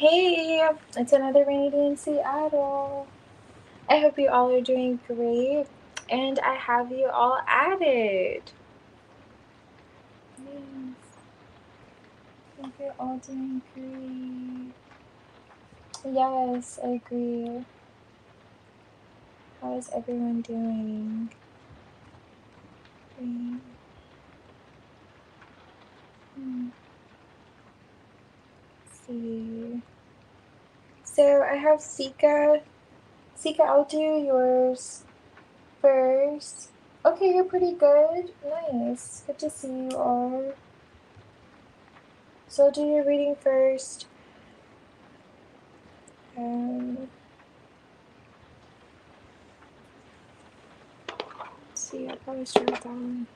Hey, it's another rainy day in Seattle. I hope you all are doing great, and I have you all added. Yes, I hope you're all doing great. Yes, I agree. How is everyone doing? Great. Let's see. So I have Sika. Sika, I'll do yours first. Okay, you're pretty good. Nice. Good to see you all. So I'll do your reading first. Let's see, I'll probably start with that one.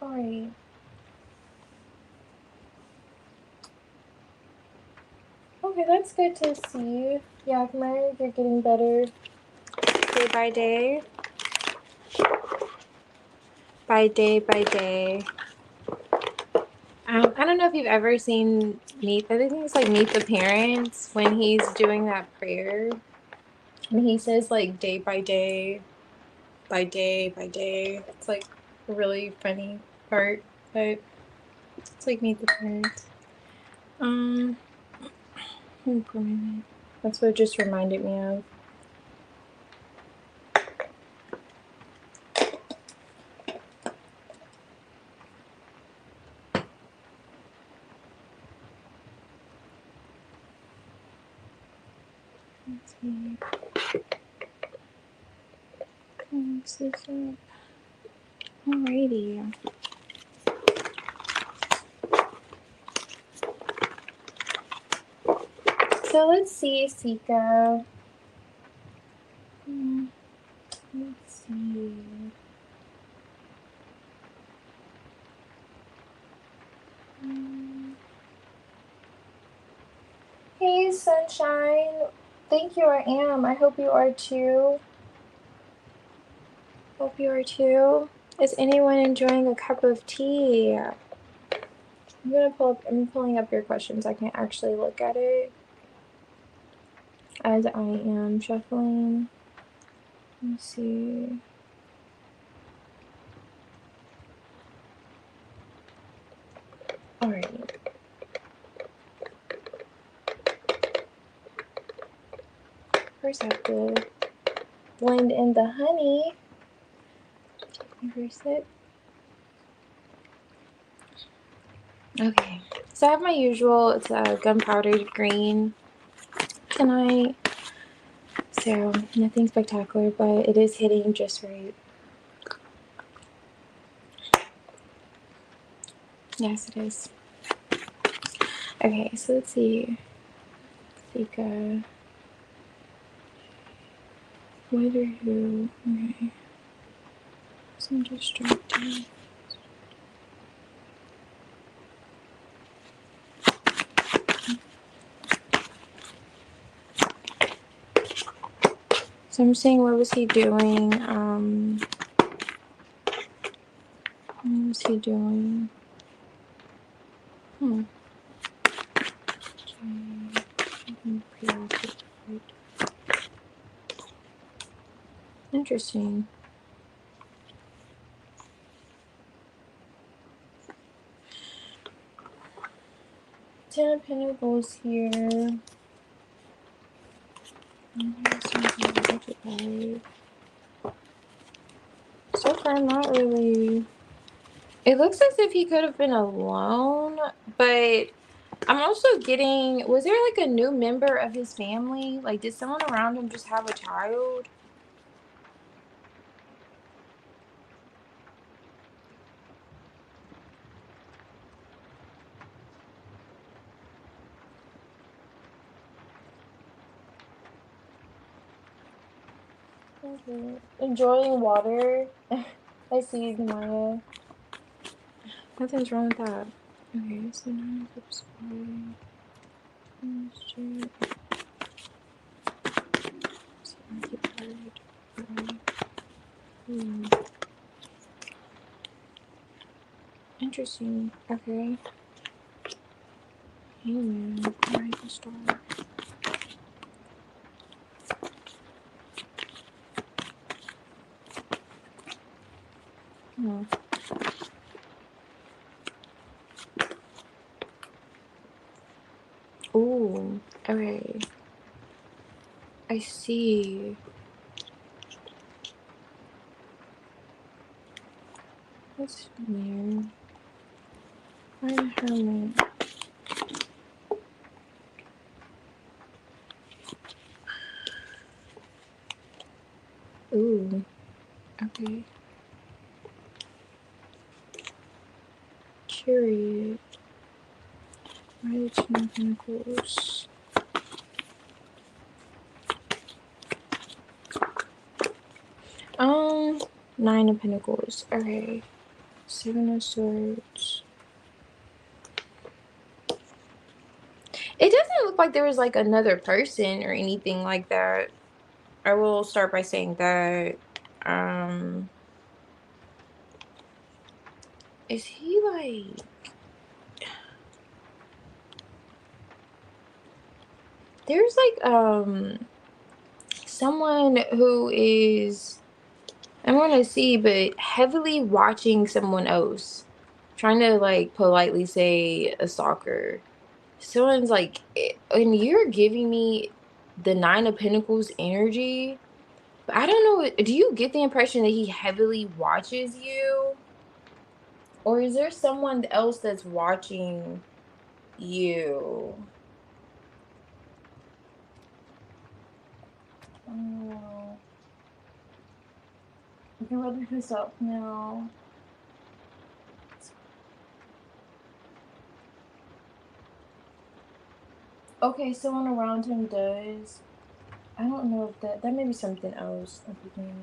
Alright. Okay, that's good to see. Yeah, Mary, you're getting better day by day. By day by day. I don't know if you've ever seen I think it's like Meet the Parents when he's doing that prayer. And he says like day by day, by day by day. It's like a really funny part, but it's like Meet the Parents. That's what it just reminded me of. Let's see. Mix this up. Alrighty. So let's see, Sika. Let's see. Hey, Sunshine. Thank you, I am. I hope you are too. Hope you are too. Is anyone enjoying a cup of tea? I'm pulling up your questions. I can actually look at it as I am shuffling. Let's see. Alright. First I have to blend in the honey. Take my first sip. Okay, so I have my usual, it's a gunpowder green tonight. So nothing spectacular, but it is hitting just right. Yes, it is. Okay, so let's see. Sika. What or who? Okay. So I'm distracted. So I'm saying, what was he doing? What was he doing? Interesting. 10 of Pentacles here. So far, not really. It looks as if he could have been alone, but I'm also getting, was there like a new member of his family? Like, did someone around him just have a child? Okay. Enjoying water. I see the Maya. Nothing's wrong with that. Okay, so 9 of cups. Interesting. Okay. Heyman. Rising star. Hmm. Ooh. Okay. I see. That's weird. I'm a hermit. Ooh. Okay. Chariot. Why the Two of Pentacles? Nine of Pentacles. Okay. Seven of Swords. It doesn't look like there was like another person or anything like that. I will start by saying that. Is he like... There's like someone who is, I want to see, but heavily watching someone else, trying to like politely say a stalker. Someone's like, and you're giving me the Nine of Pentacles energy, but I don't know, do you get the impression that he heavily watches you, or is there someone else that's watching you? Oh, you can look this up now. Okay, someone around him does. I don't know if that may be something else. I'm thinking.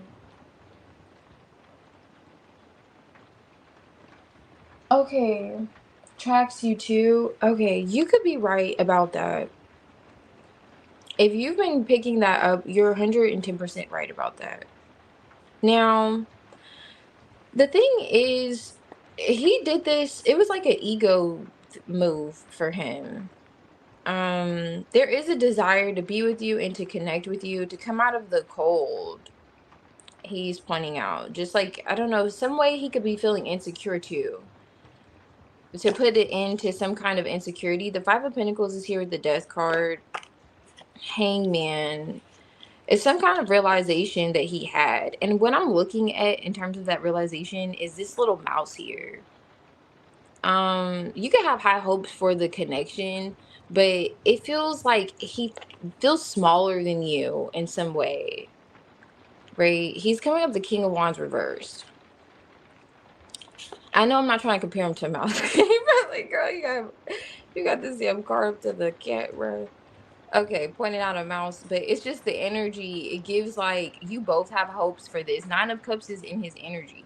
Okay, tracks you too. Okay, you could be right about that. If you've been picking that up, you're 110% right about that. Now, the thing is, he did this, it was like an ego move for him. There is a desire to be with you and to connect with you, to come out of the cold. He's pointing out, just like, I don't know, some way he could be feeling insecure too, to put it into some kind of insecurity. The Five of Pentacles is here with the Death card. Hangman. It's some kind of realization that he had, and what I'm looking at in terms of that realization is this little mouse here. You can have high hopes for the connection, but it feels like he feels smaller than you in some way, right? He's coming up the King of Wands reversed. I know I'm not trying to compare him to a mouse, but like, girl, you got this damn card up to the cat, bro. Okay, pointing out a mouse, but it's just the energy. It gives like you both have hopes for this. Nine of Cups is in his energy.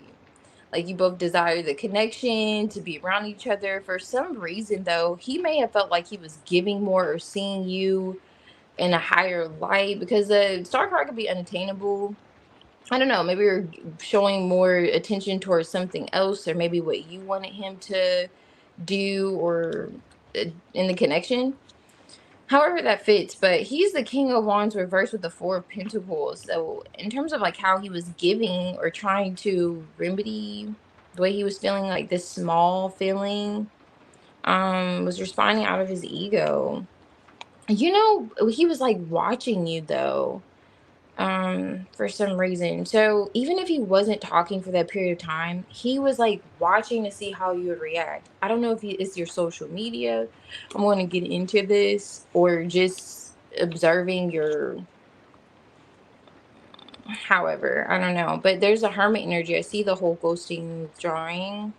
Like you both desire the connection, to be around each other. For some reason, though, he may have felt like he was giving more or seeing you in a higher light, because the star card could be unattainable. I don't know, maybe you're showing more attention towards something else, or maybe what you wanted him to do, or in the connection. However that fits, but he's the King of Wands reversed with the Four of Pentacles. So in terms of like how he was giving or trying to remedy the way he was feeling, like this small feeling, was responding out of his ego. You know, he was like watching you though, for some reason. So even if he wasn't talking for that period of time, he was like watching to see how you would react. I don't know if it's your social media, I'm going to get into this, or just observing your, however, I don't know, but there's a Hermit energy. I see the whole ghosting, withdrawing.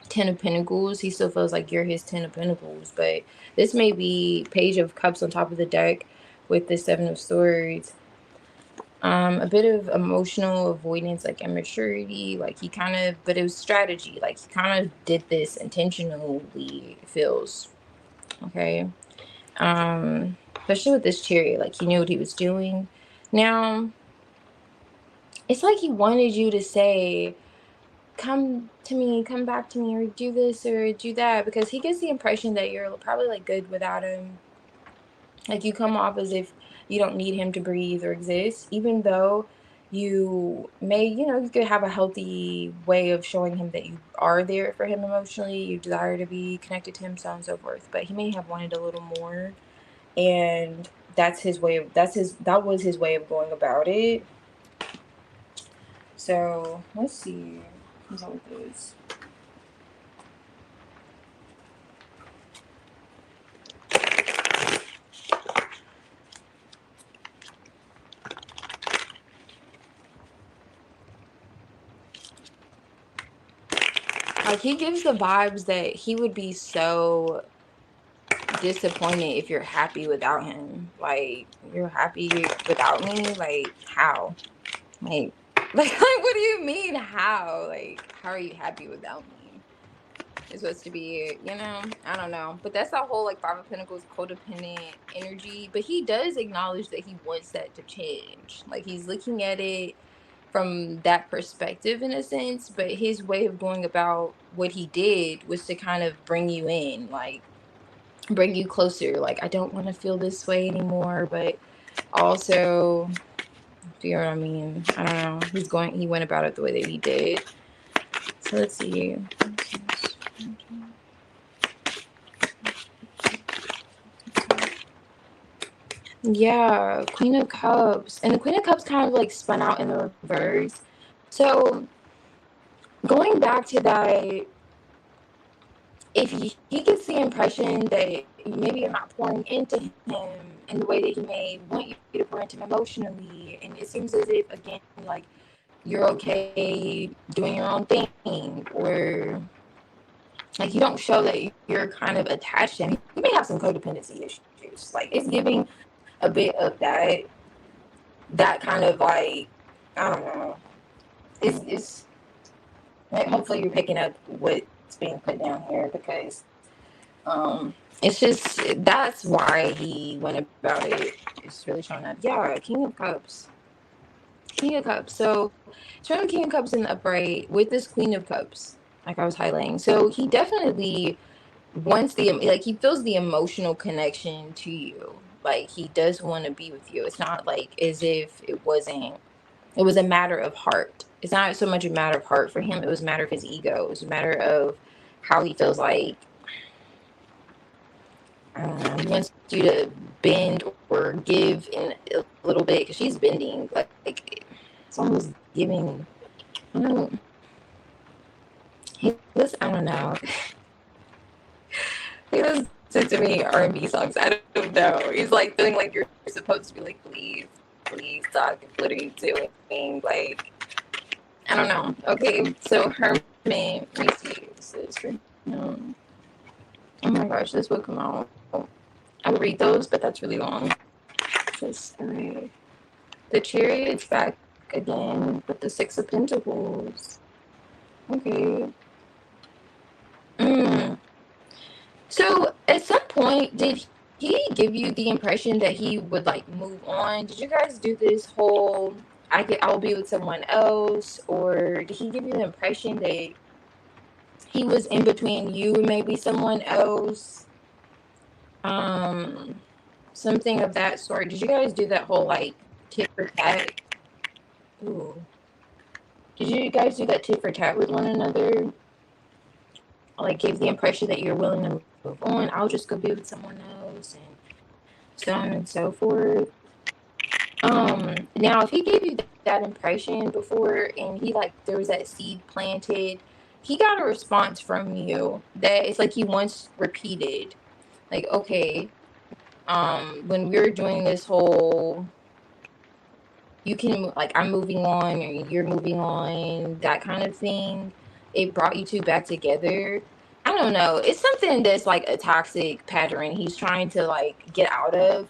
Ten of Pentacles, he still feels like you're his Ten of Pentacles, but this may be Page of Cups on top of the deck with the Seven of Swords. A bit of emotional avoidance, like immaturity, like he kind of, but it was strategy, like he kind of did this intentionally, it feels. Okay. Especially with this chariot, like he knew what he was doing. Now, it's like he wanted you to say, come to me, come back to me, or do this or do that, because he gets the impression that you're probably like good without him. Like you come off as if you don't need him to breathe or exist, even though you may, you could have a healthy way of showing him that you are there for him emotionally, you desire to be connected to him, so on and so forth. But he may have wanted a little more, and that was his way of going about it. So let's see what's up with this. Like he gives the vibes that he would be so disappointed if you're happy without him. Like, you're happy without me? Like, how? Like, what do you mean, how? Like, how are you happy without me? It's supposed to be, I don't know. But that's that whole, like, Five of Pentacles codependent energy. But he does acknowledge that he wants that to change. Like, he's looking at it from that perspective in a sense. But his way of going about what he did was to kind of bring you in, like, bring you closer. Like, I don't want to feel this way anymore, but also, do you know what I mean? I don't know. He went about it the way that he did. So let's see. Yeah, Queen of Cups. And the Queen of Cups kind of like spun out in the reverse. So going back to that, if he gets the impression that maybe you're not pouring into him in the way that he may want you to pour into him emotionally, and it seems as if, again, like, you're okay doing your own thing, or like you don't show that you're kind of attached to him. You may have some codependency issues. Like, it's giving a bit of that kind of, like, I don't know. It's like, hopefully you're picking up what's being put down here, because it's just, that's why he went about it. It's really showing up. Yeah, King of Cups. King of Cups. So showing King of Cups in the upright with this Queen of Cups, like I was highlighting. So he definitely wants he feels the emotional connection to you. Like, he does want to be with you. It's not like as if it was a matter of heart. It's not so much a matter of heart for him. It was a matter of his ego. It was a matter of how he feels like, I don't know, he wants you to bend or give in a little bit, because she's bending. Like it's almost giving, I don't know. I don't know. He listens to me R&B songs. I don't know. He's like feeling like you're supposed to be like, please talk. What are you doing? Like, I don't know. Okay, so Hermit. Let me see. This is for him. Oh my gosh, this will come out. I would read those, but that's really long. Just, alright. The Chariot's back again with the Six of Pentacles. Okay. So at some point, did he give you the impression that he would like move on? Did you guys do this whole I'll be with someone else, or did he give you the impression that he was in between you and maybe someone else? Something of that sort. Did you guys do that whole like tit for tat? Ooh. Did you guys do that tit for tat with one another? Like, gave the impression that you're willing to move on. I'll just go be with someone else, and so on and so forth. Now, if he gave you that impression before, and he like there was that seed planted, he got a response from you that it's like he once repeated. Like, okay, when we were doing this whole, you can, like, I'm moving on or you're moving on, that kind of thing, it brought you two back together. I don't know. It's something that's like a toxic pattern he's trying to like get out of,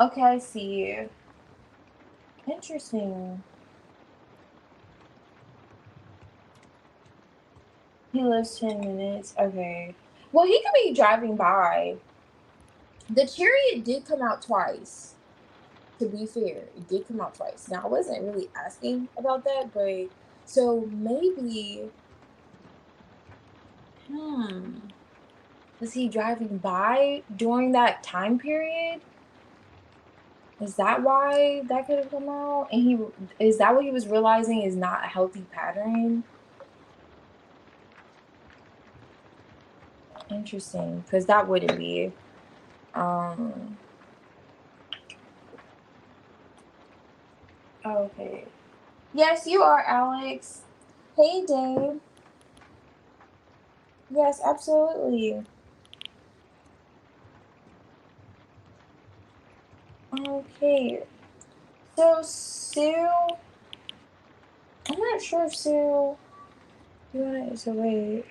Okay, I see. Interesting. He lives 10 minutes. Okay. Well, he could be driving by. The chariot did come out twice. To be fair, it did come out twice. Now, I wasn't really asking about that, but so maybe, hmm, was he driving by during that time period? Is that why that could have come out? And is that what he was realizing is not a healthy pattern? Interesting, because that wouldn't be. Um, okay. Yes, you are, Alex. Hey, Dave. Yes, absolutely. Okay. So, Sue, I'm not sure if Sue, you want to, so wait.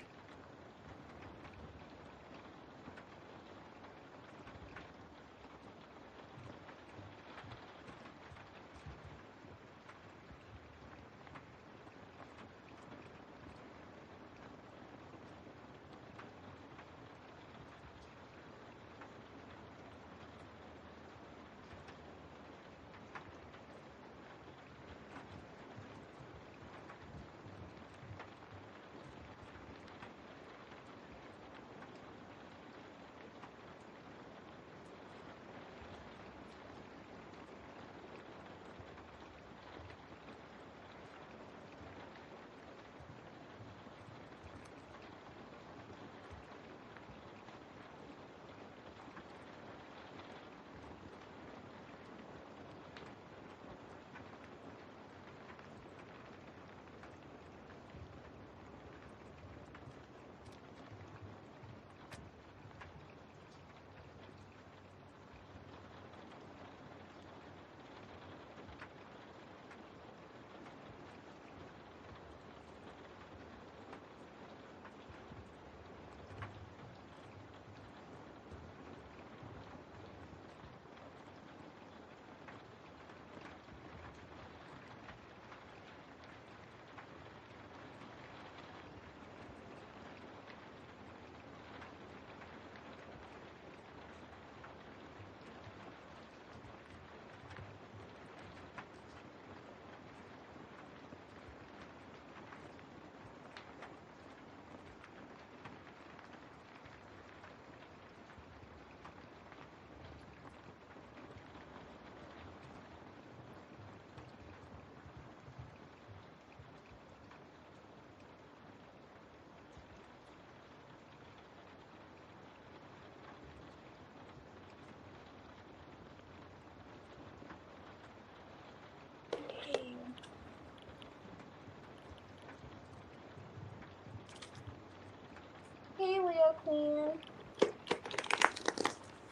Hey, Leo Queen.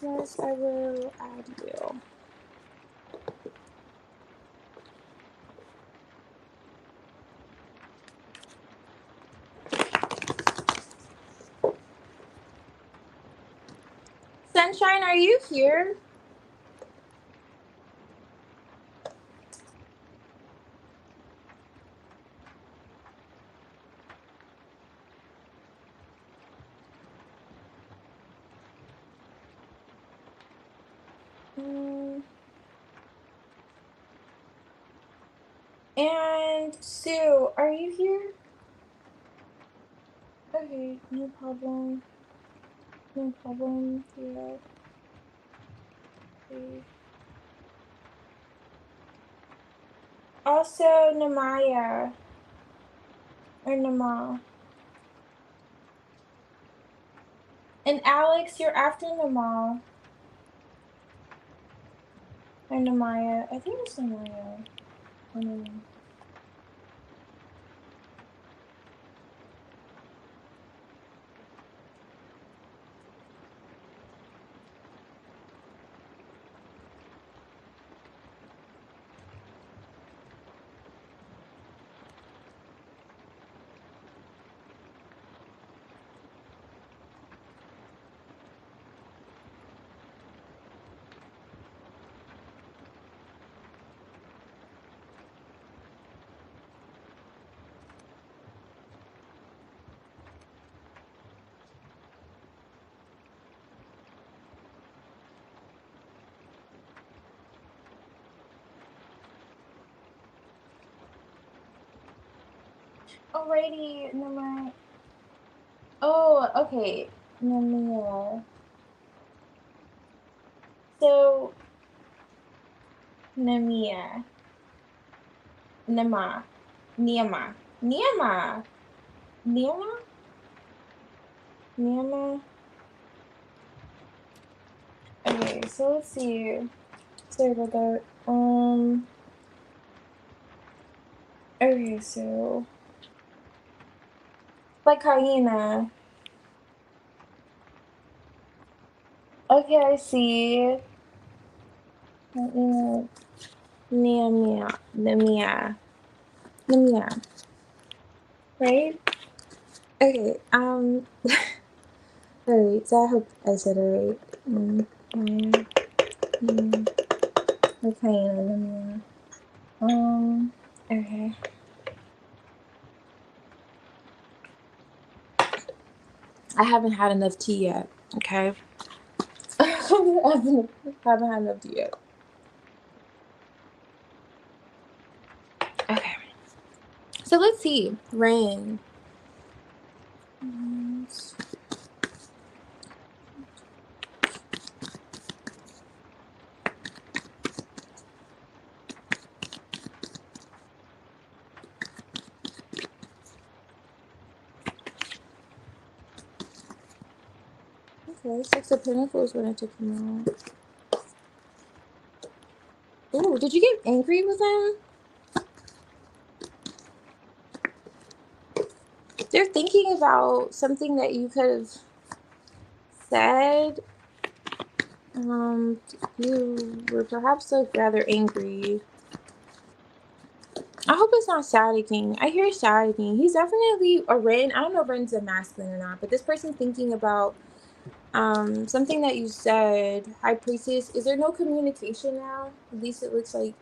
Yes, I will add you. Sunshine, are you here? And Sue, are you here? Okay, no problem. No problem. Yeah. Okay. Also, Namaya or Nama. And Alex, you're after Nama or Namaya. I think it's Namaya. I don't know. Alrighty, number. Oh, okay. Number. So, Namia. Nama. Niama. Niama. Niama? Niama? Okay, so let's see. Sorry about that. Okay, so. Like hyena. Okay, I see. Hyena. Niamia. Namia. Namia. Right? Okay, alright, so I hope I said it right. Hyena. Like hyena. Namia. Okay. I haven't had enough tea yet, okay? I haven't had enough tea yet. Okay. So let's see. Rain. Okay, Six of Pentacles when I took him out. Ooh, did you get angry with him? They're thinking about something that you could have said. You were perhaps like rather angry. I hope it's not Stalking. I hear Stalking. He's definitely a Ren. I don't know if Ren's a masculine or not, but this person thinking about something that you said. High Priestess. Is there no communication now? At least it looks like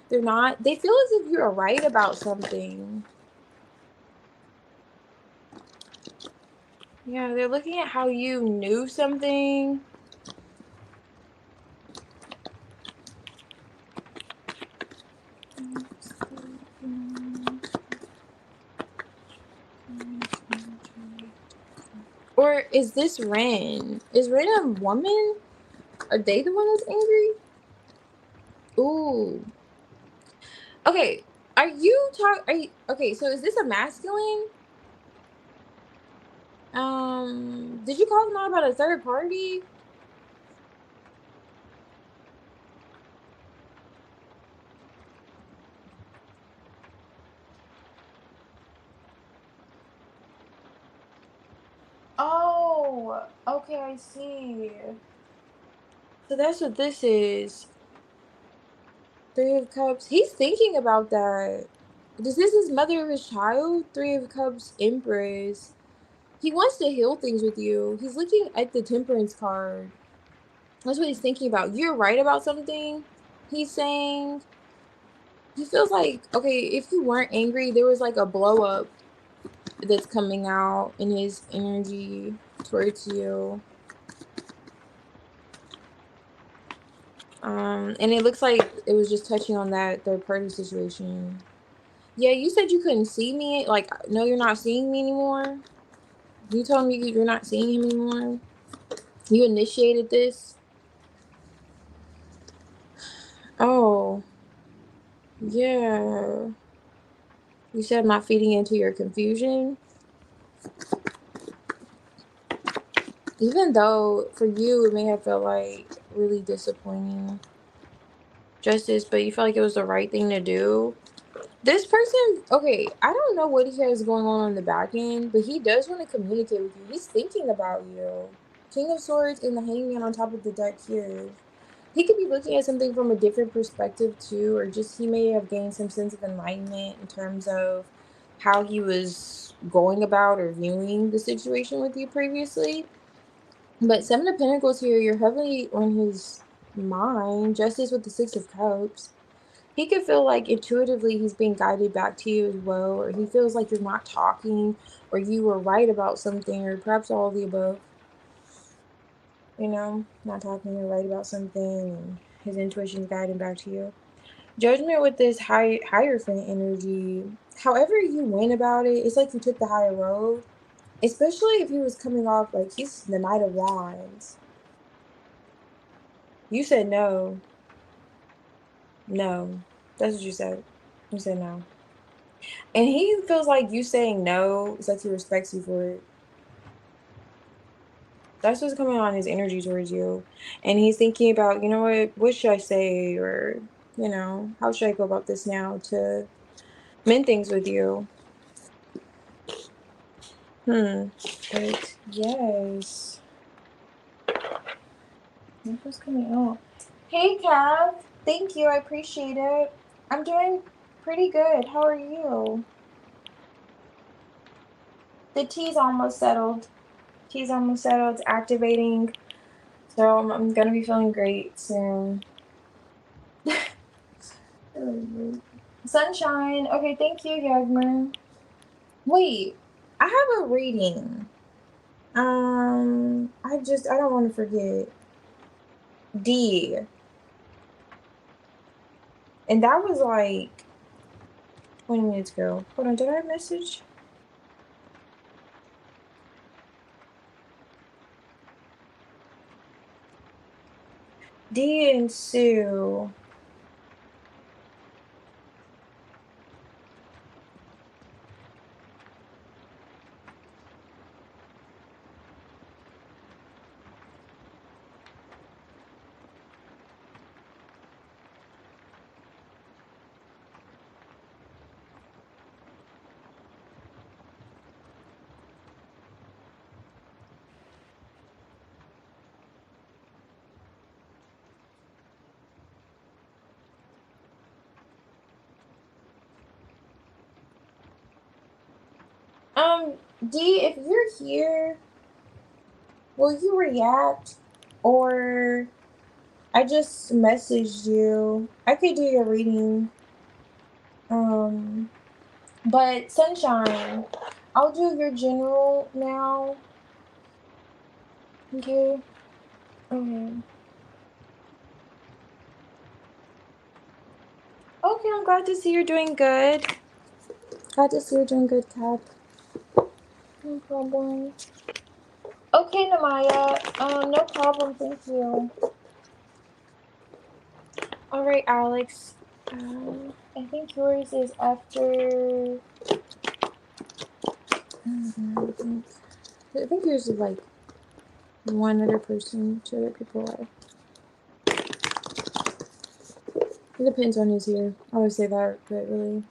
they're not. They feel as if you're right about something. Yeah, they're looking at how you knew something. Or is this Ren? Is Ren a woman? Are they the one that's angry? Ooh. Okay. Are you okay, so is this a masculine? Did you call them out about a third party? Oh, okay, I see. So that's what this is. Three of Cups. He's thinking about that. Is this his mother or his child? Three of Cups, Empress. He wants to heal things with you. He's looking at the Temperance card. That's what he's thinking about. You're right about something. He's saying he feels like, okay, if you weren't angry, there was like a blow up that's coming out in his energy towards you. And it looks like it was just touching on that third party situation. Yeah, you said you couldn't see me. Like, no, you're not seeing me anymore. You told me you're not seeing him anymore. You initiated this. Oh, yeah. You said I'm not feeding into your confusion. Even though for you it may have felt like really disappointing justice, but you felt like it was the right thing to do. This person, okay, I don't know what he has going on the back end, but he does want to communicate with you. He's thinking about you. King of Swords and the Hangman on top of the deck here. He could be looking at something from a different perspective too, or just he may have gained some sense of enlightenment in terms of how he was going about or viewing the situation with you previously. But Seven of Pentacles here, you're heavily on his mind. Justice with the Six of Cups. He could feel like intuitively he's being guided back to you as well, or he feels like you're not talking, or you were right about something, or perhaps all of the above. You know, not talking, you're right about something, and his intuition's guiding back to you. Judgment with this Hierophant energy. However you went about it, it's like you took the higher road. Especially if he was coming off like he's the Knight of Wands. You said no. No. That's what you said. You said no. And he feels like you saying no, it's like he respects you for it. That's what's coming on his energy towards you. And he's thinking about, you know what should I say? Or, you know, how should I go about this now to mend things with you? But yes. That's what's coming out. Hey, Cav. Thank you. I appreciate it. I'm doing pretty good. How are you? The tea's almost settled. Tea's almost settled. It's activating. So I'm going to be feeling great soon. Sunshine. Okay, thank you, Yagmer. Wait, I have a reading. I don't want to forget. D. And that was like 20 minutes ago. Hold on, did I have a message? D and Sue. D, if you're here, will you react? Or I just messaged you. I could do your reading. But Sunshine, I'll do your general now. Okay. Okay. Okay, I'm glad to see you're doing good. Glad to see you're doing good, Cap. No problem. Okay, Namaya. No problem. Thank you. All right, Alex. I think yours is after. I think yours is like one other person, two other people. It depends on who's here. I always say that, but really.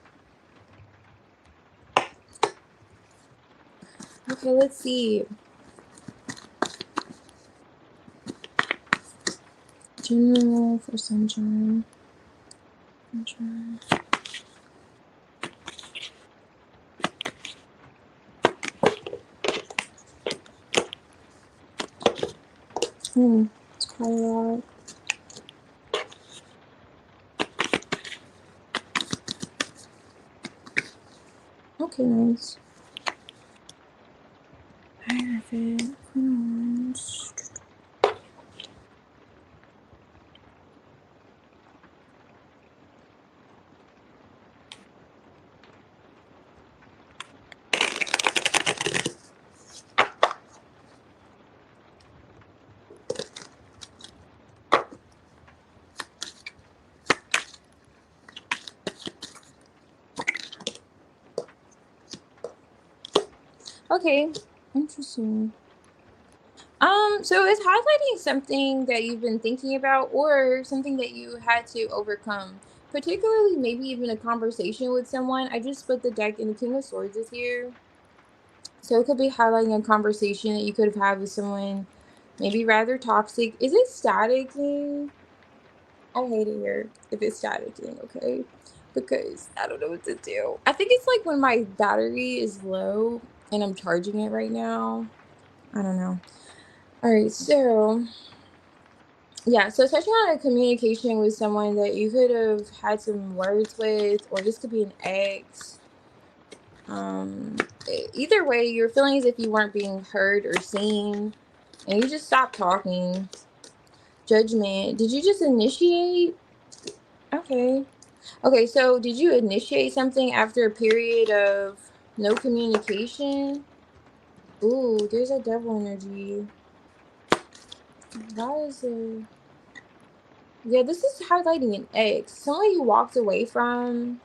Okay, let's see. General for Sunshine. Sunshine. It's quite a lot. Okay, nice. I have it. Okay, interesting. So it's highlighting something that you've been thinking about or something that you had to overcome. Particularly maybe even a conversation with someone. I just split the deck and the King of Swords is here. So it could be highlighting a conversation that you could have had with someone maybe rather toxic. Is it staticking? I hate it here if it's staticking, okay? Because I don't know what to do. I think it's like when my battery is low and I'm charging it right now. I don't know. All right, so yeah, so touching on a communication with someone that you could have had some words with, or this could be an ex. Either way, you're feeling as if you weren't being heard or seen, and you just stopped talking. Judgment. Did you just initiate? Okay. Okay, so did you initiate something after a period of no communication? Ooh, there's a devil energy. That is a... Yeah, this is highlighting an ex. Someone you walked away from.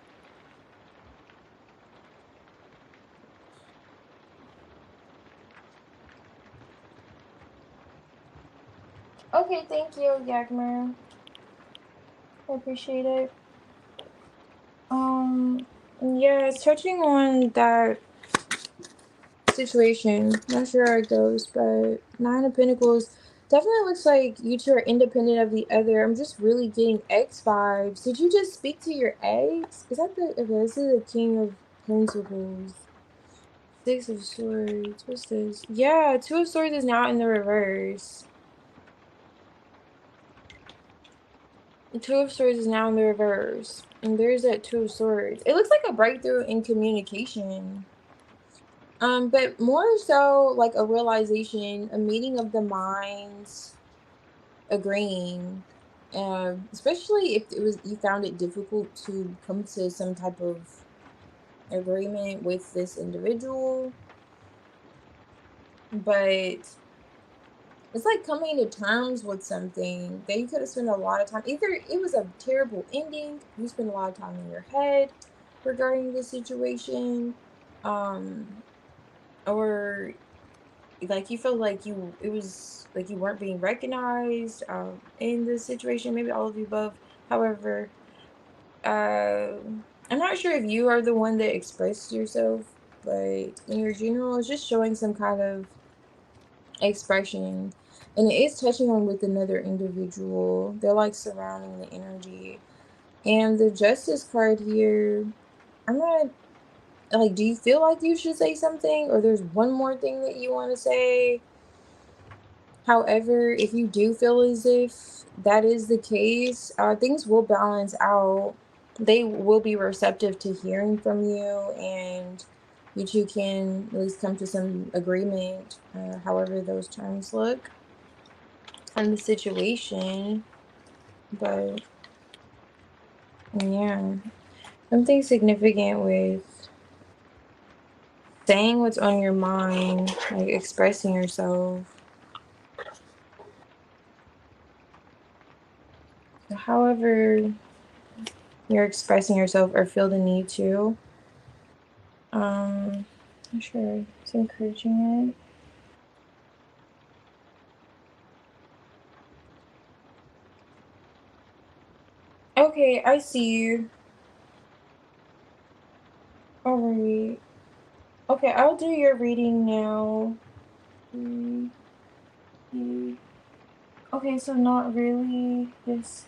Okay, thank you, Yagmer. I appreciate it. Yeah, it's touching on that situation. Not sure how it goes, but Nine of Pentacles definitely looks like you two are independent of the other. I'm just really getting ex vibes. Did you just speak to your ex? Is that the... Okay, this is the King of Pentacles. Six of Swords. What's this? Yeah, Two of Swords is now in the reverse. Two of Swords is now in the reverse. And there's that Two of Swords. It looks like a breakthrough in communication. But more so like a realization, a meeting of the minds, agreeing. Especially if it was you found it difficult to come to some type of agreement with this individual. But it's like coming to terms with something that you could have spent a lot of time. Either it was a terrible ending, you spent a lot of time in your head regarding the situation, or like you felt like it was like you weren't being recognized in this situation. Maybe all of the above. However, I'm not sure if you are the one that expressed yourself, but in your general, it's just showing some kind of expression, and it is touching on with another individual. They're like surrounding the energy, and the Justice card here, I'm not like, do you feel like you should say something, or there's one more thing that you want to say? However, if you do feel as if that is the case, things will balance out. They will be receptive to hearing from you, and you two can at least come to some agreement, however those terms look on the situation. But yeah, something significant with saying what's on your mind, like expressing yourself. However you're expressing yourself or feel the need to. Not sure. It's encouraging it. Okay, I see you. Alright. Okay, I'll do your reading now. Okay, so not really. Yes,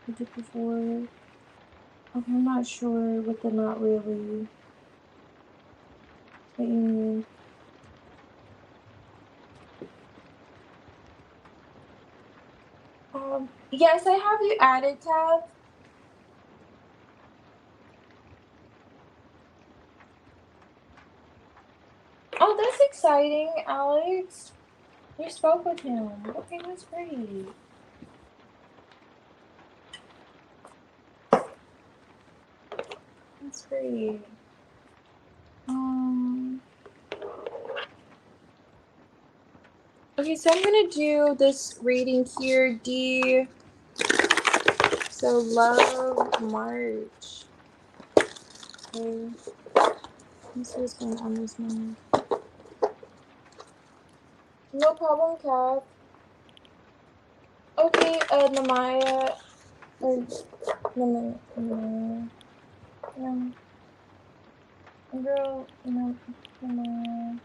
I did before. Okay, I'm not sure what the not really. What you mean? Yes, I have you added, Tab. Oh, that's exciting, Alex. You spoke with him. Okay, that's great. That's great. Okay, so I'm gonna do this reading here, D. So love March. Okay. Let's see what's going on this month. No problem, Kath. Okay, Namaya. Namaya. No. Girl, no. Namaya.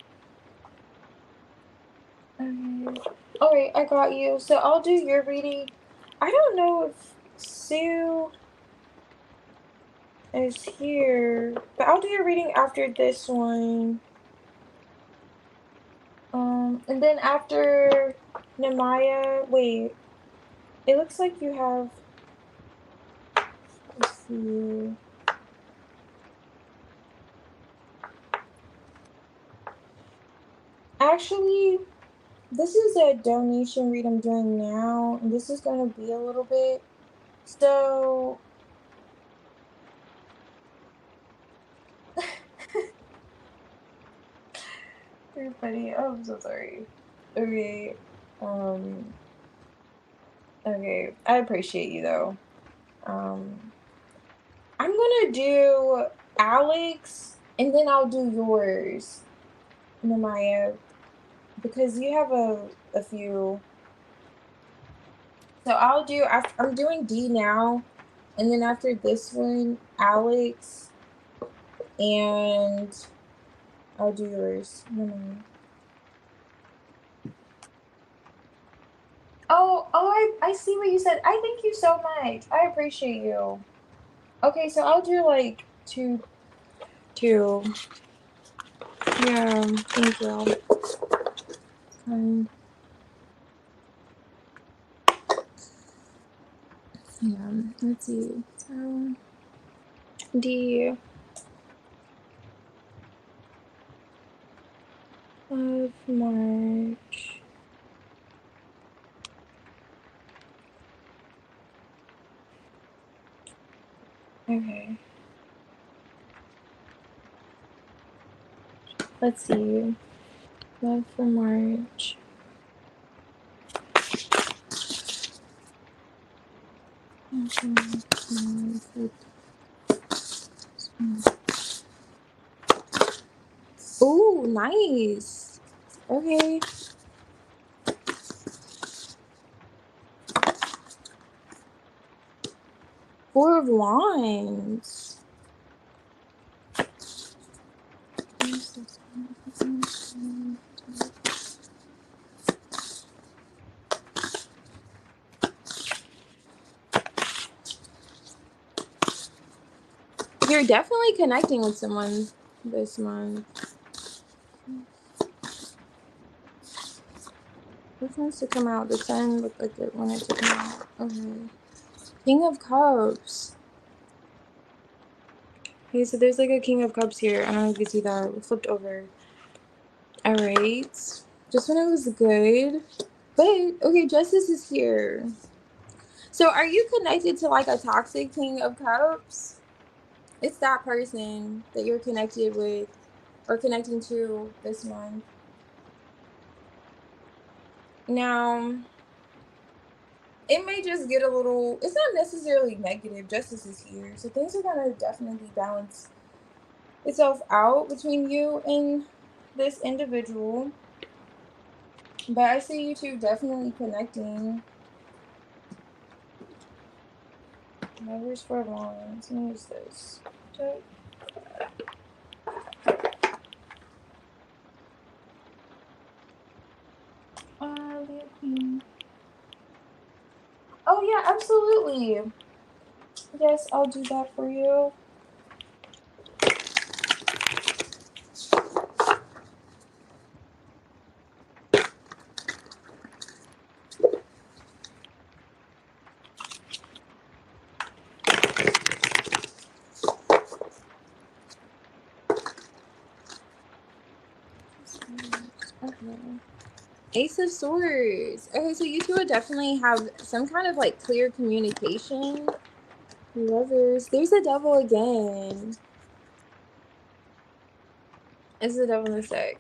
Okay. Alright, I got you. So I'll do your reading. I don't know if Sue is here, but I'll do your reading after this one. And then after Namaya, wait, it looks like you have, let's see. Actually, this is a donation read I'm doing now, and this is going to be a little bit. So You're funny. Oh, I'm so sorry. Okay. Okay. I appreciate you though. I'm gonna do Alex and then I'll do yours, Namaya, because you have a few. So I'm doing D now, and then after this one, Alex, and I'll do yours. Namaya. I see what you said. I thank you so much. I appreciate you. Okay, so I'll do like two. Yeah, thank you. Yeah, let's see. So D of March. Okay. Let's see. Love for March. Ooh, nice. Okay. Four of Wands. You're definitely connecting with someone this month. This wants to come out. The sun looked like it wanted to come out. Okay. King of Cups. Okay, so there's like a King of Cups here. I don't know if you can see that. It flipped over. Alright. Just when it was good. But, okay, Justice is here. So are you connected to like a toxic King of Cups? It's that person that you're connected with or connecting to this month. Now, it may just get a little, it's not necessarily negative. Justice is here. So things are going to definitely balance itself out between you and this individual. But I see you two definitely connecting. Lovers for Wands. Let me use this. Okay. Oh yeah, absolutely. Yes, I'll do that for you. Okay. Ace of Swords. Okay, so you two would definitely have some kind of like clear communication. Lovers. There's the devil again. It's the devil in the deck.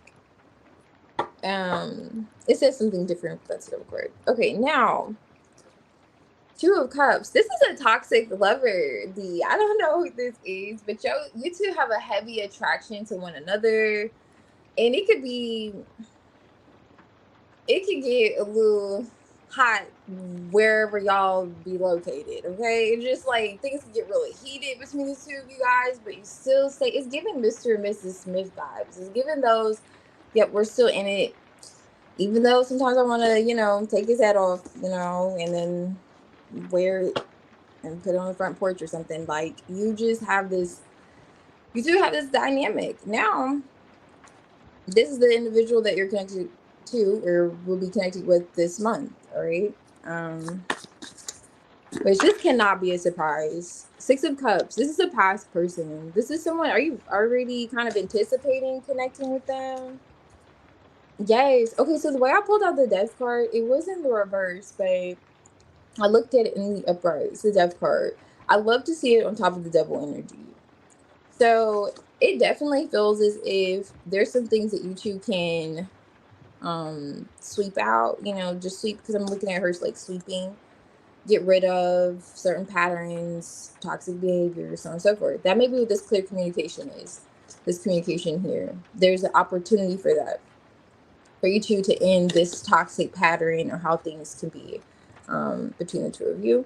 It says something different, but that's the devil card. Okay, now Two of Cups. This is a toxic lover, D. I don't know who this is, but you two have a heavy attraction to one another, and it could get a little hot wherever y'all be located. Okay, it's just like things can get really heated between the two of you guys, but you still stay. It's giving Mr. and Mrs. Smith vibes. It's giving those. Yep, we're still in it. Even though sometimes I want to, take his head off, and then wear it and put it on the front porch or something. Like you just have this. You do have this dynamic now. This is the individual that you're connected to or will be connected with this month, all right? But this cannot be a surprise. Six of Cups. This is a past person. This is someone. Are you already kind of anticipating connecting with them? Yes. Okay, so the way I pulled out the Death card, it was in the reverse, but I looked at it in the upright. It's the Death card. I love to see it on top of the Devil energy. So it definitely feels as if there's some things that you two can sweep out, you know, just sweep, because I'm looking at her like sweeping, get rid of certain patterns, toxic behavior, so on and so forth. That may be what this clear communication is. This communication here. There's an opportunity for that. For you two to end this toxic pattern or how things can be between the two of you.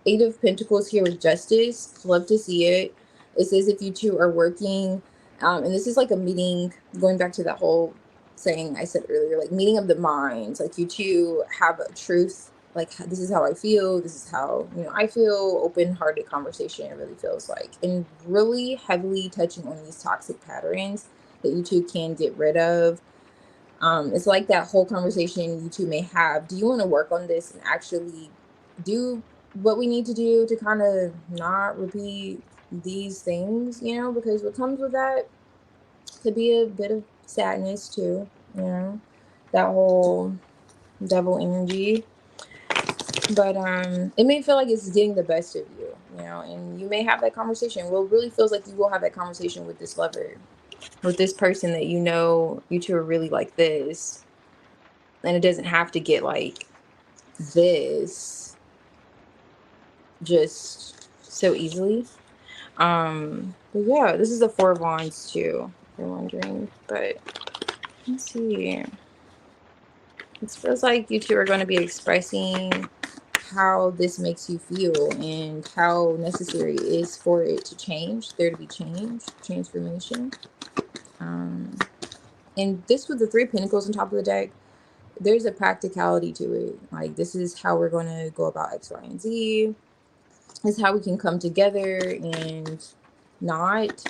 Eight of Pentacles here with Justice. Love to see it. It says if you two are working, and this is like a meeting, going back to that whole saying I said earlier, like meeting of the minds. Like you two have a truth, like this is how I feel, this is how, you know, I feel, open-hearted conversation, it really feels like. And really heavily touching on these toxic patterns that you two can get rid of. It's like that whole conversation you two may have. Do you want to work on this and actually do what we need to do to kind of not repeat these things, you know, because what comes with that could be a bit of sadness too, you know, that whole devil energy. But it may feel like it's getting the best of you, you know, and you may have that conversation. Well, it really feels like you will have that conversation with this lover, with this person that you know you two are really like this. And it doesn't have to get like this just so easily. But yeah, this is a Four of Wands too, if you're wondering. But let's see. It feels like you two are going to be expressing how this makes you feel and how necessary it is for it to change, there to be change, transformation. And this with the Three of Pentacles on top of the deck, there's a practicality to it. Like, this is how we're going to go about X, Y, and Z. This is how we can come together and not,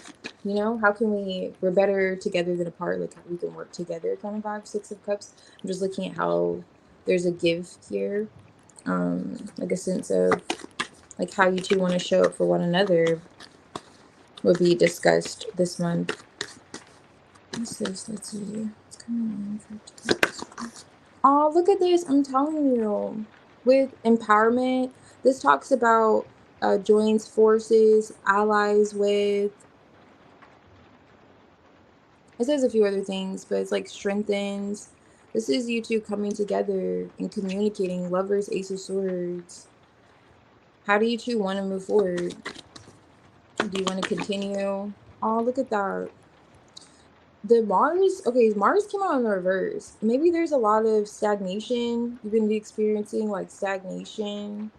you know, how can we're better together than apart, like how we can work together kind of vibe. Six of Cups. I'm just looking at how there's a give here, like a sense of like how you two want to show up for one another will be discussed this month. What's this? Let's see. It's coming in for oh, look at this. I'm telling you. With empowerment, this talks about joins forces, allies with. It says a few other things, but it's like strengthens. This is you two coming together and communicating. Lovers, Ace of Swords. How do you two want to move forward? Do you want to continue? Oh, look at that. The Mars, okay, Mars came out in reverse. Maybe there's a lot of stagnation. You've been experiencing like stagnation.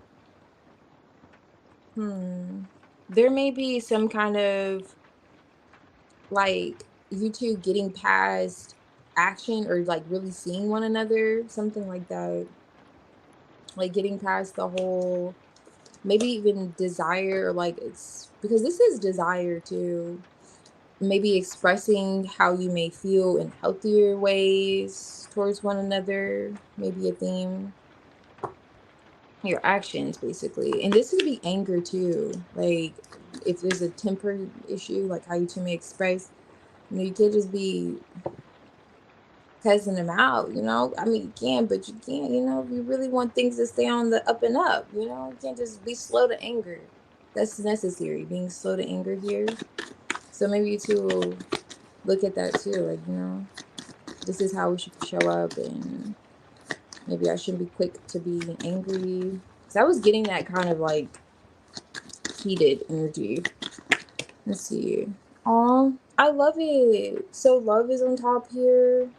There may be some kind of like you two getting past action or like really seeing one another, something like that. Like getting past the whole, maybe even desire, like it's because this is desire too. Maybe expressing how you may feel in healthier ways towards one another, maybe a theme. Your actions, basically. And this would be anger too. Like, if there's a temper issue, like how you two may express, you know, you can't just be cussing them out, you know? I mean, you can, but you can't, you know, if you really want things to stay on the up and up, you know? You can't just be slow to anger. That's necessary, being slow to anger here. So maybe you two will look at that too, like, you know, this is how we should show up, and maybe I shouldn't be quick to be angry. Because I was getting that kind of like heated energy. Let's see. Aw, I love it. So love is on top here.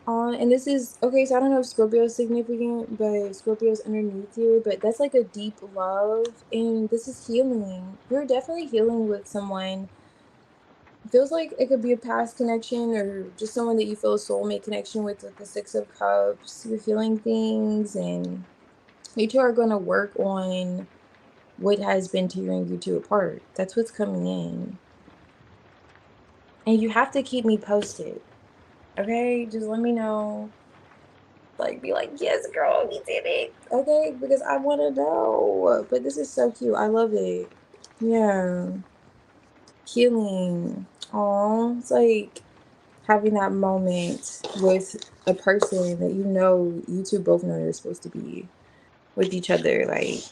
And this is, okay, so I don't know if Scorpio is significant, but Scorpio's underneath here. But that's like a deep love, and this is healing. You're definitely healing with someone. It feels like it could be a past connection or just someone that you feel a soulmate connection with the Six of Cups. You're healing things, and you two are going to work on what has been tearing you two apart. That's what's coming in. And you have to keep me posted. Okay? Just let me know. Like, be like, yes, girl, we did it. Okay? Because I want to know. But this is so cute. I love it. Yeah. Healing. Aw. It's like having that moment with a person that you two both know you're supposed to be with each other. Like,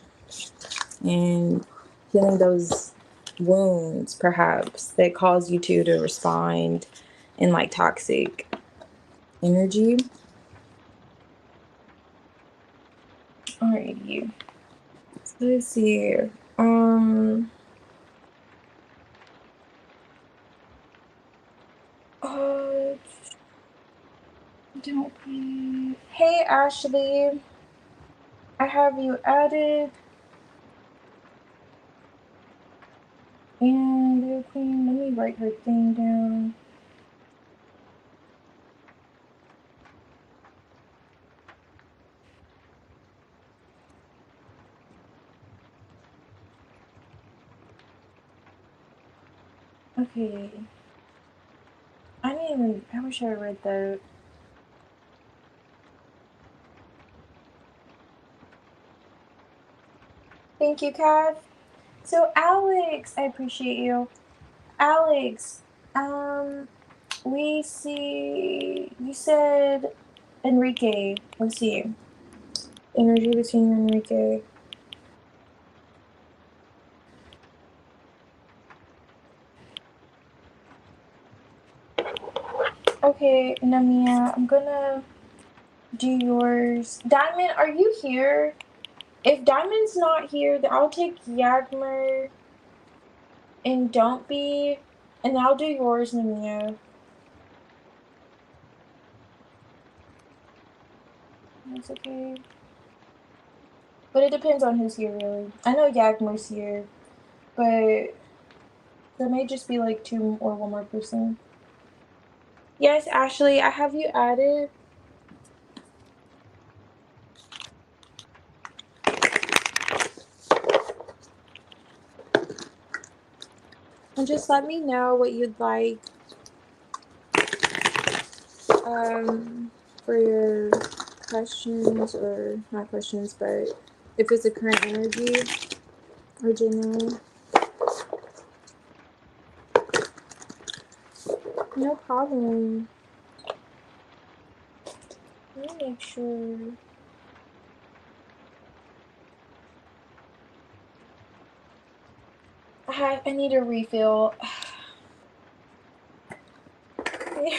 and healing those wounds, perhaps, that cause you two to respond in like toxic energy. Alrighty. So let's see. Don't be. Hey, Ashley. I have you added. And let me write her thing down. Okay. I wish I read that. Thank you, Kat. So, Alex, I appreciate you. Alex, we see, you said Enrique. Let's see. Energy between Enrique. Okay, Namia, I'm gonna do yours. Diamond, are you here? If Diamond's not here, then I'll take Yagmer and Don't Be, and I'll do yours, Namia. That's okay. But it depends on who's here, really. I know Yagmer's here, but there may just be like two or one more person. Yes, Ashley, I have you added. And just let me know what you'd like for your questions, or not questions, but if it's a current energy or general. No problem. Let me make sure. I need a refill. I'm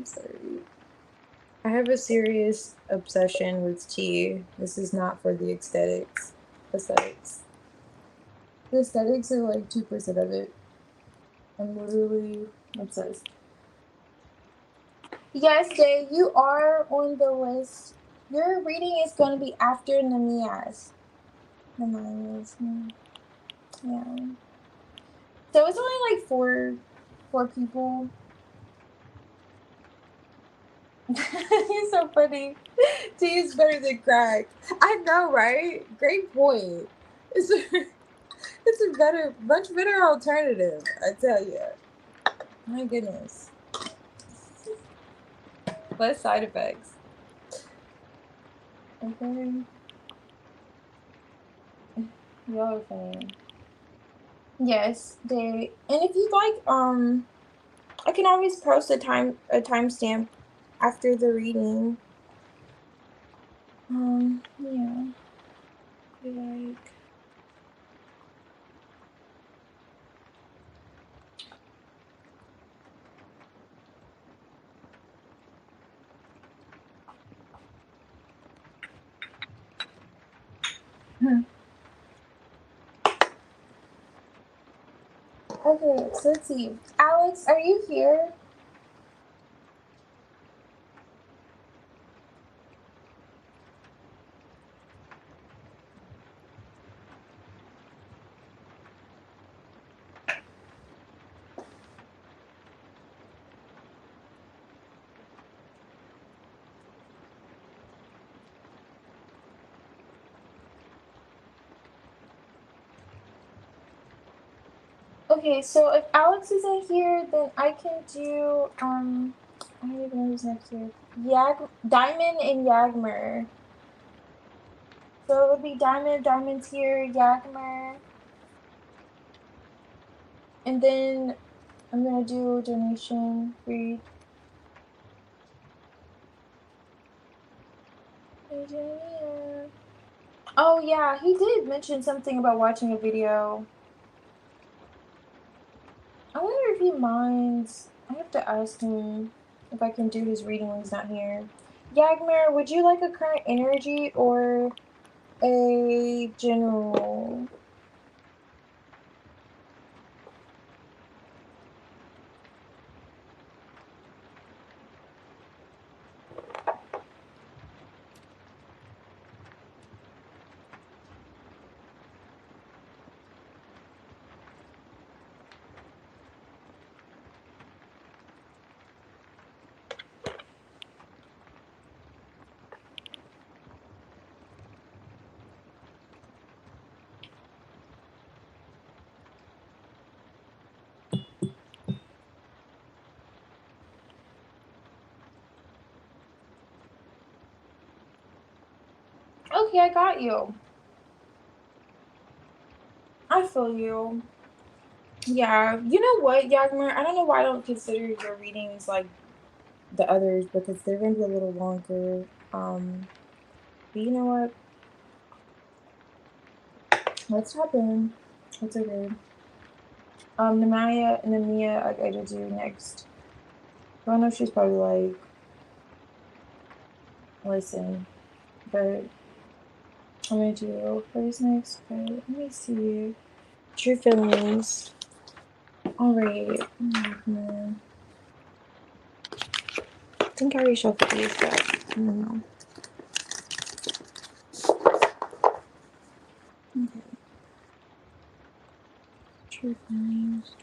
sorry. I have a serious obsession with tea. This is not for the aesthetics. The aesthetics are like 2% of it. I'm literally obsessed. Yes, Jay, you are on the list. Your reading is going to be after Namia's. The mine is. Yeah. So it's only like four people. You're so funny. Tea is better than crack. I know, right? Great point. It's a much better alternative, I tell you. My goodness. Less side effects. Okay. Y'all are funny. Yes, they. And if you'd like, I can always post a timestamp after the reading. Yeah. Like. Okay, so let's see. Alex, are you here? Okay, so if Alex isn't here, then I can do, I don't even know who's next here. Diamond and Yagmer. So it would be Diamond's here, Yagmer. And then I'm gonna do a donation read. Oh yeah, he did mention something about watching a video. I wonder if he minds. I have to ask him if I can do his reading when he's not here. Yagmir, would you like a current energy or a general? Okay, I got you. I feel you. Yeah, you know what, Yagmir? I don't know why I don't consider your readings like the others because they're gonna be a little longer. But you know what? Let's hop in. It's okay. Namia, I gotta do next. I don't know if she's probably like, listen, but I'm gonna do hers next. But let me see. True feelings. Alright. I think I reshuffled these, but I don't know. Okay. True feelings.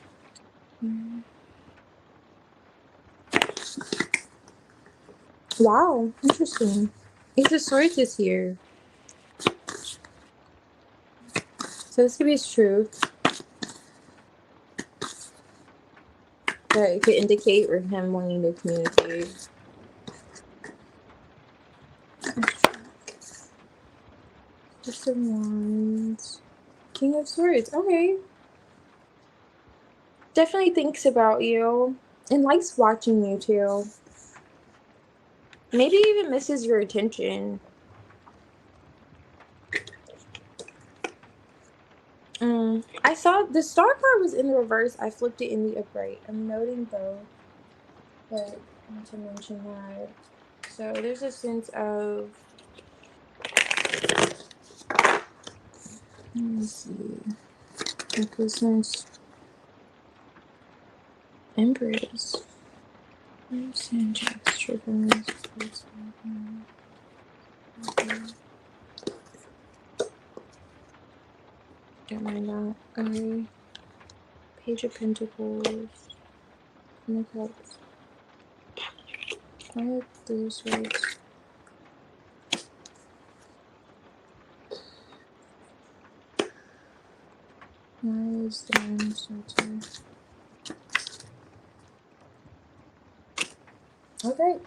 Wow, interesting. Ace of Swords is here. So this could be his truth. But it could indicate or him wanting to communicate. Just of Wands. King of Swords. Okay. Definitely thinks about you and likes watching you too. Maybe even misses your attention. I saw the star card was in the reverse. I flipped it in the upright. I'm noting both, but I want to mention that. So there's a sense of, let me see, hopelessness, Empress, Sanchez, triggers, don't mind that. Okay. Page of Pentacles, Queen of Cups, Why are Three of Swords? Why is the Nine of Swords here? Okay,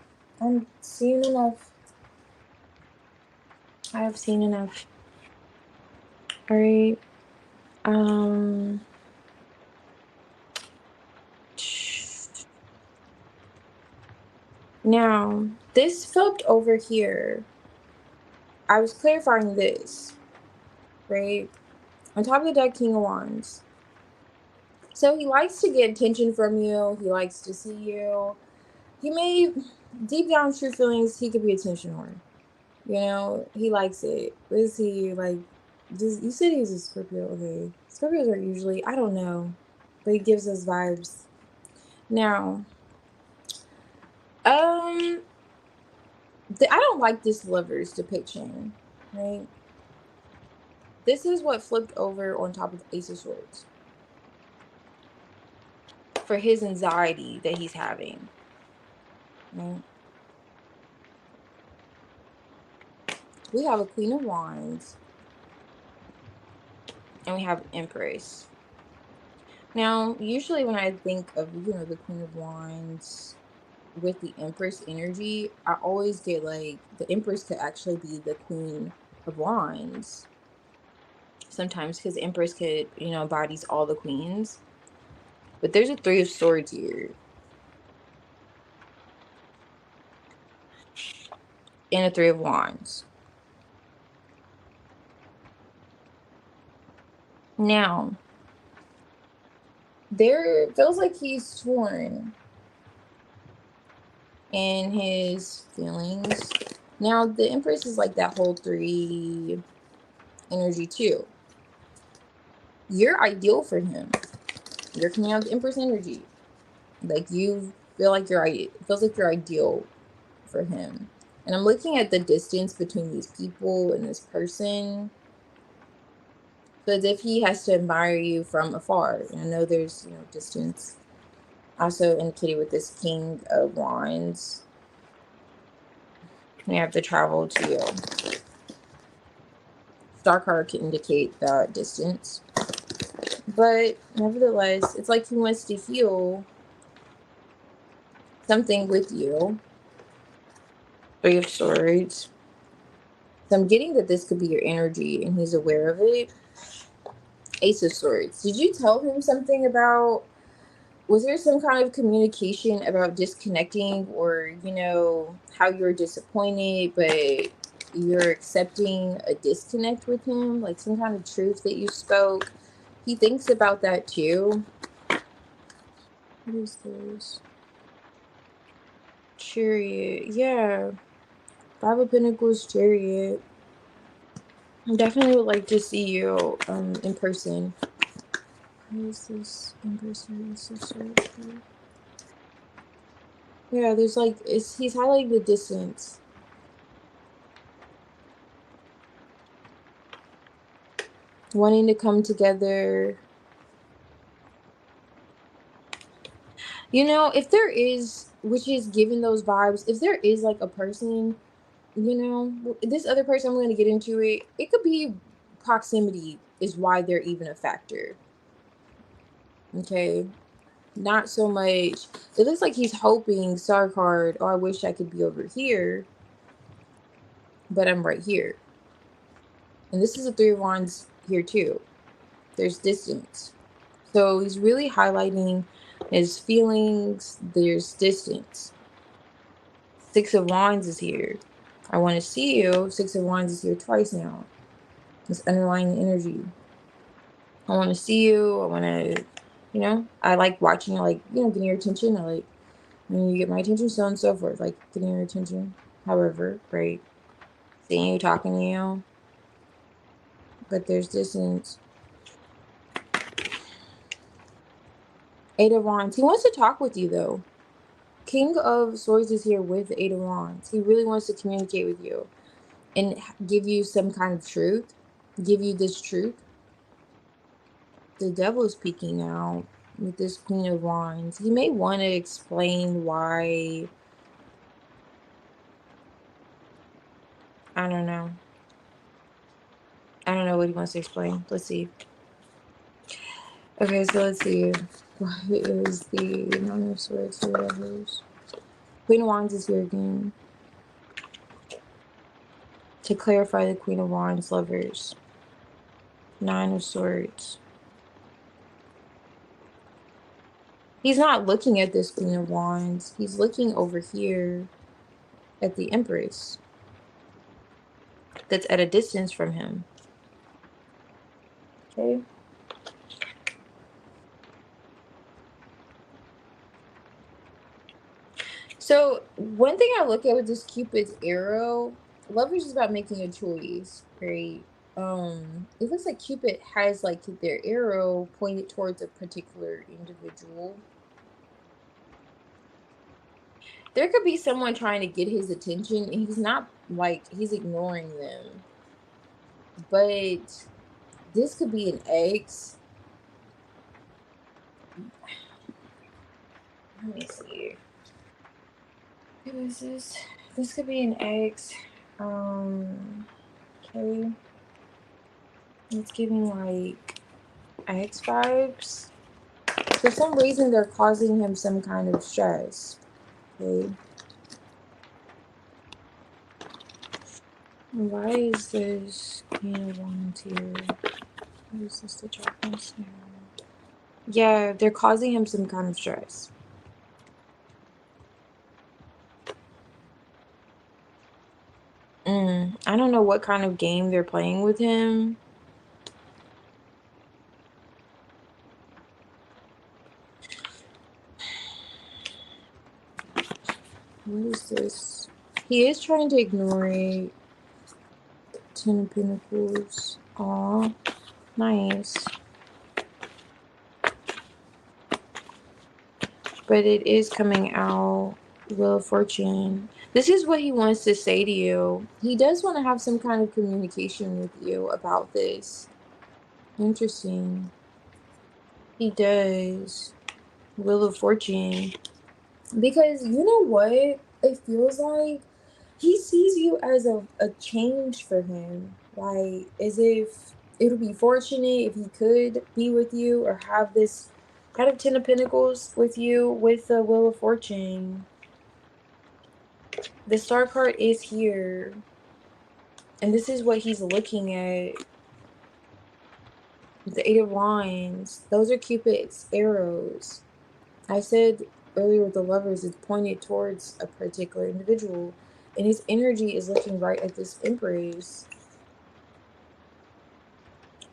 I'm seeing enough. I have seen enough. Alright. Now, this flipped over here. I was clarifying this, right? On top of the deck, King of Wands. So he likes to get attention from you. He likes to see you. He may, deep down, true feelings, he could be attention whore. You know, he likes it. What is he like? You said he's a Scorpio. Okay, Scorpios are usually, I don't know, but he gives us vibes. Now, I don't like this Lovers depiction, right? This is what flipped over on top of the Ace of Swords for his anxiety that he's having, right? We have a Queen of Wands and we have Empress. Now, usually when I think of, the Queen of Wands with the Empress energy, I always get like the Empress could actually be the Queen of Wands sometimes because Empress could, embodies all the queens. But there's a Three of Swords here and a Three of Wands. Now, there feels like he's torn in his feelings. Now, the Empress is like that whole 3 energy too. You're ideal for him. You're coming out of the Empress energy. Like, you feel like it feels like you're ideal for him. And I'm looking at the distance between these people and this person. So as if he has to admire you from afar. And I know there's, distance. Also indicated with this King of Wands. We have to travel to Star card can indicate that distance. But nevertheless, it's like he wants to heal something with you. 3 of Swords. So I'm getting that this could be your energy and he's aware of it. Ace of Swords. Did you tell him something about, was there some kind of communication about disconnecting, or, how you're disappointed, but you're accepting a disconnect with him? Like some kind of truth that you spoke? He thinks about that too. What is this? Chariot. Yeah. 5 of Pentacles, Chariot. I definitely would like to see you in person. What is this? In person. Yeah, there's like, he's highlighting the distance. Wanting to come together. If there is, which is giving those vibes, if there is like a person, this other person, I'm going to get into it. It could be proximity is why they're even a factor. Okay. Not so much. It looks like he's hoping, Star card, oh, I wish I could be over here, but I'm right here. And this is a 3 of Wands here too. There's distance. So he's really highlighting his feelings. There's distance. 6 of Wands is here. I want to see you. 6 of Wands is here twice now. This underlying energy. I want to see you. I want to, I like watching, getting your attention. I like when you get my attention, so on and so forth. Like getting your attention. However, right? Seeing you, talking to you. But there's distance. 8 of Wands. He wants to talk with you though. King of Swords is here with the 8 of Wands. He really wants to communicate with you and give you some kind of truth. Give you this truth. The Devil is peeking out with this Queen of Wands. He may want to explain why. I don't know. I don't know what he wants to explain. Let's see. Okay, so let's see. What is the Nine of Swords for Lovers? Queen of Wands is here again. To clarify the Queen of Wands, Lovers. 9 of Swords. He's not looking at this Queen of Wands. He's looking over here at the Empress. That's at a distance from him. Okay. So one thing I look at with this Cupid's arrow, Lovers is about making a choice, right? It looks like Cupid has like their arrow pointed towards a particular individual. There could be someone trying to get his attention and he's not, like, he's ignoring them. But this could be an ex. Let me see. Who is this? This could be an ex. Okay. It's giving like ex vibes. For some reason, they're causing him some kind of stress. Okay. Why is this Queen of Wands here? Why is this the Darkness here? Yeah, they're causing him some kind of stress. I don't know what kind of game they're playing with him. What is this? He is trying to ignore it. 10 of Pentacles. Aw, nice. But it is coming out. Wheel of Fortune. This is what he wants to say to you. He does want to have some kind of communication with you about this. Interesting. He does. Wheel of Fortune. Because you know what? It feels like he sees you as a change for him. Like, as if it would be fortunate if he could be with you or have this kind of 10 of Pentacles with you with the Wheel of Fortune. The Star card is here. And this is what he's looking at. The 8 of Wands. Those are Cupid's arrows. I said earlier with the Lovers, it's pointed towards a particular individual. And his energy is looking right at this Empress.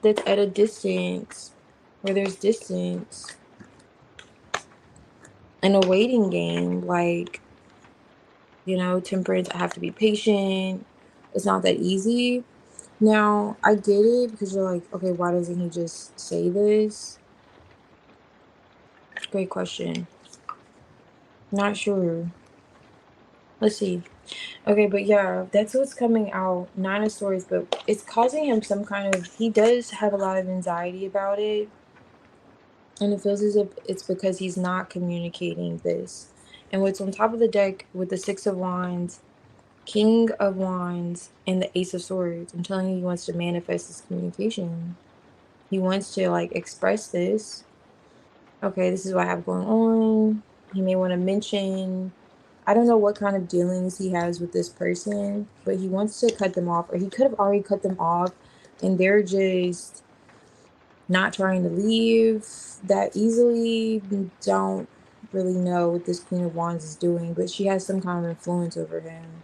That's at a distance. Where there's distance. In a waiting game. Like, you know, Temperance, I have to be patient. It's not that easy. Now, I get it because you're like, okay, why doesn't he just say this? Great question. Not sure. Let's see. Okay, but yeah, that's what's coming out. 9 of Swords, but it's causing him some kind of... He does have a lot of anxiety about it. And it feels as if it's because he's not communicating this. And what's on top of the deck with the 6 of Wands, King of Wands, and the Ace of Swords. I'm telling you, he wants to manifest this communication. He wants to, like, express this. Okay, this is what I have going on. He may want to mention... I don't know what kind of dealings he has with this person, but he wants to cut them off. Or he could have already cut them off, and they're just not trying to leave that easily. Don't really know what this Queen of Wands is doing, but she has some kind of influence over him.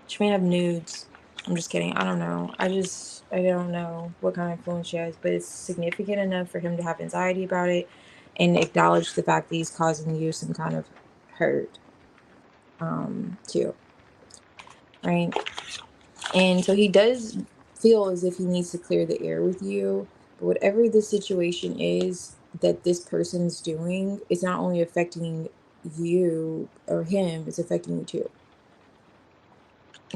She may have nudes. I'm just kidding. I don't know. I don't know what kind of influence she has, but it's significant enough for him to have anxiety about it and acknowledge the fact that he's causing you some kind of hurt, too. Right? And so he does feel as if he needs to clear the air with you, but whatever the situation is that this person's doing, it's not only affecting you or him, it's affecting you too.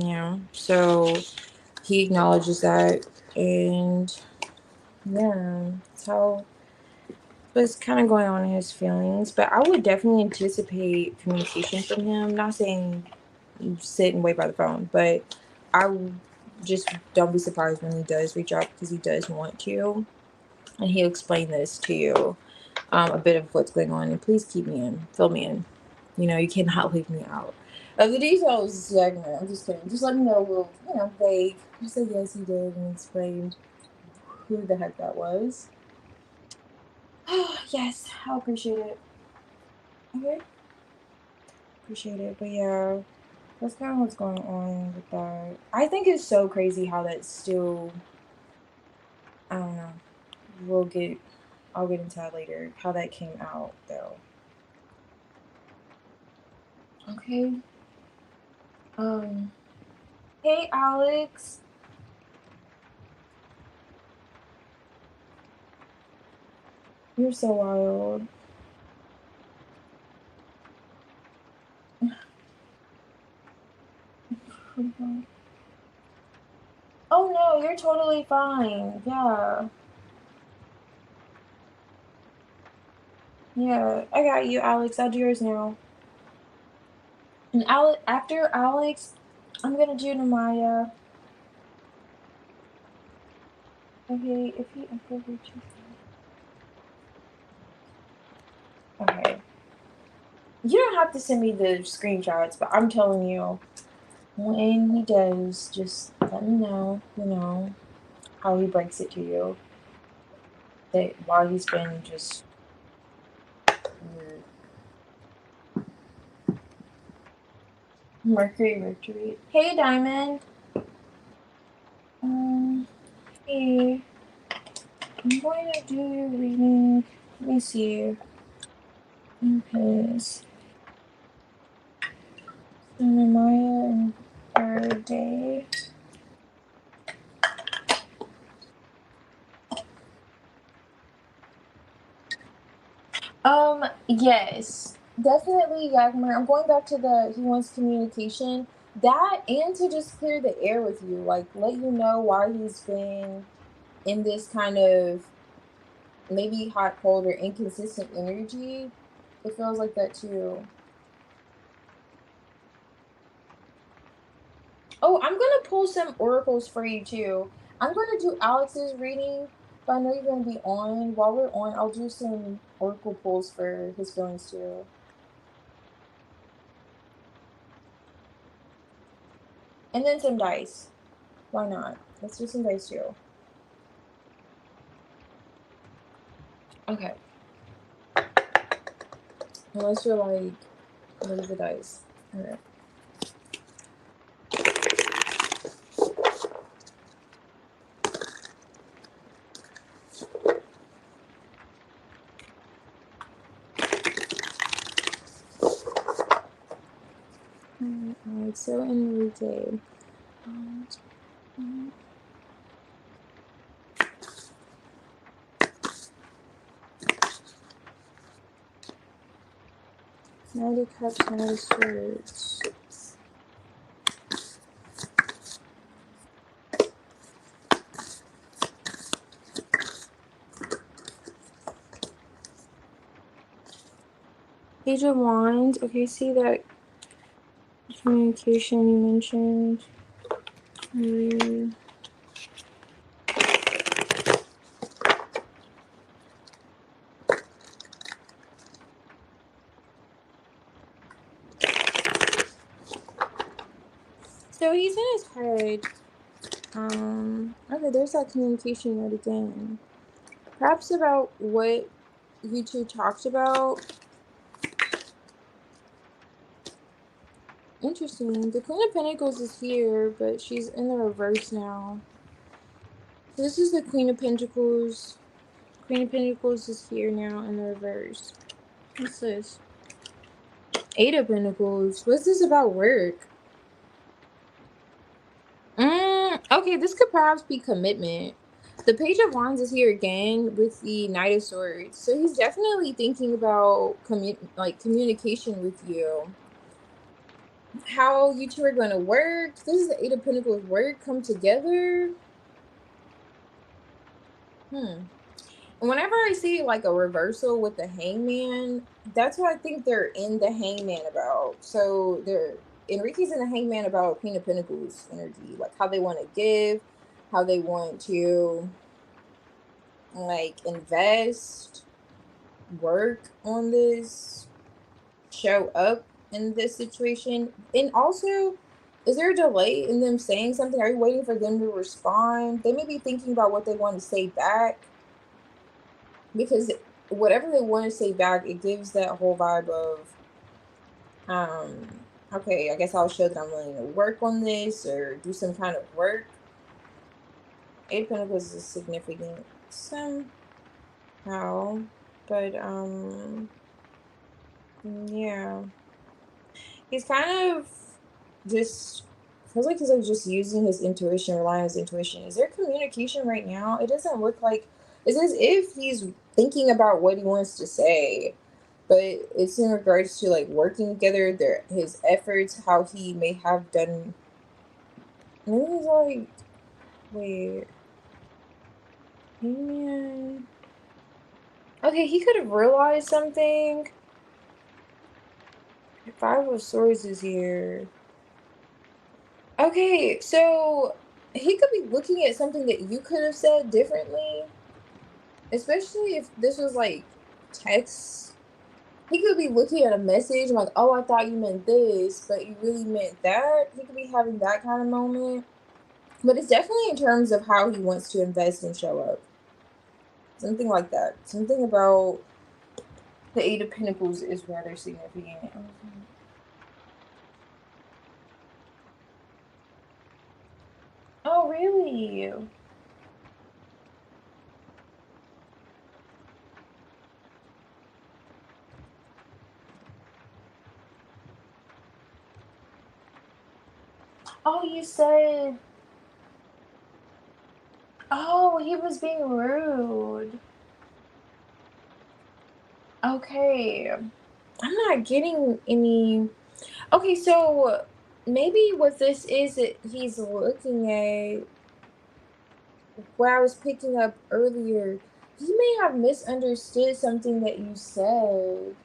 You know? So he acknowledges that, and yeah, that's how what's kind of going on in his feelings. But I would definitely anticipate communication from him. Not saying sit and wait by the phone, but I just don't be surprised when he does reach out, because he does want to, and he'll explain this to you, a bit of what's going on. And please keep me in, fill me in. You know, you cannot leave me out of the details of the segment. I'm just kidding. Just let me know a little, you know, vague. Just say yes, he did, and explained who the heck that was. Yes, I'll appreciate it. Okay, appreciate it. But yeah, that's kind of what's going on with that. I think it's so crazy how that's still, I don't know. I'll get into that later, how that came out though. Okay. Hey Alex. You're so wild. Oh no, you're totally fine. Yeah. Yeah, I got you, Alex. I'll do yours now. And after Alex, I'm gonna do Namaya. Okay, if you ever reach okay. You don't have to send me the screenshots, but I'm telling you, when he does, just let me know, you know, how he breaks it to you. That while he's been just weird. Mercury retrograde. Hey, Diamond. Hey. I'm going to do your reading. Let me see. Because And Maya in third day. Yes. Definitely, Yagmar. I'm going back to the he wants communication. That and to just clear the air with you, like let you know why he's been in this kind of maybe hot, cold, or inconsistent energy. It feels like that too. Oh, I'm gonna pull some oracles for you too. I'm gonna do Alex's reading, but I know you're gonna be on. While we're on, I'll do some oracle pulls for his feelings too. And then some dice. Why not? Let's do some dice too. Okay. Unless you're like, what is the dice? Alright. Alright, so Enrique. Knight of Cups, Knight of Swords. Page of Wands. Okay, see that communication you mentioned earlier. So he's in his head. Okay, there's that communication yet again. Perhaps about what you two talked about. Interesting. The Queen of Pentacles is here, but she's in the reverse now. So this is the Queen of Pentacles. Queen of Pentacles is here now in the reverse. What's this? Eight of Pentacles. What's this about work? Okay, this could perhaps be commitment. The Page of Wands is here again with the Knight of Swords. So he's definitely thinking about communication with you. How you two are going to work. This is the Eight of Pentacles work. Come together. Whenever I see like a reversal with the Hangman, that's what I think they're in the Hangman about. So Enrique's in the Hangman about Queen of Pentacles energy, like how they want to give, how they want to like invest, work on this, show up in this situation. And also, is there a delay in them saying something? Are you waiting for them to respond? They may be thinking about what they want to say back, because whatever they want to say back, it gives that whole vibe of okay, I guess I'll show that I'm willing to work on this or do some kind of work. Eight of Pentacles is significant somehow, but yeah, he's kind of just feels like he's like just using his intuition, relying on his intuition. Is there communication right now? It doesn't look like. It's as if he's thinking about what he wants to say, but it's in regards to like working together, his efforts, how he may have done. Maybe he's like, wait, man. Okay, he could have realized something. Five of Swords is here. Okay, so he could be looking at something that you could have said differently, especially if this was like text. He could be looking at a message like, oh, I thought you meant this, but you really meant that. He could be having that kind of moment. But it's definitely in terms of how he wants to invest and show up. Something like that. Something about the Eight of Pentacles is rather significant. Oh, really? you said. Oh, he was being rude. Okay. I'm not getting any. Okay, so maybe what this is, he's looking at what I was picking up earlier. He may have misunderstood something that you said.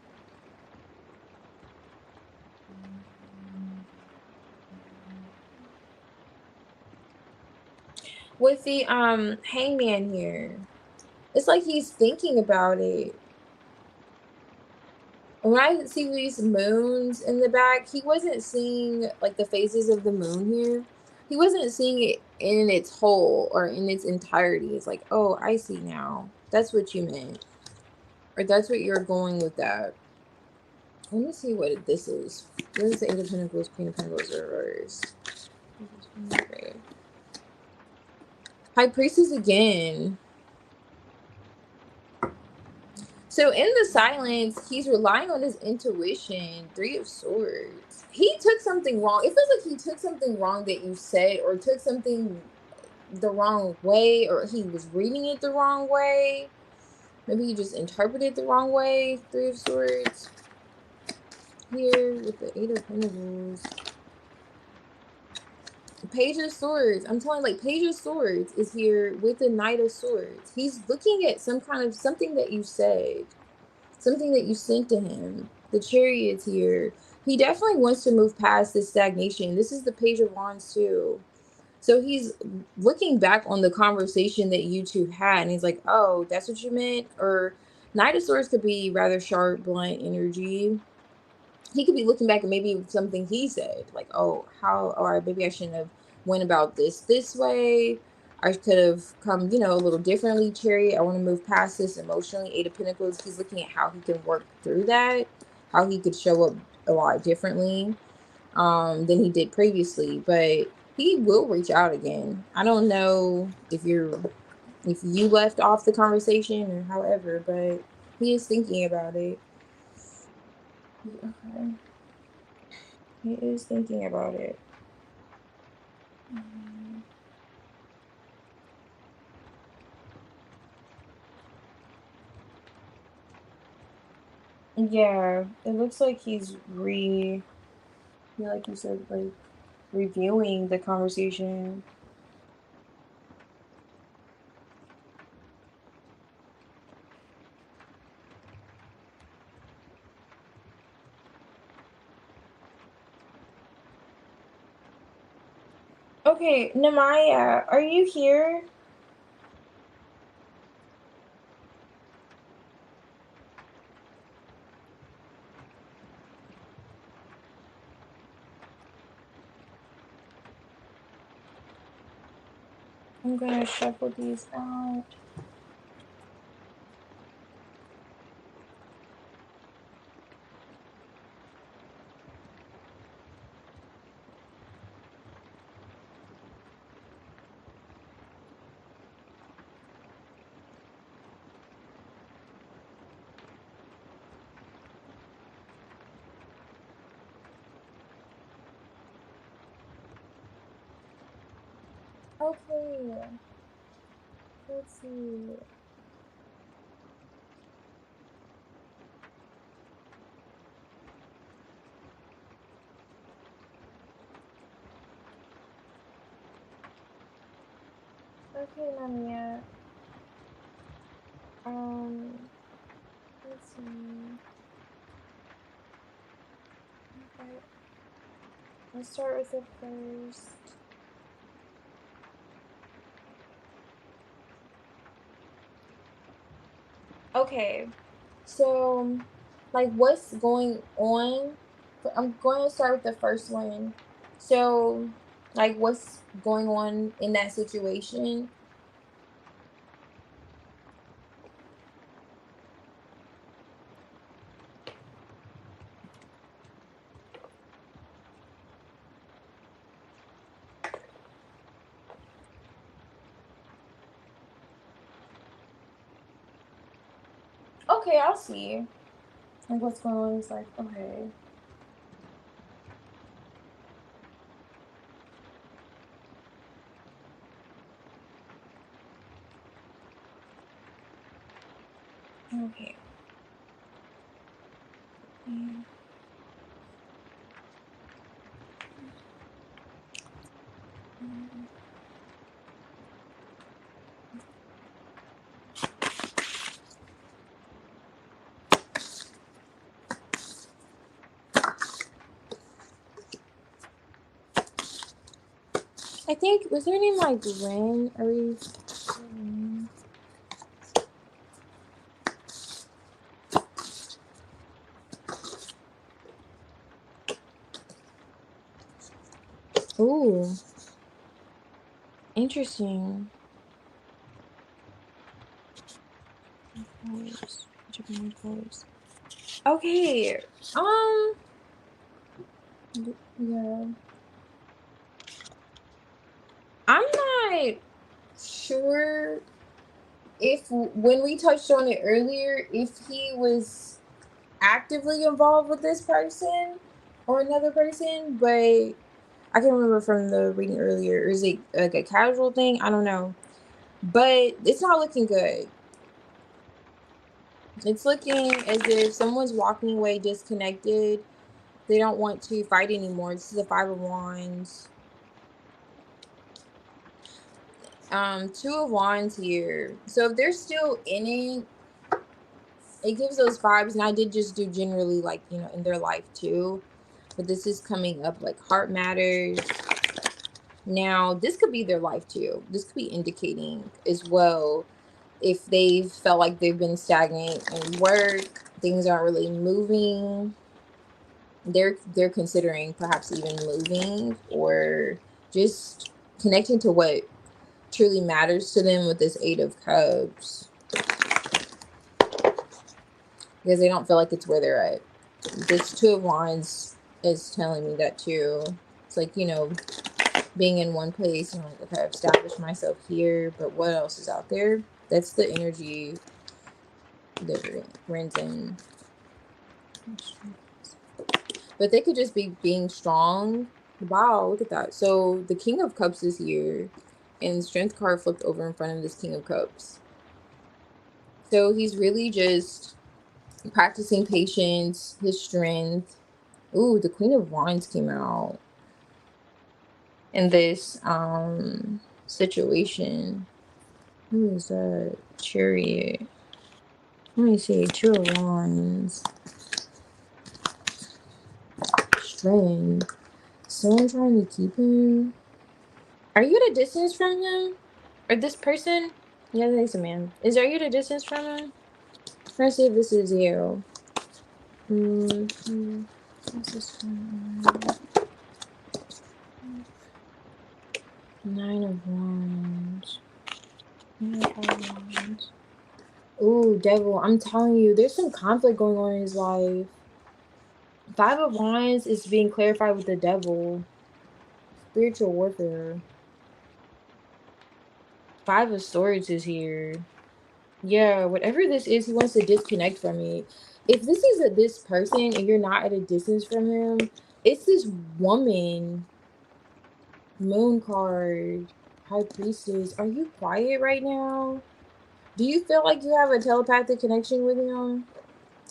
With the hangman here. It's like he's thinking about it. When I see these moons in the back, he wasn't seeing like the phases of the moon here. He wasn't seeing it in its whole or in its entirety. It's like, oh, I see now. That's what you meant. Or that's what you're going with that. Let me see what this is. This is the Eight of Pentacles, Queen of Pentacles, reverse. Okay. High Priestess again. So in the silence, he's relying on his intuition. Three of Swords. He took something wrong. It feels like he took something wrong that you said, or took something the wrong way, or he was reading it the wrong way. Maybe he just interpreted the wrong way. Three of Swords. Here with the Eight of Pentacles. Page of Swords. I'm telling, like, Page of Swords is here with the Knight of Swords. He's looking at some kind of something that you said. Something that you sent to him. The Chariot's here. He definitely wants to move past this stagnation. This is the Page of Wands too. So he's looking back on the conversation that you two had, and he's like, oh, that's what you meant? Or Knight of Swords could be rather sharp, blunt energy. He could be looking back at maybe something he said, like, oh, how, or maybe I shouldn't have went about this way. I could have come, you know, a little differently. Chariot, I want to move past this emotionally. Eight of Pentacles, he's looking at how he can work through that, how he could show up a lot differently than he did previously. But he will reach out again. I don't know if you left off the conversation or however, but he is thinking about it. Okay. He is thinking about it. Yeah, it looks like he's yeah, like you said, like reviewing the conversation. Okay, Namaya, are you here? I'm gonna shuffle these out. Okay, let's see. Okay, Namia. Let's see. Okay, let's start with the first. Okay, so like what's going on? I'm going to start with the first one. So, like, what's going on in that situation? Okay, I'll see. Like, what's going on is like, okay. Okay. I think, was her name like Ren or Ooh, interesting. Okay. Yeah. I'm not sure if when we touched on it earlier, if he was actively involved with this person or another person, but I can remember from the reading earlier. Is it like a casual thing? I don't know. But it's not looking good. It's looking as if someone's walking away disconnected. They don't want to fight anymore. This is the Five of Wands. Two of Wands here. So if they're still in it gives those vibes. And I did just do generally, like, you know, in their life too. But this is coming up like heart matters. Now, this could be their life too. This could be indicating as well if they've felt like they've been stagnant in work, things aren't really moving. They're considering perhaps even moving or just connecting to what truly matters to them with this Eight of Cups, because they don't feel like it's where they're at. This Two of Wands is telling me that too. It's like, you know, being in one place and like, okay, I've established myself here, but what else is out there? That's the energy that runs in. But they could just be being strong. Wow, look at that. So the King of Cups is here, and the Strength card flipped over in front of this King of Cups. So he's really just practicing patience, his strength. Ooh, the Queen of Wands came out in this situation. Who is that? Chariot. Let me see. Two of Wands. Strength. Someone trying to keep him. Are you at a distance from him? Or this person? Yeah, I think it's a man. Are you at a distance from him? Let's see if this is you. Nine of Wands. Ooh, Devil. I'm telling you, there's some conflict going on in his life. Five of Wands is being clarified with the Devil. Spiritual warfare. Five of Swords is here. Yeah, whatever this is, he wants to disconnect from it. If this is this person and you're not at a distance from him, it's this woman. Moon card. High Priestess. Are you quiet right now? Do you feel like you have a telepathic connection with him?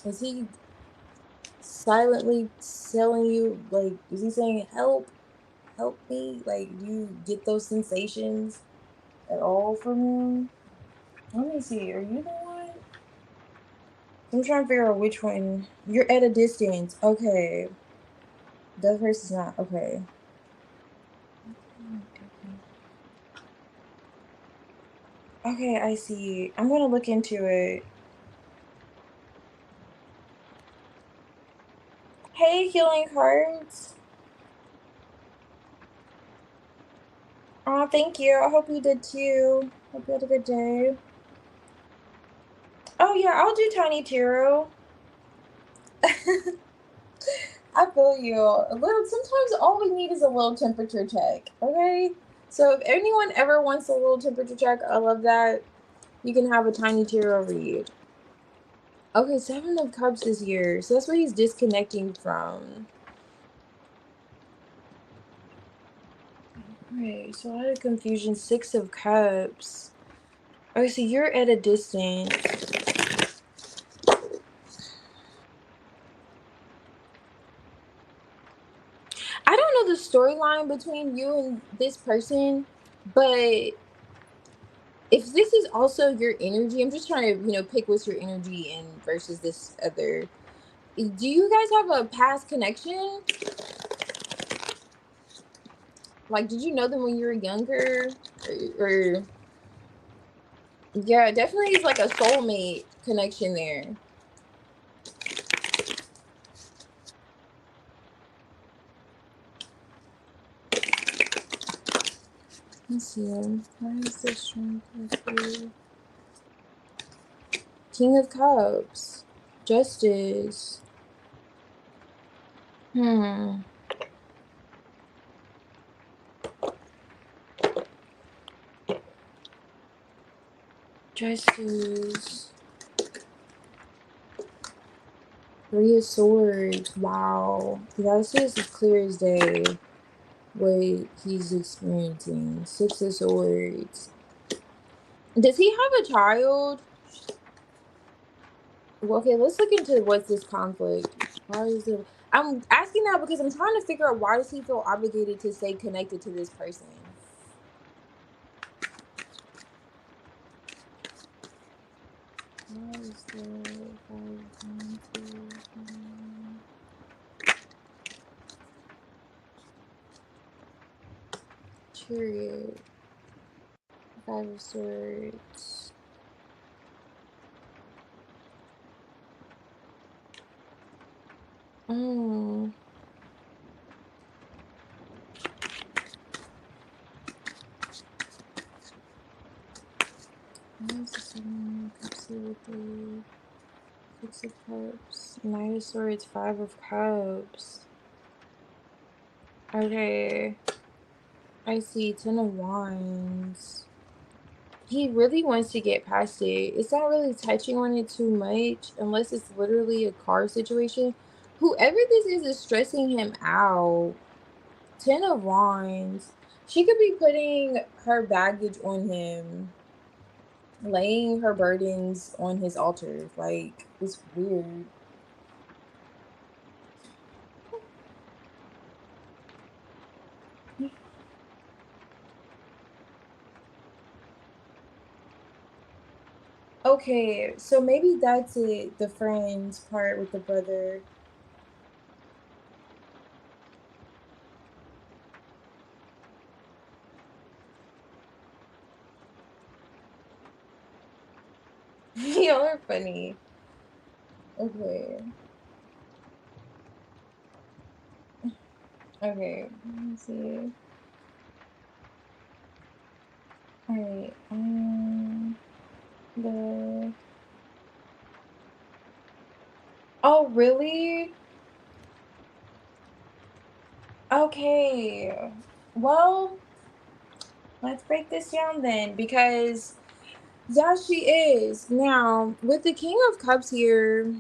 Is he silently telling you, like, is he saying, help me? Like, do you get those sensations at all from him? Let me see. Are you the one? I'm trying to figure out which one. You're at a distance. Okay. That person's not. Okay. Okay, I see. I'm gonna look into it. Hey, healing cards. Oh, thank you. I hope you did too. Hope you had a good day. Oh yeah, I'll do Tiny Tarot. I feel you. A little. Sometimes all we need is a little temperature check. Okay. So if anyone ever wants a little temperature check, I love that. You can have a Tiny Tarot read. Okay, Seven of Cups is here, so that's what he's disconnecting from. Right. So a lot of confusion. Six of Cups. Okay, so you're at a distance. storyline between you and this person, but if this is also your energy, I'm just trying to, pick what's your energy in versus this other. Do you guys have a past connection? Like, did you know them when you were younger? Or yeah, definitely is like a soulmate connection there. Let's see. Why is this strength here? King of Cups. Justice. Justice. Three of Swords. Wow. That says as clear as day what he's experiencing. Six of Swords. Does he have a child? Well, okay, let's look into what's this conflict. Why is it? I'm asking that because I'm trying to figure out why does he feel obligated to stay connected to this person? Why is Chariot. Five of Swords. Oh. Why is this one Cups here with the Six of Cups? Knight of Swords, Five of Cups. Okay. I see. Ten of Wands. He really wants to get past it. It's not really touching on it too much unless it's literally a car situation. Whoever this is stressing him out. Ten of Wands. She could be putting her baggage on him, laying her burdens on his altar. Like, it's weird. Okay, so maybe that's it. The friends part with the brother. Y'all are funny. Okay. Okay. Let me see. Alright. The. Oh, really? Okay. Well, let's break this down then, because yeah, she is. Now, with the King of Cups here,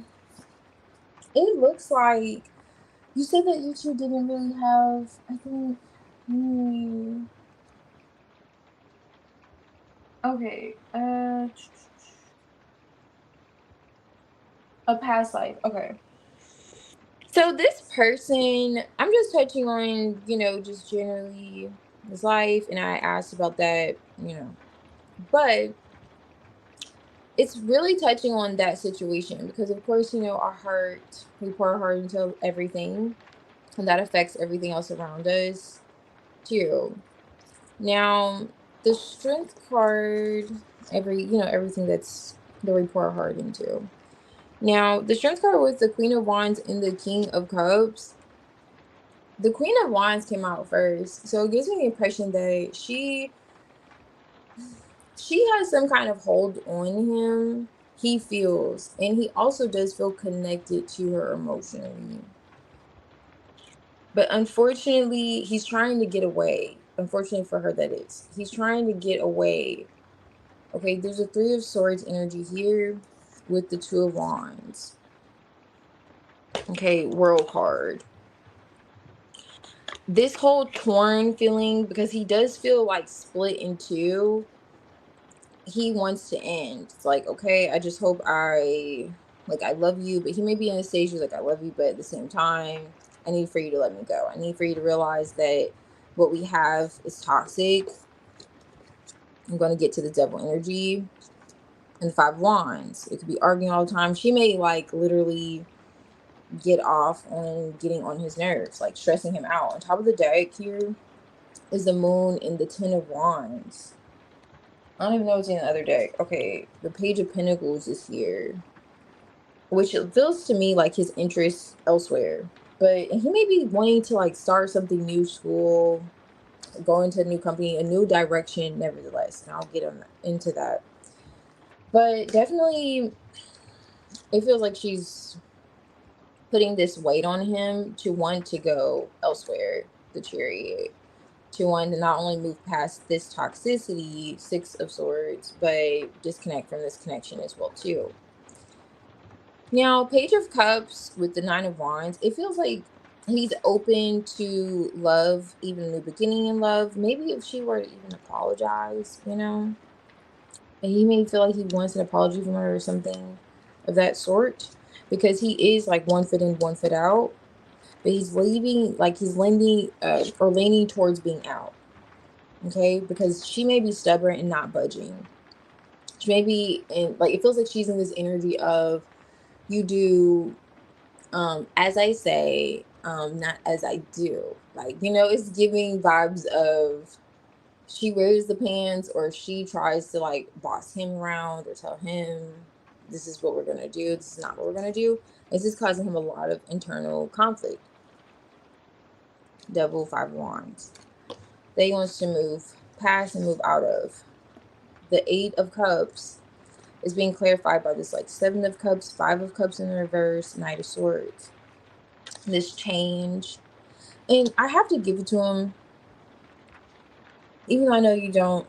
it looks like you said that you two didn't really have, I think, okay, a past life. Okay. So this person, I'm just touching on, just generally his life, and I asked about that, but it's really touching on that situation because, of course, our heart, we pour our heart into everything, and that affects everything else around us too. Now, the Strength card, everything that we pour our heart into. Now, the Strength card with the Queen of Wands and the King of Cups. The Queen of Wands came out first, so it gives me the impression that she has some kind of hold on him. He feels, and he also does feel connected to her emotionally. But unfortunately, he's trying to get away. Unfortunately for her, that is. He's trying to get away. Okay, there's a Three of Swords energy here with the Two of Wands. Okay, World card. This whole torn feeling, because he does feel like split in two, he wants to end. It's like, okay, I just hope I love you, but he may be on the stage, he's like, I love you, but at the same time, I need for you to let me go. I need for you to realize that what we have is toxic. I'm going to get to the devil energy and the 5 wands. It could be arguing all the time. She may like literally get off on getting on his nerves, like stressing him out. On top of the deck here is the moon and the 10 of wands. I don't even know what's in the other deck. Okay, the page of pentacles is here, which it feels to me like his interest elsewhere. But he may be wanting to like start something new, school, go into a new company, a new direction, nevertheless. And I'll get into that. But definitely, it feels like she's putting this weight on him to want to go elsewhere, the Chariot. To want to not only move past this toxicity, 6 of Swords, but disconnect from this connection as well, too. Now, Page of Cups with the 9 of Wands, it feels like he's open to love, even a new beginning in love. Maybe if she were to even apologize, you know, and he may feel like he wants an apology from her or something of that sort, because he is like 1 foot in, 1 foot out, but he's leaving, like he's leaning or leaning towards being out. Okay, because she may be stubborn and not budging. She may be in, like, it feels like she's in this energy of, you do as I say, not as I do. Like, you know, it's giving vibes of she wears the pants, or she tries to like boss him around or tell him this is what we're gonna do, this is not what we're gonna do. This is causing him a lot of internal conflict. Devil, 5 of Wands. That he wants to move past and move out of. The 8 of Cups is being clarified by this like 7 of Cups, 5 of Cups in the reverse, Knight of Swords. This change. And I have to give it to him, even though I know you don't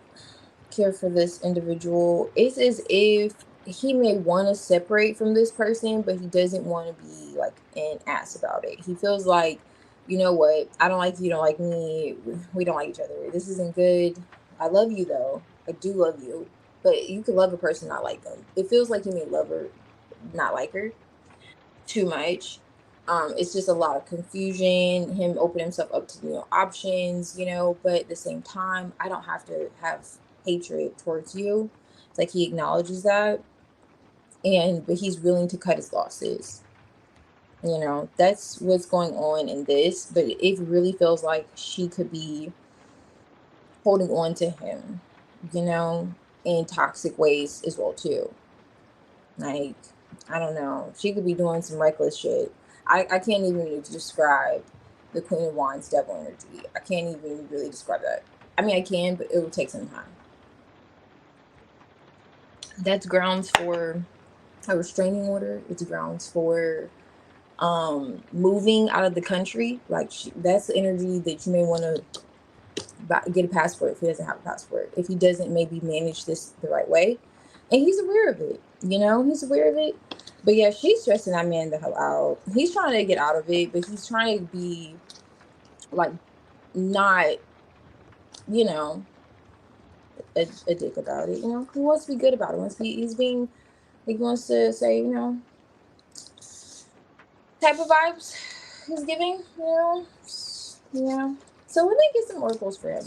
care for this individual. It's as if he may want to separate from this person, but he doesn't want to be like an ass about it. He feels like, you know what, I don't like you, don't like me, we don't like each other, this isn't good. I love you though, I do love you, but you could love a person, not like them. It feels like he may love her, not like her too much. It's just a lot of confusion, him opening himself up to new options, you know, but at the same time, I don't have to have hatred towards you. It's like he acknowledges that, but he's willing to cut his losses. You know, that's what's going on in this, but it really feels like she could be holding on to him, you know, in toxic ways as well too. Like, I don't know. She could be doing some reckless shit. I can't even describe the Queen of Wands devil energy. I can't even really describe that. I mean, I can, but it will take some time. That's grounds for a restraining order. It's grounds for moving out of the country. Like, that's the energy that you may want to get a passport if he doesn't have a passport. If he doesn't maybe manage this the right way. And he's aware of it. You know, he's aware of it. But yeah, she's stressing that man the hell out. He's trying to get out of it, but he's trying to be like not, you know, a dick about it. You know, he wants to be good about it. He's being, he wants to say, you know, type of vibes he's giving, you know. Yeah. So let me get some oracles for him.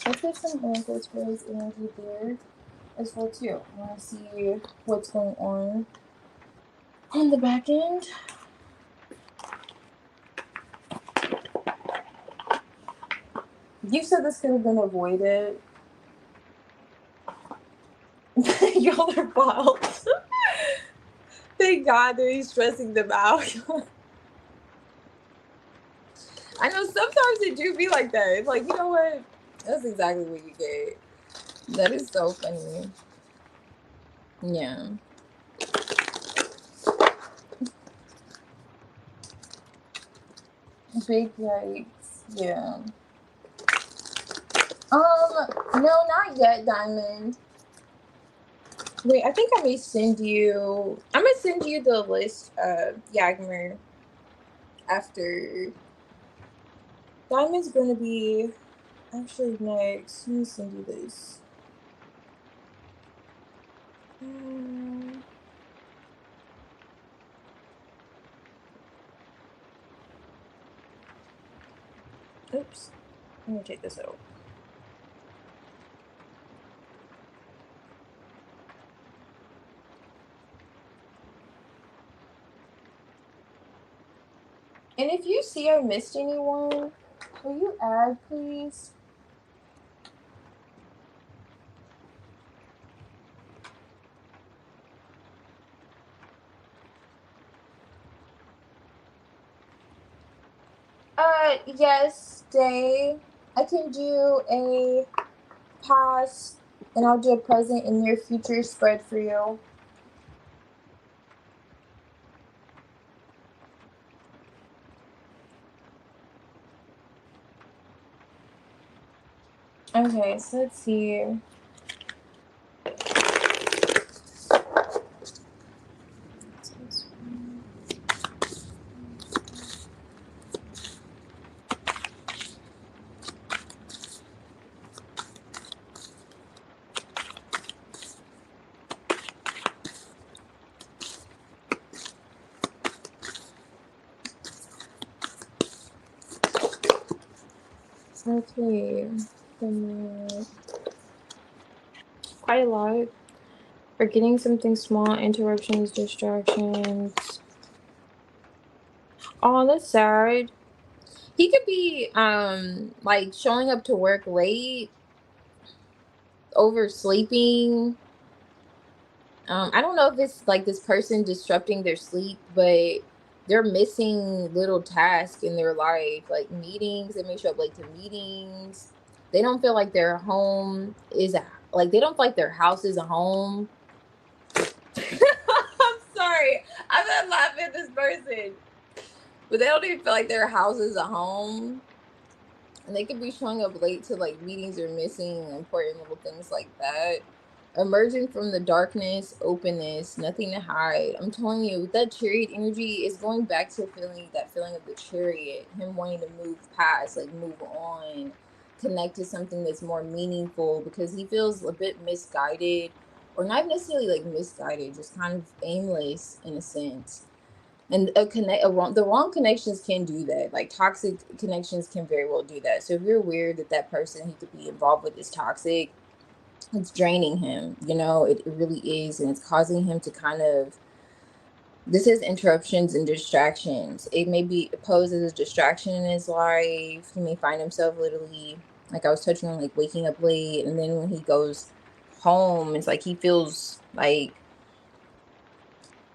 Let's get some oracles for his energy there as well too. I want to see what's going on the back end. You said this could have been avoided. Y'all are wild. Thank God that he's stressing them out. I know sometimes it do be like that. It's like, you know what? That's exactly what you get. That is so funny. Yeah. Big yikes. Yeah. No, not yet, Diamond. Wait, I think I may send you. I'm gonna send you the list of Yagmer after. Diamond's gonna be actually next. Let me send you this. Oops. Let me take this out. And if you see I missed anyone, will you add, please? Yes, Day. I can do a past, and I'll do a present and near future spread for you. Okay, so let's see. Okay, quite a lot. Forgetting something small, interruptions, distractions. Oh, that's sad. He could be like showing up to work late, oversleeping. I don't know if it's like this person disrupting their sleep, but they're missing little tasks in their life, like meetings. They may show up late to meetings. They don't feel like their home is like they don't feel like their house is a home. I'm sorry, I'm not laughing at this person, but they don't even feel like their house is a home. And they could be showing up late to like meetings or missing important little things like that. Emerging from the darkness, openness, nothing to hide. I'm telling you, that chariot energy is going back to that feeling of the chariot, him wanting to move past, like move on, connect to something that's more meaningful, because he feels a bit misguided, or not necessarily like misguided, just kind of aimless in a sense. And the wrong connections can do that. Like toxic connections can very well do that. So if you're aware that that person he could be involved with is toxic, it's draining him. It really is, and it's causing him to kind of. This is interruptions and distractions. It may be posed as a distraction in his life. He may find himself literally, like I was touching on, like waking up late, and then when he goes home, it's like he feels like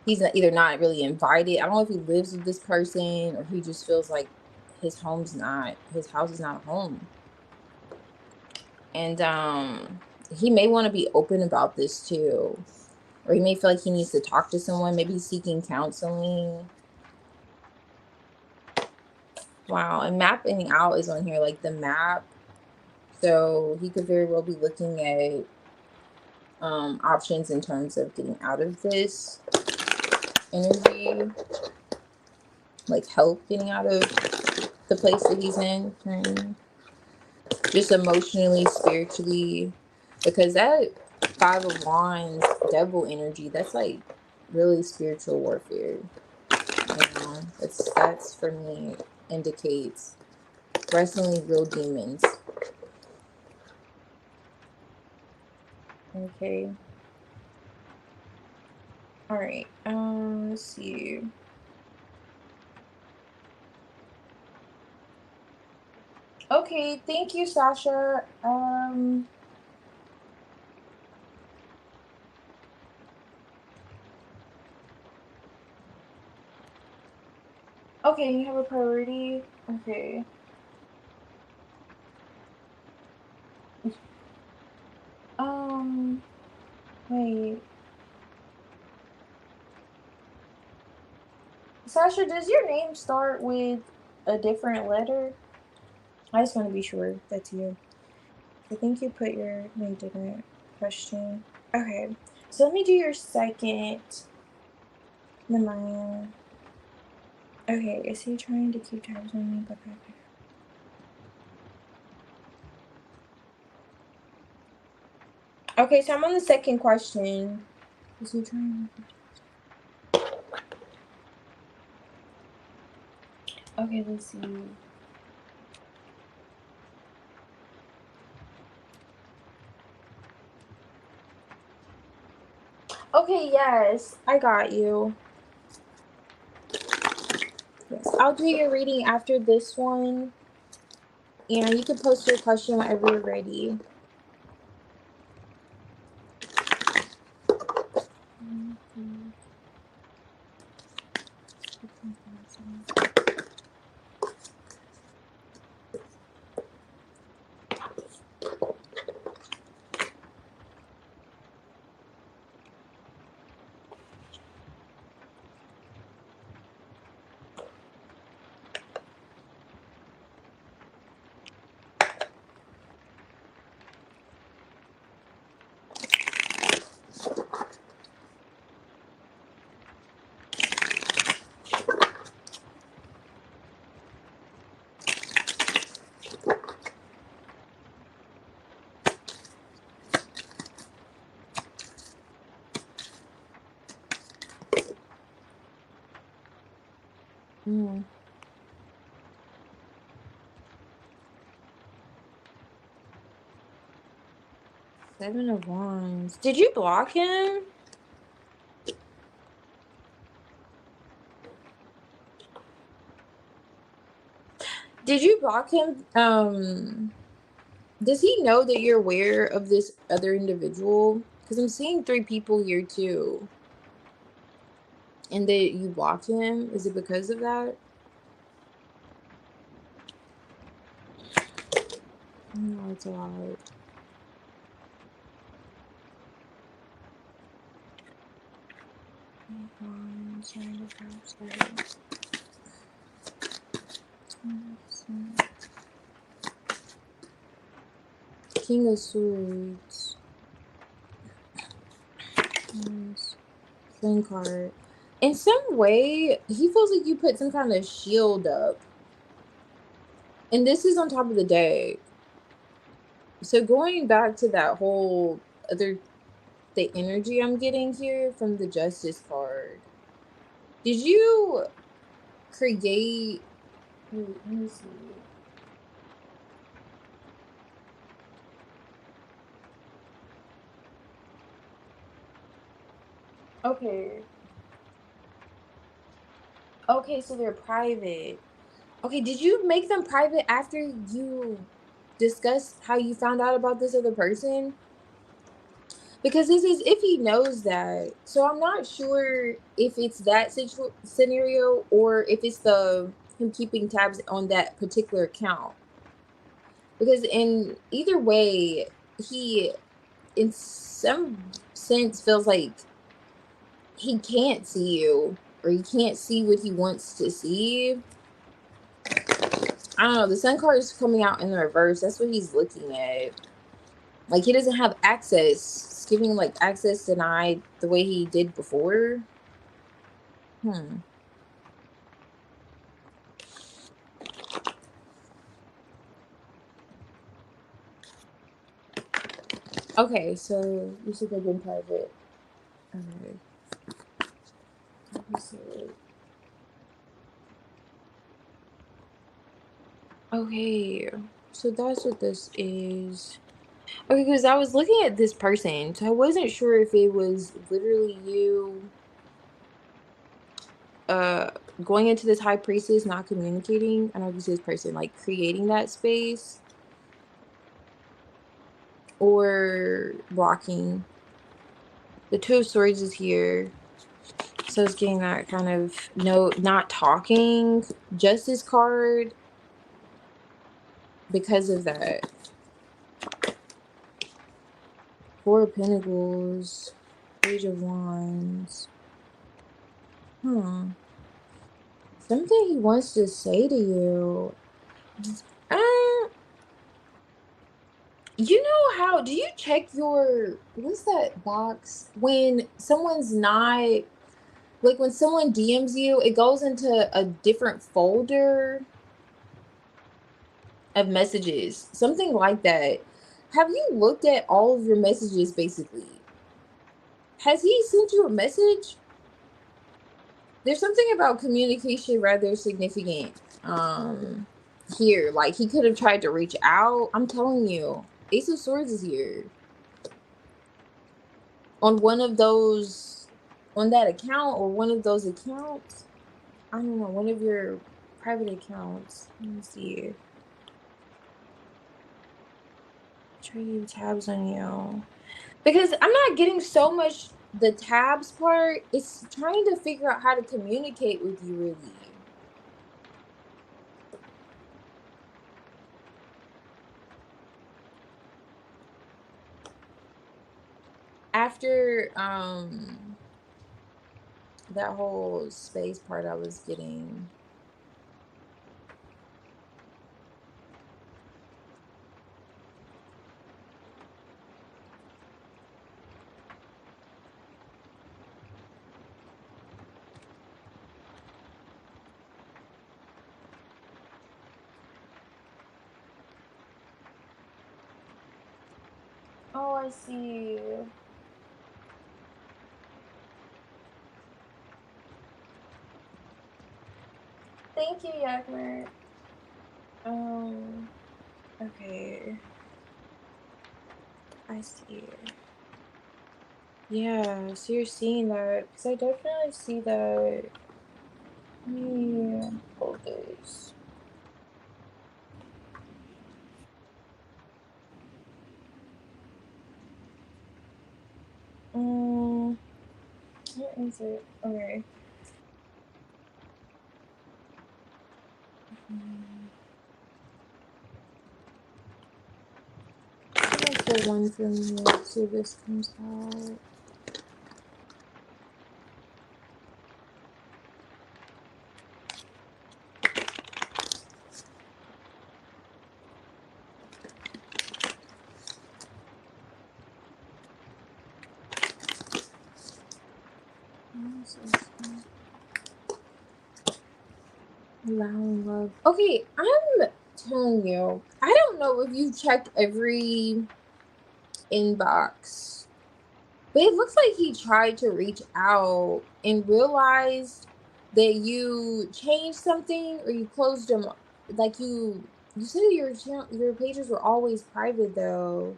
he's either not really invited. I don't know if he lives with this person or he just feels like his house is not a home. And he may want to be open about this too. Or he may feel like he needs to talk to someone. Maybe he's seeking counseling. Wow, and mapping out is on here, like the map. So he could very well be looking at options in terms of getting out of this energy, like help getting out of the place that he's in currently. Just emotionally, spiritually, because that 5 of Wands devil energy, that's like really spiritual warfare. That's for me indicates wrestling real demons. Okay. All right. Let's see. Okay, thank you, Sasha. Okay, you have a priority. Okay. Wait. Sasha, does your name start with a different letter? I just want to be sure that's you. I think you put your name different question. Okay. So let me do your second. The Maya. Okay, is he trying to keep tabs on me? Okay, so I'm on the second question. Is he trying to... Okay, let's see. Okay, yes, I got you. Yes, I'll do your reading after this one. And you can post your question whenever you're ready. Mm. Seven of Wands. Did you block him? Did you block him? Does he know that you're aware of this other individual? Because I'm seeing 3 people here too. And that you blocked him? Is it because of that? No, it's a lot. King of Swords. Sun card. In some way, he feels like you put some kind of shield up. And this is on top of the deck. So going back to that whole other, the energy I'm getting here from the Justice card. Did you create, wait, let me see. Okay. Okay, so they're private. Okay, did you make them private after you discussed how you found out about this other person? Because this is if he knows that. So I'm not sure if it's that scenario or if it's the him keeping tabs on that particular account. Because in either way, he in some sense feels like he can't see you or he can't see what he wants to see. I don't know. The Sun card is coming out in the reverse. That's what he's looking at. Like, he doesn't have access. It's giving, like, access denied the way he did before. Okay, so you said they've been private. Okay. Okay, so that's what this is. Okay, because I was looking at this person, so I wasn't sure if it was literally you going into this high priestess, not communicating. I know this is person, like creating that space or blocking. The Two of Swords is here. So it's getting that kind of not talking. Justice card because of that. Four of Pentacles. Page of Wands. Something he wants to say to you. You know how, do you check your, what's that box? When someone's not, like when someone DMs you, it goes into a different folder of messages. Something like that. Have you looked at all of your messages basically? Has he sent you a message? There's something about communication rather significant here. Like he could have tried to reach out. I'm telling you, Ace of Swords is here. on one of those, on that account or one of those accounts. I don't know, one of your private accounts. Let me see. Trading tabs on you. Because I'm not getting so much the tabs part. It's trying to figure out how to communicate with you, really. After that whole space part I was getting. Oh, I see. Thank you, Yakmer. Okay. I see. Yeah, so you're seeing that, because I definitely see that. Let me hold this. What is it? Okay. I'm gonna pull one from here, see if this comes out. Allowing love. Okay, I'm telling you, I don't know if you checked every inbox, but it looks like he tried to reach out and realized that you changed something or you closed them. Like you said your pages were always private though.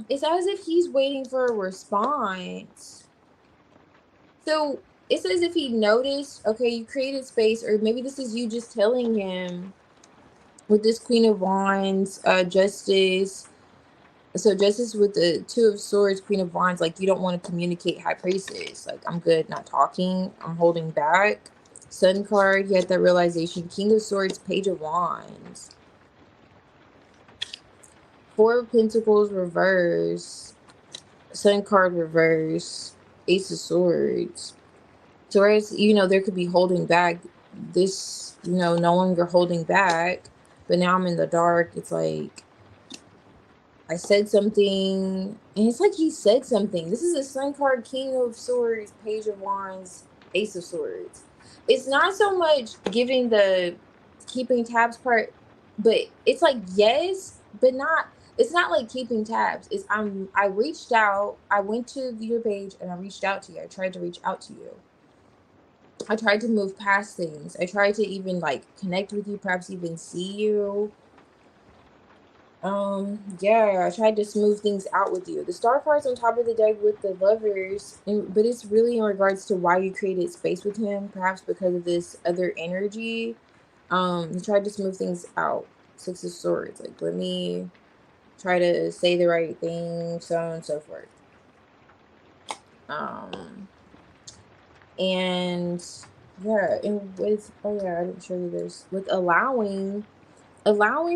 It's as if he's waiting for a response. So it's as if he noticed, okay, you created space, or maybe this is you just telling him with this Queen of Wands, Justice. So Justice with the Two of Swords, Queen of Wands, like you don't want to communicate high praises. Like, I'm good, not talking. I'm holding back. Sun card, you had that realization. King of Swords, Page of Wands. Four of Pentacles reverse. Sun card reverse. Ace of Swords. So whereas, there could be holding back. This, no longer holding back. But now I'm in the dark. It's like I said something, and it's like he said something. This is a Sun card, King of Swords, Page of Wands, Ace of Swords. It's not so much giving the keeping tabs part, but it's like yes, but not. It's not like keeping tabs. I reached out. I went to your page and I reached out to you. I tried to reach out to you. I tried to move past things. I tried to even like connect with you, perhaps even see you. Yeah, I tried to smooth things out with you. The star card's on top of the deck with the lovers, but it's really in regards to why you created space with him, perhaps because of this other energy. You tried to smooth things out. Six of Swords, like, let me try to say the right thing, so on and so forth. And yeah, and with, oh yeah, I didn't show you this. With allowing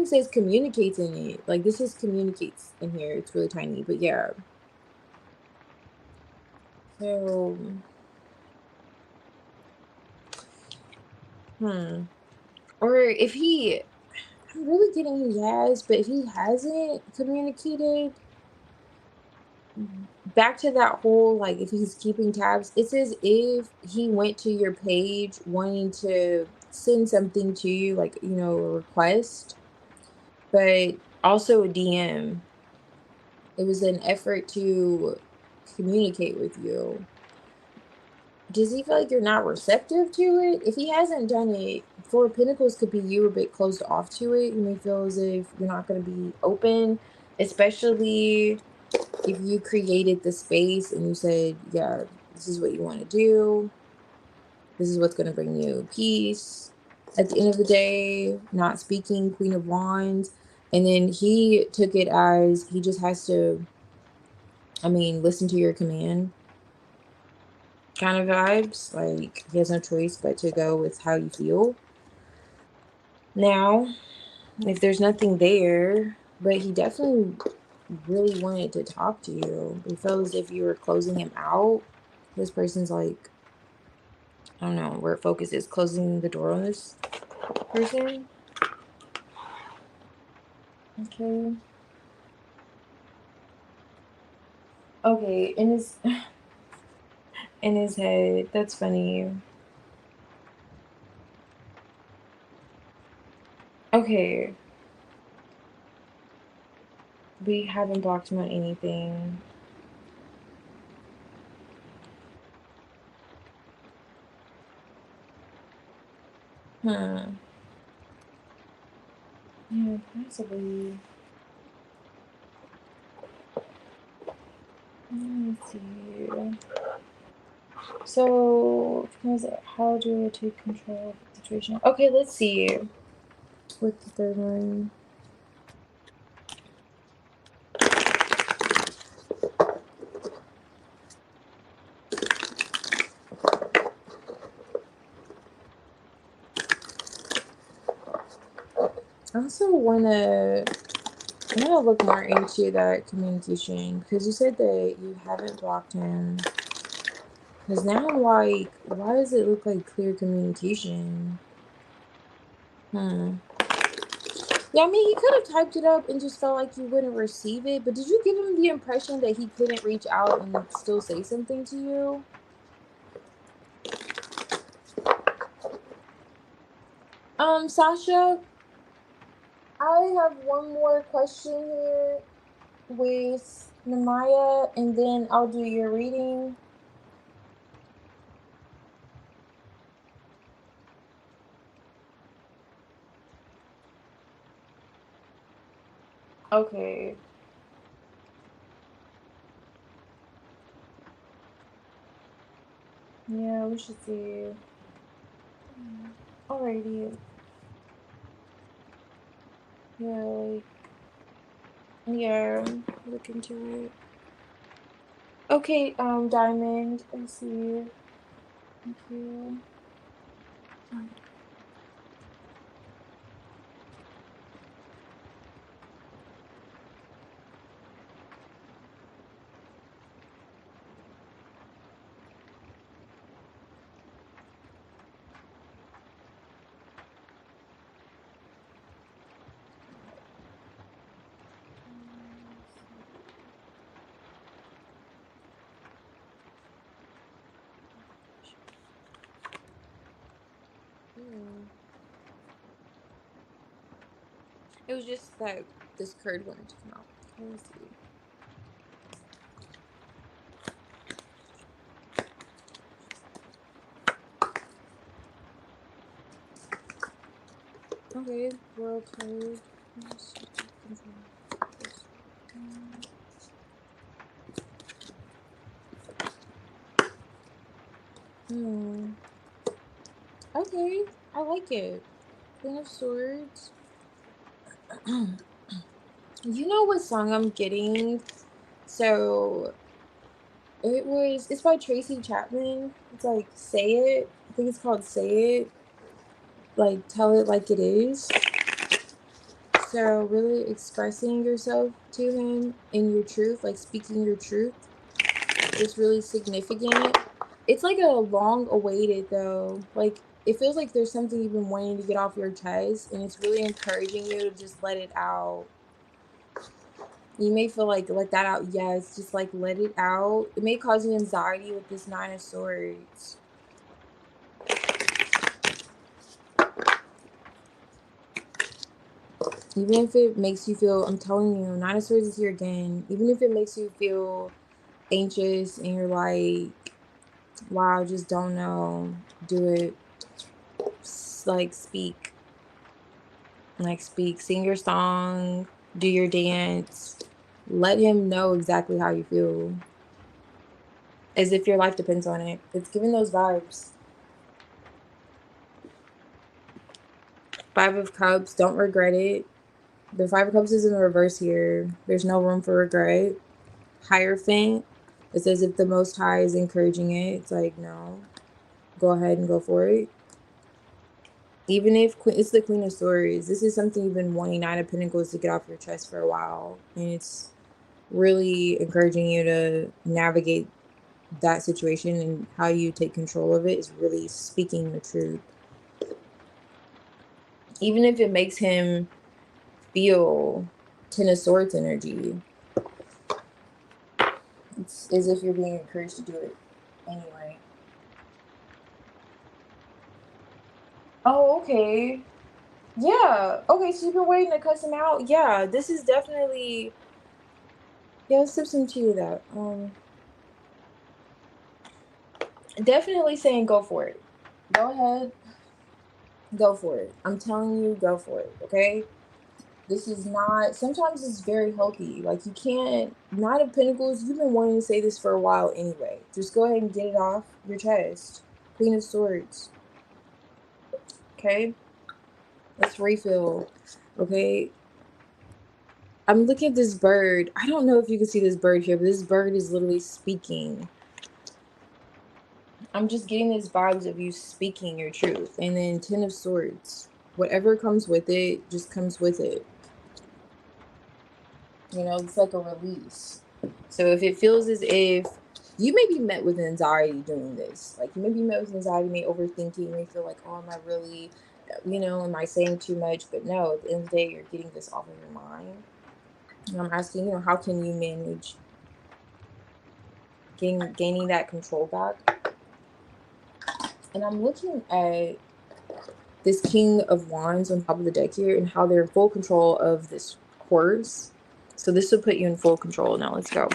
says communicates in it. Like, this is communicates in here. It's really tiny, but yeah. So, or if he, I'm really getting he has, but if he hasn't communicated, back to that whole, like, if he's keeping tabs, it's as if he went to your page wanting to send something to you, like, a request, but also a DM. It was an effort to communicate with you. Does he feel like you're not receptive to it? If he hasn't done it, Four of Pentacles could be you a bit closed off to it. You may feel as if you're not going to be open, especially if you created the space and you said, yeah, this is what you want to do, this is what's going to bring you peace at the end of the day, not speaking Queen of Wands. And then he took it as he just has to, listen to your command kind of vibes. Like he has no choice but to go with how you feel. Now, if there's nothing there, but he definitely really wanted to talk to you, it felt as if you were closing him out. This person's like, I don't know where focus is, closing the door on this person. Okay. Okay, in his head. That's funny. Okay. We haven't blocked him on anything. Hmm. Yeah, possibly. Let me see. So, how do I take control of the situation? Okay, let's see. With the third one. I also wanna look more into that communication because you said that you haven't blocked him. Because now I'm like, why does it look like clear communication? Hmm. Yeah, he could have typed it up and just felt like you wouldn't receive it. But did you give him the impression that he couldn't reach out and still say something to you? Sasha, I have one more question here with Namaya, and then I'll do your reading. Okay. Yeah, we should see. Alrighty. Yeah, yeah, look into it. Okay, Diamond, I see. Thank you. Hmm. It was just that this card wanted to come out. Okay, let's see. Okay, world card. Hmm. Okay, I like it. Queen of Swords. You know what song I'm getting? So it's by Tracy Chapman. It's like Say It. I think it's called Say It. Like tell it like it is. So really expressing yourself to him in your truth, like speaking your truth, is really significant. It's like a long awaited though. Like it feels like there's something you've been wanting to get off your chest, and it's really encouraging you to just let it out. You may feel like let that out. Yes, just like let it out. It may cause you anxiety with this Nine of Swords. Even if it makes you feel, I'm telling you, Nine of Swords is here again. Even if it makes you feel anxious and you're like, wow, just don't know, do it. Like speak. Like speak. Sing your song, do your dance. Let him know exactly how you feel. As if your life depends on it. It's giving those vibes. 5 of Cups, don't regret it. The 5 of Cups is in reverse here. There's no room for regret. Hierophant, it's as if the Most High is encouraging it. It's like, no, go ahead and go for it. Even if it's the Queen of Swords, this is something you've been wanting, 9 of Pentacles, to get off your chest for a while. And it's really encouraging you to navigate that situation, and how you take control of it is really speaking the truth. Even if it makes him feel 10 of Swords energy, it's as if you're being encouraged to do it anyway. Oh, okay. Yeah. Okay, so you've been waiting to cuss him out? Yeah, this is definitely... Yeah, let's sip some tea with that. Definitely saying go for it. Go ahead. Go for it. I'm telling you, go for it, okay? This is not... Sometimes it's very healthy. Like, you can't... 9 of Pentacles, you've been wanting to say this for a while anyway. Just go ahead and get it off your chest. Queen of Swords. Okay? Let's refill. Okay? I'm looking at this bird. I don't know if you can see this bird here, but this bird is literally speaking. I'm just getting these vibes of you speaking your truth. And then 10 of Swords. Whatever comes with it, just comes with it. You know, it's like a release. So if it feels as if you may be met with anxiety doing this, like you may be met with anxiety, may overthinking, you may feel like, oh, am I really, you know, am I saying too much? But no, at the end of the day, you're getting this off of your mind. And I'm asking, you know, how can you manage gaining that control back? And I'm looking at this King of Wands on top of the deck here, and how they're in full control of this course. So this will put you in full control. Now let's go.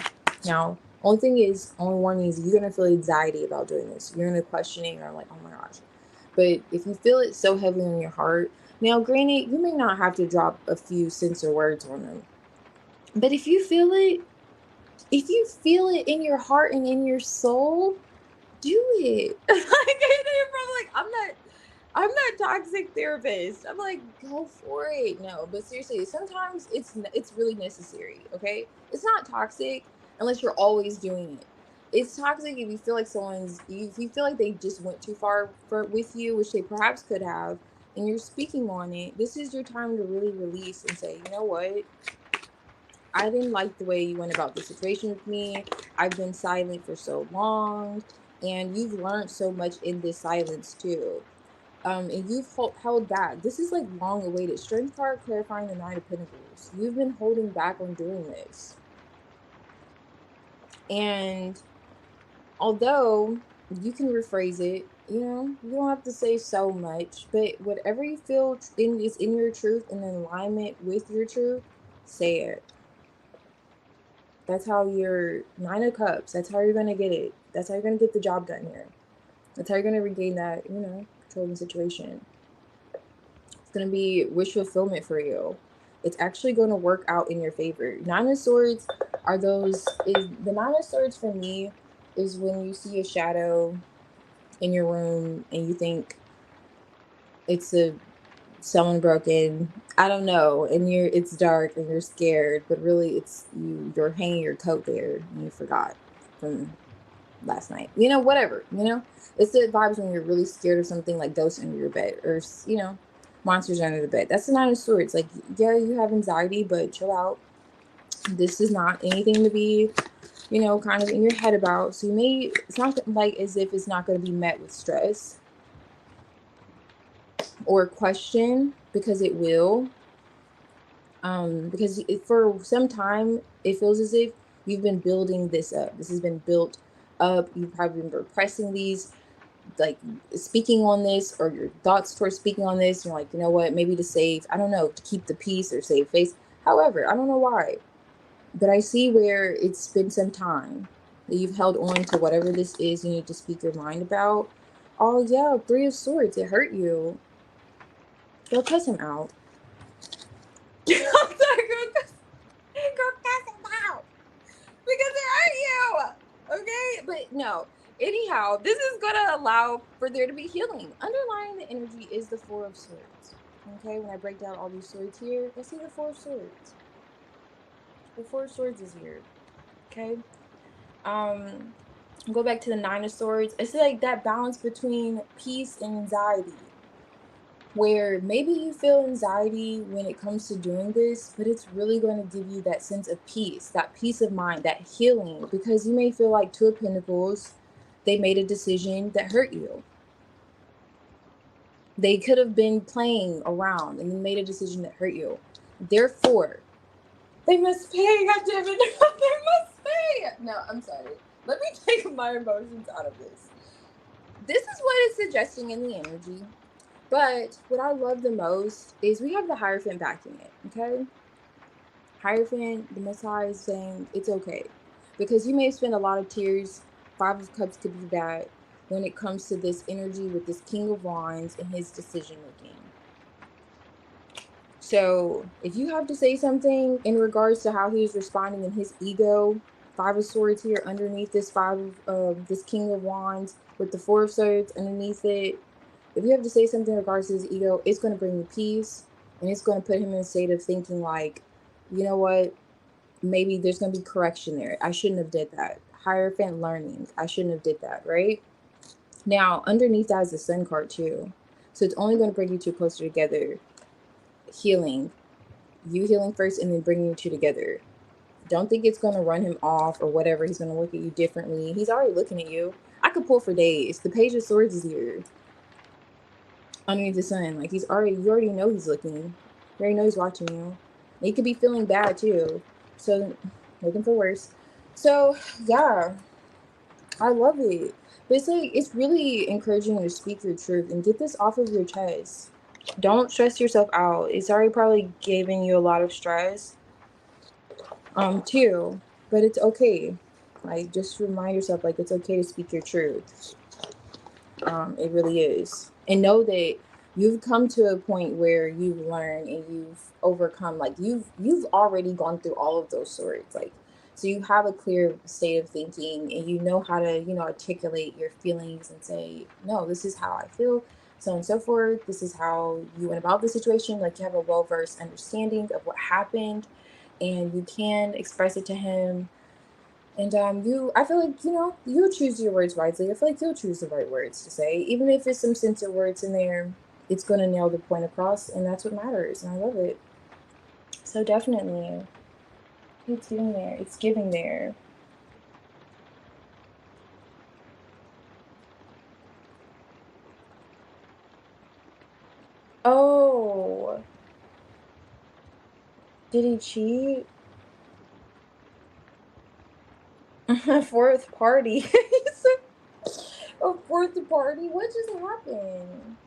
Now, only warning is you're going to feel anxiety about doing this. You're going to question it. You're like, oh my gosh. But if you feel it so heavily in your heart, now granted, you may not have to drop a few censor words on them. But if you feel it in your heart and in your soul, do it. I'm not toxic therapist. I'm like, go for it. No, but seriously, sometimes it's really necessary. Okay, it's not toxic unless you're always doing it. It's toxic if you feel like if you feel like they just went too far with you, which they perhaps could have, and you're speaking on it. This is your time to really release and say, you know what? I didn't like the way you went about the situation with me. I've been silent for so long, and you've learned so much in this silence too. And you've held back. This is like long awaited. Strength card clarifying the 9 of Pentacles. You've been holding back on doing this. And although you can rephrase it, you know, you don't have to say so much, but whatever you feel is in your truth and in alignment with your truth, say it. That's how you're 9 of Cups. That's how you're going to get it. That's how you're going to get the job done here. That's how you're going to regain that, you know, control the situation. It's going to be wish fulfillment for you. It's actually going to work out in your favor. 9 of Swords are the 9 of Swords for me is when you see a shadow in your room and you think it's someone broke in. I don't know, and it's dark and you're scared, but really it's you're hanging your coat there and you forgot from last night. You know, whatever, you know? It's the vibes when you're really scared of something, like ghosts under your bed, or, you know, monsters under the bed. That's the 9 of Swords. Like, yeah, you have anxiety, but chill out. This is not anything to be, you know, kind of in your head about. So it's not like as if it's not going to be met with stress or question, because it will. Because for some time, it feels as if you've been building this up. This has been built up. You've probably been repressing these, like speaking on this, or your thoughts towards speaking on this. You're like, you know what, maybe to save, I don't know, to keep the peace or save face. However, I don't know why, but I see where it's been some time that you've held on to whatever this is you need to speak your mind about. Oh yeah, 3 of Swords, it hurt you. Go cuss him out. I'm sorry, go cuss him but no. Anyhow, this is gonna allow for there to be healing. Underlying the energy is the Four of Swords. Okay, when I break down all these swords here, I see the Four of Swords. The Four of Swords is here. Okay. Go back to the Nine of Swords. It's like that balance between peace and anxiety, where maybe you feel anxiety when it comes to doing this, but it's really going to give you that sense of peace, that peace of mind, that healing, because you may feel like Two of Pentacles, they made a decision that hurt you. They could have been playing around and made a decision that hurt you. Therefore, they must pay, goddammit. They must pay. No, I'm sorry. Let me take my emotions out of this. This is what it's suggesting in the energy. But what I love the most is we have the Hierophant backing it, okay? Hierophant, the Most High, is saying it's okay. Because you may spend a lot of tears. Five of Cups could be that when it comes to this energy with this King of Wands and his decision making. So if you have to say something in regards to how he's responding in his ego, Five of Swords here underneath this this King of Wands with the Four of Swords underneath it. If you have to say something in regards to his ego, it's going to bring you peace, and it's going to put him in a state of thinking like, you know what, maybe there's going to be correction there. I shouldn't have did that. Hierophant learning. I shouldn't have did that, right? Now, underneath that is the Sun card too. So it's only going to bring you two closer together. Healing. You healing first and then bringing you two together. Don't think it's going to run him off or whatever. He's going to look at you differently. He's already looking at you. I could pull for days. The Page of Swords is here. Underneath the Sun, like you already know he's looking. You already know he's watching you. He could be feeling bad too. So looking for worse. So yeah, I love it. But it's like it's really encouraging you to speak your truth and get this off of your chest. Don't stress yourself out. It's already probably giving you a lot of stress. Too. But it's okay. Like just remind yourself like it's okay to speak your truth. It really is. And know that you've come to a point where you've learned and you've overcome, like you've already gone through all of those swords. Like, so you have a clear state of thinking and you know how to, articulate your feelings and say, no, this is how I feel, so on and so forth. This is how you went about the situation. Like you have a well-versed understanding of what happened and you can express it to him. And I feel like, you choose your words wisely. I feel like you'll choose the right words to say. Even if it's some censored words in there, it's going to nail the point across, and that's what matters, and I love it. So definitely, it's giving there. It's giving there. Oh, did he cheat? Fourth party. A fourth party? What just happened?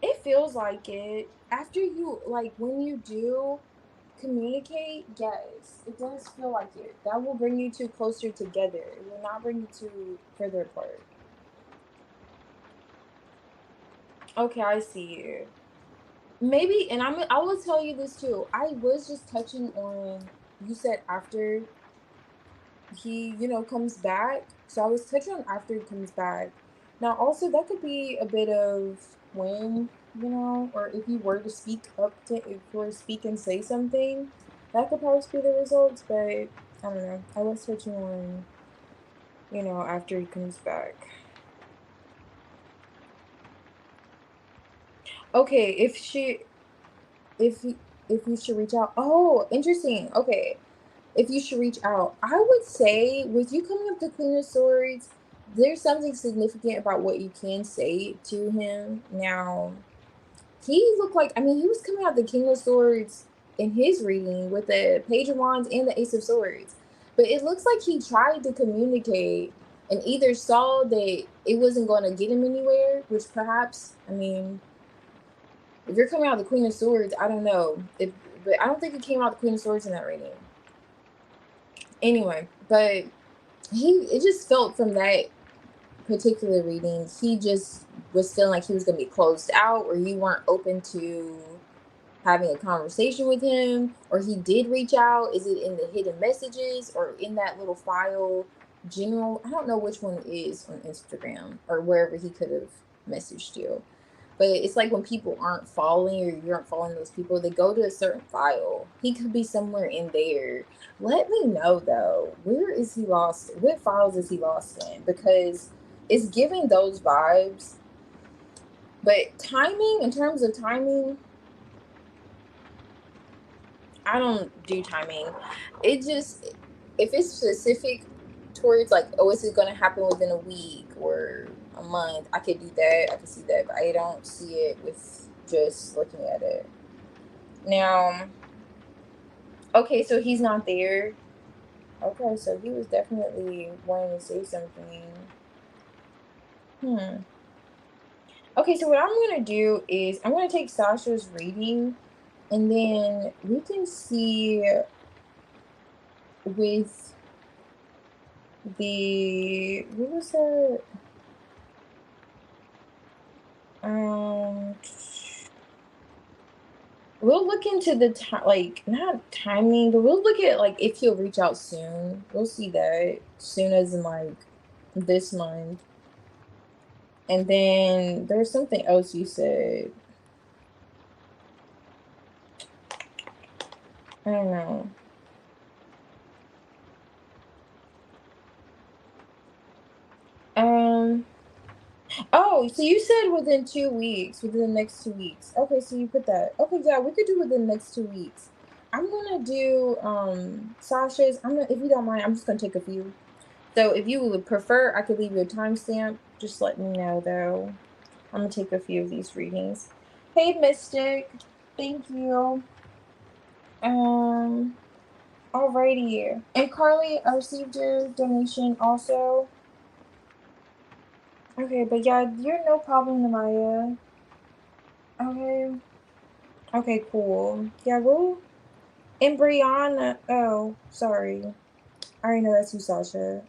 It feels like it. After you, like, when you do communicate, yes, it does feel like it. That will bring you two closer together. It will not bring you two further apart. Okay, I see you. Maybe, and I will tell you this too. I was just touching on, you said after he, comes back. So I was touching on after he comes back. Now, also, that could be a bit of when, or if you were to speak up to, if you were to speak and say something, that could perhaps be the results. But I don't know. I was touching on, after he comes back. Okay, if you should reach out. Oh, interesting. Okay. If you should reach out, I would say with you coming up to Queen of Swords, there's something significant about what you can say to him. Now, he looked like, he was coming out the King of Swords in his reading with the Page of Wands and the Ace of Swords. But it looks like he tried to communicate and either saw that it wasn't going to get him anywhere, which perhaps, if you're coming out the Queen of Swords, I don't know. But I don't think it came out the Queen of Swords in that reading. Anyway, but it just felt from that particular reading, he just was feeling like he was going to be closed out or you weren't open to having a conversation with him, or he did reach out? Is it in the hidden messages or in that little file general? I don't know which one it is on Instagram or wherever he could have messaged you. But it's like when people aren't following, or you aren't following those people, they go to a certain file. He could be somewhere in there. Let me know though, where is he lost? What files is he lost in? Because it's giving those vibes. But timing, in terms of timing, I don't do timing. It just, if it's specific towards like, oh, is it going to happen within a week or a month, I could do that. I could see that, but I don't see it with just looking at it. Now, okay, so he's not there. Okay, so he was definitely wanting to say something. Okay, so what I'm going to do is I'm going to take Sasha's reading, and then we can see with the, what was that? We'll look into the time, like not timing, but we'll look at like if he'll reach out soon. We'll see that soon as in like this month. And then there's something else you said. I don't know. Oh, so you said within 2 weeks, within the next 2 weeks. Okay, so you put that. Okay, yeah, we could do within the next 2 weeks. I'm gonna do Sasha's. If you don't mind, I'm just gonna take a few. So if you would prefer, I could leave you a timestamp. Just let me know though. I'm gonna take a few of these readings. Hey Mystic, thank you. Alrighty. And Carly, I received your donation also. Okay, but yeah, you're no problem, Namaya. Okay. Okay, cool. Yeah, we'll. And Brianna. Oh, sorry. I already know that's you, Sasha.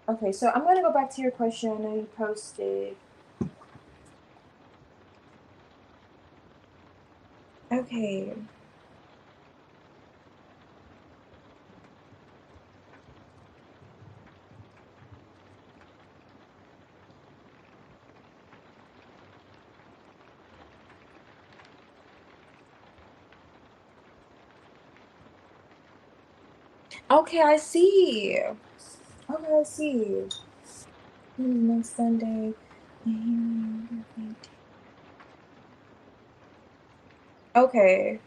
Okay, so I'm gonna go back to your question. I know you posted. Okay. Okay, I see. Okay, I see. Next Sunday. Okay.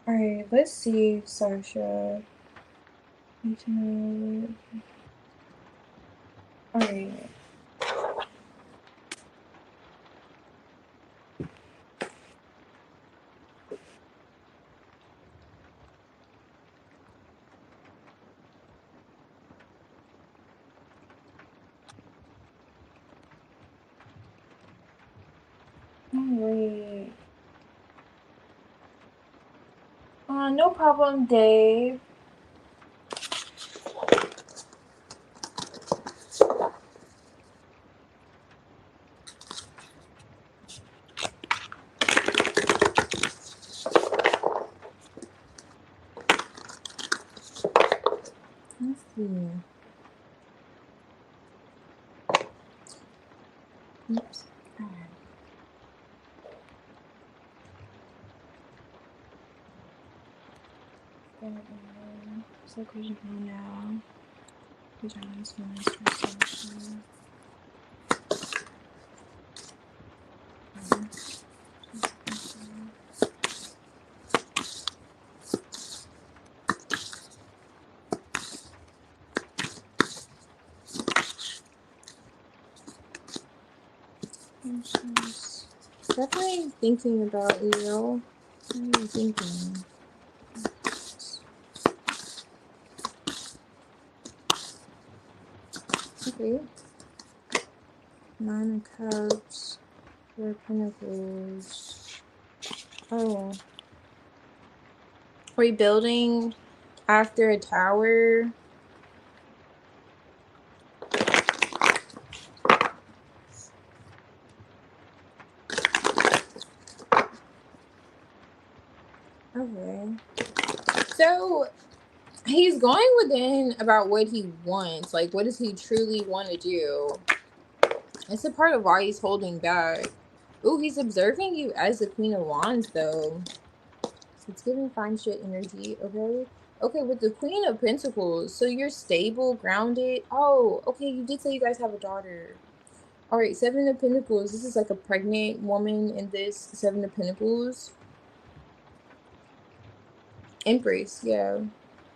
Alright, let's see, Sasha. Alright. Alright. No problem, Dave. Let's see. Oops. So could you go now? Pajamas, reception. Definitely thinking about you. What are you thinking? Okay. 9 of Cups. 4 of Pentacles. Oh. Rebuilding after a tower. Okay. So he's going within about what he wants. Like, what does he truly want to do? It's a part of why he's holding back. Ooh, he's observing you as the Queen of Wands, though. So it's giving fine shit energy, okay? Okay, with the Queen of Pentacles, so you're stable, grounded. Oh, okay, you did say you guys have a daughter. All right, Seven of Pentacles. This is like a pregnant woman in this Seven of Pentacles. Empress, yeah.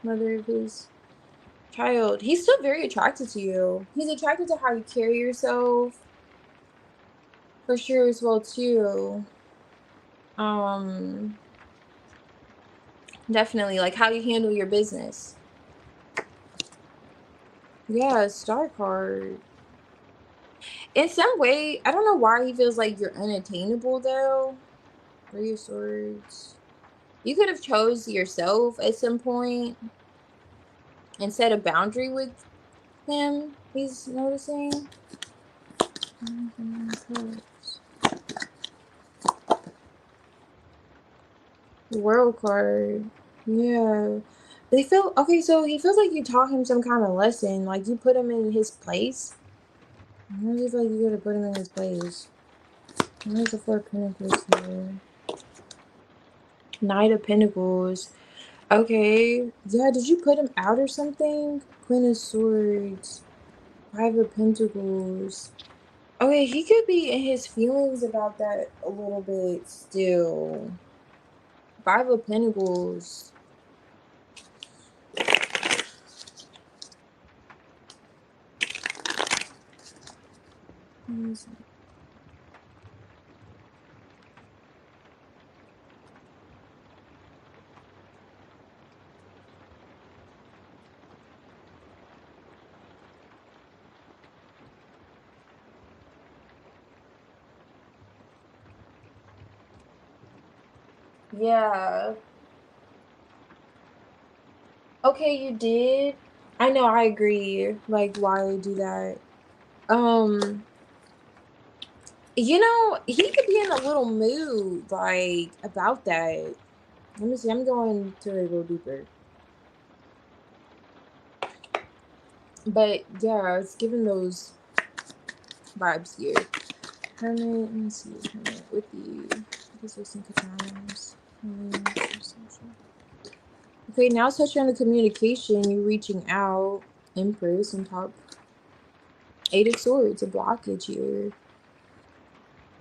Mother of his child. He's still very attracted to you. He's attracted to how you carry yourself. For sure as well, too. Definitely, like how you handle your business. Yeah, star card. In some way, I don't know why he feels like you're unattainable, though. Three of Swords. You could have chose yourself at some point and set a boundary with him, he's noticing. The World card. Yeah. They feel okay, so he feels like you taught him some kind of lesson, like you put him in his place. I really feel like you could have put him in his place. Where's the Four of Pentacles here? Knight of Pentacles. Okay. Yeah, did you put him out or something? Queen of Swords. Five of Pentacles. Okay, he could be in his feelings about that a little bit still. Five of Pentacles. Yeah. Okay, you did. I know, I agree. Like, why do that? You know, he could be in a little mood, like, about that. Let me see. I'm going to a little deeper. But yeah, it's giving those vibes here. Hermit, let me see. Hermit with the these are some katanas. Okay, now it's touching on the communication. You're reaching out. Empress on top. Eight of Swords, a blockage here.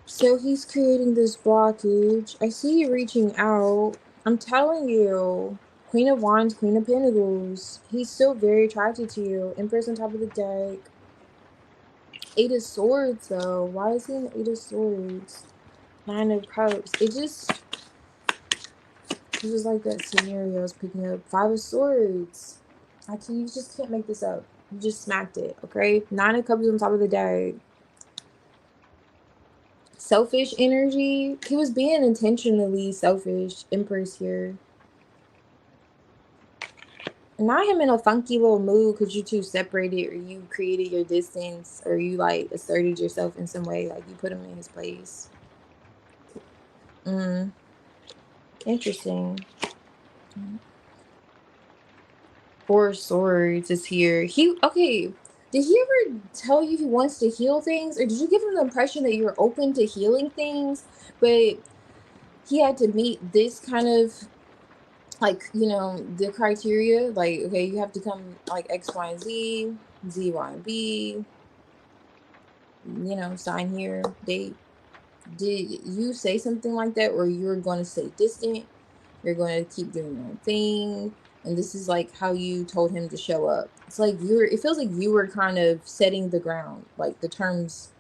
So he's creating this blockage. I see you reaching out. I'm telling you. Queen of Wands, Queen of Pentacles. He's still very attracted to you. Empress on top of the deck. Eight of Swords, though. Why is he in the Eight of Swords? Nine of Cups. This is like that scenario I was picking up. Five of Swords. You just can't make this up. You just smacked it, okay? Nine of Cups on top of the deck. Selfish energy. He was being intentionally selfish. Empress here. Not him in a funky little mood because you two separated or you created your distance or you like asserted yourself in some way. Like you put him in his place. Interesting. Four of Swords is here. Okay. Did he ever tell you he wants to heal things? Or did you give him the impression that you're open to healing things? But he had to meet this kind of like, you know, the criteria. Like, okay, you have to come like X, Y, and Z, Z, Y, and B, you know, sign here, date. Did you say something like that, or you're going to stay distant? You're going to keep doing your own thing, and this is like how you told him to show up. It's like it feels like you were kind of setting the ground, like the terms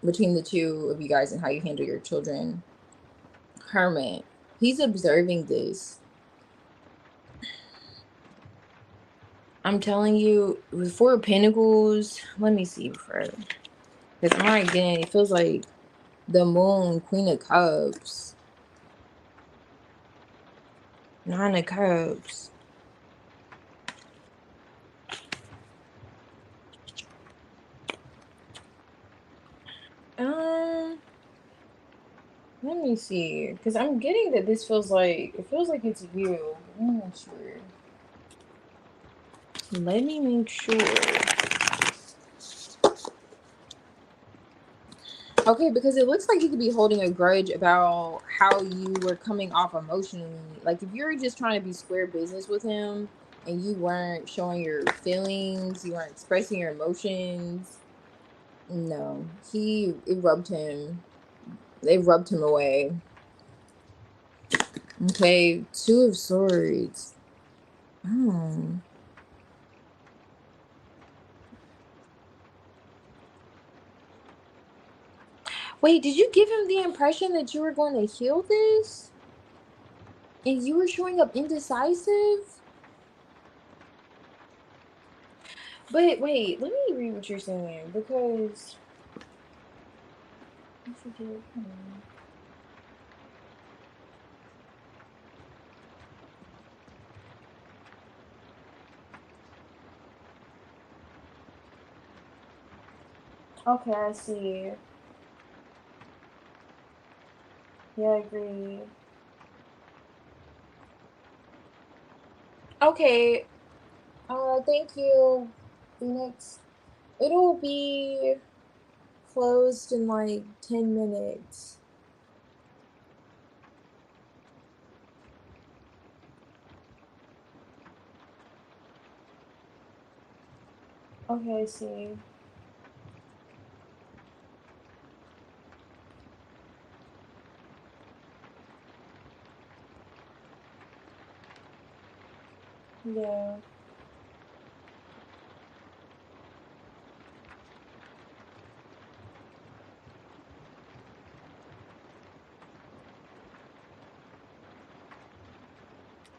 between the two of you guys and how you handle your children. Hermit, he's observing this. I'm telling you, with Four of Pentacles, let me see first, because I'm not getting. It feels like the Moon, Queen of Cups. Nine of Cups. Um, Let me see, because I'm getting that this feels like, it feels like it's you. Let me make sure. Let me make sure. Okay, because it looks like you could be holding a grudge about how you were coming off emotionally. Like if you're just trying to be square business with him and you weren't showing your feelings, you weren't expressing your emotions. No, it rubbed him away. Okay, Two of Swords. Oh. Wait, did you give him the impression that you were going to heal this? And you were showing up indecisive? But wait, let me read what you're saying because I forget. Okay, I see. Yeah, I agree. Okay. Thank you, Phoenix. It'll be closed in like 10 minutes. Okay, I see. Yeah.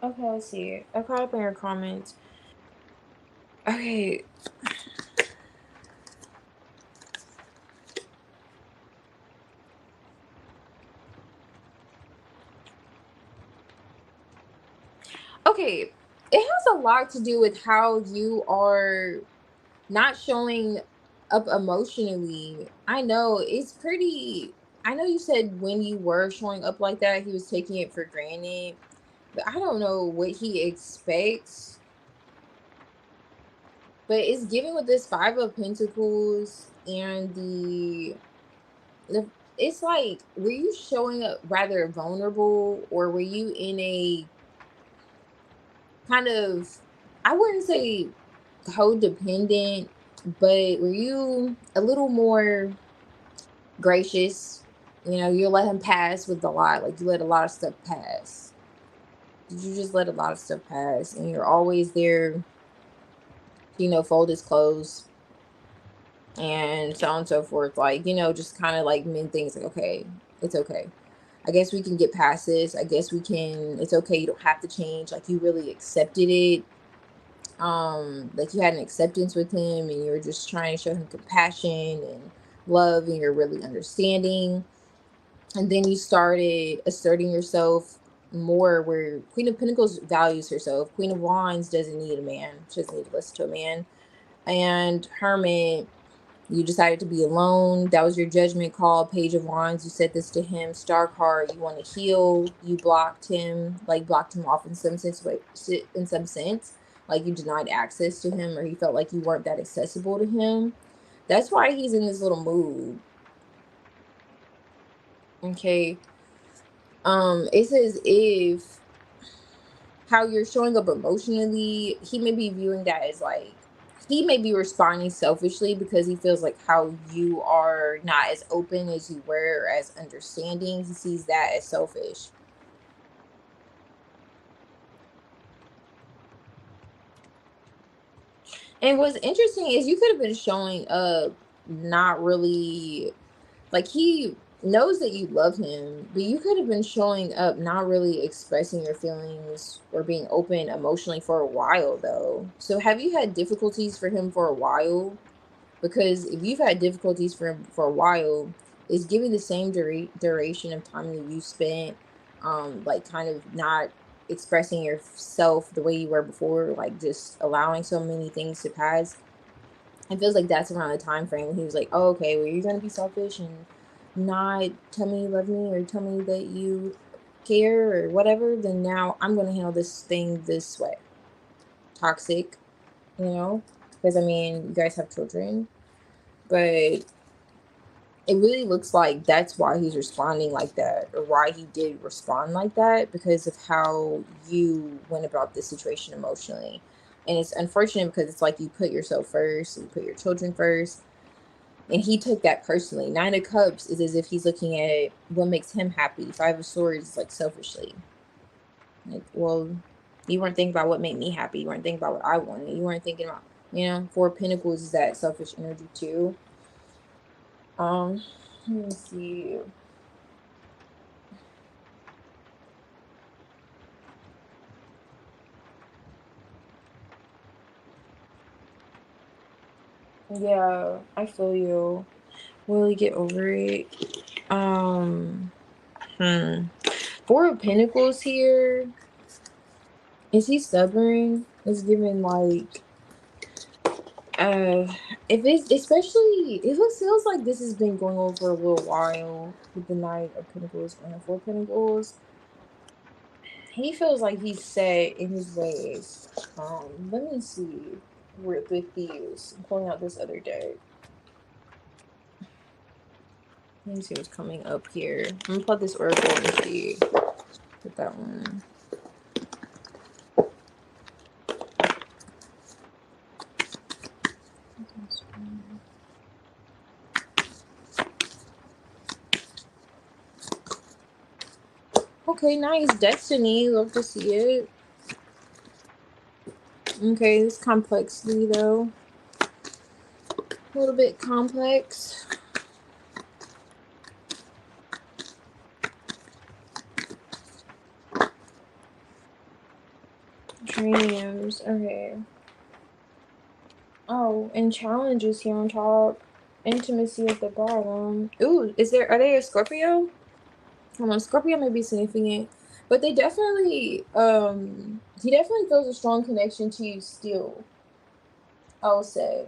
Okay, I see. I caught up in your comments. Okay. Okay. It has a lot to do with how you are not showing up emotionally. I know you said when you were showing up like that, he was taking it for granted, but I don't know what he expects. But it's giving with this Five of Pentacles and the it's like, were you showing up rather vulnerable, or were you in a kind of, I wouldn't say codependent, but were you a little more gracious? You know, you let him pass with a lot. Like you let a lot of stuff pass. Did you just let a lot of stuff pass and you're always there, fold his clothes and so on and so forth? Like, just kind of like mend things like, okay, it's okay. I guess we can get past this. I guess we can, it's okay. You don't have to change. Like you really accepted it. Like you had an acceptance with him and you were just trying to show him compassion and love and you're really understanding. And then you started asserting yourself more, where Queen of Pentacles values herself. Queen of Wands doesn't need a man. She doesn't need to listen to a man. And Hermit, you decided to be alone. That was your judgment call. Page of Wands, you said this to him. Star card, you want to heal. You blocked him, like blocked him off in some sense, like you denied access to him, or he felt like you weren't that accessible to him. That's why he's in this little mood. Okay. It's as if how you're showing up emotionally, he may be viewing that as like, he may be responding selfishly because he feels like how you are not as open as you were, or as understanding. He sees that as selfish. And what's interesting is you could have been showing up not really, like he knows that you love him, but you could have been showing up not really expressing your feelings or being open emotionally for a while though. So have you had difficulties for him for a while? Because if you've had difficulties for him for a while, it's giving the same duration of time that you spent, like kind of not expressing yourself the way you were before, like just allowing so many things to pass. It feels like that's around the time frame when he was like, oh, okay, well, you're gonna be selfish and not tell me you love me or tell me that you care or whatever, then now I'm going to handle this thing this way. Toxic, you know? Because, I mean, you guys have children. But it really looks like that's why he's responding like that, or why he did respond like that, because of how you went about this situation emotionally. And it's unfortunate because it's like you put yourself first, and you put your children first, and he took that personally. Nine of Cups is as if he's looking at what makes him happy. Five of Swords is like selfishly. Like, well, you weren't thinking about what made me happy. You weren't thinking about what I wanted. You weren't thinking about, you know, Four of Pentacles is that selfish energy too. Let me see. Yeah, I feel you. Will he get over it? Four of Pentacles here. Is he stubborn? It's given like if it's especially if it feels like this has been going on for a little while with the Knight of Pentacles and the Four of Pentacles. He feels like he's set in his ways. Let me see with these. I'm pulling out this other deck. Let me see what's coming up here. I'm gonna put this oracle and see. Put that one. Okay, nice. Destiny. Love to see it. Okay, this complexity though. A little bit complex. Dreams. Okay. Oh, and challenges here on top. Intimacy at the bottom. Ooh, are they a Scorpio? Hold on, Scorpio may be significant. But they definitely, he definitely feels a strong connection to you still. I'll say.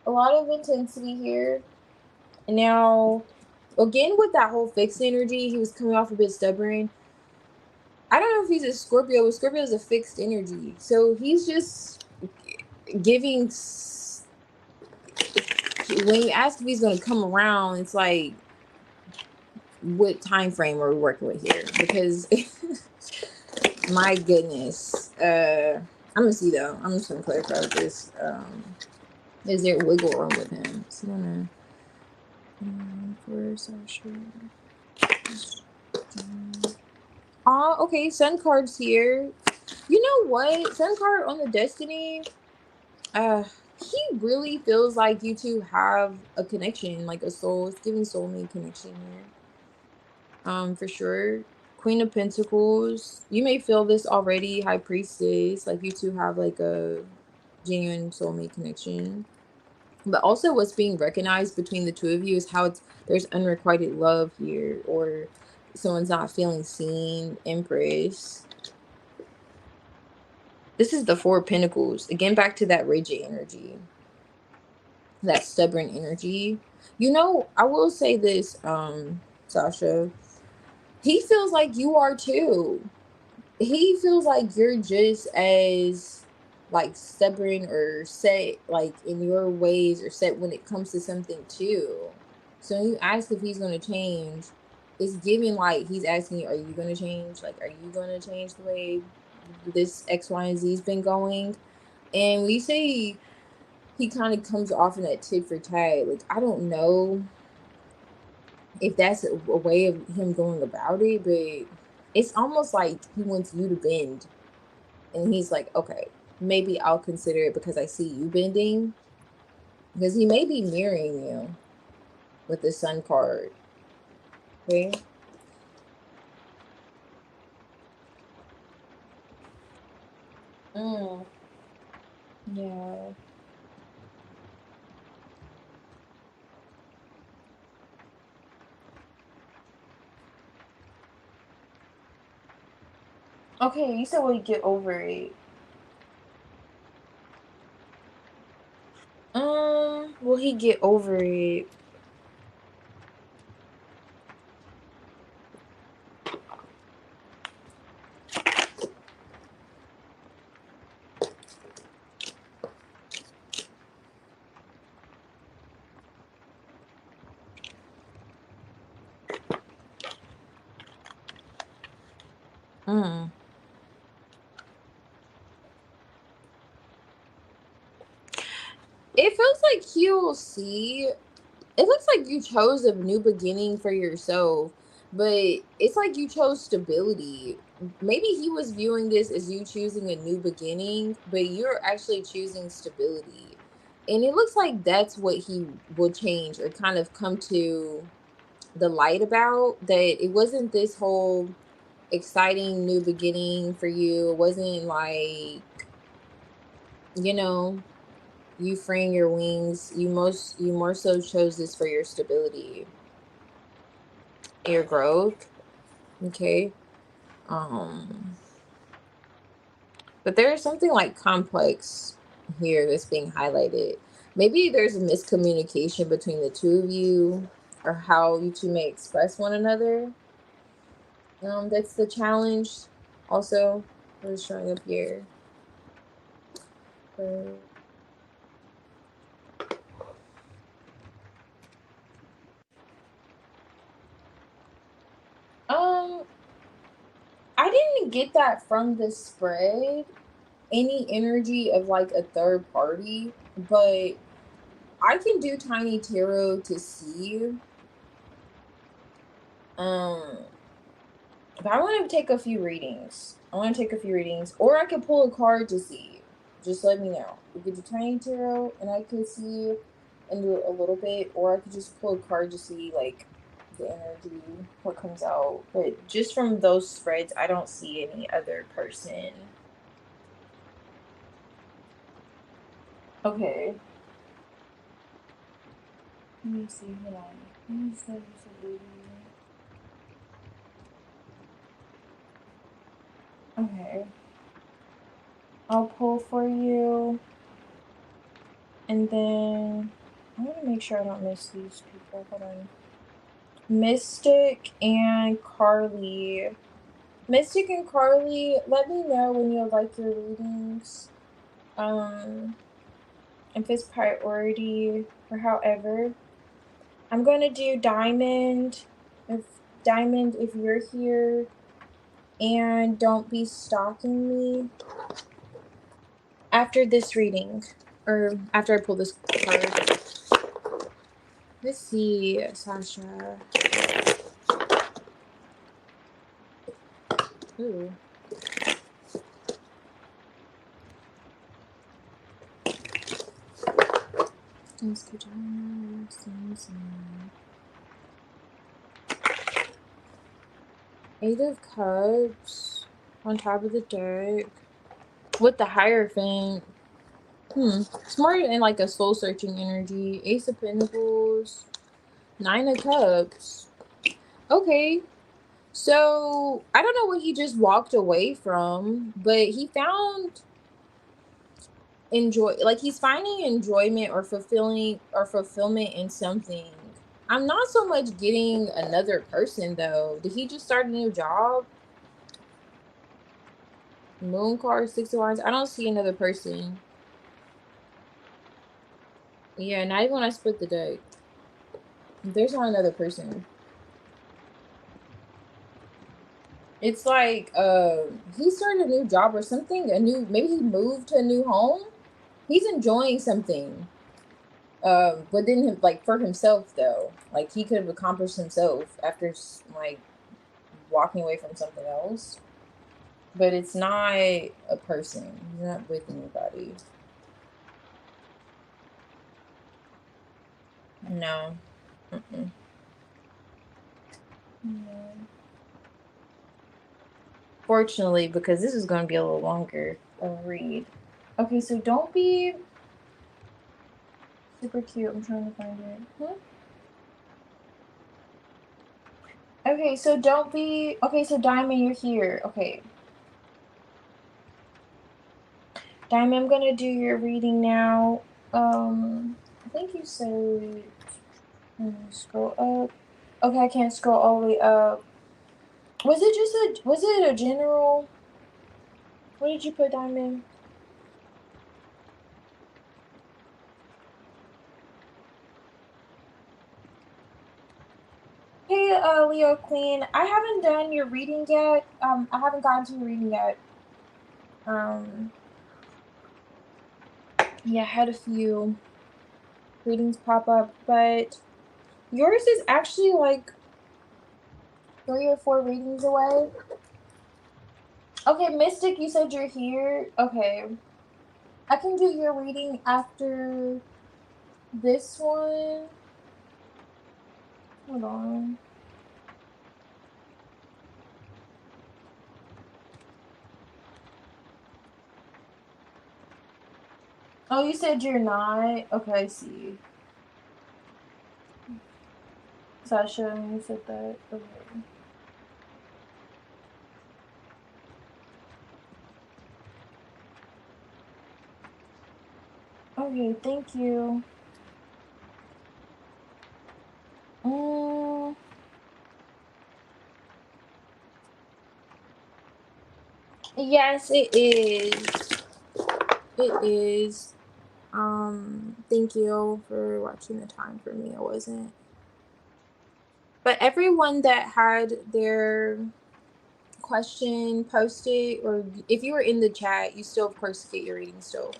A lot of intensity here. And now, again, with that whole fixed energy, he was coming off a bit stubborn. I don't know if he's a Scorpio, but Scorpio is a fixed energy. So he's just giving. When you ask if he's going to come around, it's like, what time frame are we working with here? Because, my goodness. I'm going to see, though. I'm just going to clarify with this. Is there wiggle room with him? So I'm going to... for Sasha. Okay, Sun card's here. You know what? Sun card on the Destiny. He really feels like you two have a connection, like a soul. It's giving soulmate connection here. For sure. Queen of Pentacles. You may feel this already. High Priestess. Like you two have like a genuine soulmate connection. But also what's being recognized between the two of you is how there's unrequited love here, or someone's not feeling seen. Empress. This is the Four of Pentacles. Again, back to that rigid energy. That stubborn energy. You know, I will say this, Sasha. He feels like you are too. He feels like you're just as like stubborn or set like in your ways, or set when it comes to something too. So when you ask if he's gonna change, it's giving like he's asking you, are you gonna change? Like, are you gonna change the way this X, Y, and Z's been going? And when you say he kind of comes off in that tit for tat, like, I don't know if that's a way of him going about it, but it's almost like he wants you to bend, and he's like, okay, maybe I'll consider it because I see you bending, because he may be mirroring you with the Sun card. Okay. Yeah. Okay, you said will he get over it? Will he get over it? Mm. It feels like he'll see. It looks like you chose a new beginning for yourself, but it's like you chose stability. Maybe he was viewing this as you choosing a new beginning, but you're actually choosing stability. And it looks like that's what he will change or kind of come to the light about, that it wasn't this whole exciting new beginning for you. It wasn't like, you know, you freeing your wings. You more so chose this for your stability, your growth. Okay. Um, but there is something like complex here that's being highlighted. Maybe there's a miscommunication between the two of you, or how you two may express one another. That's the challenge. Also, what is showing up here? But, um, I didn't get that from the spread. Any energy of like a third party, but I can do tiny tarot to see. Um, but I want to take a few readings. Or I could pull a card to see. Just let me know. We could do tiny tarot, and I could see and do a little bit, or I could just pull a card to see like the energy, what comes out. But just from those spreads, I don't see any other person. Okay. Let me see. Hold on. Let me see. Okay. I'll pull for you. And then I want to make sure I don't miss these people. Hold on. Mystic and Carly. Mystic and Carly, let me know when you like your readings. If it's priority or however. I'm gonna do Diamond. If you're here, and don't be stalking me after this reading, or after I pull this card. Let's see, Sasha. Ooh. Eight of Cups on top of the deck with the Hierophant. It's more in like a soul searching energy. Ace of Pentacles, Nine of Cups. Okay, so I don't know what he just walked away from, but he found he's finding enjoyment or fulfillment in something. I'm not so much getting another person though. Did he just start a new job? Moon card, Six of Wands. I don't see another person. Yeah, not even when I split the deck. There's not another person. It's like he started a new job or something. Maybe he moved to a new home. He's enjoying something. But then like for himself though, like he could have accomplished himself after like walking away from something else. But it's not a person. He's not with anybody. No. Mm-mm. No. Fortunately, because this is going to be a little longer of read. Okay, so don't be super cute. I'm trying to find it. Okay, so don't be. Okay, so Diamond, you're here. Okay. Diamond, I'm gonna do your reading now. I think you said. Scroll up. Okay, I can't scroll all the way up. Was it a general? What did you put, Diamond? Hey, Leo Queen. I haven't done your reading yet. I haven't gotten to your reading yet. Yeah, I had a few readings pop up, but yours is actually like 3 or 4 readings away. Okay, Mystic, you said you're here. Okay. I can do your reading after this one. Hold on. Oh, you said you're not? Okay, I see. Sasha, you said that. Okay. Okay, thank you. Yes, it is. It is. Thank you for watching the time for me. I wasn't. But everyone that had their question posted, or if you were in the chat, you still, of course, get your reading still.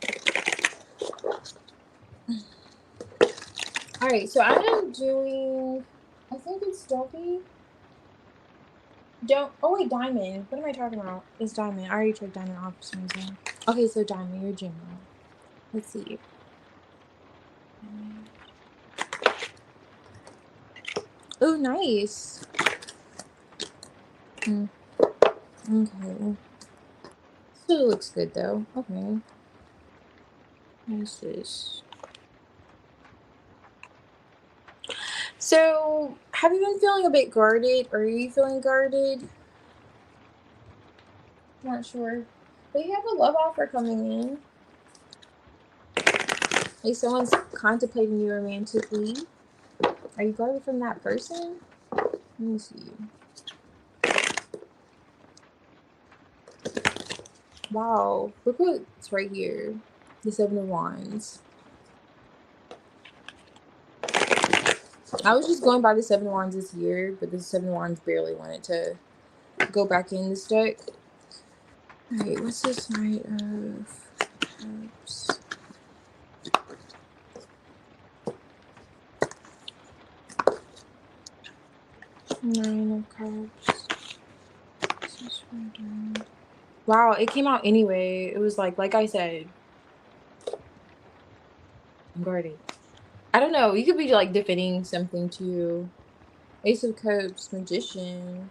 All right, so I am doing, I think it's Dopey. Oh wait, Diamond. What am I talking about? It's Diamond. I already took Diamond off for some reason. Okay, so Diamond, you're general. Let's see. Oh, nice. Okay. Still looks good though. Okay. What's this? So, have you been feeling a bit guarded? Or are you feeling guarded? Not sure. But you have a love offer coming in. Like someone's contemplating you romantically. Are you guarded from that person? Let me see. Wow. Look what's right here. The 7 of Wands. I was just going by the 7 of Wands this year, but the 7 of Wands barely wanted to go back in this deck. Alright, what's this Knight of Cups? Nine of Cups. Wow, it came out anyway. It was like I said, I'm guarded. I don't know. You could be like defending something too. Ace of Cups, Magician.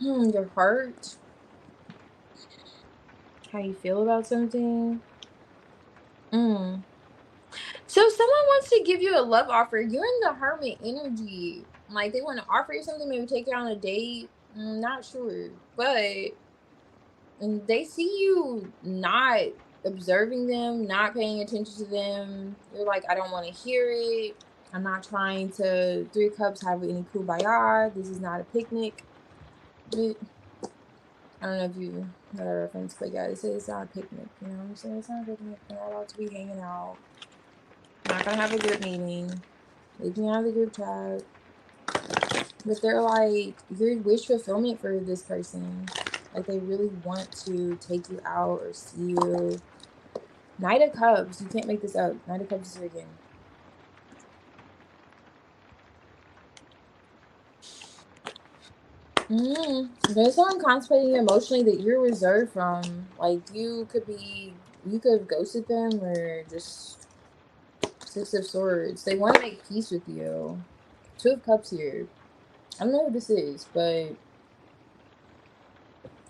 Your heart. How you feel about something. So someone wants to give you a love offer. You're in the Hermit energy. Like they want to offer you something, maybe take you on a date. Not sure, but they see you not observing them, not paying attention to them. You're like, I don't want to hear it. I'm not trying to 3 cups have any kumbaya. This is not a picnic. But I don't know if you know that reference, but yeah, they say it's not a picnic. You know what I'm saying? It's not a picnic. We're not allowed to be hanging out. Not gonna have a group meeting. Leave me out of the group chat. But they're like, your wish fulfillment for this person. Like they really want to take you out or see you. Knight of Cups. You can't make this up. Knight of Cups is here again. There's someone contemplating you emotionally that you're reserved from. Like you could have ghosted them or just 6 of Swords. They want to make peace with you. 2 of Cups here. I don't know who this is, but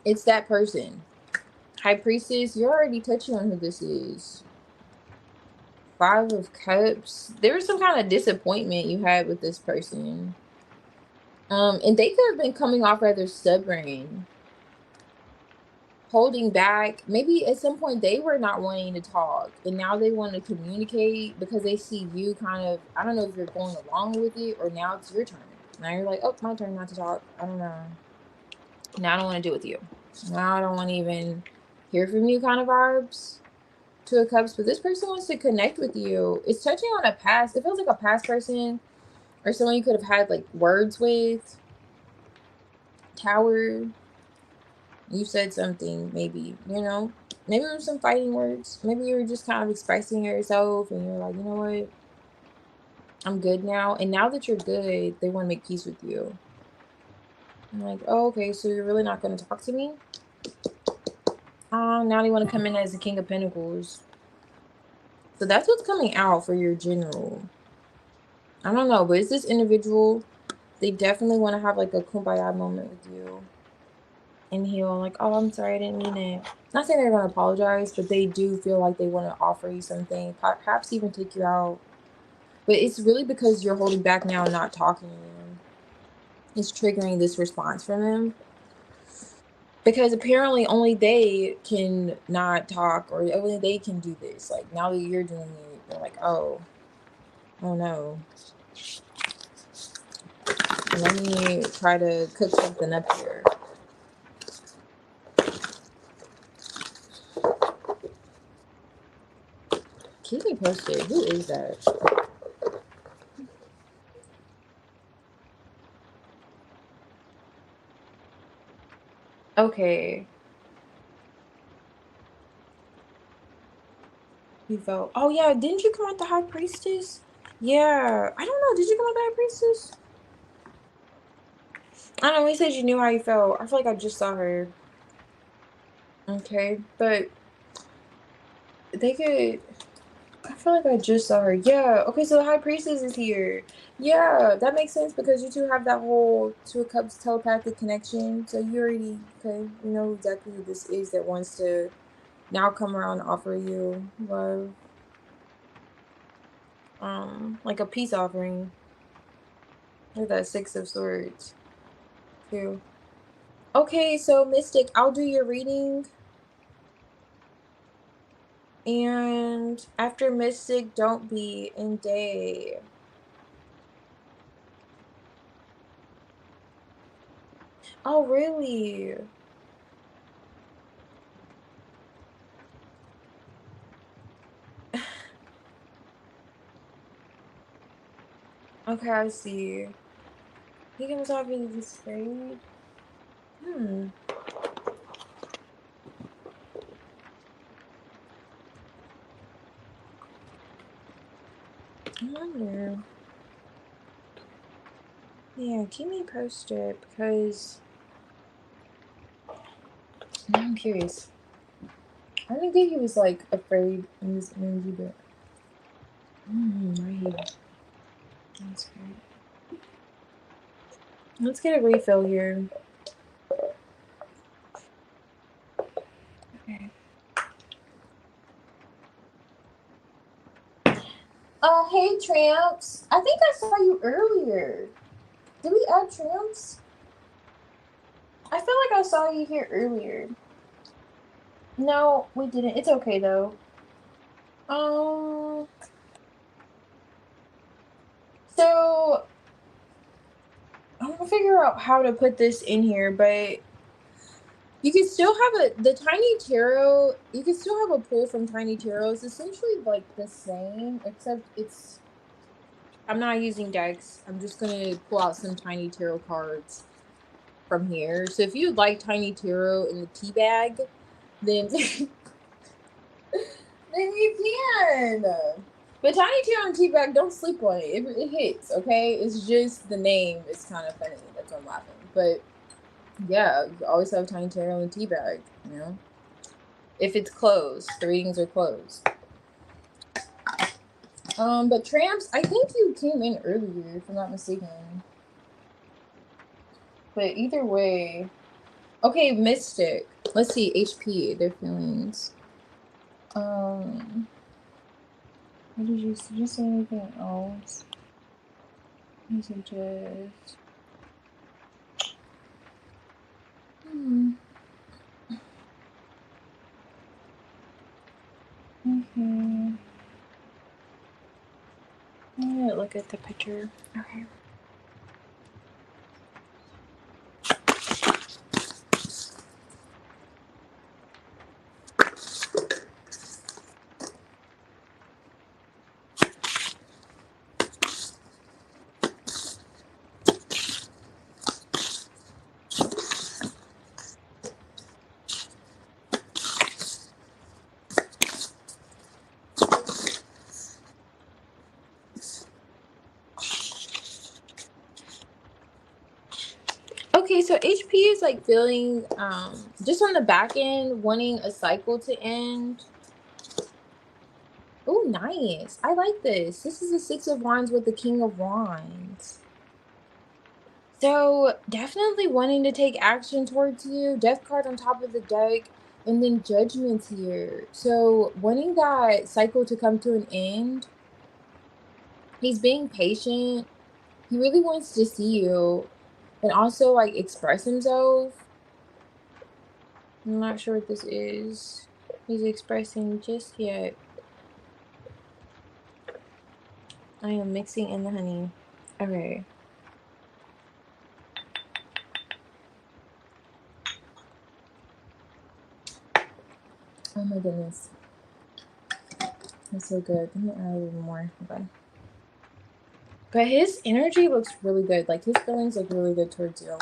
it's that person. High Priestess, you're already touching on who this is. 5 of Cups. There was some kind of disappointment you had with this person. And they could have been coming off rather stubborn. Holding back. Maybe at some point they were not wanting to talk. And now they want to communicate because they see you kind of, I don't know if you're going along with it or now it's your turn. Now you're like, oh, my turn not to talk. I don't know. Now I don't want to deal with you. Now I don't want to even hear from you kind of vibes. 2 of Cups, but this person wants to connect with you. It's touching on a past. It feels like a past person or someone you could have had like words with. Tower, you said something, maybe, you know, maybe there were some fighting words. Maybe you were just kind of expressing yourself and you're like, you know what, I'm good now. And now that you're good, they want to make peace with you. I'm like, oh, okay, so you're really not going to talk to me? Now they want to come in as the King of Pentacles. So that's what's coming out for your general. I don't know, but it's this individual. They definitely want to have like a kumbaya moment with you. And heal, like, oh, I'm sorry, I didn't mean it. Not saying they're going to apologize, but they do feel like they want to offer you something, perhaps even take you out. But it's really because you're holding back now and not talking to them. It's triggering this response from them. Because apparently only they can not talk, or only they can do this. Like, now that you're doing it, they're like, oh no. Let me try to cook something up here. Keep me posted. Who is that? Okay. You felt. Oh yeah, didn't you come out the High Priestess? Yeah. I don't know. Did you come out the High Priestess? I don't know. We said you knew how you felt. I feel like I just saw her. Okay, but they could. I feel like I just saw her. Yeah. Okay, so the High Priestess is here. Yeah, that makes sense because you two have that whole Two of Cups telepathic connection. So you already, okay, you know exactly who this is that wants to now come around and offer you love. Like a peace offering. Look at that Six of Swords too. Okay, so Mystic, I'll do your reading. And after Mystic, don't be in day. Oh, really? Okay, I see. He comes off as afraid. Hmm. I wonder. Yeah, keep me posted because now I'm curious. I didn't think he was like afraid in this energy, but right. That's great. Let's get a refill here. Okay. Hey Tramps. I think I saw you earlier. Did we add Tramps? I feel like I saw you here earlier. No, we didn't. It's okay though. So I'm gonna figure out how to put this in here, but you can still have the Tiny Tarot. You can still have a pull from Tiny Tarot. It's essentially like the same, except it's. I'm not using decks. I'm just gonna pull out some Tiny Tarot cards from here. So if you'd like Tiny Tarot in the tea bag, then then you can. But Tiny Tarot and tea bag, don't sleep on it. It hits, okay? It's just the name is kind of funny. That's why I'm laughing. But yeah, you always have Tiny Tarot and tea bag, you know? If it's closed, the readings are closed. But Tramps, I think you came in earlier, if I'm not mistaken. But either way, okay, Mystic. Let's see, HP, their feelings. What did you say anything else? You suggest. Okay. I'm gonna look at the picture. Okay. so HP is like feeling just on the back end, wanting a cycle to end. Oh, nice. I like this. This is the Six of Wands with the King of Wands. So definitely wanting to take action towards you. Death card on top of the deck, and then Judgment here. So wanting that cycle to come to an end. He's being patient. He really wants to see you and also like express himself. I'm not sure what this is. He's expressing just yet. I am mixing in the honey. Okay. Oh my goodness. That's so good. Let me add a little more. Okay. But his energy looks really good. Like his feelings look really good towards you.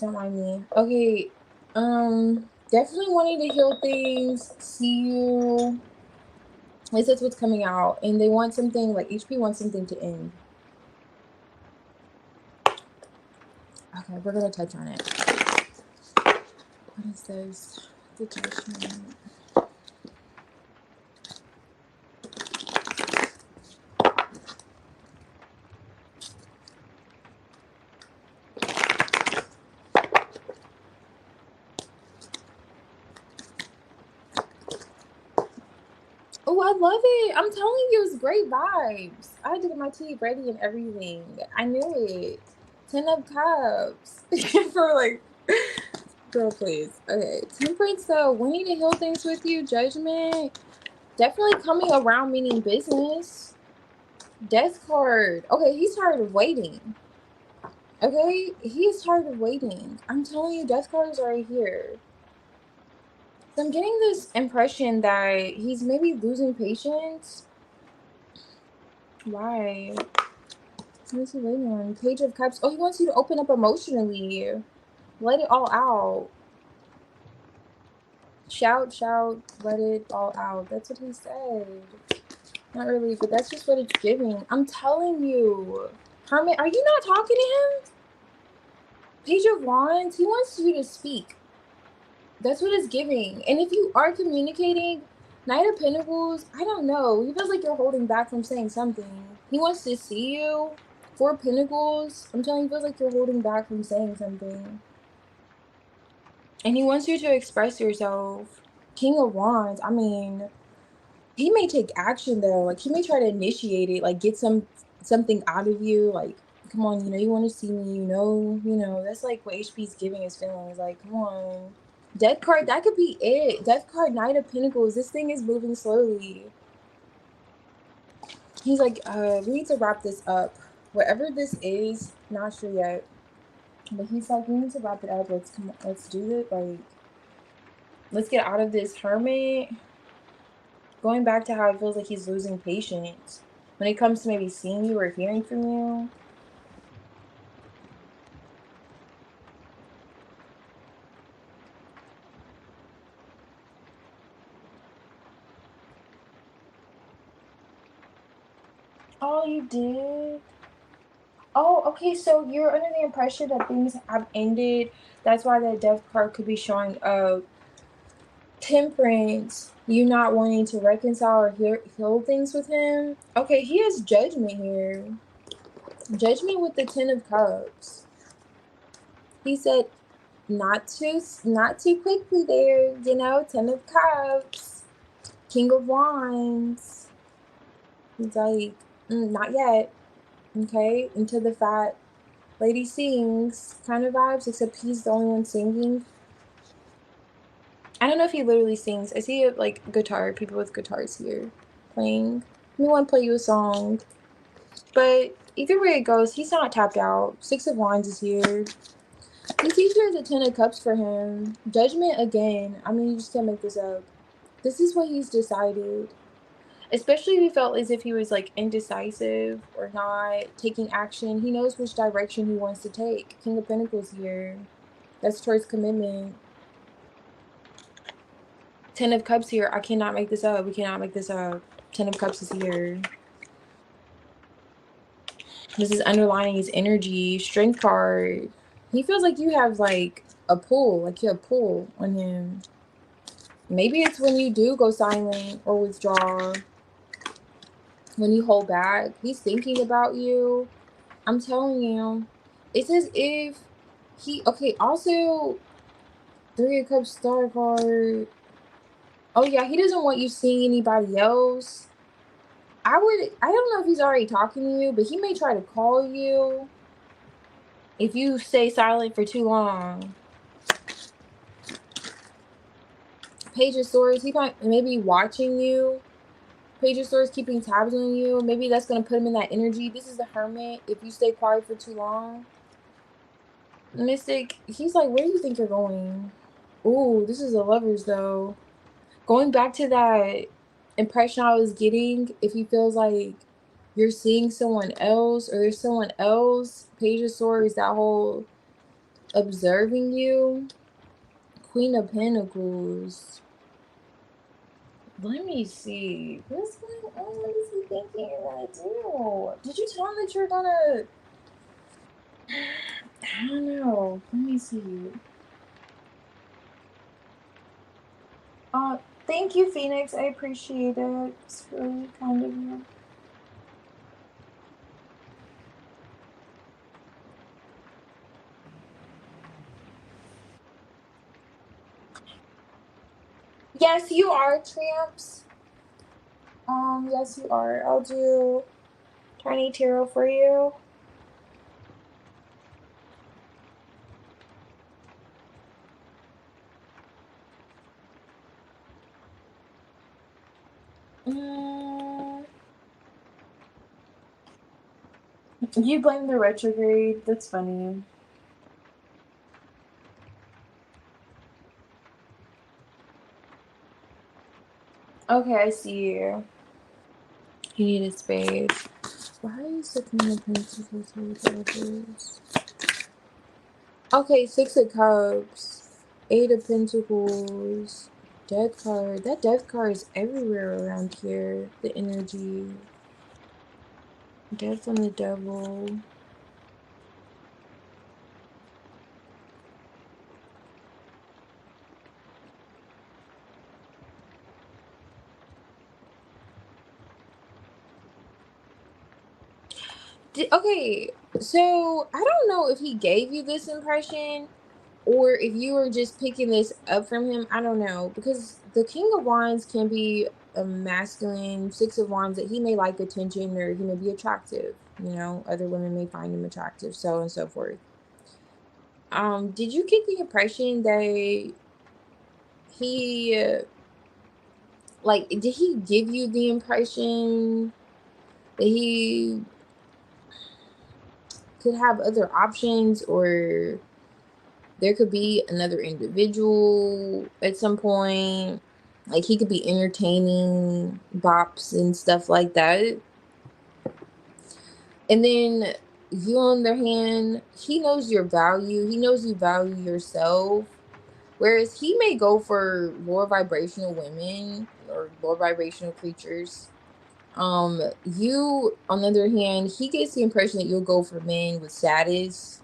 Don't mind me. Okay. Definitely wanting to heal things, see you. This is what's coming out. And they want something, like HP wants something to end. Okay, we're gonna touch on it. What is this? The Judgment. Oh, I love it. I'm telling you, it's great vibes. I did my tea ready and everything. I knew it. 10 of Cups. For like, girl, please. Okay. Temperance, though. Wanting to heal things with you. Judgment. Definitely coming around, meaning business. Death card. Okay, he's tired of waiting. Okay? He's tired of waiting. I'm telling you, death card is right here. So I'm getting this impression that he's maybe losing patience. Why? What is he waiting on? Page of Cups. Oh, he wants you to open up emotionally. Let it all out. Shout, shout, let it all out. That's what he said. Not really, but that's just what it's giving. I'm telling you. Hermit, are you not talking to him? Page of Wands, he wants you to speak. That's what it's giving. And if you are communicating, Knight of Pentacles, I don't know. He feels like you're holding back from saying something. He wants to see you. Four Pentacles, I'm telling you, he feels like you're holding back from saying something. And he wants you to express yourself. King of Wands, I mean, he may take action though. Like, he may try to initiate it, like get something out of you. Like, come on, you know, you want to see me, you know, that's like what HP's giving his feelings. Like, come on. Death card, that could be it. Death card, Knight of Pentacles. This thing is moving slowly. He's like, we need to wrap this up. Whatever this is, not sure yet. But he's like, we need to wrap it up. Let's do it. Like, let's get out of this Hermit. Going back to how it feels like he's losing patience when it comes to maybe seeing you or hearing from you. Oh, you did? Oh, okay, so you're under the impression that things have ended. That's why the death card could be showing up. Temperance, you not wanting to reconcile or heal things with him. Okay, he has Judgment here. Judgment with the Ten of Cups. He said, not too quickly there, you know, Ten of Cups. King of Wands. He's like, not yet. Okay, until the fat lady sings kind of vibes, except he's the only one singing. I don't know if he literally sings. I see like guitar, people with guitars here playing. We want to play you a song. But either way it goes, he's not tapped out. Six of Wands is here. He sees you as a Ten of Cups for him. Judgment again. I mean, you just can't make this up. This is what he's decided. Especially if he felt as if he was like indecisive or not taking action. He knows which direction he wants to take. King of Pentacles here. That's towards commitment. Ten of Cups here. I cannot make this up. We cannot make this up. Ten of Cups is here. This is underlining his energy. Strength card. He feels like you have like a pull, like you have pull on him. Maybe it's when you do go silent or withdraw, when you hold back. He's thinking about you. I'm telling you. It's as if he, okay, also, Three of Cups star card. Oh yeah, he doesn't want you seeing anybody else. I don't know if he's already talking to you, but he may try to call you if you stay silent for too long. Page of Swords, he might maybe watching you. Page of Swords keeping tabs on you. Maybe that's going to put him in that energy. This is the Hermit. If you stay quiet for too long. Mystic, he's like, where do you think you're going? Ooh, this is the Lovers, though. Going back to that impression I was getting, if he feels like you're seeing someone else or there's someone else, Page of Swords, that whole observing you. Queen of Pentacles. Let me see. What's going on? What is he thinking you're gonna do? Did you tell him that you're gonna... I don't know. Let me see. Thank you, Phoenix. I appreciate it. It's really kind of you. Yes, you are, Tramps. Yes, you are. I'll do Tiny Tarot for you. You blame the retrograde. That's funny. Okay, I see you. You need a spade. Why is the Queen of Pentacles reversed? Okay, Six of Cups, Eight of Pentacles, Death card. That Death card is everywhere around here. The energy. Death and the Devil. Okay, so I don't know if he gave you this impression or if you were just picking this up from him. I don't know, because the King of Wands can be a masculine. Six of Wands, that he may like attention or he may be attractive. You know, other women may find him attractive, so on and so forth. Did you get the impression that he, like, did he give you the impression that he could have other options, or there could be another individual at some point? Like, he could be entertaining bops and stuff like that. And then you, on the other hand, he knows your value. He knows you value yourself. Whereas he may go for lower vibrational women or lower vibrational creatures. You, on the other hand, he gets the impression that you'll go for men with status.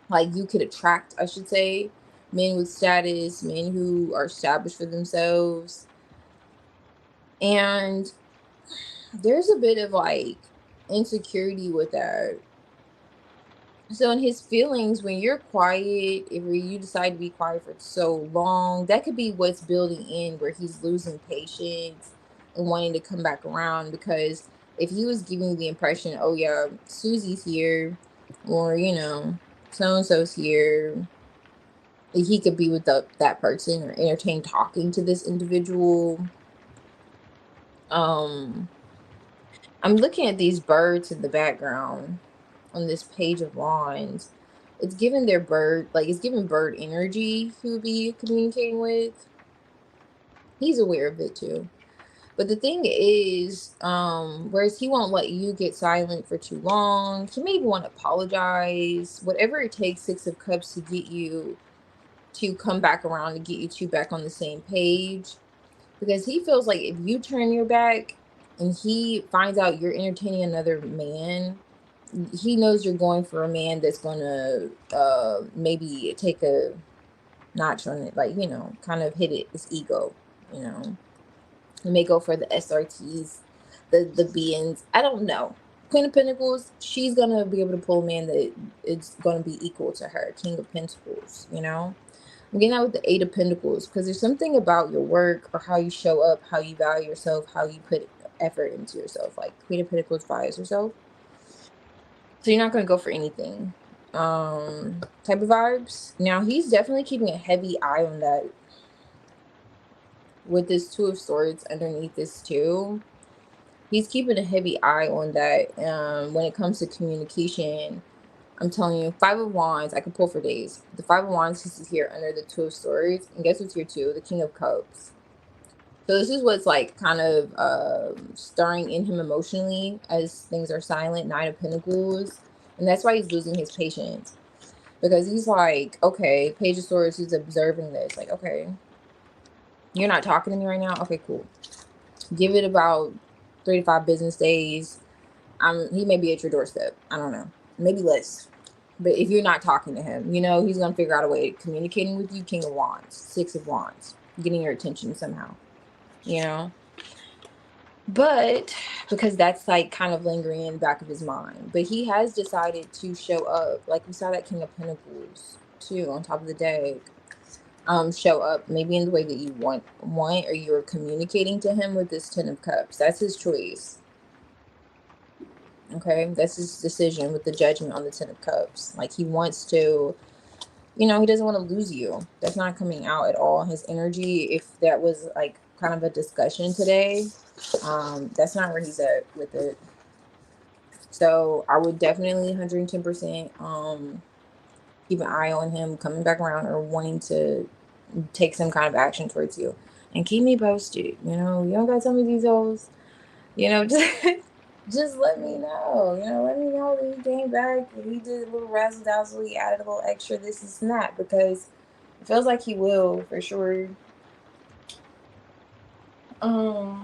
Like, you could attract, I should say, men with status, men who are established for themselves. And there's a bit of like insecurity with that. So in his feelings, when you're quiet, if you decide to be quiet for so long, that could be what's building in, where he's losing patience and wanting to come back around. Because if he was giving you the impression, oh yeah, Susie's here, or you know, so and so's here, he could be with that person or entertain talking to this individual. I'm looking at these birds in the background on this Page of Wands. It's giving their bird, like, it's giving bird energy he would be communicating with. He's aware of it too. But the thing is, whereas he won't let you get silent for too long, he may even want to apologize, whatever it takes, Six of Cups, to get you to come back around, to get you two back on the same page. Because he feels like if you turn your back and he finds out you're entertaining another man, he knows you're going for a man that's gonna maybe take a notch on it, like, you know, kind of hit his ego, you know. He may go for the SRTs, the beings. I don't know. Queen of Pentacles, she's gonna be able to pull a man that it's gonna be equal to her. King of Pentacles, you know. I'm getting out with the Eight of Pentacles because there's something about your work or how you show up, how you value yourself, how you put effort into yourself. Like Queen of Pentacles values herself. So you're not gonna go for anything. Type of vibes. Now he's definitely keeping a heavy eye on that with this Two of Swords underneath this too. He's keeping a heavy eye on that. When it comes to communication, I'm telling you, Five of Wands, I could pull for days. The Five of Wands is here under the Two of Swords. And guess what's here too? The King of Cups. So this is what's like kind of stirring in him emotionally as things are silent. Nine of Pentacles. And that's why he's losing his patience. Because he's like, okay, Page of Swords, he's observing this. Like, okay, you're not talking to me right now? Okay, cool. Give it about 3 to 5 business days. He may be at your doorstep. I don't know. Maybe less. But if you're not talking to him, you know, he's going to figure out a way of communicating with you. King of Wands, Six of Wands, getting your attention somehow, you know. But because that's like kind of lingering in the back of his mind. But he has decided to show up. Like we saw that King of Pentacles too on top of the deck. Show up maybe in the way that you want or you're communicating to him with this Ten of Cups. That's his choice. Okay, that's his decision with the Judgment on the Ten of Cups. Like he wants to, you know, he doesn't want to lose you. That's not coming out at all. His energy, if that was like kind of a discussion today, that's not where he's at with it. So I would definitely 110% keep an eye on him coming back around or wanting to take some kind of action towards you. And keep me posted. You know, you don't gotta tell me details. You know, just let me know. You know, let me know that he came back and he did a little razzle dazzle. He added a little extra this and that, because it feels like he will for sure. Yeah.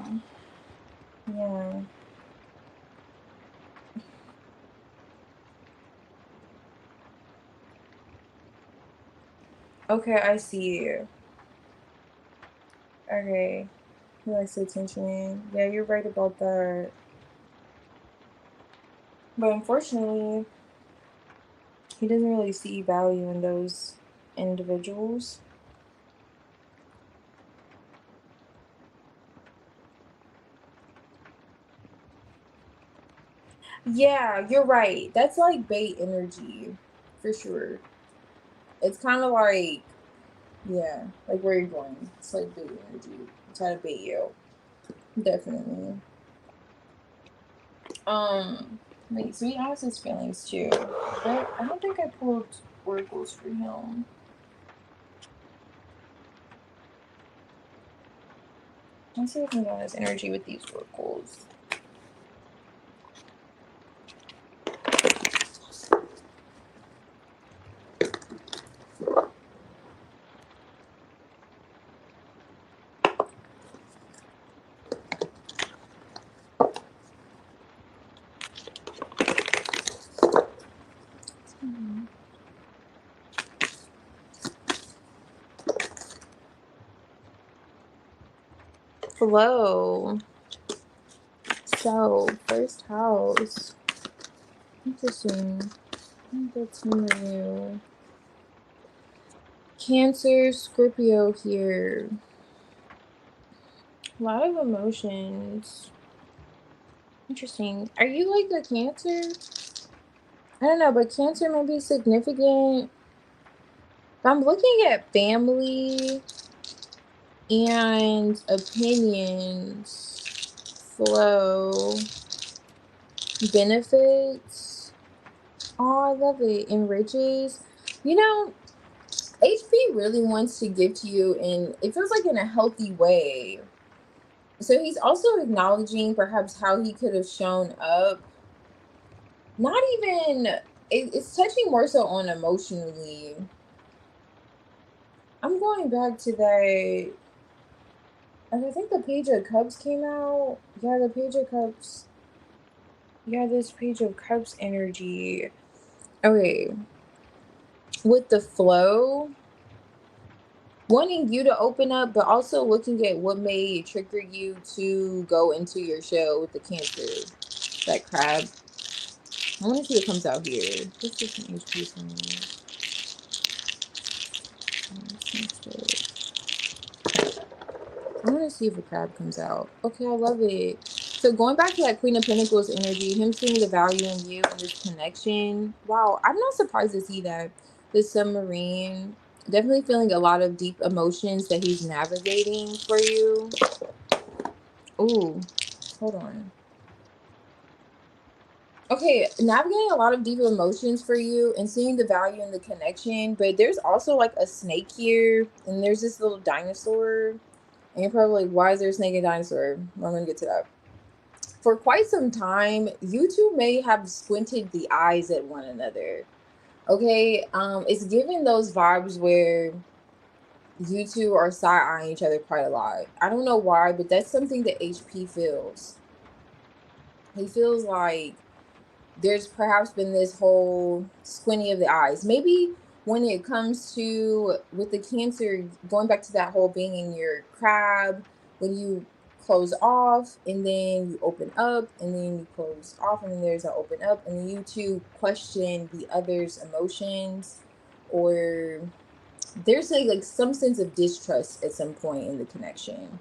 Okay, I see you. Okay. He likes attention. Yeah, you're right about that. But unfortunately, he doesn't really see value in those individuals. Yeah, you're right. That's like bait energy for sure. It's kind of like, yeah, like where you're going. It's like bait energy. Try to bait you. Definitely. Wait, so he has his feelings too. But I don't think I pulled oracles for him. Let's see if I can get his energy with these oracles. Hello. So, first house. Interesting. That's new. Cancer, Scorpio here. A lot of emotions. Interesting. Are you like a Cancer? I don't know, but Cancer may be significant. I'm looking at family and opinions, flow, benefits. Oh, I love it. Enriches. You know, HP really wants to give to you, and it feels like in a healthy way. So he's also acknowledging perhaps how he could have shown up. Not even, it's touching more so on emotionally. I'm going back to that. And I think the Page of Cups came out. Yeah, the Page of Cups. Yeah, this Page of Cups energy. Okay. With the flow, wanting you to open up, but also looking at what may trigger you to go into your shell with the Cancer, that crab. I want to see what comes out here. What's this in HP for me? I want to see if a crab comes out. Okay, I love it. So going back to that Queen of Pentacles energy, him seeing the value in you and this connection. Wow, I'm not surprised to see that. The submarine, definitely feeling a lot of deep emotions that he's navigating for you. Ooh, hold on. Okay, navigating a lot of deep emotions for you and seeing the value in the connection, but there's also like a snake here, and there's this little dinosaur. And you're probably like, why is there a snake and dinosaur? Well, I'm gonna get to that. For quite some time, you two may have squinted the eyes at one another. Okay, it's giving those vibes where you two are side-eyeing each other quite a lot. I don't know why, but that's something that HP feels. He feels like there's perhaps been this whole squinting of the eyes. Maybe when it comes to with the Cancer, going back to that whole being in your crab, when you close off and then you open up and then you close off and then there's an open up and then you two question the other's emotions, or there's like some sense of distrust at some point in the connection.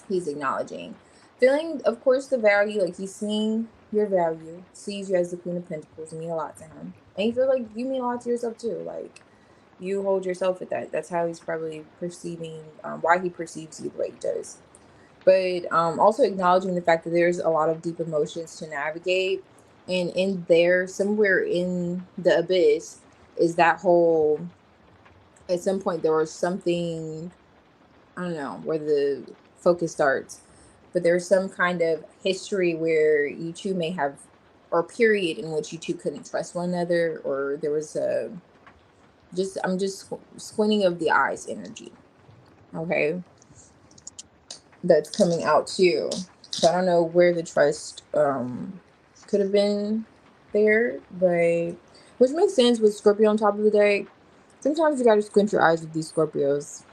He's acknowledging, feeling, of course, the value. Like he's seeing your value, sees you as the Queen of Pentacles, you mean a lot to him, and you feel like you mean a lot to yourself too. Like you hold yourself at that. That's how he's probably perceiving, why he perceives you the way he does. But also acknowledging the fact that there's a lot of deep emotions to navigate, and in there, somewhere in the abyss, is that whole. At some point, there was something, I don't know where the focus starts, but there's some kind of history where you two may have, or period in which you two couldn't trust one another, or there was a I'm just squinting of the eyes energy. Okay, that's coming out too. So I don't know where the trust could have been there, but which makes sense with Scorpio on top of the deck. Sometimes you gotta squint your eyes with these Scorpios.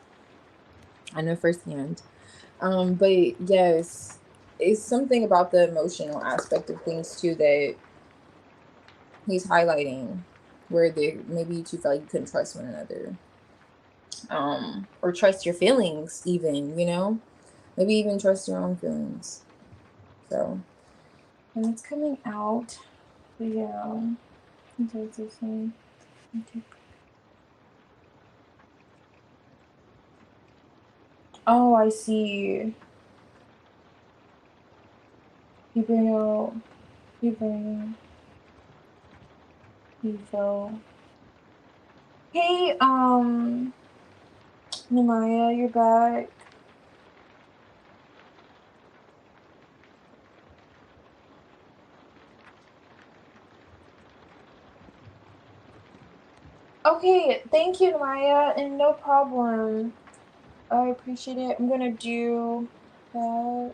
I know firsthand. But yes, it's something about the emotional aspect of things too that he's highlighting, where they maybe you two felt like you couldn't trust one another, or trust your feelings, even, you know, maybe even trust your own feelings. So, and it's coming out. But yeah, that's the same. Okay. Oh, I see. You bring out. You bring. You feel. Hey, Namaya, you're back. Okay, thank you, Maya, and no problem. I appreciate it. I'm gonna do that.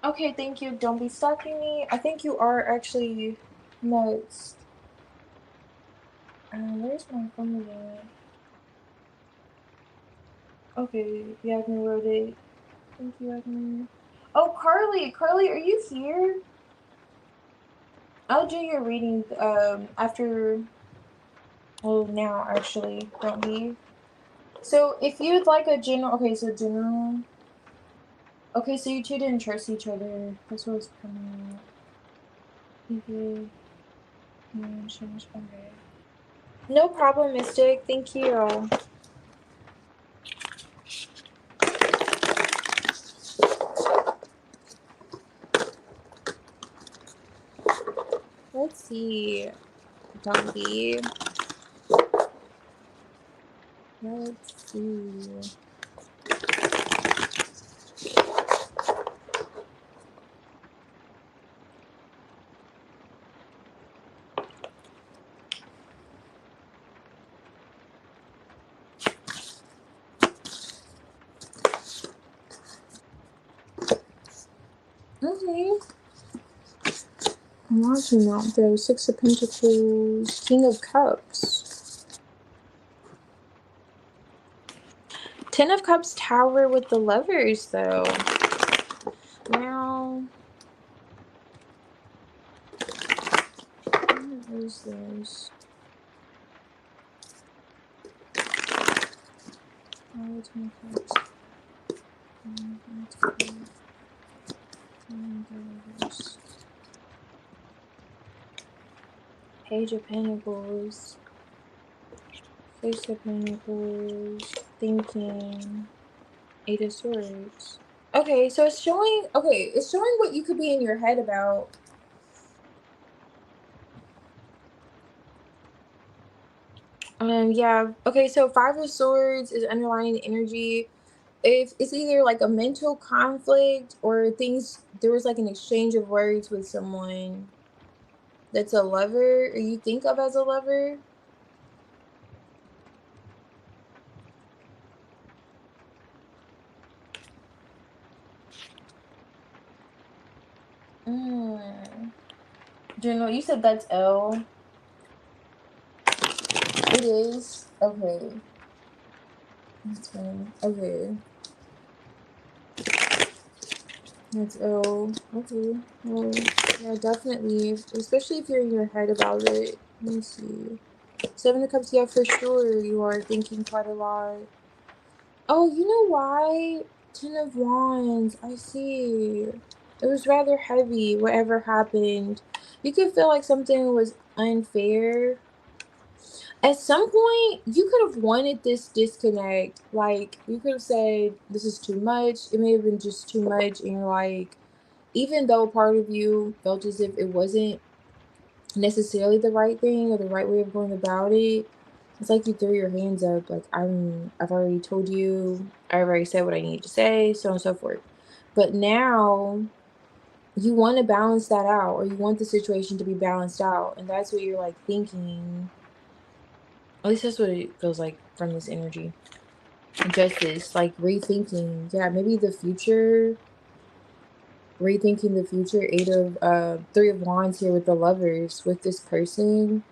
Okay, thank you. Don't be stalking me. I think you are actually next. Where's my phone at? Okay, Yagner wrote it. Thank you, Yagner. Oh, Carly! Carly, are you here? I'll do your reading after. Well, now actually, don't leave. So if you'd like a general, okay, so general. Okay, so you two didn't trust each other. That's what was coming out. Okay. No problem, Mystic. Thank you. Let's see. Doggy. Let's see. Okay. I'm watching out though. Six of Pentacles, King of Cups. 10 of Cups, Tower with the Lovers though. Now, what is this? Oh, 10 of Cups. Page of Pentacles, Face of Pentacles, Thinking, Eight of Swords. Okay, so it's showing, it's showing what you could be in your head about. Yeah, okay, so Five of Swords is underlying energy. If it's either like a mental conflict or there was like an exchange of words with someone that's a lover or you think of as a lover. General, you said that's L. It is? Okay. That's funny. Okay. That's L. Okay. Well, yeah, definitely. Especially if you're in your head about it. Let me see. Seven of Cups, yeah, for sure. You are thinking quite a lot. Oh, you know why? Ten of Wands. I see. It was rather heavy, whatever happened. You could feel like something was unfair. At some point, you could have wanted this disconnect. Like, you could have said, this is too much. It may have been just too much. And you're like, even though part of you felt as if it wasn't necessarily the right thing or the right way of going about it, it's like you threw your hands up. Like, I've already told you, I've already said what I need to say, so on and so forth. But now you want to balance that out, or you want the situation to be balanced out. And that's what you're like thinking. At least that's what it feels like from this energy. Justice, like rethinking. Yeah, maybe the future. Rethinking the future. Three of Wands here with the Lovers, with this person.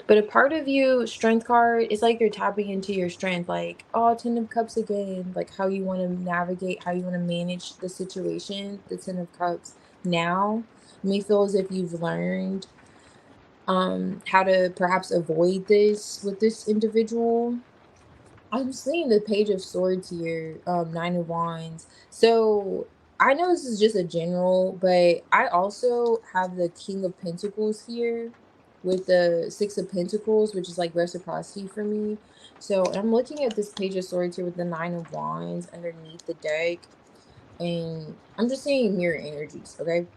But a part of you, Strength card, it's like you're tapping into your strength. Like, oh, Ten of Cups again. Like how you want to navigate, how you want to manage the situation. The Ten of Cups now. You may feel as if you've learned how to perhaps avoid this with this individual. I'm seeing the Page of Swords here, Nine of Wands. So I know this is just a general, but I also have the King of Pentacles here with the Six of Pentacles, which is like reciprocity for me. So I'm looking at this Page of Swords here with the Nine of Wands underneath the deck, and I'm just seeing mirror energies, okay?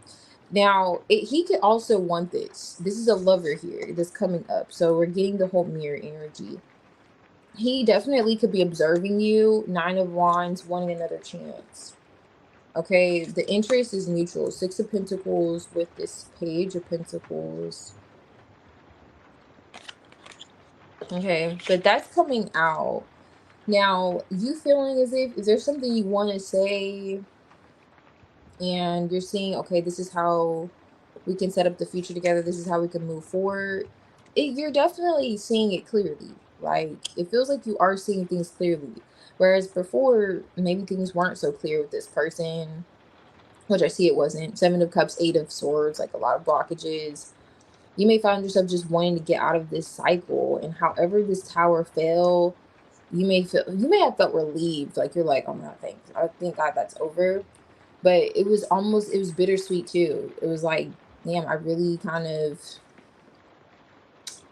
Now, he could also want this. This is a lover here that's coming up. So we're getting the whole mirror energy. He definitely could be observing you. Nine of Wands, wanting another chance. Okay, the interest is mutual. Six of Pentacles with this Page of Pentacles. Okay, but that's coming out. Now, you feeling as if, is there something you want to say and you're seeing, okay, this is how we can set up the future together. This is how we can move forward. You're definitely seeing it clearly. Like, it feels like you are seeing things clearly. Whereas before, maybe things weren't so clear with this person, which I see it wasn't. Seven of Cups, Eight of Swords, like a lot of blockages. You may find yourself just wanting to get out of this cycle. And however this tower fell, you may have felt relieved. Like, you're like, oh no, thanks. I thank God that's over. But it was bittersweet too. It was like, damn, I really kind of,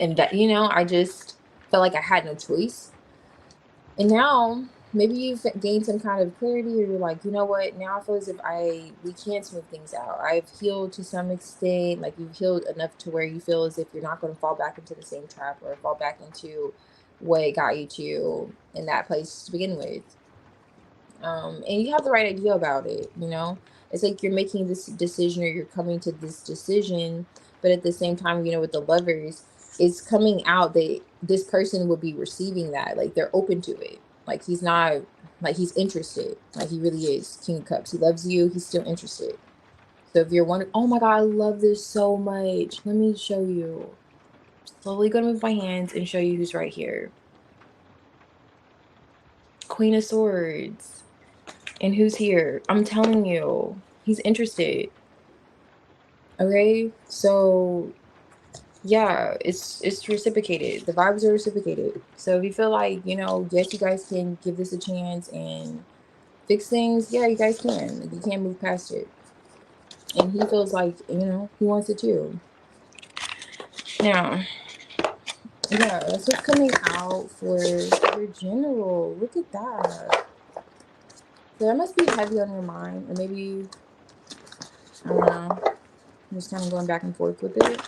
and that, I just felt like I had no choice. And now maybe you've gained some kind of clarity, or you're like, you know what, now I feel as if we can smooth things out. I've healed to some extent. Like, you've healed enough to where you feel as if you're not going to fall back into the same trap or fall back into what got you to in that place to begin with. And you have the right idea about it. It's like you're making this decision, or you're coming to this decision, but at the same time, with the Lovers, it's coming out that this person would be receiving that. Like, they're open to it. Like, he's not, like, he's interested. Like, he really is. King of Cups, he loves you, he's still interested. So if you're wondering, oh my God, I love this so much. Let me show you. Slowly gonna move my hands and show you who's right here. Queen of Swords. And who's here? I'm telling you, he's interested. Okay, so yeah, it's reciprocated. The vibes are reciprocated. So if you feel like, you know, yes, you guys can give this a chance and fix things, yeah, you guys can. Like, you can't move past it. And he feels like, you know, he wants it too. Now, yeah, that's what's coming out for your general. Look at that. So that must be heavy on your mind, or maybe, I don't know, I'm just kind of going back and forth with it.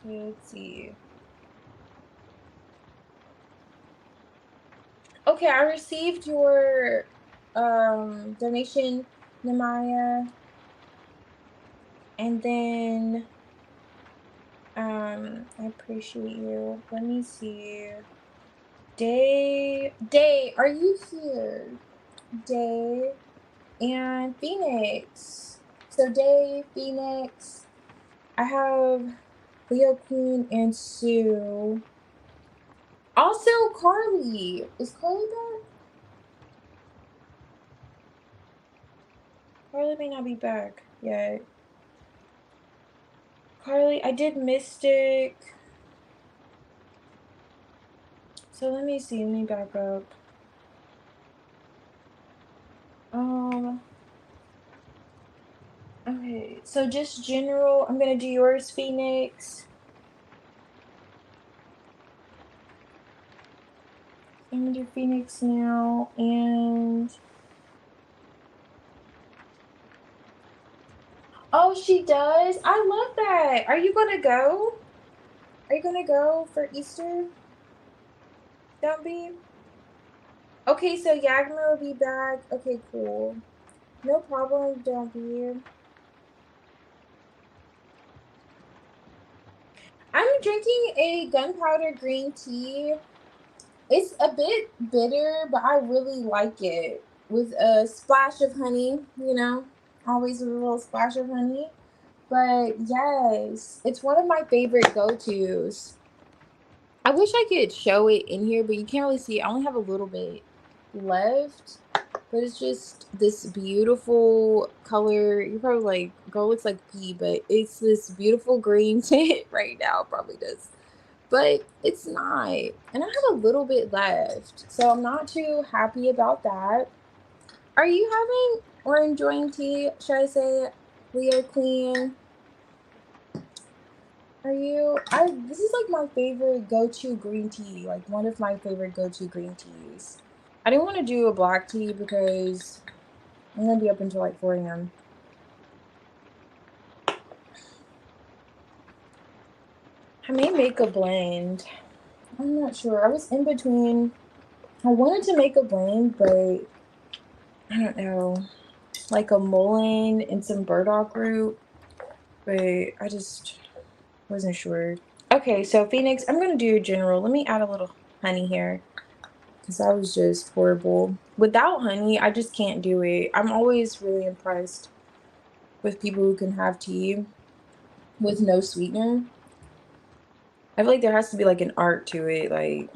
Okay, let's see. Okay, I received your donation, Namaya. And then I appreciate you. Let me see. Day, are you here? Day and Phoenix. So Day, Phoenix. I have Leo Queen and Sue. Also Carly. Is Carly back? Carly may not be back yet. Carly, I did Mystic. So let me see. Let me back up. Okay, so just general, I'm gonna do yours, Phoenix. I'm gonna do Phoenix now, and oh, she does. I love that. Are you gonna go? Are you gonna go for Easter? Don't be. Okay, so Yagma will be back. Okay, cool. No problem. Don't be. I'm drinking a gunpowder green tea. It's a bit bitter, but I really like it with a splash of honey, you know, always with a little splash of honey. But yes, it's one of my favorite go-tos. I wish I could show it in here, but you can't really see it. I only have a little bit left, but it's just this beautiful color. You're probably like, girl, looks like pee, but it's this beautiful green tint right now. Probably does, but it's not. And I have a little bit left, so I'm not too happy about that. Are you having or enjoying tea? Should I say, Leo Queen? Are you? This is like my favorite go-to green tea. Like one of my favorite go-to green teas. I didn't want to do a black tea because I'm gonna be up until like 4 a.m. I may make a blend. I'm not sure. I was in between. I wanted to make a blend, but I don't know. Like a mullein and some burdock root, but I just wasn't sure. Okay, so Phoenix, I'm gonna do general. Let me add a little honey here because that was just horrible. Without honey, I just can't do it. I'm always really impressed with people who can have tea with no sweetener. I feel like there has to be like an art to it. Like,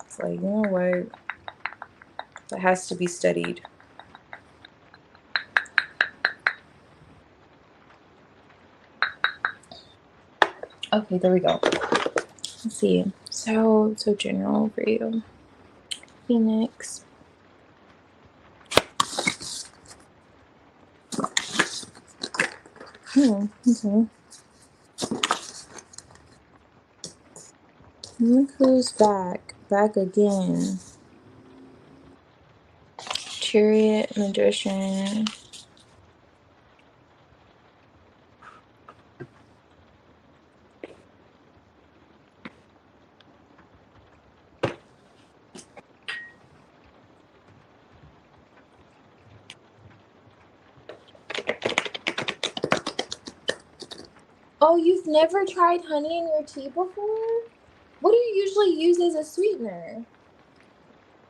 it's like, you know what? That has to be studied. Okay, there we go. Let's see. So general for you. Phoenix. Okay. Look who's back. Back again. Chariot Magician. Oh, you've never tried honey in your tea before? What do you usually use as a sweetener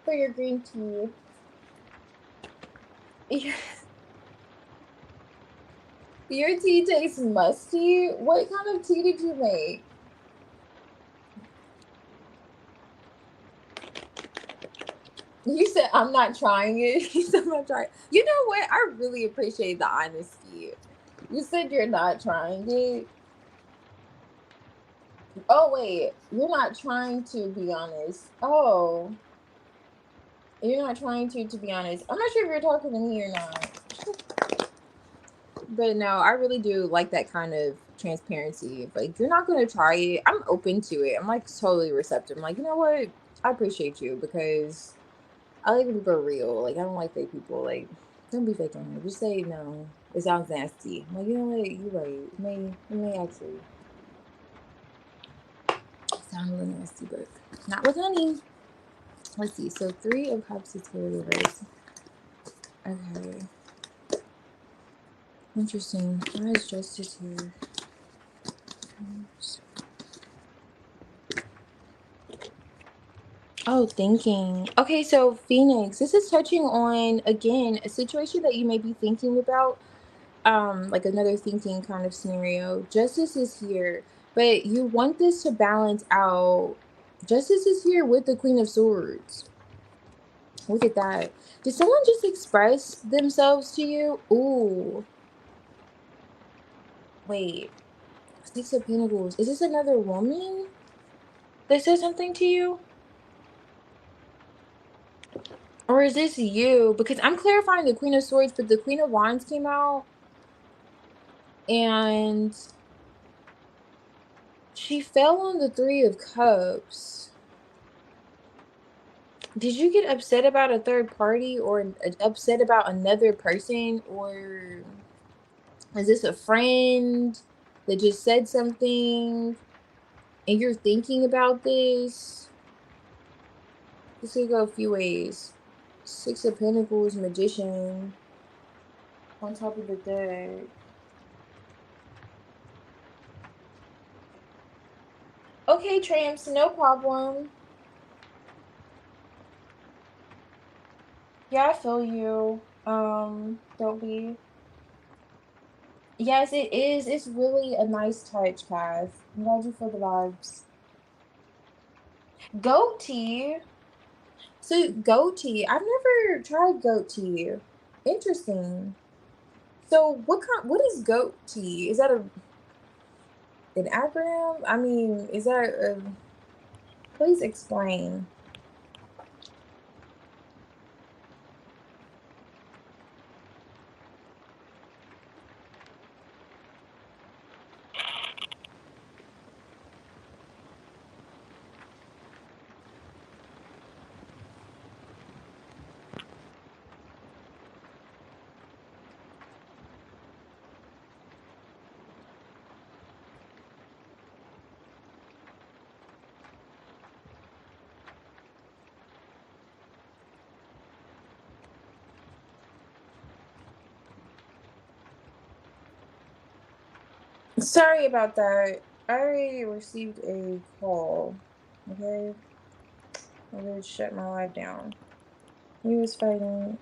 for your green tea? Your tea tastes musty? What kind of tea did you make? You said, "I'm not trying it." You said, "I'm not trying." You know what? I really appreciate the honesty. You said you're not trying it. Oh, wait. You're not trying to be honest. Oh, you're not trying to be honest. I'm not sure if you're talking to me or not. But no, I really do like that kind of transparency. If, like, you're not gonna try it, I'm open to it. I'm like totally receptive. I'm like, you know what? I appreciate you because I like when people are real. Like, I don't like fake people. Like, don't be fake on here. Just say no. It sounds nasty. I'm like, you know what? You're right. It may actually sound a little nasty, but not with honey. Let's see. So 3 of Cups is here reverse. Okay. Interesting. Why is Justice here? Oh, thinking. Okay, so Phoenix, this is touching on again a situation that you may be thinking about, like another thinking kind of scenario. Justice is here, but you want this to balance out. Justice is here with the Queen of Swords. Look at that. Did someone just express themselves to you? Ooh, wait. 6 of Pentacles. Is this another woman that said something to you? Or is this you? Because I'm clarifying the Queen of Swords, but the Queen of Wands came out and she fell on the 3 of Cups. Did you get upset about a third party or upset about another person? Or is this a friend that just said something and you're thinking about this? This could go a few ways. 6 of Pentacles, Magician on top of the deck. Okay, tramps, no problem. Yeah, I feel you. Don't be. Yes, it is. It's really a nice touch, Cass. I'm glad you feel the vibes. Goat tea. So goat tea. I've never tried goat tea. Interesting. So what is goat tea? Is that an acronym? I mean, is that a please explain. Sorry about that. I received a call. Okay. I would shut my life down. He was fighting.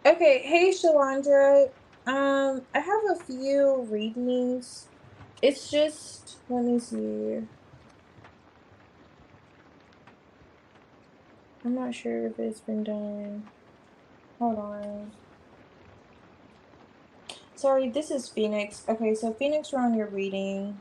Okay, hey Shalandra. I have a few readings. It's just let me see. I'm not sure if it's been done. Hold on. Sorry, this is Phoenix. Okay, so Phoenix, we're on your reading.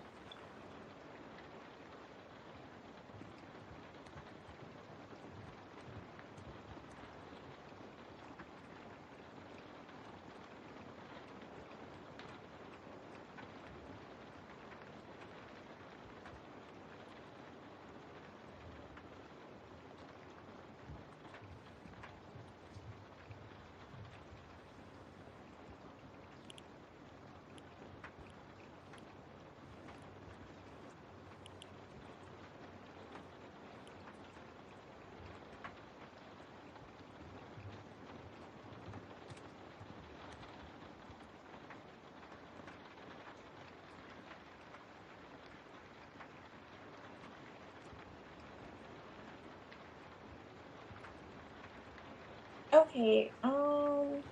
Okay, sorry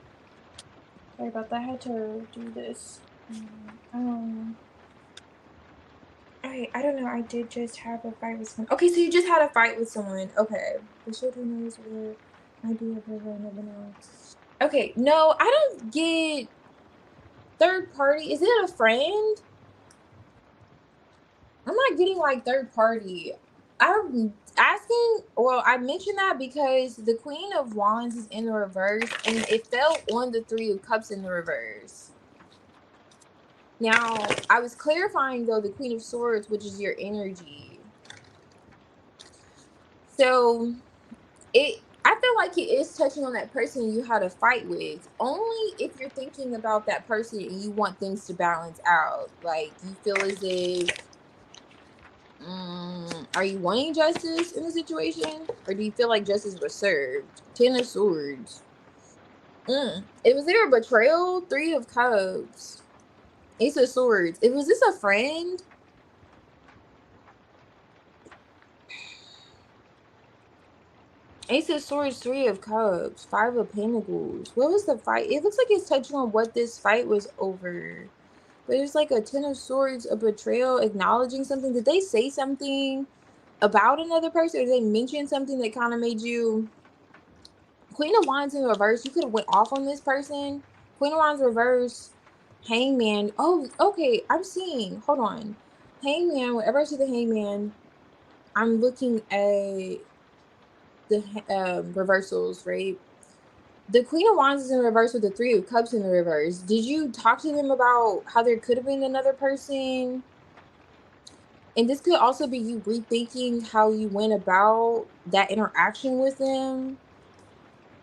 about that. I had to do this. Okay, I don't know. I did just have a fight with someone. Okay, so you just had a fight with someone. Okay. The children knows where I do have her never know. Okay, no, I don't get third party. Is it a friend? I'm not getting like third party. I'm asking, well, I mentioned that because the Queen of Wands is in the reverse and it fell on the Three of Cups in the reverse. Now, I was clarifying though the Queen of Swords, which is your energy. So I feel like it is touching on that person you had a fight with. Only if you're thinking about that person and you want things to balance out. Like you feel as if are you wanting justice in the situation? Or do you feel like justice was served? Ten of Swords. It was there a betrayal? Three of Cups. Ace of Swords. Was this a friend? Ace of Swords, Three of Cups, Five of Pentacles. What was the fight? It looks like it's touching on what this fight was over. But there's like a Ten of Swords, a betrayal, acknowledging something. Did they say something about another person? Or did they mention something that kind of made you... Queen of Wands in reverse. You could have went off on this person. Queen of Wands reverse. Hangman. Oh, okay. I'm seeing. Hold on. Hangman. Whenever I see the Hangman, I'm looking at the reversals, right? The Queen of Wands is in reverse with the Three of Cups in the reverse. Did you talk to them about how there could have been another person? And this could also be you rethinking how you went about that interaction with them.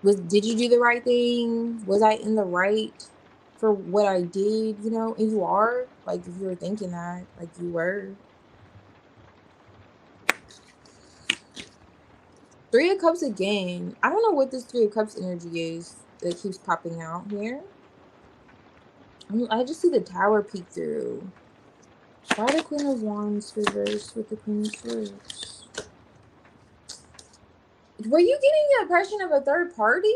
Did you do the right thing? Was I in the right for what I did? You know, and you are. Like if you were thinking that, like you were. Three of Cups again. I don't know what this Three of Cups energy is that keeps popping out here. I just see the Tower peek through. Why the Queen of Wands reversed with the Queen of Swords? Were you getting the impression of a third party?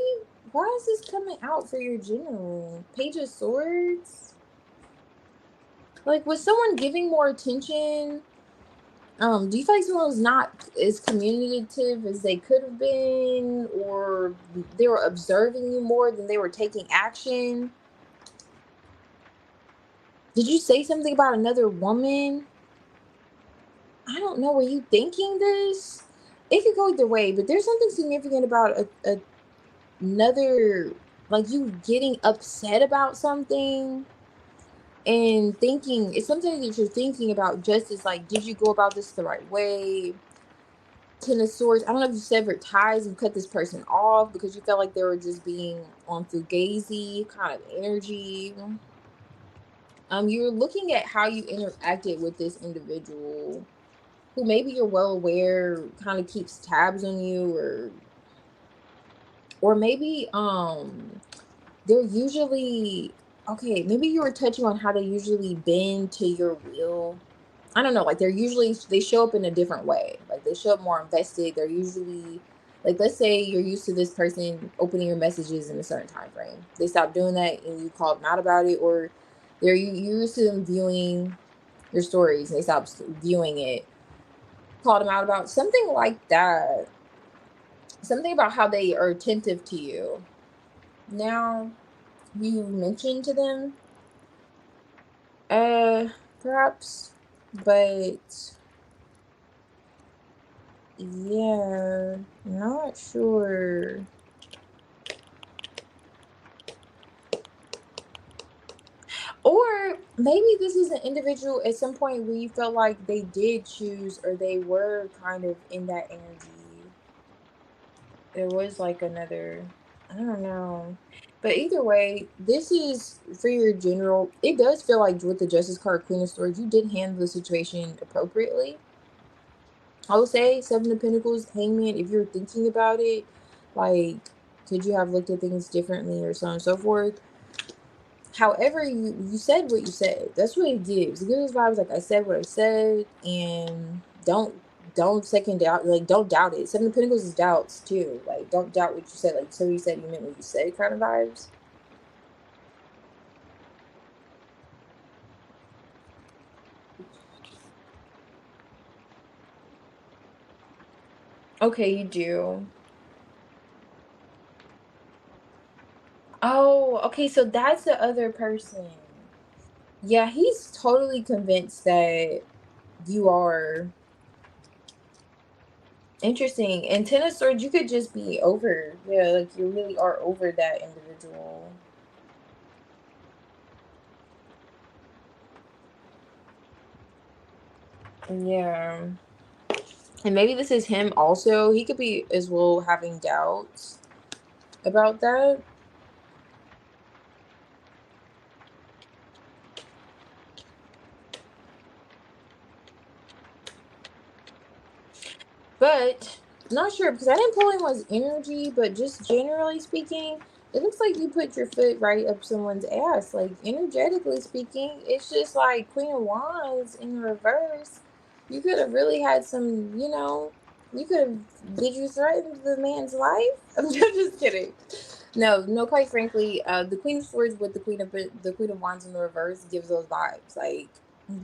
Why is this coming out for your general? Page of Swords? Like, was someone giving more attention? Do you feel like someone was not as communicative as they could have been? Or they were observing you more than they were taking action? Did you say something about another woman? I don't know. Were you thinking this? It could go either way, but there's something significant about another, like you getting upset about something and thinking it's something that you're thinking about justice. Like, did you go about this the right way? Ten of Swords. I don't know if you severed ties and cut this person off because you felt like they were just being on fugazi kind of energy. You're looking at how you interacted with this individual who maybe you're well aware kind of keeps tabs on you, or maybe they're usually okay, maybe you were touching on how they usually bend to your will. I don't know, like they show up in a different way. Like they show up more invested. They're usually like, let's say you're used to this person opening your messages in a certain time frame. They stop doing that and you call them out about it, or you're used to them viewing your stories and they stop viewing it. Called them out about something like that. Something about how they are attentive to you. Now, you mentioned to them, perhaps, but yeah, not sure. Or maybe this is an individual at some point where you felt like they did choose or they were kind of in that energy. There was like another, I don't know. But either way, this is for your general. It does feel like with the Justice card, Queen of Swords, you did handle the situation appropriately. I would say Seven of Pentacles, Hangman, if you're thinking about it, like, could you have looked at things differently or so on and so forth? However, you said what you said. That's what it gives. It gives vibes like I said what I said, and don't don't second doubt, like, don't doubt it. Seven of Pentacles is doubts too. Like, don't doubt what you said. Like, so you said you meant what you said kind of vibes. Okay, you do. Oh, okay, so that's the other person. Yeah, he's totally convinced that you are interesting. And Ten of Swords, you could just be over. Yeah, like you really are over that individual. Yeah. And maybe this is him also. He could be as well having doubts about that. But not sure because I didn't pull anyone's energy, but just generally speaking, it looks like you put your foot right up someone's ass. Like energetically speaking, it's just like Queen of Wands in reverse. You could have really had some, you know, you could have, did you threaten the man's life? I'm just kidding. No, no, quite frankly, the Queen of Swords with the Queen of Wands in the reverse gives those vibes. Like,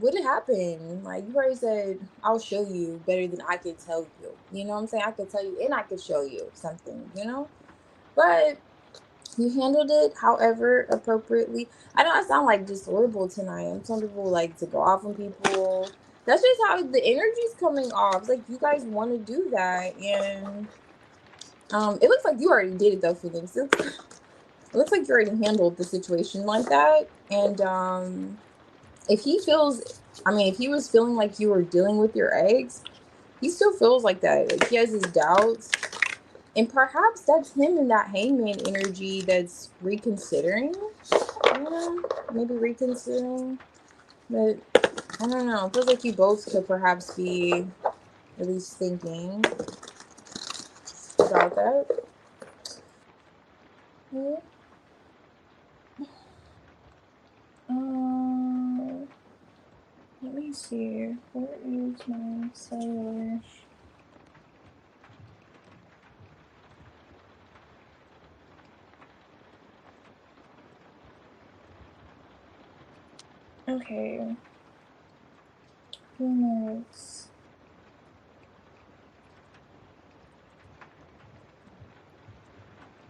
what had happened? Like, you already said, I'll show you better than I could tell you. You know what I'm saying? I could tell you and I could show you something, you know? But you handled it, however, appropriately. I know I sound like just horrible tonight. And some people like to go off on people. That's just how the energy's coming off. It's like you guys want to do that. And it looks like you already did it though, Phoenix. It looks like you already handled the situation like that. And if he feels, I mean, if he was feeling like you were dealing with your eggs, he still feels like that. Like he has his doubts. And perhaps that's him in that hangman energy that's reconsidering. You know, maybe reconsidering. But I don't know. It feels like you both could perhaps be at least thinking about that. Yeah. Um, let me see. Where is my cellular? Okay. 2 minutes.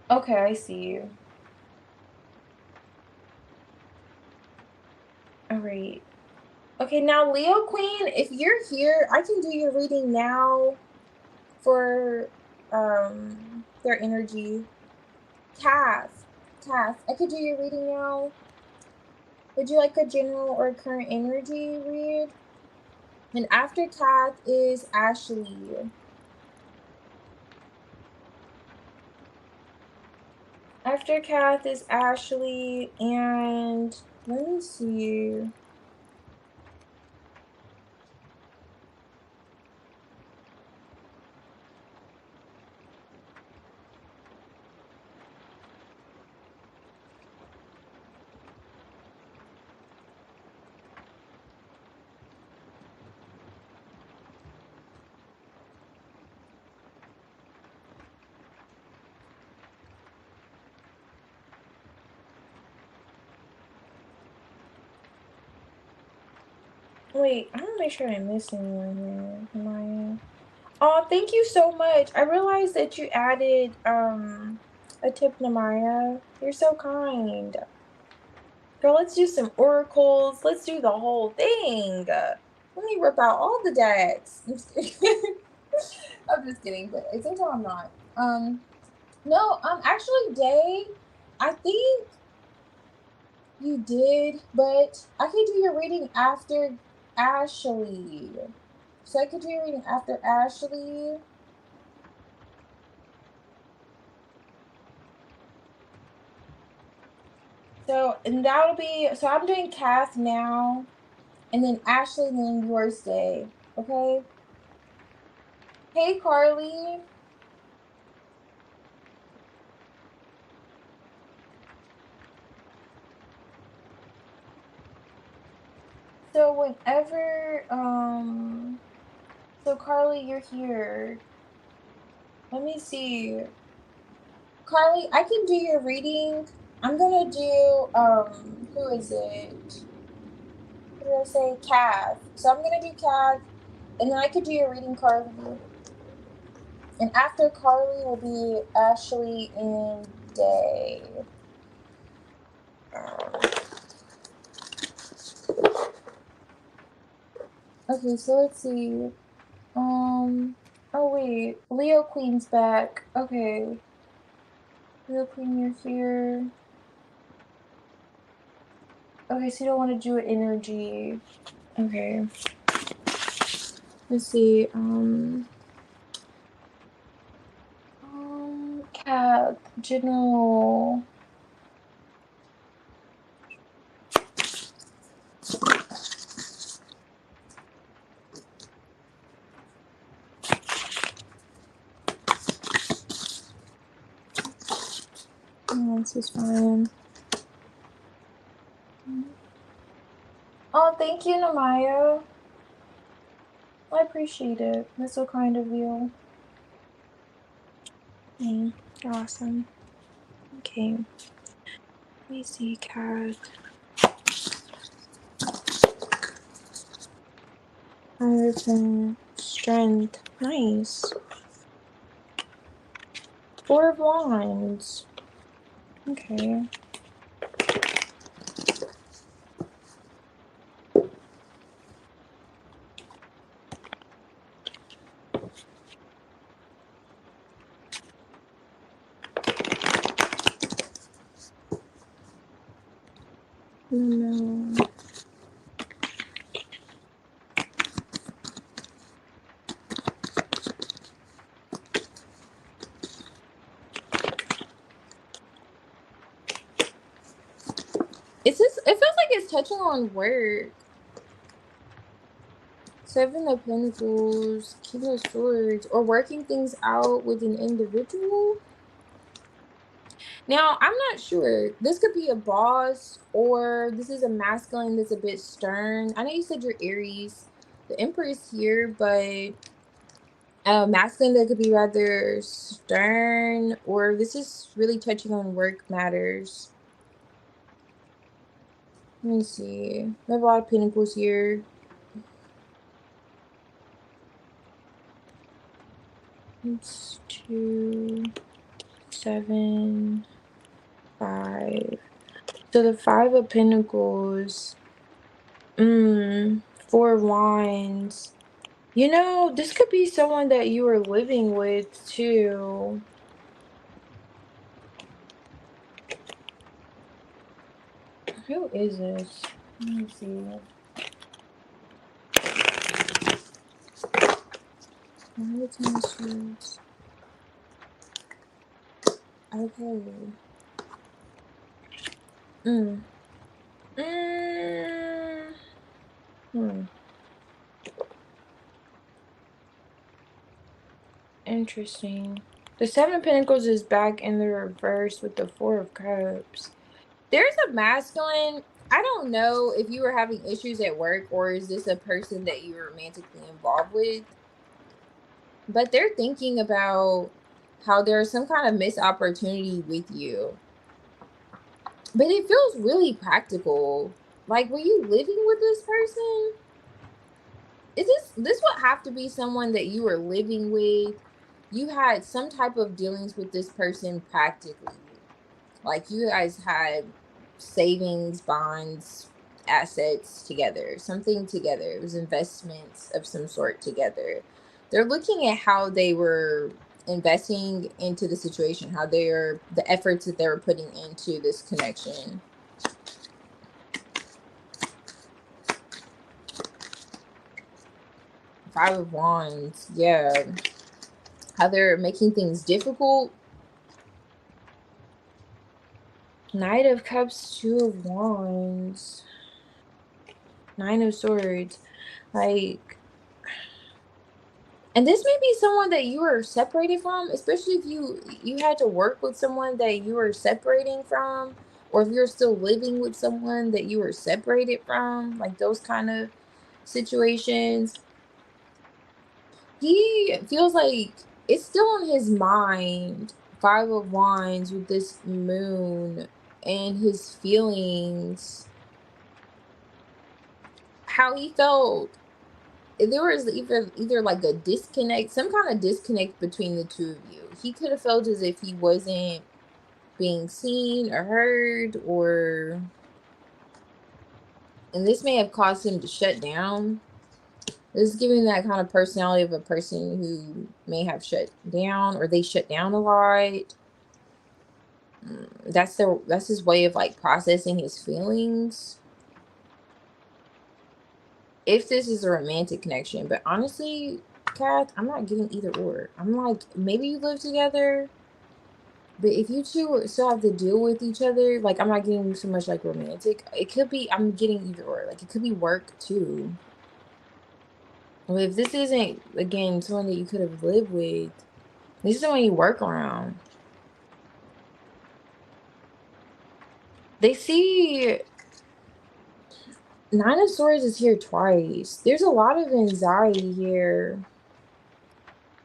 Okay, I see you. All right. Okay, now Leo Queen, if you're here, I can do your reading now for their energy. Cass, I could do your reading now. Would you like a general or current energy read? And after Cass is Ashley. After Cass is Ashley, and let me see. Wait, I want to make sure I didn't miss anyone here. Maya. Oh, thank you so much. I realized that you added a tip, Namaya. You're so kind. Girl, let's do some oracles. Let's do the whole thing. Let me rip out all the decks. I'm just kidding. I'm just kidding, but at the same time I'm not. No, actually, Day, I think you did, but I could do your reading after Ashley. So I could do your reading after Ashley. So, and that'll be, so I'm doing Kath now, and then Ashley, and then yours, Day. Okay? Hey, Carly. So So Carly, you're here. Let me see. Carly, I can do your reading. I'm gonna do who is it? What did I say? Cav. So I'm gonna do Cav, and then I could do your reading, Carly. And after Carly will be Ashley and Day. Okay, so let's see. Oh wait, Leo Queen's back. Okay. Leo Queen, you're here. Okay, so you don't want to do an energy. Okay. Let's see. Cat, General. Oh, this is fine. Oh, thank you, Namaya. I appreciate it. That's so kind of you. You're awesome. Okay. Let me see, Cat. Strength. Nice. 4 of Wands. Okay. No. It feels like it's touching on work. 7 of Pentacles, King of Swords, or working things out with an individual. Now, I'm not sure. This could be a boss, or this is a masculine that's a bit stern. I know you said you're Aries. The Empress here, but masculine that could be rather stern, or this is really touching on work matters. Let me see. We have a lot of Pentacles here. It's 2, 7, 5. So the 5 of Pentacles. 4 of Wands. You know, this could be someone that you are living with too. Who is this? Let me see. Okay. Interesting. The 7 of Pentacles is back in the reverse with the 4 of Cups. There's a masculine. I don't know if you were having issues at work, or is this a person that you're romantically involved with? But they're thinking about how there's some kind of missed opportunity with you. But it feels really practical. Like, were you living with this person? Is this would have to be someone that you were living with? You had some type of dealings with this person practically. Like, you guys had savings, bonds, assets together, something together. It was investments of some sort together. They're looking at how they were investing into the situation, how the efforts that they were putting into this connection. Five of Wands, yeah. How they're making things difficult. Knight of Cups, 2 of Wands, 9 of Swords. Like, and this may be someone that you were separated from, especially if you had to work with someone that you were separating from, or if you're still living with someone that you were separated from, like those kind of situations. He feels like it's still on his mind. 5 of Wands with this moon and his feelings. How he felt. There was either like a disconnect, some kind of disconnect between the two of you. He could have felt as if he wasn't being seen or heard, and this may have caused him to shut down. This is giving that kind of personality of a person who may have shut down, or they shut down a lot. That's his way of like processing his feelings. If this is a romantic connection, but honestly, Kath, I'm not getting either or. I'm like, maybe you live together, but if you two still have to deal with each other, like I'm not getting so much like romantic. It could be I'm getting either or. Like it could be work too. Well, if this isn't again someone that you could have lived with, this is someone you work around. They see 9 of Swords is here twice. There's a lot of anxiety here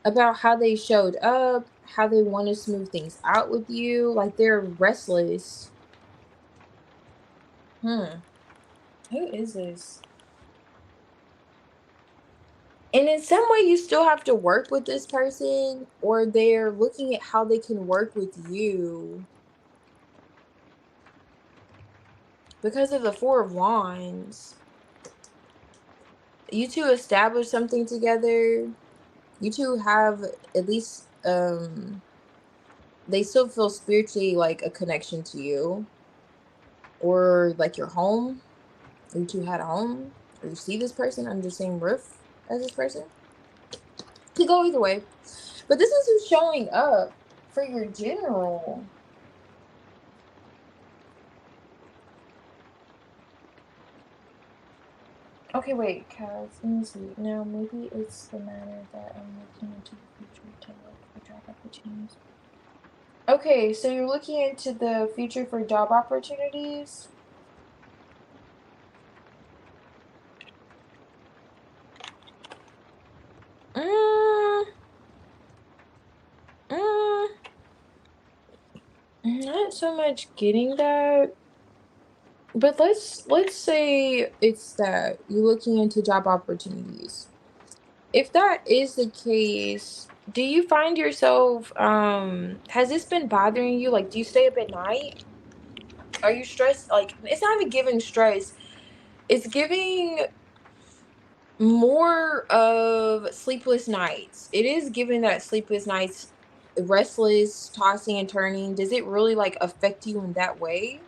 about how they showed up, how they want to smooth things out with you. Like they're restless. Who is this? And in some way, you still have to work with this person, or they're looking at how they can work with you because of the 4 of Wands. You two establish something together. You two have at least they still feel spiritually like a connection to you, or like your home. You two had a home, or you see this person under the same roof as this person. Could go either way, but this is who's showing up for your general. Okay, wait, Kaz, let me see. Now, maybe it's the matter that I'm looking into the future to look for job opportunities. Okay, so you're looking into the future for job opportunities? Mm, mm, not so much getting that. But let's say it's that you're looking into job opportunities. If that is the case, do you find yourself has this been bothering you? Like, do you stay up at night? Are you stressed? Like, it's not even giving stress. It's giving more of sleepless nights. It is giving that sleepless nights, restless, tossing and turning. Does it really like affect you in that way?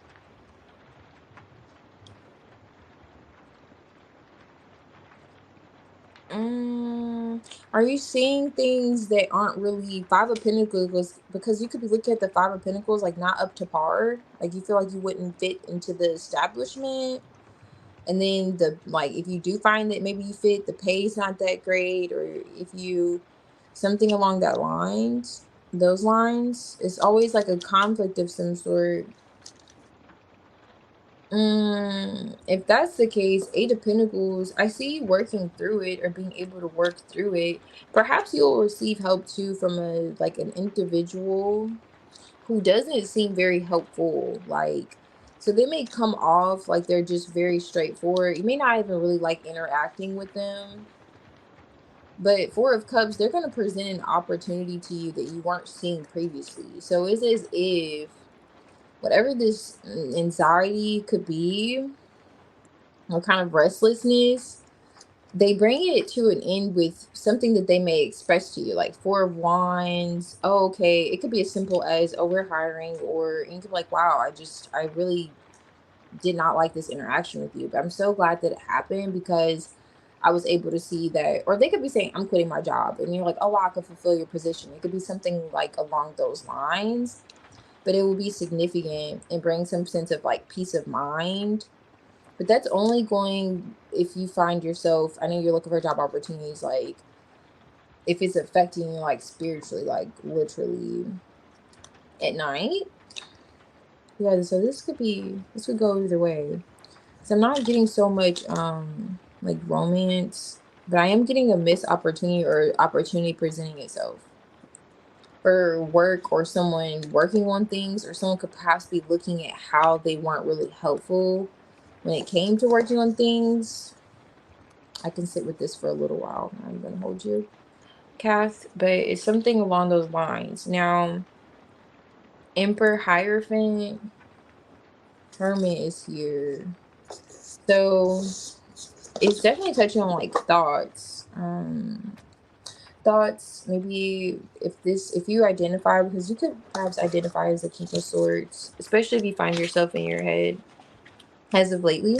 Are you seeing things that aren't really 5 of Pentacles? Because you could be looking at the 5 of Pentacles like not up to par. Like you feel like you wouldn't fit into the establishment. And then the like if you do find that maybe you fit, the pay's not that great, or if you something along that lines, those lines, it's always like a conflict of some sort. If that's the case, 8 of Pentacles, I see you working through it or being able to work through it. Perhaps you'll receive help too from an individual who doesn't seem very helpful. Like, so they may come off like they're just very straightforward. You may not even really like interacting with them. But 4 of Cups, they're going to present an opportunity to you that you weren't seeing previously. So it's as if whatever this anxiety could be, or kind of restlessness, they bring it to an end with something that they may express to you, like 4 of Wands. Oh, okay, it could be as simple as, oh, we're hiring, or you could be like, wow, I really did not like this interaction with you, but I'm so glad that it happened because I was able to see that. Or they could be saying, I'm quitting my job, and you're like, oh, I could fulfill your position. It could be something like along those lines, but it will be significant and bring some sense of like peace of mind. But that's only going if you find yourself, I know you're looking for job opportunities, like if it's affecting you like spiritually, like literally at night. Yeah, so this could go either way. So I'm not getting so much like romance. but I am getting a missed opportunity or opportunity presenting itself for work or someone working on things, or someone could perhaps be looking at how they weren't really helpful when it came to working on things. I can sit with this for a little while. I'm gonna hold you, Kath, but it's something along those lines. Now, Emperor Hierophant Hermit is here. So it's definitely touching on like thoughts. Thoughts, maybe if you identify, because you could perhaps identify as a King of Swords, especially if you find yourself in your head as of lately.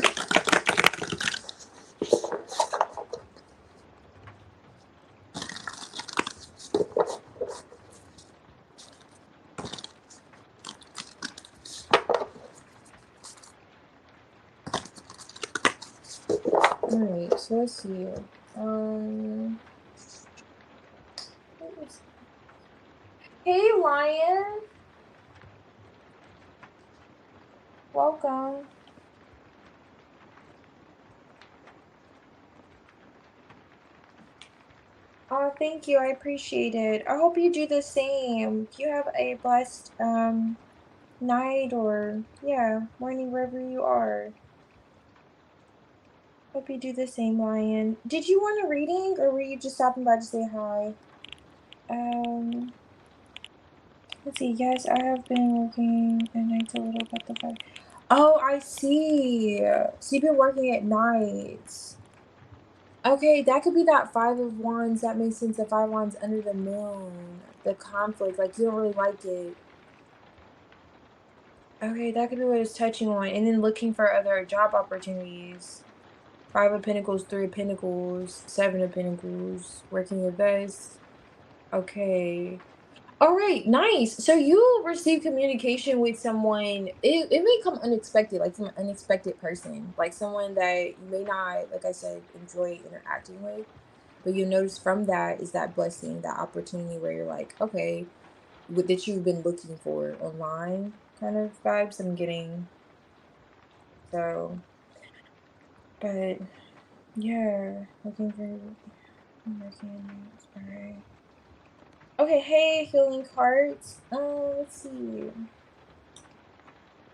Alright, so let's see. Um Hey Lion, welcome. Oh, thank you. I appreciate it. I hope you do the same. You have a blessed night, or yeah, morning, wherever you are. Hope you do the same, Lion. Did you want a reading, or were you just stopping by to say hi? Um, let's see. Yes, I have been working at nights a little bit. The five. Oh, I see. So you've been working at nights. Okay, that could be that Five of Wands. That makes sense. The Five of Wands under the moon. The conflict. Like, you don't really like it. Okay, that could be what it's touching on. And then looking for other job opportunities. Five of Pentacles, Three of Pentacles, Seven of Pentacles, working with this. Okay. All right, nice. So you receive communication with someone. It may come unexpected, like from an unexpected person, like someone that you may not, like I said, enjoy interacting with. But you notice from that is that blessing, that opportunity where you're like, okay, what that you've been looking for online kind of vibes I'm getting. So, but yeah, looking for working. All right. Okay, hey, healing cards. Let's see.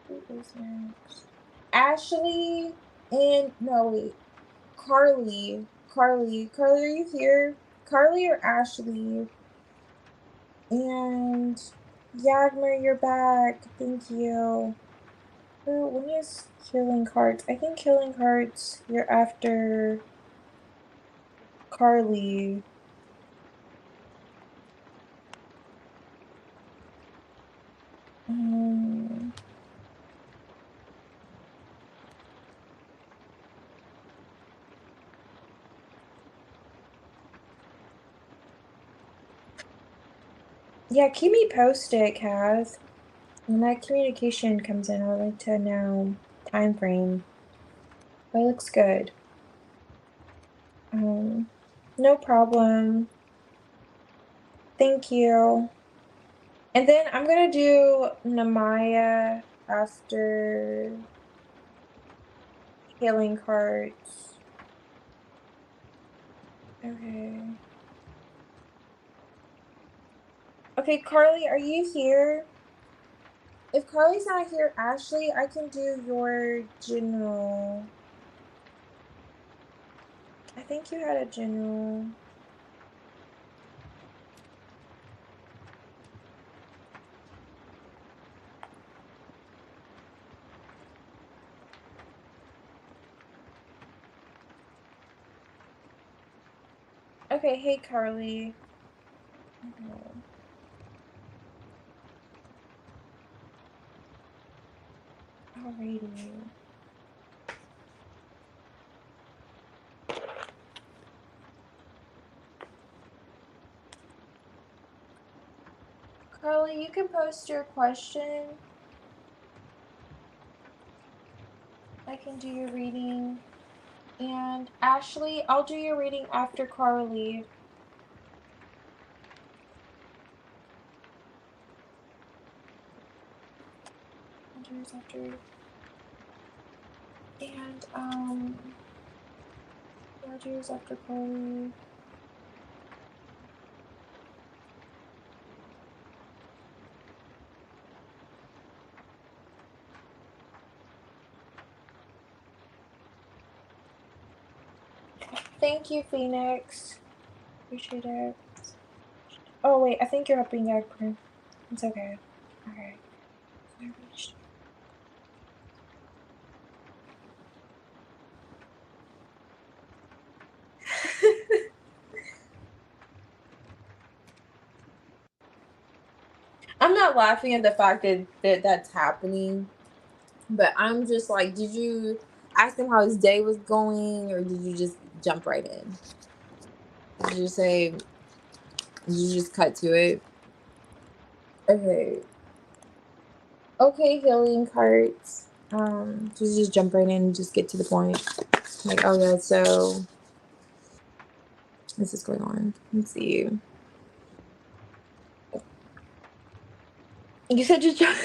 Who is next? Ashley and no wait, Carly. Carly, are you here? Carly or Ashley? And Yagmer, you're back. Thank you. Oh, when is healing cards? I think healing cards. You're after Carly. Um, yeah, keep me posted, Kaz. When that communication comes in, I'd like to know time frame. But it looks good. No problem. Thank you. And then I'm gonna do Namaya after healing cards. Okay. Okay, Carly, are you here? If Carly's not here, Ashley, I can do your general. I think you had a general. Okay, hey Carly. Okay. Alrighty. Carly, you can post your question. I can do your reading. And Ashley, I'll do your reading after Carly. I'll do yours after. And Rogers after calling. Thank you, Phoenix. Appreciate it. Oh wait, I think you're up being active. It's okay. Okay. I'm not laughing at the fact that that's happening, but I'm just like, did you ask him how his day was going, or did you just jump right in? Did you say, did you just cut to it? Okay. Okay, healing cards. Just jump right in and just get to the point. Like, oh yeah, so this is going on. Let's see. You said just jump.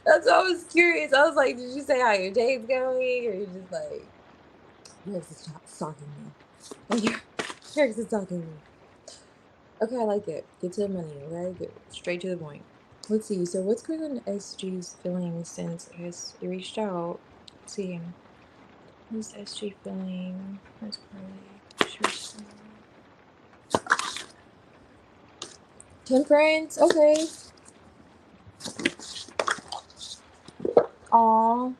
That's why I was curious. I was like, did you say how your day's going, or you just like, Rex is stalking me? Rex is stalking me. Okay, I like it. Get to the money. Okay, get straight to the point. Let's see. So what's going on in SG's feelings since has he reached out? Let's see. Who's SG feeling? Where's Carly? Temperance. Okay. Aw.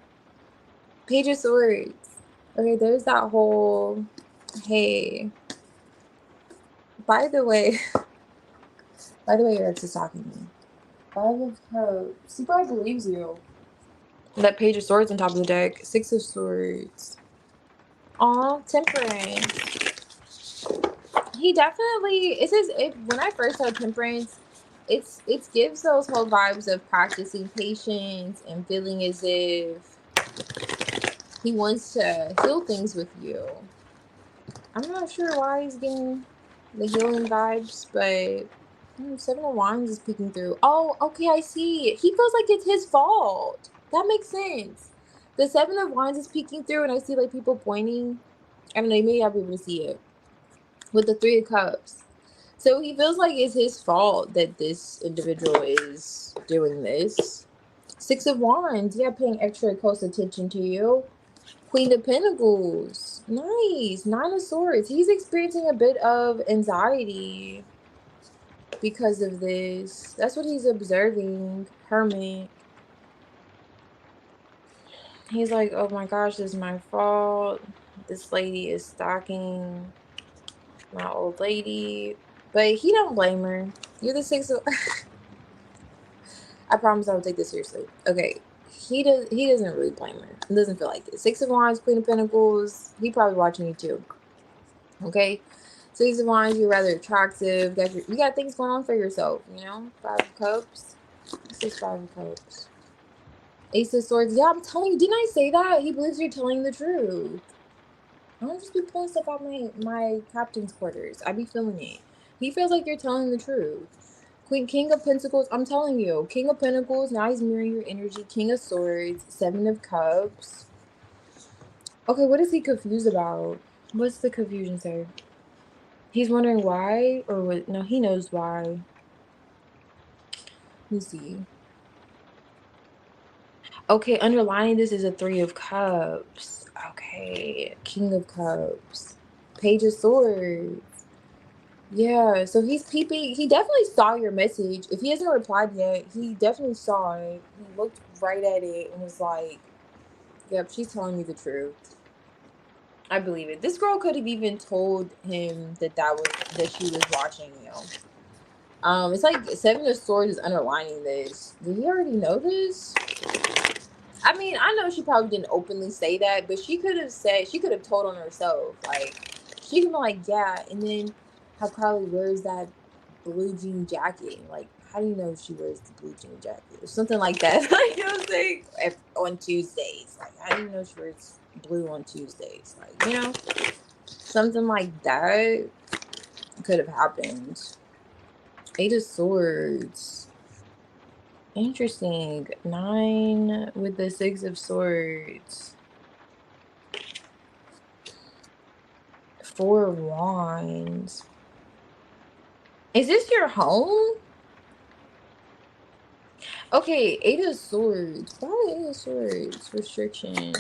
Page of Swords. Okay, there's that whole. Hey. By the way, your ex is talking to me. Five of Cups. He probably believes you. That Page of Swords on top of the deck. Six of Swords. Aw, Temperance. He definitely. It says when I first heard Temperance, it gives those whole vibes of practicing patience and feeling as if he wants to heal things with you. I'm not sure why he's getting the healing vibes, but Seven of Wands is peeking through. Oh, okay, I see. He feels like it's his fault. That makes sense. The Seven of Wands is peeking through, and I see like people pointing. I don't know, maybe I'll be able to see it. With the Three of Cups. So he feels like it's his fault that this individual is doing this. Six of Wands, yeah, paying extra close attention to you. Queen of Pentacles, nice. Nine of Swords, he's experiencing a bit of anxiety because of this. That's what he's observing. Hermit. He's like, oh my gosh, this is my fault. This lady is stalking my old lady. But he don't blame her. You're the Six of... I promise I will take this seriously. Okay. He doesn't really blame her. He doesn't feel like it. Six of Wands, Queen of Pentacles. He probably watching you too. Okay. Six of Wands, you're rather attractive. You got things going on for yourself, you know? Five of Cups. This is Five of Cups. Ace of Swords. Yeah, I'm telling you. Didn't I say that? He believes you're telling the truth. I don't just be pulling stuff out my captain's quarters. I be feeling it. He feels like you're telling the truth. King of Pentacles, I'm telling you. King of Pentacles, now he's mirroring your energy. King of Swords, Seven of Cups. Okay, what is he confused about? What's the confusion, sir? He's wondering why? Or what? No, he knows why. Let me see. Okay, underlying this is a Three of Cups. Okay, King of Cups. Page of Swords. Yeah, so he's peeping. He definitely saw your message. If he hasn't replied yet, he definitely saw it. He looked right at it and was like, yep, she's telling me the truth. I believe it. This girl could have even told him that she was watching you. It's like Seven of Swords is underlining this. Did he already know this? I mean, I know she probably didn't openly say that, but she could have told on herself. Like, she could be like, yeah, and then how Carly wears that blue jean jacket. Like, how do you know she wears the blue jean jacket? Or something like that. Like, you know what I'm saying? On Tuesdays. Like, how do you know she wears blue on Tuesdays? Like, you know? Something like that could have happened. Eight of Swords. Interesting. 9 with the Six of Swords. Four of Wands. Is this your home? Okay, Eight of Swords. Why Eight of Swords? Restriction.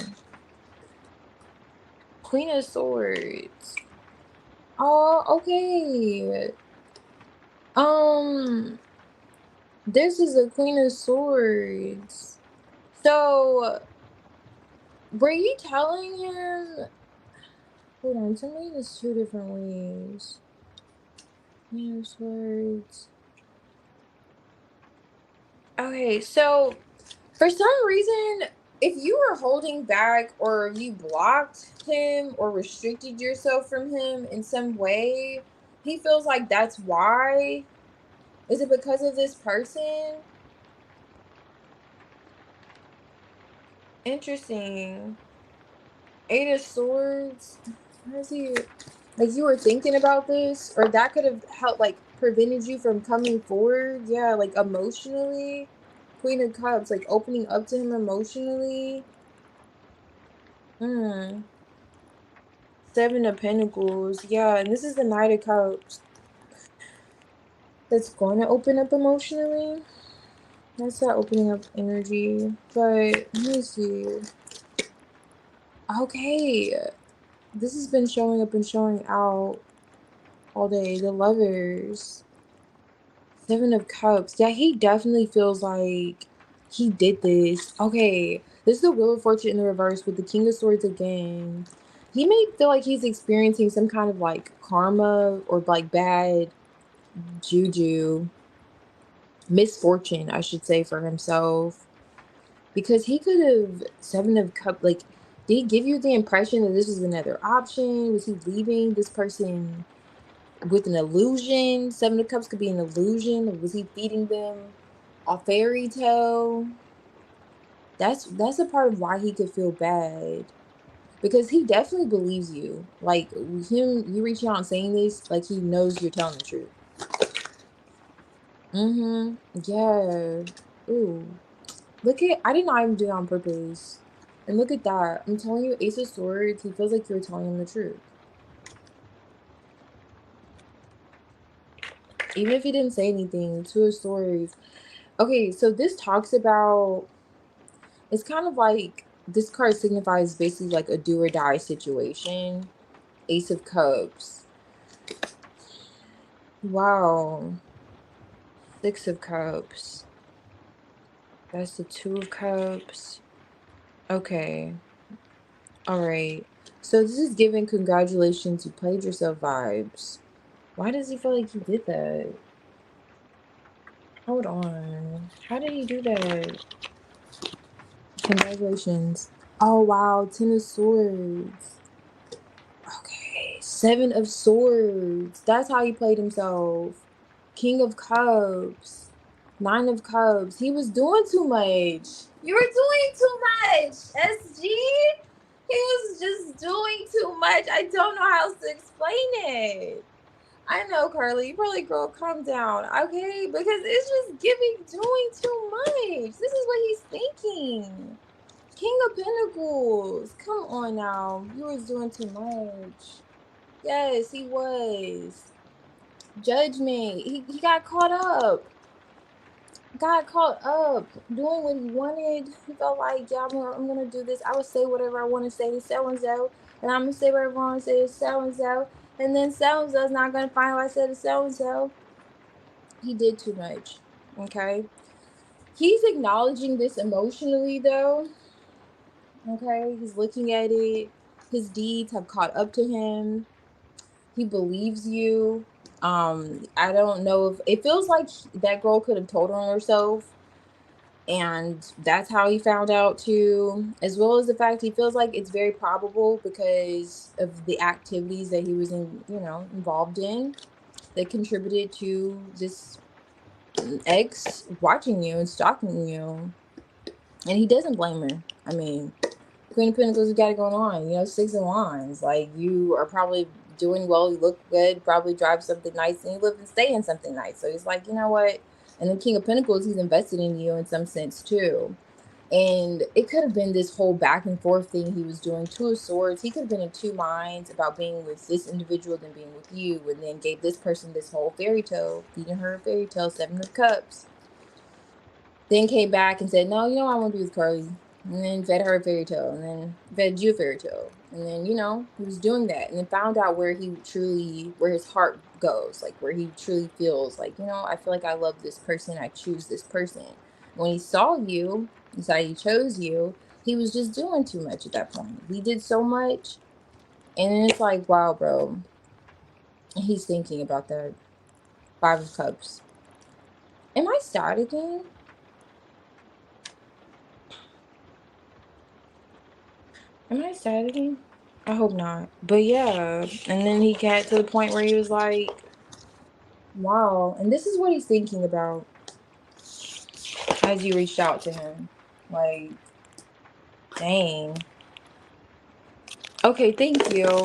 Queen of Swords. Oh, okay. This is a Queen of Swords. So, were you telling him? Hold on, tell me this two different ways. Queen of Swords. Okay, so for some reason, if you were holding back or you blocked him or restricted yourself from him in some way, he feels like that's why. Is it because of this person? Interesting. Eight of Swords. Why is he like you were thinking about this? Or that could have helped like prevented you from coming forward? Yeah, like emotionally. Queen of Cups, like opening up to him emotionally. Seven of Pentacles. Yeah, and this is the Knight of Cups. That's going to open up emotionally. That's that opening up energy. But let me see. Okay. This has been showing up and showing out all day. The Lovers. Seven of Cups. Yeah, he definitely feels like he did this. Okay. This is the Wheel of Fortune in the reverse with the King of Swords again. He may feel like he's experiencing some kind of like karma or like bad juju, misfortune, I should say, for himself. Because he could have Seven of Cups, like, did he give you the impression that this was another option? Was he leaving this person with an illusion? Seven of Cups could be an illusion. Or was he feeding them a fairy tale? That's a part of why he could feel bad. Because he definitely believes you. Like him, you reaching out and saying this, like he knows you're telling the truth. Yeah. Ooh. Look at, I did not even do that on purpose. And look at that. I'm telling you, Ace of Swords, he feels like you're telling him the truth. Even if he didn't say anything, Two of Swords. Okay, so this talks about, it's kind of like, this card signifies basically like a do or die situation. Ace of Cups. Wow. Six of Cups. That's the Two of Cups. Okay. All right. So this is giving congratulations, you played yourself vibes. Why does he feel like he did that? Hold on. How did he do that? Congratulations. Oh, wow. Ten of Swords. Okay. Seven of Swords. That's how he played himself. King of Cups. Nine of Cups. He was doing too much. You were doing too much, SG. He was just doing too much. I don't know how else to explain it. I know, Carly. You probably, girl, calm down, okay? Because it's just doing too much. This is what he's thinking. King of Pentacles. Come on now. You was doing too much. Yes, he was. Judgment. He got caught up. Got caught up doing what he wanted. He felt like, yeah, I'm gonna do this. I would say whatever I want to say to so-and-so, and I'm gonna say whatever I want to say to so-and-so, and then so-and-so's not gonna find what I said to so-and-so. He did too much, okay? He's acknowledging this emotionally, though, okay? He's looking at it. His deeds have caught up to him. He believes you. I don't know if it feels like that girl could have told on herself, and that's how he found out too, as well as the fact he feels like it's very probable because of the activities that he was involved in that contributed to this ex watching you and stalking you. And he doesn't blame her. I mean, Queen of Pentacles, you got it going on. Six of Wands. Like, you are probably doing well. You look good. Probably drive something nice, and you live and stay in something nice. So he's like, you know what? And then King of Pentacles, he's invested in you in some sense too. And it could have been this whole back and forth thing he was doing. Two of Swords. He could have been in two minds about being with this individual than being with you, and then gave this person this whole fairy tale, feeding her a fairy tale, 7 of Cups. Then came back and said, no, you know, I want to be with Carly. And then fed her a fairy tale, and then fed you a fairy tale. And then, you know, he was doing that. And then found out where his heart goes, like where he truly feels like, you know, I feel like I love this person. I choose this person. When he saw you, decided he chose you, he was just doing too much at that point. He did so much. And then it's like, wow, bro. And he's thinking about that 5 of Cups. Am I sad again? Am I sad again? I hope not. But yeah. And then he got to the point where he was like, wow. And this is what he's thinking about as you reached out to him. Like, dang. Okay, thank you.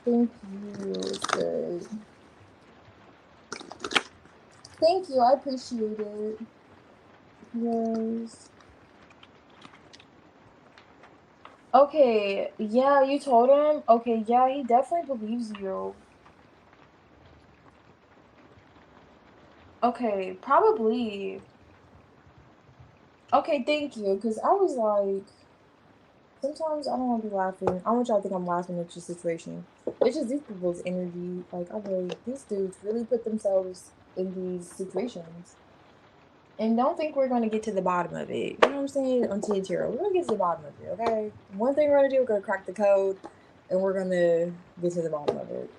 Thank you. It's good. Thank you. I appreciate it. Yes. Okay. Yeah, you told him? Okay, yeah, he definitely believes you. Okay, probably. Okay, thank you. Because I was like, sometimes I don't want to be laughing. I want y'all to think I'm laughing at your situation. It's just these people's energy. Like, I really, these dudes really put themselves in these situations. And don't think we're going to get to the bottom of it. You know what I'm saying? On 𝚅𝚒𝚎, we're going to get to the bottom of it, okay? One thing we're going to do, we're going to crack the code, and we're going to get to the bottom of it.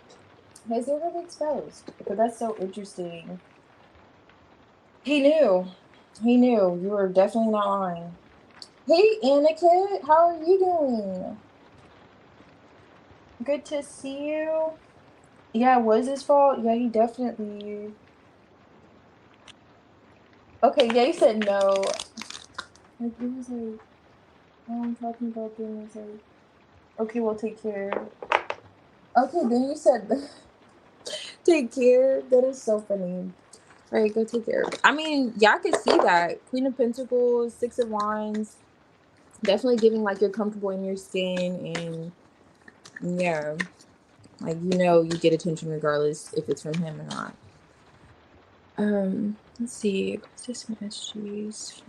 Because they're going to be exposed. But that's so interesting. He knew. He knew. You were definitely not lying. Hey, Aniket, how are you doing? Good to see you. Yeah, it was his fault. Yeah, he definitely. Okay, yeah, you said no. Like, it was like, oh, I'm talking about things like, okay, well, take care. Okay, then you said, take care. That is so funny. All right, go take care. I mean, yeah, I could see that. Queen of Pentacles, 6 of Wands, definitely giving like you're comfortable in your skin, and yeah, like, you know, you get attention regardless if it's from him or not. Let's see. What's this messages?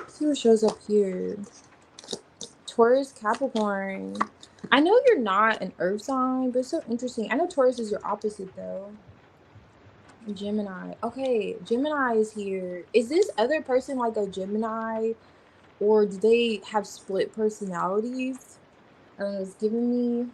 See what shows up here. Taurus, Capricorn. I know you're not an earth sign, but it's so interesting. I know Taurus is your opposite though. Gemini. Okay, Gemini is here. Is this other person like a Gemini, or do they have split personalities? I don't know, it's giving me,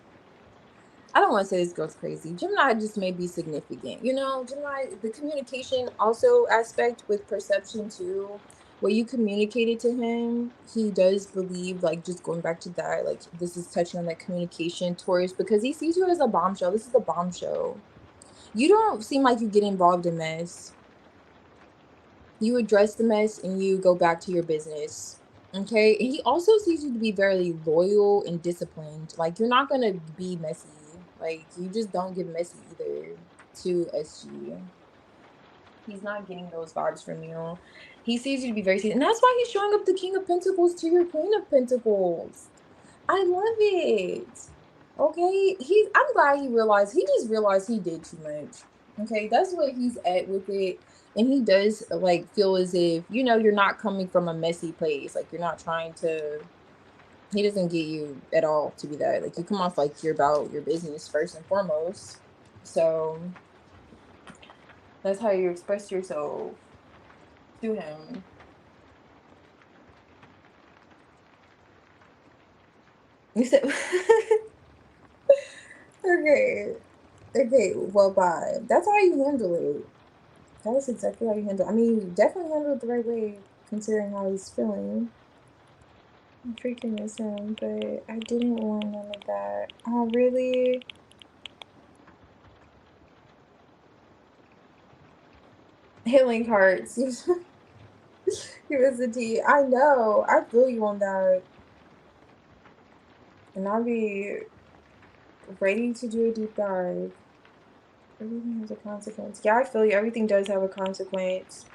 I don't want to say this girl's crazy. Gemini just may be significant. You know, Gemini, the communication also aspect with perception too. What you communicated to him, he does believe, like, just going back to that, like, this is touching on that communication, Taurus, because he sees you as a bombshell. This is the bombshell. You don't seem like you get involved in mess. You address the mess and you go back to your business. Okay? And he also sees you to be very loyal and disciplined. Like, you're not gonna be messy. Like, you just don't get messy either to SG. He's not getting those vibes from you. He sees you to be very serious. And that's why he's showing up the King of Pentacles to your Queen of Pentacles. I love it. Okay? I'm glad he just realized he did too much. Okay, that's what he's at with it. And he does like feel as if, you know, you're not coming from a messy place. Like, you're not trying to, he doesn't get you at all to be that. Like, you come off like you're about your business first and foremost. So that's how you express yourself to him. You said okay. Okay, well, bye. That's how you handle it. That is exactly how you handle it. I mean, you definitely handled it the right way, considering how he's feeling. I freaking miss him, but I didn't want none of that. Oh, really? Healing hearts. He was a T. I know. I feel you on that. And I'll be ready to do a deep dive. Everything has a consequence. Yeah, I feel you. Everything does have a consequence.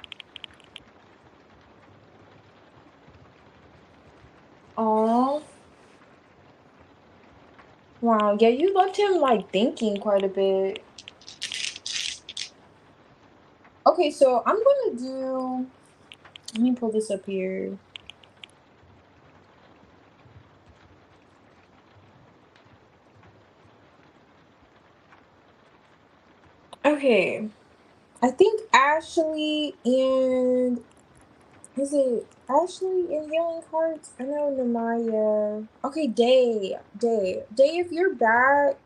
Wow, yeah, you left him like thinking quite a bit. Okay, so I'm gonna do, let me pull this up here. Okay, I think Ashley and, is it Ashley and Healing Cards? I know Namaya. Okay, Day, if you're back,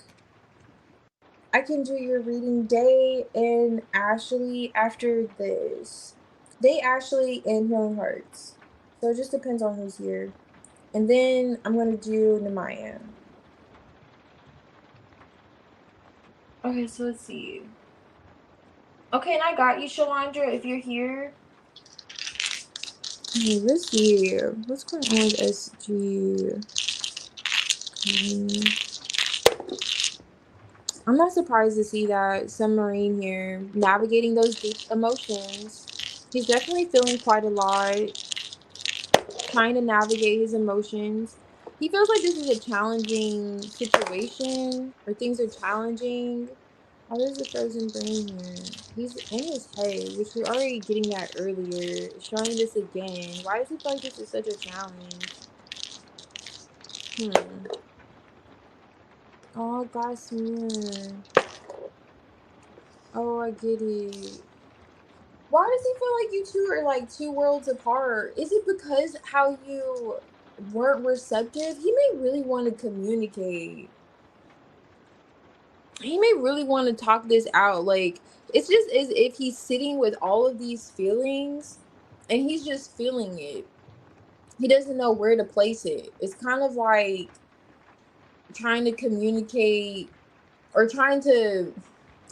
I can do your reading. Day and Ashley after this. Day, Ashley, and Healing Hearts. So it just depends on who's here. And then I'm gonna do Namaya. Okay, so let's see. Okay, and I got you, Shalandra, if you're here. Okay, let's see. What's going on with SG? I'm not surprised to see that submarine here navigating those deep emotions. He's definitely feeling quite a lot, trying to navigate his emotions. He feels like this is a challenging situation, or things are challenging. Oh, there's a frozen brain here. He's in his head, which we're already getting that earlier. Showing this again. Why does he feel like this is such a challenge? Oh, Gosmere. Oh, I get it. Why does he feel like you two are like two worlds apart? Is it because how you weren't receptive? He may really want to communicate. He may really want to talk this out. Like, it's just as if he's sitting with all of these feelings and he's just feeling it. He doesn't know where to place it. It's kind of like trying to communicate or trying to,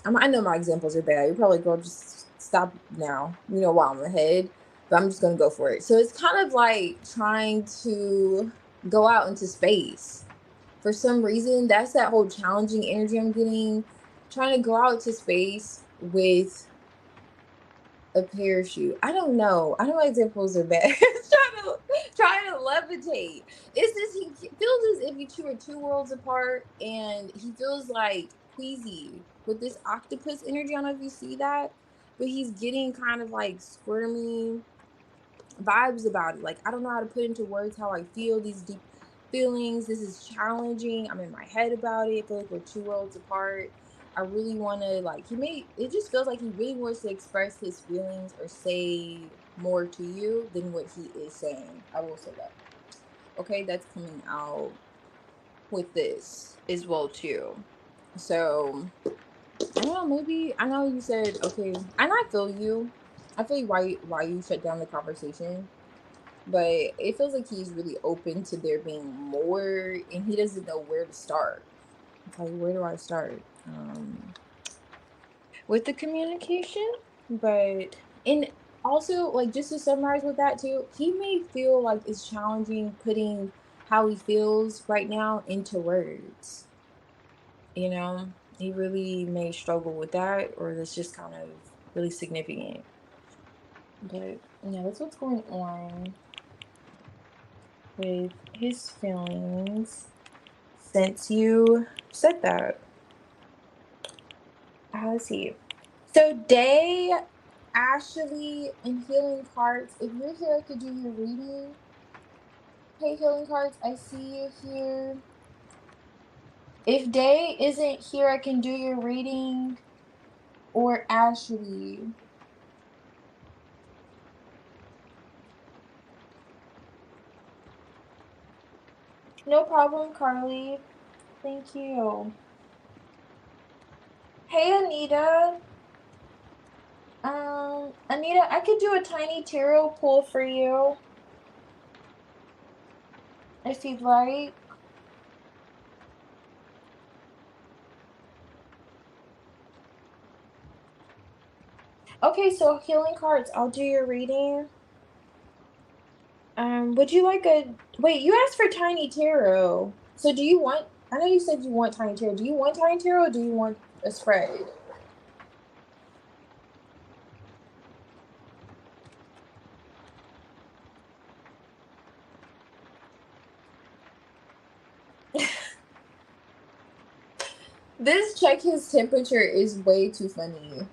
I know my examples are bad. You're probably like, girl, just stop now, while I'm ahead. But I'm just going to go for it. So it's kind of like trying to go out into space. For some reason, that's that whole challenging energy I'm getting. Trying to go out to space with a parachute. I don't know. I know my examples are bad. trying to levitate. It's just he feels as if you two are two worlds apart, and he feels like queasy with this octopus energy. I don't know if you see that, but he's getting kind of like squirmy vibes about it. Like, I don't know how to put into words how I feel, these deep feelings. This is challenging. I'm in my head about it. I feel like we're two worlds apart. I really want to, like, it just feels like he really wants to express his feelings or say more to you than what he is saying. I will say that. Okay, that's coming out with this as well too. So I don't know, maybe I know you said okay, and I feel you. I feel why you shut down the conversation, but it feels like he's really open to there being more, and he doesn't know where to start. It's like, where do I start with the communication? But and also, like, just to summarize with that too, he may feel like it's challenging putting how he feels right now into words. You know, he really may struggle with that, or that's just kind of really significant. But yeah, that's what's going on with his feelings since you said that. Let's see. So, Day, Ashley, and Healing Cards, if you're here, I could do your reading. Hey, Healing Cards, I see you here. If Day isn't here, I can do your reading. Or Ashley. No problem, Carly. Thank you. Hey, Anita. Anita, I could do a tiny tarot pull for you if you'd like. Okay, so healing cards, I'll do your reading. Would you like a wait, you asked for tiny tarot. So do you want I know you said you want tiny tarot. Do you want tiny tarot or do you want a spread? This check his temperature is way too funny.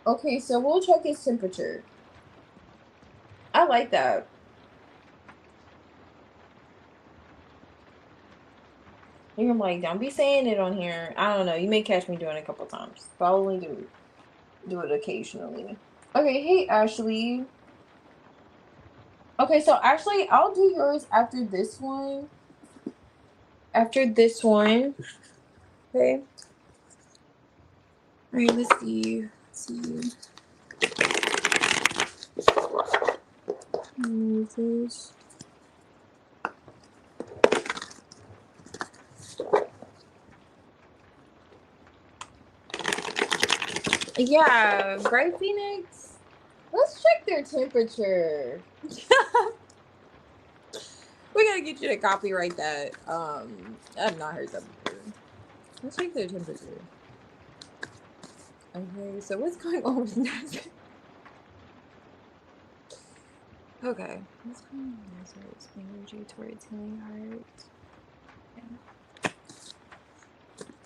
Okay, so we'll check his temperature. I like that. You're like, don't be saying it on here. I don't know. You may catch me doing it a couple times. Probably do it occasionally. Okay, hey Ashley. Okay, so actually I'll do yours after this one. After this one. Okay. Alright, let's see. Let's see. This. Yeah, Bright Phoenix. Let's check their temperature. We gotta get you to copyright that. I've not heard that before. Let's check their temperature. Okay, so what's going on with Nazareth? Okay, what's going on with Nazareth's energy towards healing heart?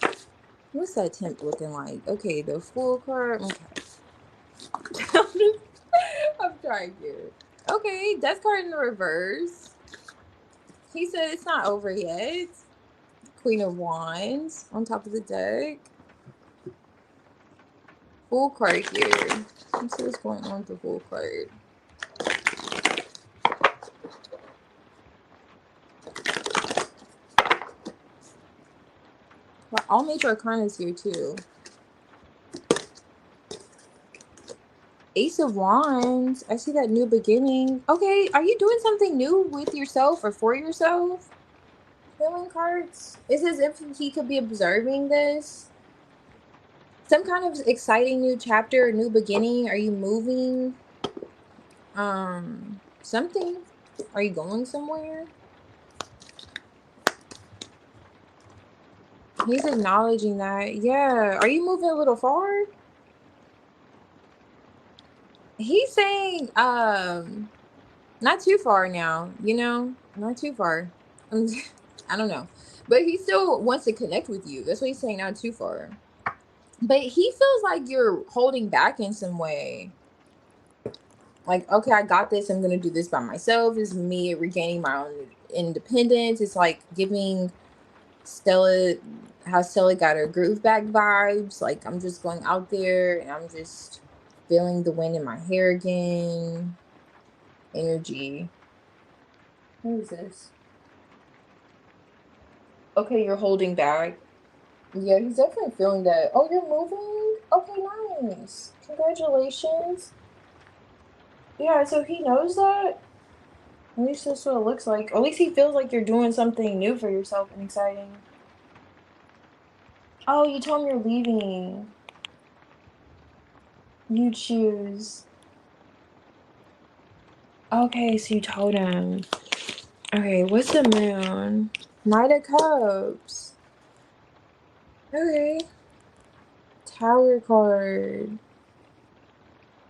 Okay. What's that temp looking like? Okay, the full card. Okay. I'm trying here. Okay, death card in the reverse. He said it's not over yet. Queen of Wands on top of the deck. Full card here. Let's see what's going on with the full card. Well, all major arcana is here too. Ace of Wands. I see that new beginning. Okay, are you doing something new with yourself or for yourself? Healing cards. It's as if he could be observing this. Some kind of exciting new chapter, new beginning. Are you moving? Something. Are you going somewhere? He's acknowledging that. Yeah. Are you moving a little far? He's saying, not too far now, you know? Not too far. I don't know. But he still wants to connect with you. That's what he's saying, not too far. But he feels like you're holding back in some way. Like, okay, I got this. I'm going to do this by myself. It's me regaining my own independence. It's like giving Stella, how Stella got her groove back vibes. Like, I'm just going out there and I'm just feeling the wind in my hair again. Energy. What is this? Okay, you're holding back. Yeah, he's definitely feeling that. Oh, you're moving? Okay, nice. Congratulations. Yeah, so he knows that. At least that's what it looks like. At least he feels like you're doing something new for yourself and exciting. Oh, you told him you're leaving. You choose. Okay, so you told him. Okay, what's the moon? Knight of Cups. Okay. Tower card.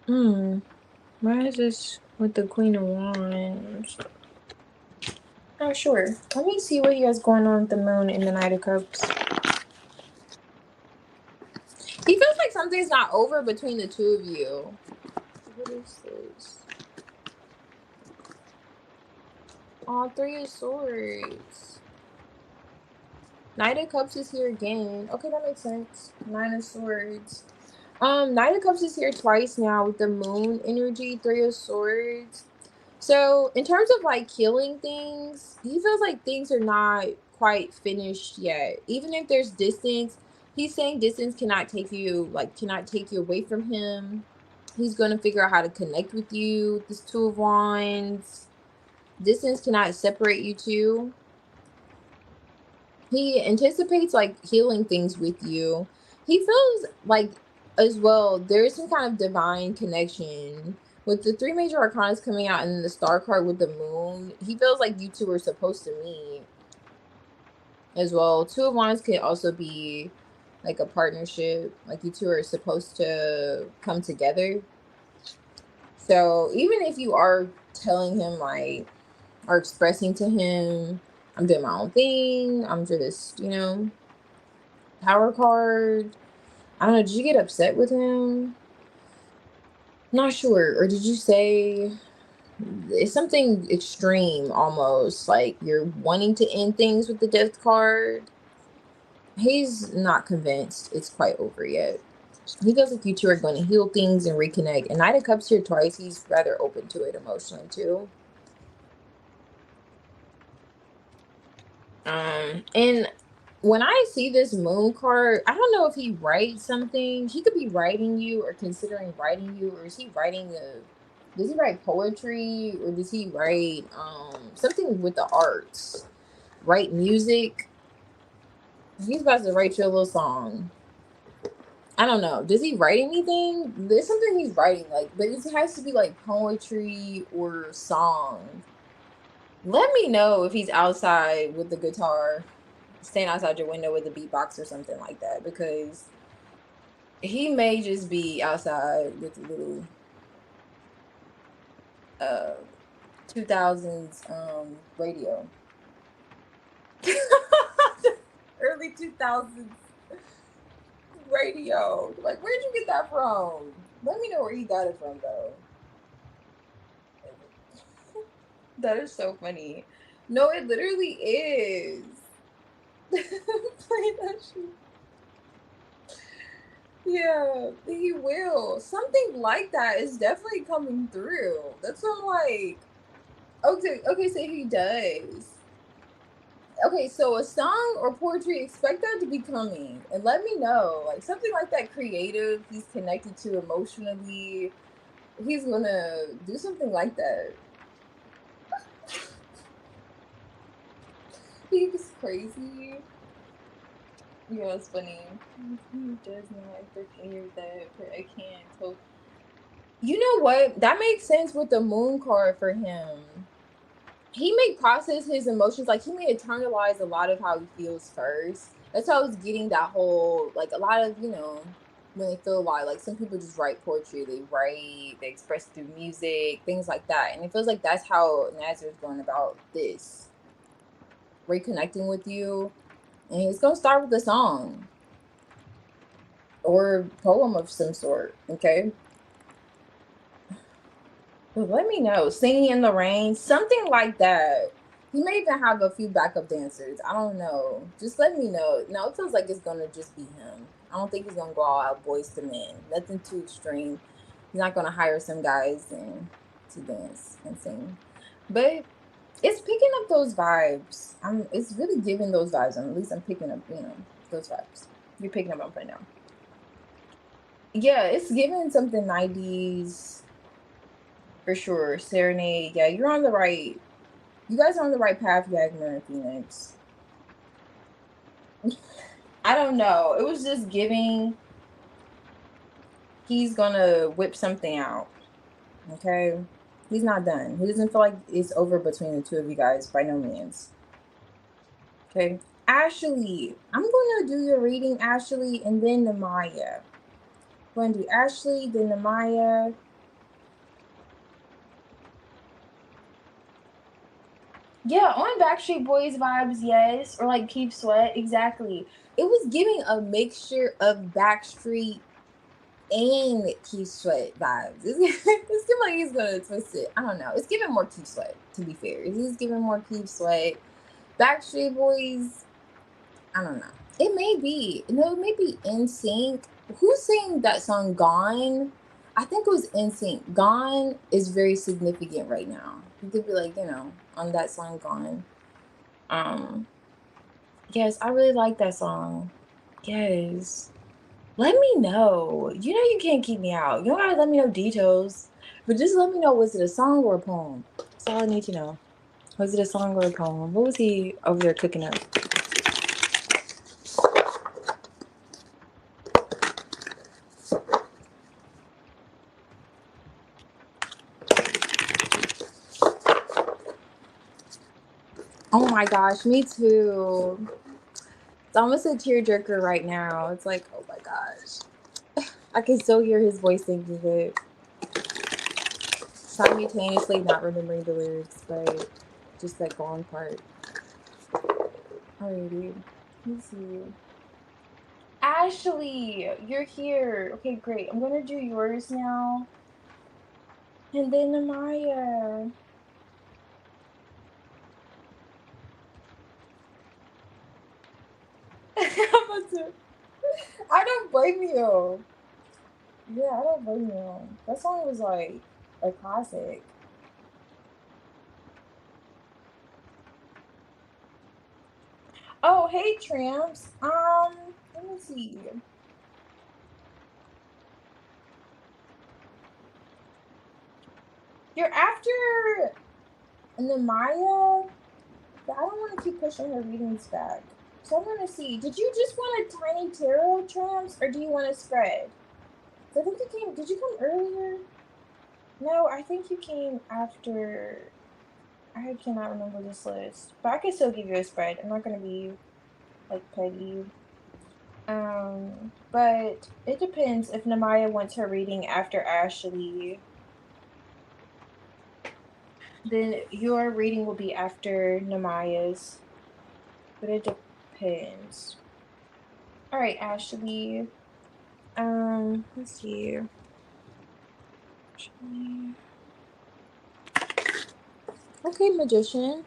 Why is this with the Queen of Wands? Oh, sure. Let me see what he has going on with the moon and the Knight of Cups. He feels like something's not over between the two of you. What is this? Oh, Three of Swords. Knight of Cups is here again. Okay, that makes sense. Nine of Swords. Knight of Cups is here twice now with the moon energy, Three of Swords. So in terms of like healing things, he feels like things are not quite finished yet. Even if there's distance, he's saying distance cannot take you away from him. He's going to figure out how to connect with you. This Two of Wands. Distance cannot separate you two. He anticipates like healing things with you. He feels like as well there's some kind of divine connection with the three major arcanas coming out and the star card with the moon. He feels like you two are supposed to meet as well. Two of Wands could also be like a partnership, like you two are supposed to come together. So even if you are telling him like or expressing to him, I'm doing my own thing, I'm just, you know, Power card. I don't know. Did you get upset with him? Not sure. Or did you say it's something extreme almost? Like you're wanting to end things with the death card? He's not convinced it's quite over yet. He feels like you two are going to heal things and reconnect. And Knight of Cups here twice. He's rather open to it emotionally too. And when I see this moon card, I don't know if he writes something. He could be writing you or considering writing you, or is he writing does he write poetry or does he write something with the arts? Write music? He's about to write you a little song. I don't know. Does he write anything? There's something he's writing, like, but it has to be like poetry or song. Let me know if he's outside with the guitar, staying outside your window with a beatbox or something like that, because he may just be outside with a little 2000s radio. Early 2000s radio. Like, where'd you get that from? Let me know where he got it from, though. That is so funny. No, it literally is. Play that shit. Yeah, he will. Something like that is definitely coming through. That's what I'm like. Okay, so he does. Okay, so a song or poetry, expect that to be coming. And let me know. Like something like that creative, he's connected to emotionally. He's gonna do something like that. He's crazy. Yeah, it's funny. He does not like 13 years that, but I can't. So, you know what? That makes sense with the moon card for him. He may process his emotions, like he may internalize a lot of how he feels first. That's how I was getting that whole, like a lot of, when they feel a lot, like some people just write poetry, they express through music, things like that. And it feels like that's how Nazar's going about this, reconnecting with you. And he's going to start with a song or poem of some sort, okay? But let me know. Singing in the rain, something like that. He may even have a few backup dancers. I don't know. Just let me know. No, it feels like it's gonna just be him. I don't think he's gonna go all out boys to men. Nothing too extreme. He's not gonna hire some guys and to dance and sing. But it's picking up those vibes. It's really giving those vibes. At least I'm picking up, those vibes. You're picking them up right now. Yeah, it's giving something 90s for sure. Serenade. Yeah, you're on the right. You guys are on the right path, Yagner and Phoenix. I don't know. It was just giving. He's gonna whip something out. Okay? He's not done. He doesn't feel like it's over between the two of you guys by no means. Okay? Ashley. I'm gonna do your reading, Ashley, and then the Maya. I'm going to do Ashley, then the Maya. Yeah, on Backstreet Boys vibes, yes. Or like Keep Sweat, exactly. It was giving a mixture of Backstreet and Keith Sweat vibes. It's giving like he's gonna twist it. I don't know. It's giving more Keith Sweat, to be fair. He's giving more Keith Sweat. Backstreet Boys, I don't know. It may be. No, it may be NSYNC. Who sang that song Gone? I think it was NSYNC. Gone is very significant right now. You could be like, on that song Gone. Yes, I really like that song. Yes. Let me know. You know you can't keep me out. You don't gotta let me know details. But just let me know, was it a song or a poem? That's all I need to know. Was it a song or a poem? What was he over there cooking up? Oh my gosh, me too. It's almost a tearjerker right now. It's like, oh my gosh. I can still hear his voice thinking it. Simultaneously not remembering the lyrics, but just that gone part. Alrighty. Let's see. Ashley, you're here. Okay, great. I'm gonna do yours now. And then Amaya. I don't blame you. Yeah, I don't blame you. That song was like a classic. Oh, hey Tramps. Let me see. You're after Nemaya? I don't want to keep pushing her readings back. So I'm gonna see. Did you just want a tiny tarot, Tramps, or do you want a spread? So I think you came. Did you come earlier? No, I think you came after. I cannot remember this list, but I can still give you a spread. I'm not gonna be like petty. But it depends if Namaya wants her reading after Ashley. Then your reading will be after Namaya's. But it depends. All right, Ashley. Let's see. Ashley. Okay, Magician.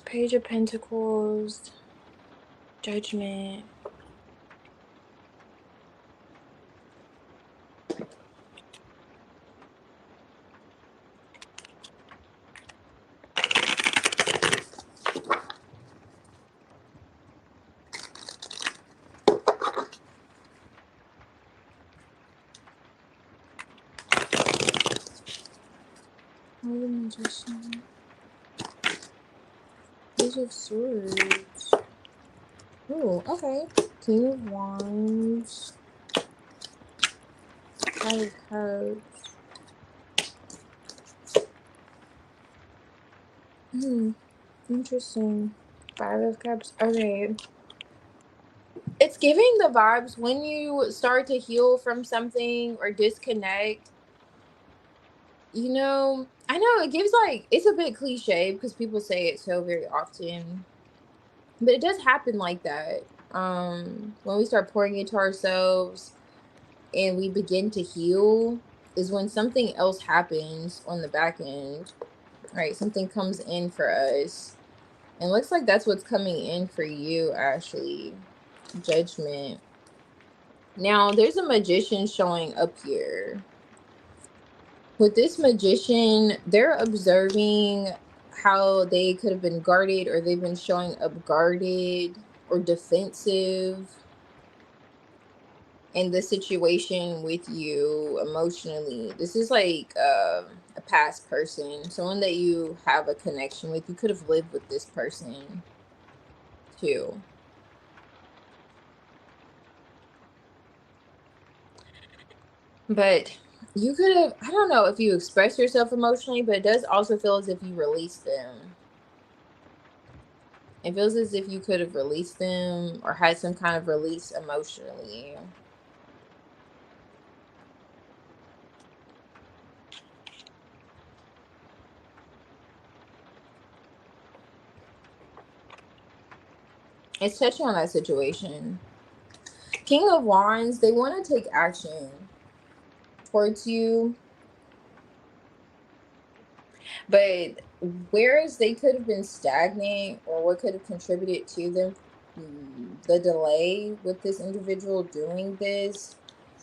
Page of Pentacles. Judgment. Oh, the Magician. Page of Swords. Oh, okay. King of Wands. Five of Cups. Interesting. Five of Cups. Okay. It's giving the vibes when you start to heal from something or disconnect. You know, I know it gives like, it's a bit cliche because people say it so very often, but it does happen like that. When we start pouring into ourselves and we begin to heal is when something else happens on the back end, right? Something comes in for us. And looks like that's what's coming in for you, Ashley. Judgment. Now, there's a magician showing up here. With this magician, they're observing how they could have been guarded or they've been showing up guarded or defensive in the situation with you emotionally. This is like a past person, someone that you have a connection with. You could have lived with this person too. But you could have, I don't know if you express yourself emotionally, but it does also feel as if you released them. It feels as if you could have released them or had some kind of release emotionally. It's touching on that situation. King of Wands, they want to take action towards you. But whereas they could have been stagnant or what could have contributed to them, the delay with this individual doing this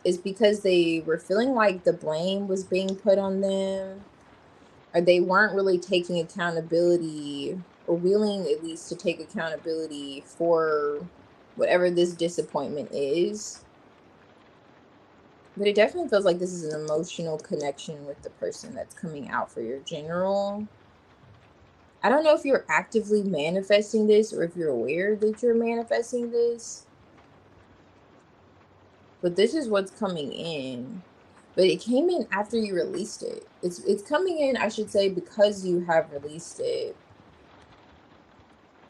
is because they were feeling like the blame was being put on them, or they weren't really taking accountability or willing at least to take accountability for whatever this disappointment is. But it definitely feels like this is an emotional connection with the person that's coming out for your general. I don't know if you're actively manifesting this or if you're aware that you're manifesting this, but this is what's coming in. But it came in after you released it. It's coming in, I should say, because you have released it.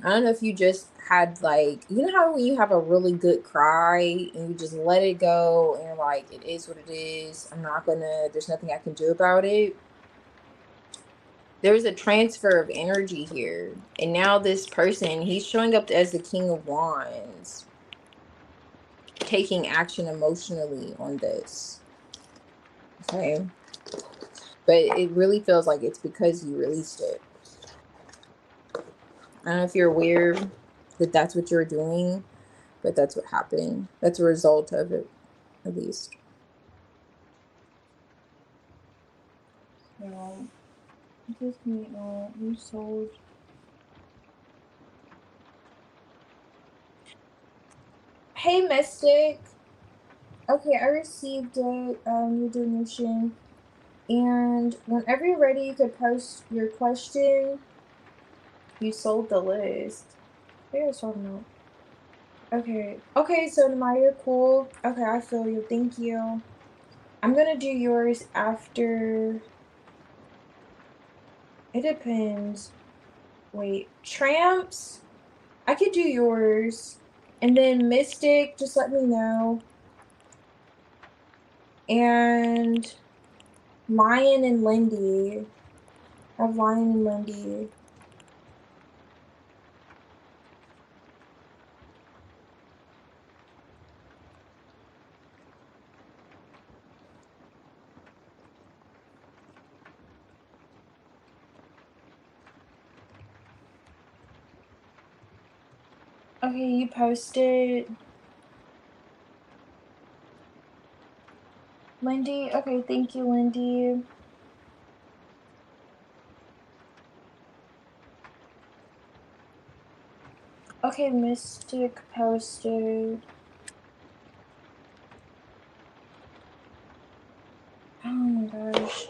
I don't know if you just had like, you know how when you have a really good cry and you just let it go and you're like, it is what it is. There's nothing I can do about it. There's a transfer of energy here. And now this person, he's showing up as the King of Wands, taking action emotionally on this. Okay. But it really feels like it's because you released it. I don't know if you're aware that that's what you're doing, but that's what happened. That's a result of it, at least. So, just me, you sold. Hey, Mystic. Okay, I received it, your donation. And whenever you're ready, you could post your question. You sold the list. What are you guys talking about? Okay. Okay, so Maya, you're cool. Okay, I feel you. Thank you. I'm gonna do yours after. It depends. Wait, Tramps? I could do yours. And then Mystic, just let me know. And Lion and Lindy. I have Lion and Lindy. Okay, you posted. Lindy? Okay, thank you, Lindy. Okay, Mystic posted. Oh my gosh.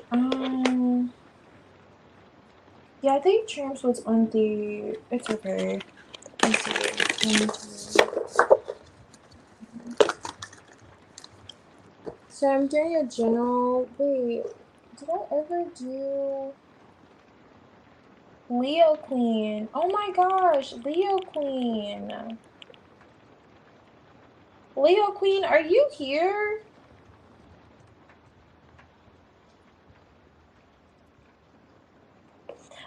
Yeah, I think Tramps was on the. It's okay. Let's see. Let me see. So I'm doing a general. Wait, did I ever do Leo Queen? Oh my gosh, Leo Queen. Leo Queen, are you here?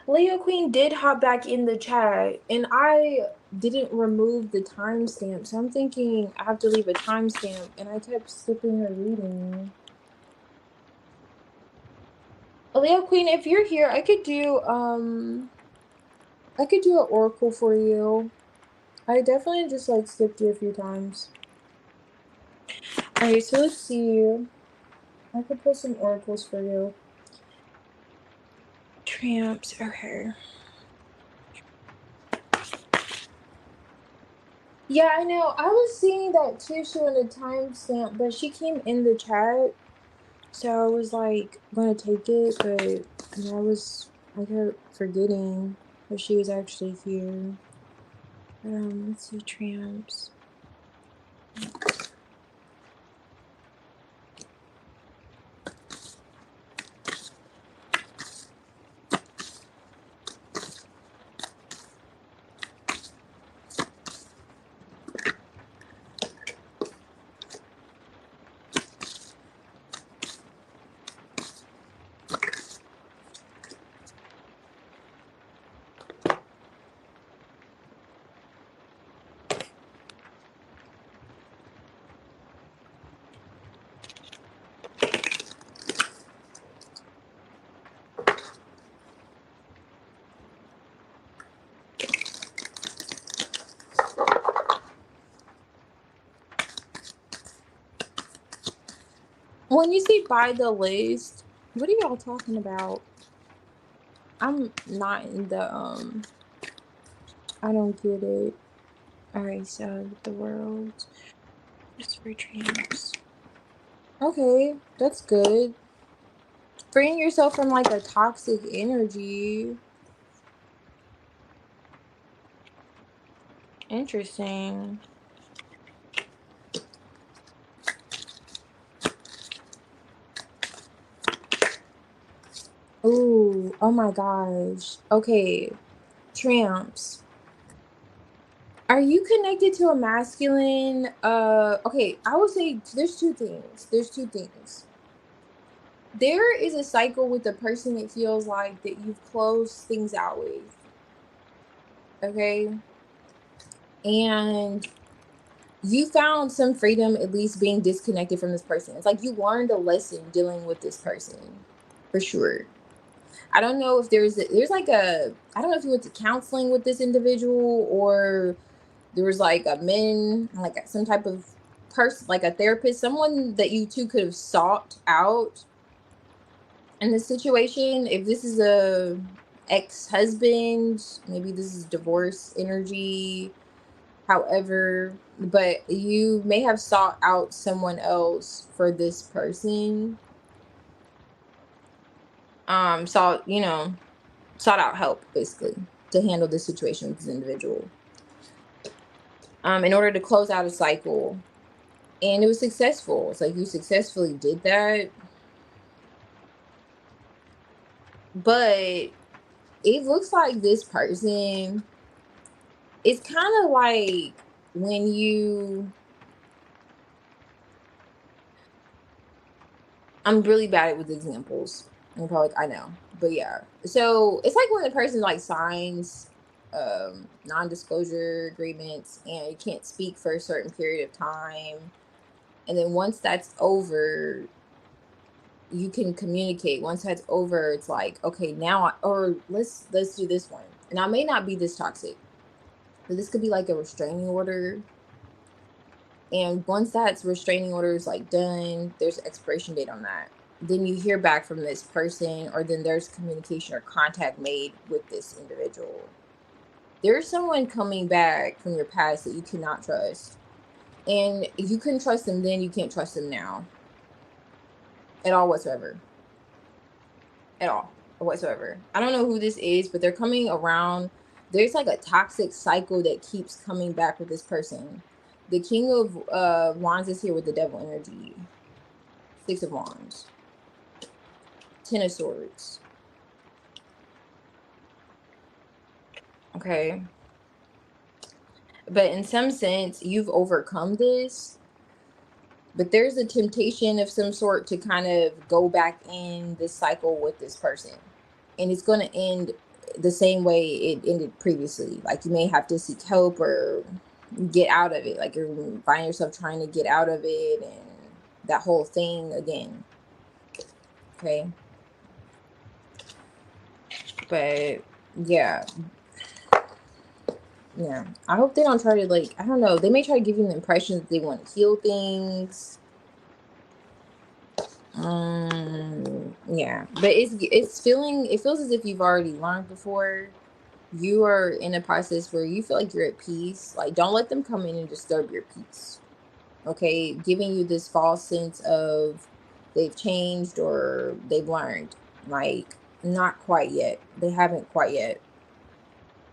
Leo Queen did hop back in the chat, and I didn't remove the timestamp, so I'm thinking I have to leave a timestamp, and I kept skipping her reading. Leo Queen, if you're here, I could do an oracle for you. I definitely just like skipped you a few times. Alright, so let's see. I could pull some oracles for you. Tramps, okay. Yeah, I know. I was seeing that too, she wanted a timestamp, but she came in the chat, so I was like gonna take it, but yeah, I kept forgetting that she was actually here. But let's see, Tramps. When you say buy the list, what are y'all talking about? I'm not in the I don't get it. Alright, so the world just for Tramps. Okay, that's good. Freeing yourself from like a toxic energy. Interesting. Ooh, oh my gosh. Okay, Tramps. Are you connected to a masculine? Okay, I would say there's two things. There's two things. There is a cycle with the person it feels like that you've closed things out with. Okay. And you found some freedom at least being disconnected from this person. It's like you learned a lesson dealing with this person. For sure. I don't know if there's like a I don't know if you went to counseling with this individual or there was like a men like some type of person like a therapist, someone that you two could have sought out in this situation. If this is a ex-husband, maybe this is divorce energy, however, but you may have sought out someone else for this person. Sought out help basically to handle this situation with this individual. In order to close out a cycle. And it was successful. It's like you successfully did that. But it looks like this person, it's kind of like when I'm really bad with examples. I'm probably like, I know. But yeah. So it's like when the person like signs non-disclosure agreements and you can't speak for a certain period of time. And then once that's over, you can communicate. Once that's over, it's like, okay, or let's do this one. And I may not be this toxic, but this could be like a restraining order. And once that's restraining order is like done, there's an expiration date on that. Then you hear back from this person, or then there's communication or contact made with this individual. There's someone coming back from your past that you cannot trust. And if you couldn't trust them then, you can't trust them now. At all whatsoever. At all whatsoever. I don't know who this is, but they're coming around. There's like a toxic cycle that keeps coming back with this person. The King of Wands is here with the Devil energy. Six of Wands. Ten of Swords. Okay. But in some sense, you've overcome this. But there's a temptation of some sort to kind of go back in this cycle with this person. And it's going to end the same way it ended previously. Like you may have to seek help or get out of it. Like you're finding yourself trying to get out of it and that whole thing again. Okay. But yeah. Yeah. I hope they don't try to like, I don't know. They may try to give you the impression that they want to heal things. Yeah. But it feels as if you've already learned before. You are in a process where you feel like you're at peace. Like don't let them come in and disturb your peace. Okay, giving you this false sense of they've changed or they've learned. Like not quite yet. They haven't quite yet.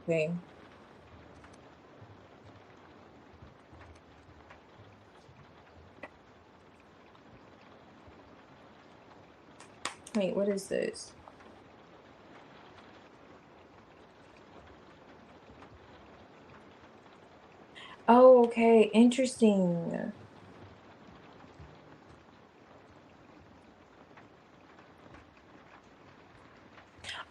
Okay. Wait, what is this? Oh, okay, interesting.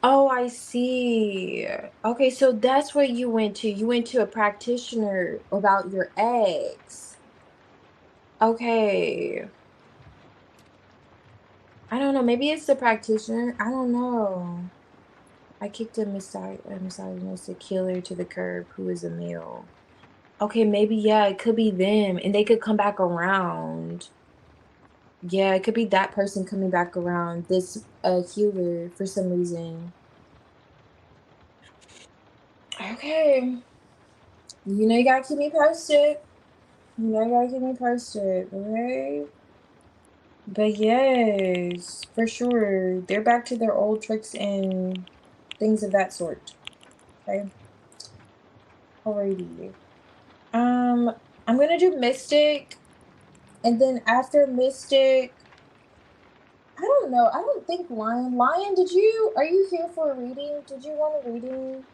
Oh, I see. Okay, so that's what you went to. You went to a practitioner about your ex. Okay. I don't know. Maybe it's the practitioner. I don't know. I kicked a misogynistic killer to the curb who is a male. Okay, maybe, yeah, it could be them and they could come back around. Yeah, it could be that person coming back around, this healer for some reason. Okay. You gotta keep me posted. You gotta keep me posted, okay? But yes, for sure. They're back to their old tricks and things of that sort. Okay. Alrighty. I'm gonna do Mystic, and then after Mystic, I don't know. I don't think Lion. Lion, are you here for a reading? Did you want a reading?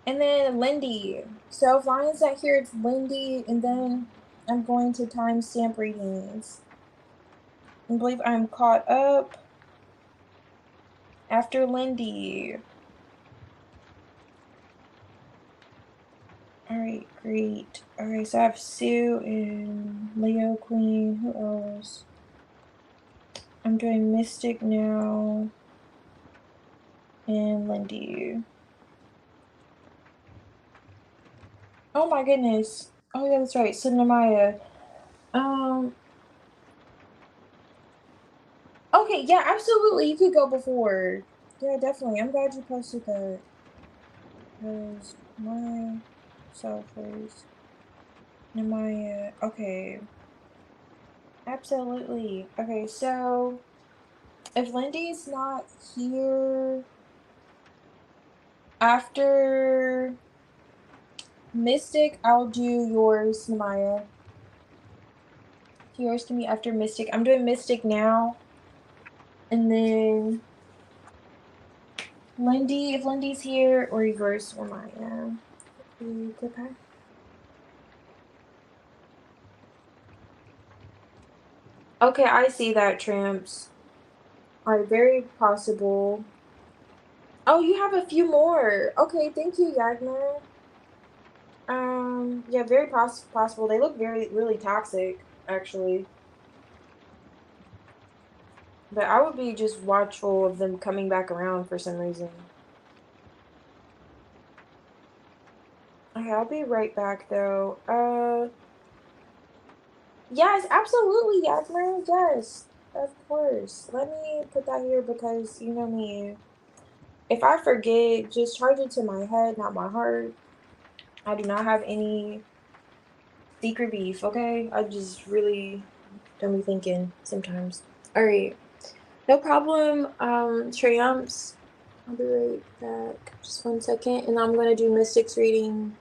And then Lindy. So if Lion's not here, it's Lindy, and then I'm going to timestamp readings. I believe I'm caught up after Lindy. All right, great. All right, so I have Sue and Leo Queen. Who else? I'm doing Mystic now and Lindy. Oh my goodness. Oh yeah, that's right. So Namaya. Um. Okay, yeah, absolutely. You could go before. Yeah, definitely. I'm glad you posted that. Because my self is Namaya. Okay. Absolutely. Okay, so if Lindy's not here after Mystic, I'll do yours, Namaya. Yours can be after Mystic. I'm doing Mystic now. And then Lindy, if Lindy's here, or yours or mine. Okay. Okay, I see that, Tramps. Alright, very possible. Oh, you have a few more. Okay, thank you, Yagna. Yeah, very possible. They look really toxic, actually. But I would be just watchful of them coming back around for some reason. Okay, I'll be right back though. Yes, absolutely, Yasmin. Yes, of course. Let me put that here because you know me. If I forget, just charge it to my head, not my heart. I do not have any secret beef, okay? I just really don't be thinking sometimes. All right, no problem. Triumphs. I'll be right back. Just 1 second, and I'm gonna do Mystics reading.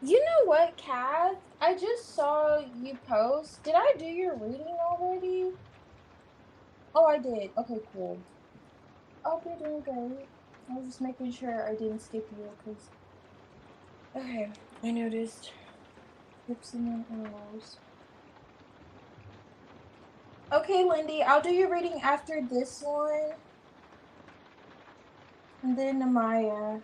You know what, Kath? I just saw you post. Did I do your reading already? Oh, I did. Okay, cool. Oh, you're doing great. I was just making sure I didn't skip you, because... Okay, I noticed. Hips and then arrows. Okay, Lindy, I'll do your reading after this one. And then Namaya.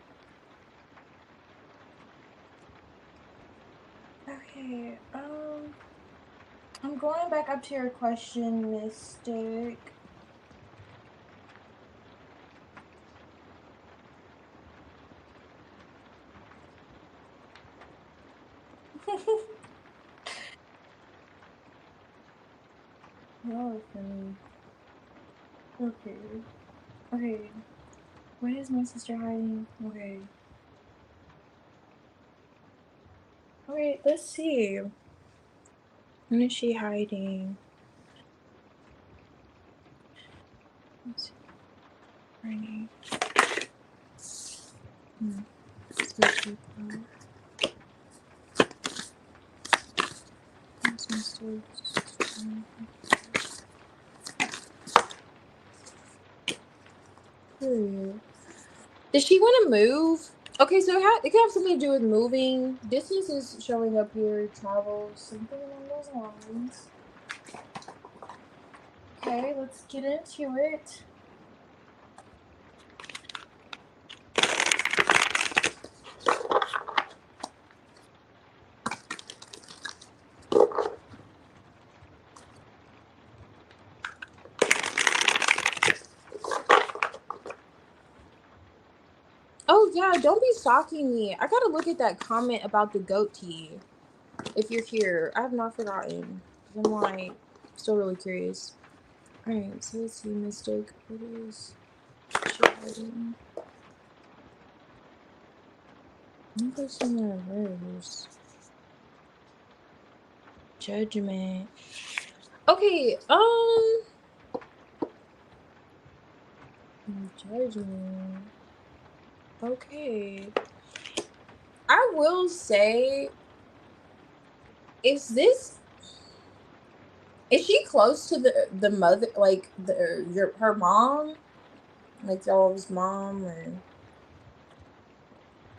Okay, I'm going back up to your question, Mystic. Y'all are funny. Okay. Okay. What is my sister hiding? Okay. Alright, let's see. What is she hiding? Let's see. Hiding. Does she want to move? Okay, so it can have something to do with moving. Distance is showing up here. Travel, something along those lines. Okay, let's get into it. Oh yeah, don't be stalking me. I gotta look at that comment about the goat tea. If you're here, I have not forgotten. I'm like still really curious. Alright, so let's see, Mystic. What is she hiding? I think there's some reverse. Judgment. Okay, judgment. Okay. I will say, is she close to the mother, like her mom, like y'all's mom? Or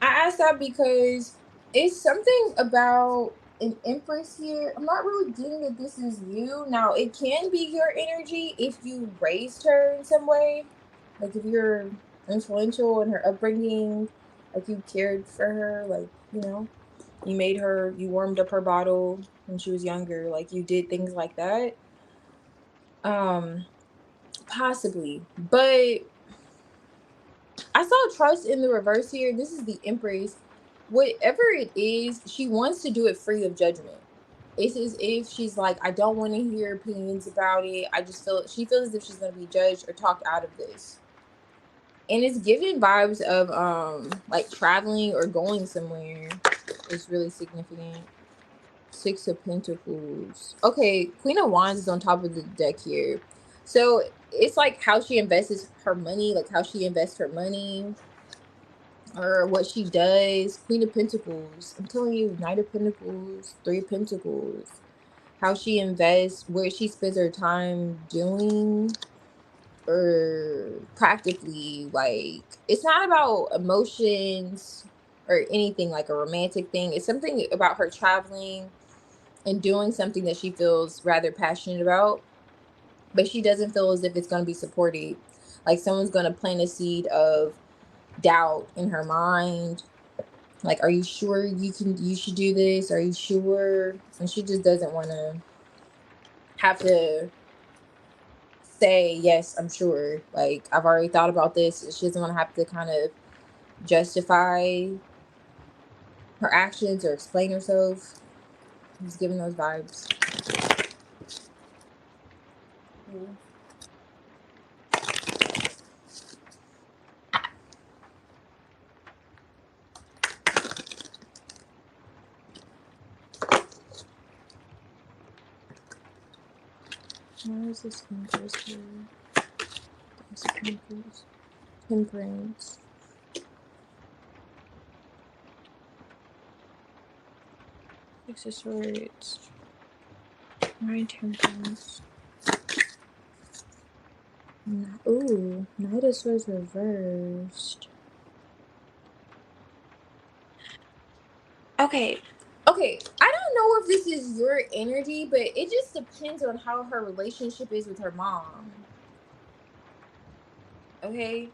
I asked that because it's something about an empress here. I'm not really getting that this is you. Now it can be your energy if you raised her in some way, like if you're influential in her upbringing, like you cared for her, like you warmed up her bottle when she was younger, like you did things like that. Um, Possibly, but I saw trust in the reverse here. This is the Empress. Whatever it is, she wants to do it free of judgment. It's as if she's like, I don't want to hear opinions about it. I just she feels as if she's gonna be judged or talked out of this. And it's giving vibes of like traveling or going somewhere. It's really significant. Six of Pentacles. Okay, Queen of Wands is on top of the deck here. So it's like how she invests her money, like how she invests her money or what she does. Queen of Pentacles. I'm telling you, Knight of Pentacles, Three of Pentacles. How she invests, where she spends her time doing, or practically, like, it's not about emotions or anything like a romantic thing. It's something about her traveling and doing something that she feels rather passionate about, but she doesn't feel as if it's going to be supported. Like someone's going to plant a seed of doubt in her mind. Like, are you sure you should do this? Are you sure? And she just doesn't want to have to say, yes, I'm sure. Like, I've already thought about this. She doesn't want to have to kind of justify her actions or explain herself. He's giving those vibes. Yeah. Where is this Empress here? Temperance. Six of Swords. Nine Temperance. Ooh, Knight of Swords reversed. Okay. Okay, I don't know if this is your energy, but it just depends on how her relationship is with her mom. Okay?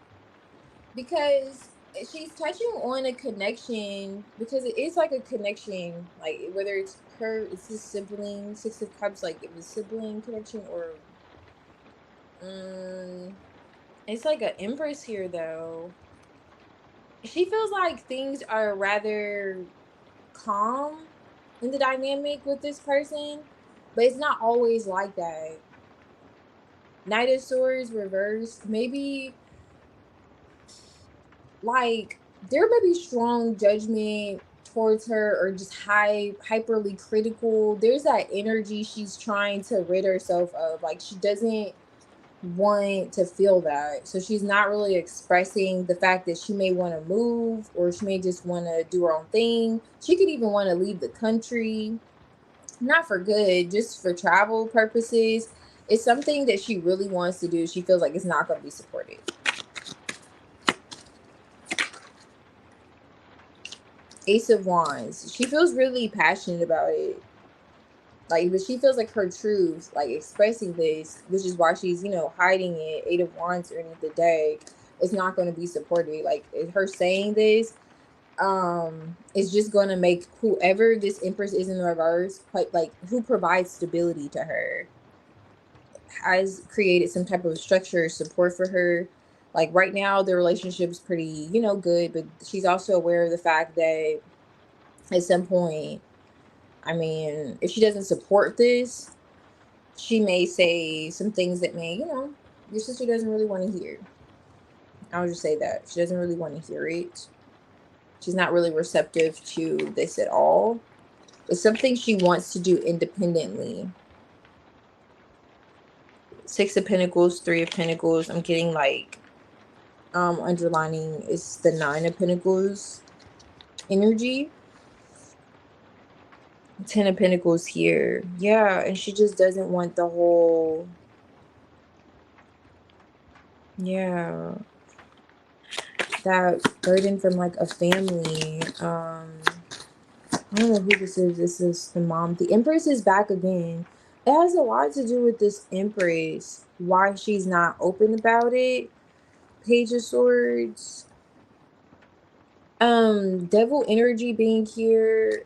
Because she's touching on a connection because it is like a connection, like whether it's her, it's his sibling, Six of Cups, like if it's sibling connection or um, it's like an Empress here though. She feels like things are rather calm in the dynamic with this person, but it's not always like that. Knight of Swords reversed, maybe like there may be strong judgment towards her or just hyperly critical. There's that energy she's trying to rid herself of. Like she doesn't want to feel that. So she's not really expressing the fact that she may want to move or she may just want to do her own thing. She could even want to leave the country, not for good, just for travel purposes. It's something that she really wants to do. She feels like it's not going to be supported. Ace of Wands. She feels really passionate about it. Like, but she feels like her truth, like expressing this, which is why she's, hiding it. Eight of Wands underneath the deck. It's not going to be supported. Like her saying this, is just going to make whoever this Empress is in reverse, quite like who provides stability to her, has created some type of structure support for her. Like right now, the relationship's pretty, good, but she's also aware of the fact that at some point, I mean, if she doesn't support this, she may say some things that may, your sister doesn't really want to hear. I'll just say that. She doesn't really want to hear it. She's not really receptive to this at all. It's something she wants to do independently. Six of Pentacles, Three of Pentacles. I'm getting like underlining is the Nine of Pentacles energy. Ten of Pentacles here. Yeah, and she just doesn't want the whole, yeah, that burden from like a family. I don't know who this is. This is the mom. The Empress is back again. It has a lot to do with this Empress, why she's not open about it. Page of Swords. Devil energy being here.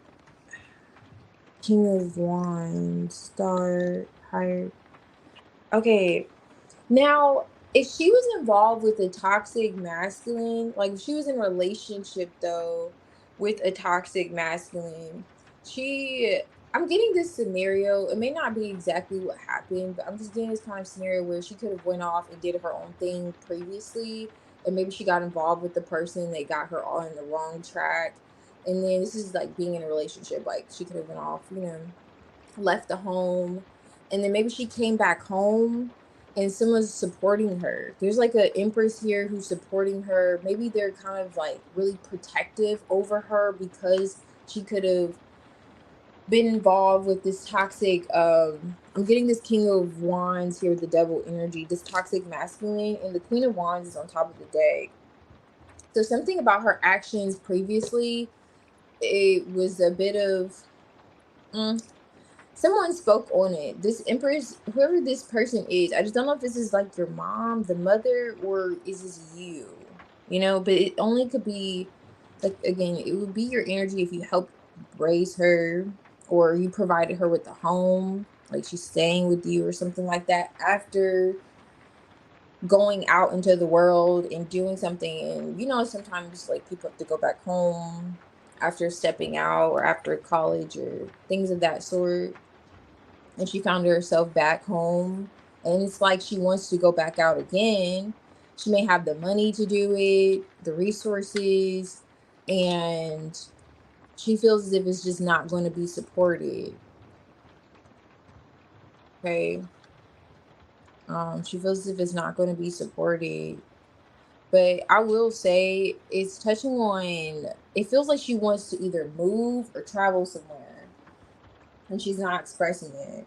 King of Wands. Star. Higher. Okay. Now, if she was involved with a toxic masculine, like if she was in a relationship though with a toxic masculine, she I'm getting this scenario. It may not be exactly what happened, but I'm just getting this kind of scenario where she could have went off and did her own thing previously, and maybe she got involved with the person that got her on the wrong track. And then this is like being in a relationship, like she could have went off, left the home, and then maybe she came back home and someone's supporting her. There's like an Empress here who's supporting her. Maybe they're kind of like really protective over her because she could have been involved with this toxic I'm getting this King of Wands here, the Devil energy, this toxic masculine, and the Queen of Wands is on top of the deck. So something about her actions previously, it was a bit of someone spoke on it. This Empress, whoever this person is, I just don't know if this is like your mom, the mother, or is this you? But it only could be like, again, it would be your energy if you helped raise her or you provided her with a home, like she's staying with you or something like that after going out into the world and doing something. And sometimes like people have to go back home after stepping out or after college or things of that sort, and she found herself back home, and it's like she wants to go back out again. She may have the money to do it, the resources, and she feels as if it's just not going to be supported. Okay. She feels as if it's not going to be supported. But I will say it's touching on, it feels like she wants to either move or travel somewhere, and she's not expressing it.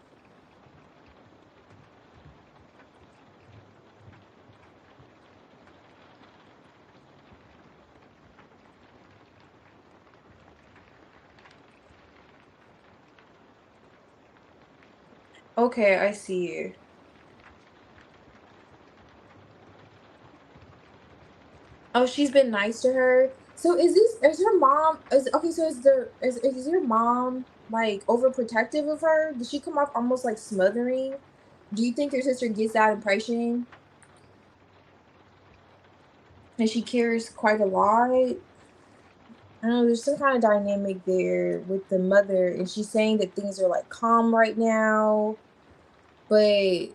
Okay, I see. Oh, she's been nice to her. So is her mom okay, so is your mom like overprotective of her? Does she come off almost like smothering? Do you think your sister gets that impression? And she cares quite a lot? I don't know, there's some kind of dynamic there with the mother, and she's saying that things are like calm right now, but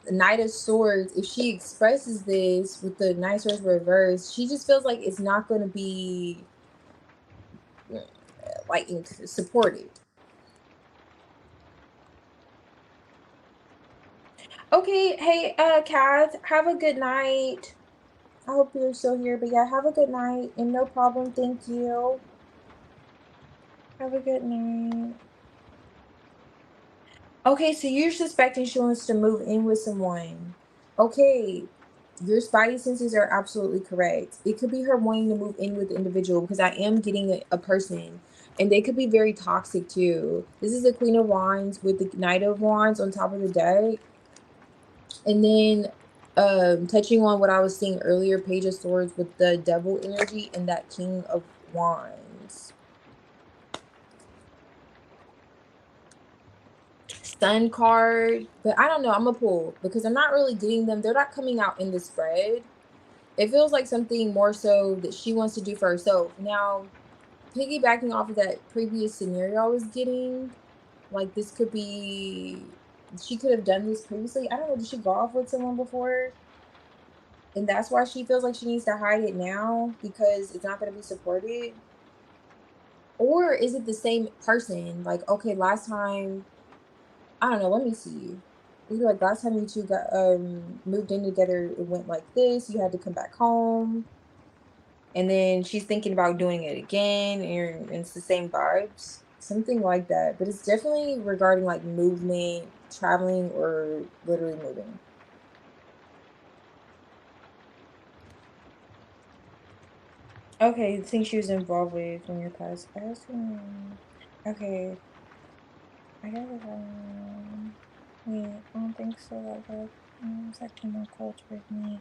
the Knight of Swords, if she expresses this with the Knight of Swords reversed, she just feels like it's not going to be like supported. Okay, hey, Kath, have a good night. I hope you're still here, but yeah, have a good night, and no problem. Thank you. Have a good night. Okay, so you're suspecting she wants to move in with someone. Okay, your spidey senses are absolutely correct. It could be her wanting to move in with the individual because I am getting a person, and they could be very toxic too. This is the Queen of Wands with the Knight of Wands on top of the deck. And then touching on what I was seeing earlier, Page of Swords with the Devil energy and that King of Wands. Sun card, but I don't know. I'm gonna pull because I'm not really getting them. They're not coming out in the spread. It feels like something more so that she wants to do for herself. Now, piggybacking off of that previous scenario I was getting, like this could be, she could have done this previously. I don't know. Did she go off with someone before? And that's why she feels like she needs to hide it now because it's not going to be supported? Or is it the same person? Like, okay, last time, I don't know, let me see. Maybe like last time you two got moved in together, it went like this. You had to come back home. And then she's thinking about doing it again, and it's the same vibes. Something like that. But it's definitely regarding like movement, traveling, or literally moving. Okay, things she was involved with in your past. Okay, I got it. Wait, I don't think so. Like that. It's acting more cold towards me.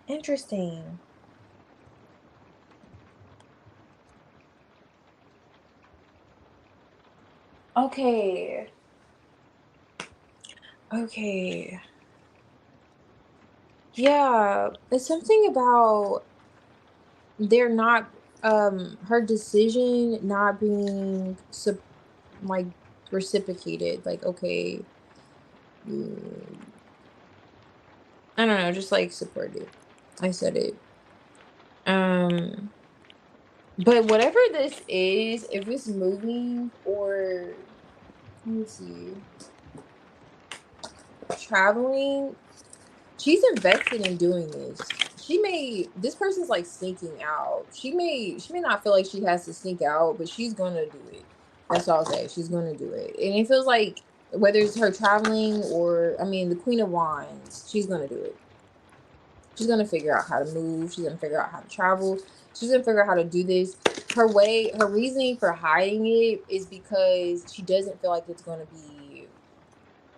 Interesting. Okay. Okay. Yeah, it's something about they're not her decision not being like reciprocated. Like, okay, mm, I don't know, just like supported. I said it. Um, but whatever this is, if it's moving or let me see, traveling, she's invested in doing this. This person's like sneaking out. She may not feel like she has to sneak out, but she's gonna do it. That's all I'll say. She's gonna do it. And it feels like whether it's her traveling or I mean the Queen of Wands, she's gonna do it. She's gonna figure out how to move, she's gonna figure out how to travel, she's gonna figure out how to do this. Her reasoning for hiding it is because she doesn't feel like it's gonna be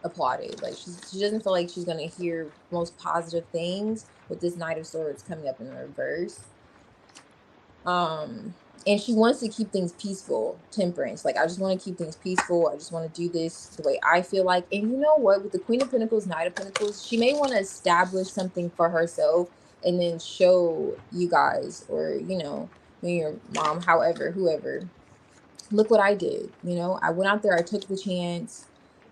applauded. Like she doesn't feel like she's gonna hear most positive things with this Knight of Swords coming up in reverse. And she wants to keep things peaceful, temperance. Like, I just want to keep things peaceful. I just want to do this the way I feel like. And you know what? With the Queen of Pentacles, Knight of Pentacles, she may want to establish something for herself and then show you guys, or your mom, however, whoever, look what I did. I went out there, I took the chance,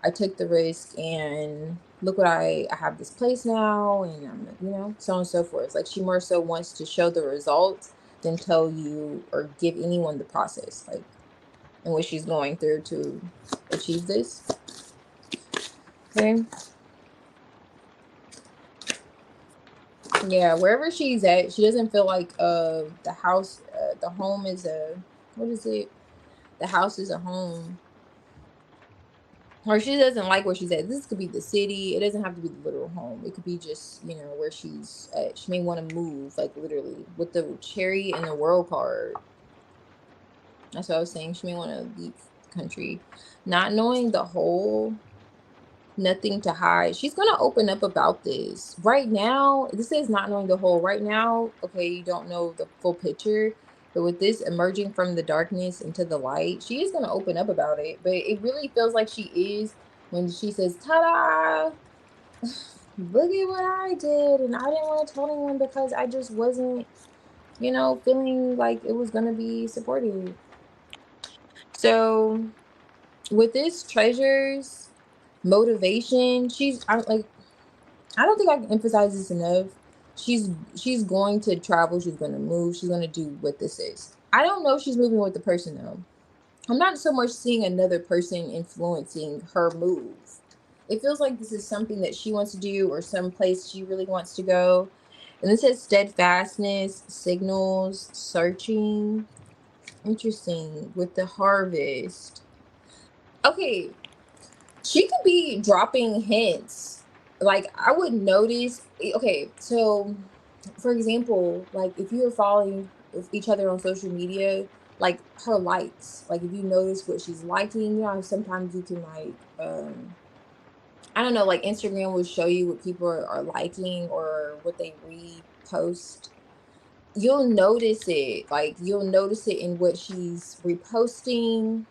I took the risk, and look what I have this place now, and so on and so forth. Like, she more so wants to show the results than tell you or give anyone the process, like, and what she's going through to achieve this. Okay. Yeah, wherever she's at, she doesn't feel like the home is a, what is it? The house is a home. Or she doesn't like where she's at. This could be the city. It doesn't have to be the literal home. It could be just, where she's at. She may want to move, like literally. With the Cherry and the World card. That's what I was saying. She may want to leave the country. Not knowing the whole nothing to hide. She's gonna open up about this. Right now, this is not knowing the whole. Right now, okay, you don't know the full picture, but with this emerging from the darkness into the light, she is gonna open up about it. But it really feels like she is when she says, "Ta-da! Look at what I did," and I didn't want to tell anyone because I just wasn't, feeling like it was gonna be supported. So with this treasures motivation, I'm like, I don't think I can emphasize this enough. She's going to travel, she's gonna move, she's gonna do what this is. I don't know if she's moving with the person though. I'm not so much seeing another person influencing her move. It feels like this is something that she wants to do or some place she really wants to go. And this says steadfastness, signals, searching. Interesting with the harvest. Okay, she could be dropping hints. Like I would notice. Okay, so for example, like if you are following each other on social media, like her likes, like if you notice what she's liking, sometimes you can like I don't know, like Instagram will show you what people are liking or what they repost. You'll notice it. Like you'll notice it in what she's reposting,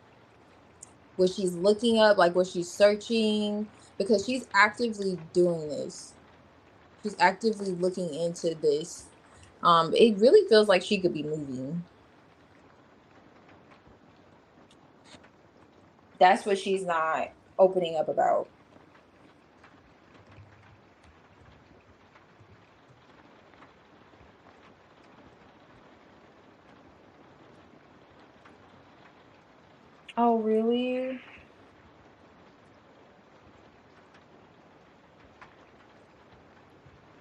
what she's looking up, like what she's searching, because she's actively doing this. She's actively looking into this. It really feels like she could be moving. That's what she's not opening up about. Oh, really?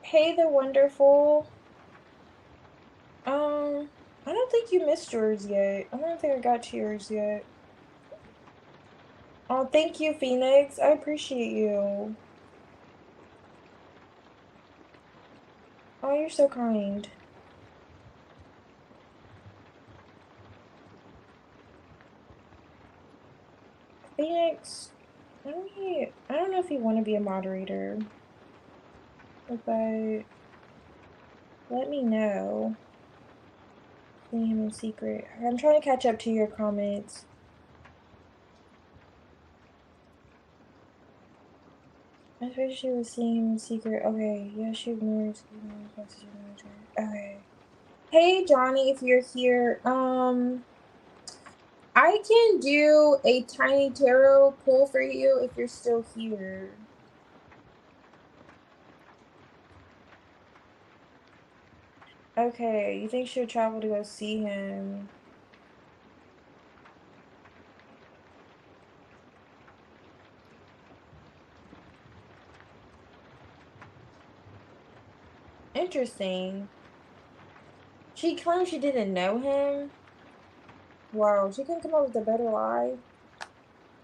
Hey, the wonderful. I don't think you missed yours yet. I don't think I got to yours yet. Oh, thank you, Phoenix. I appreciate you. Oh, you're so kind. Phoenix, I don't know if you want to be a moderator, but let me know. Seeing him in secret. I'm trying to catch up to your comments. Especially she was seeing him in secret. Okay, yeah, she ignores messages. Okay. Hey Johnny, if you're here, I can do a tiny tarot pull for you if you're still here. Okay, you think she'll travel to go see him? Interesting. She claims she didn't know him. Wow, she couldn't come up with a better lie.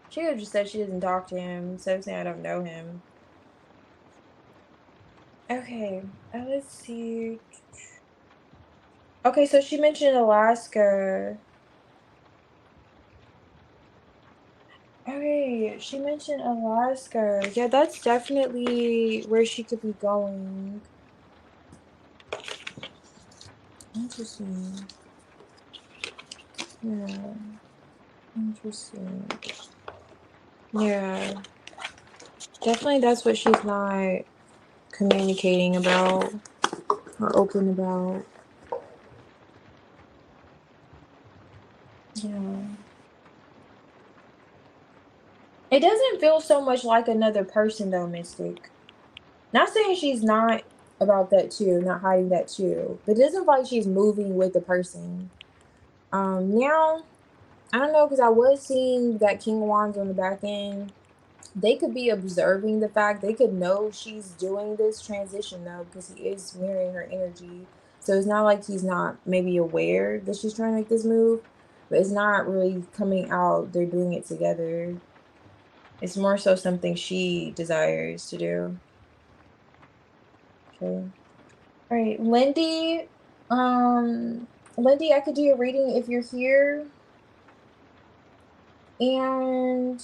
She could have just said she doesn't talk to him instead of saying I don't know him. Okay, let's see. Okay, so she mentioned Alaska. Okay, she mentioned Alaska. Yeah, that's definitely where she could be going. Interesting. Yeah, interesting. Yeah, definitely that's what she's not communicating about or open about. Yeah. It doesn't feel so much like another person though, Mystic. Not saying she's not about that too, not hiding that too, but it doesn't feel like she's moving with the person. Now I don't know because I was seeing that King of Wands on the back end. They could be observing the fact they could know she's doing this transition though because he is mirroring her energy. So it's not like he's not maybe aware that she's trying to make this move, but it's not really coming out. They're doing it together. It's more so something she desires to do. Okay. All right, Lindy. Lindy, I could do a reading if you're here. And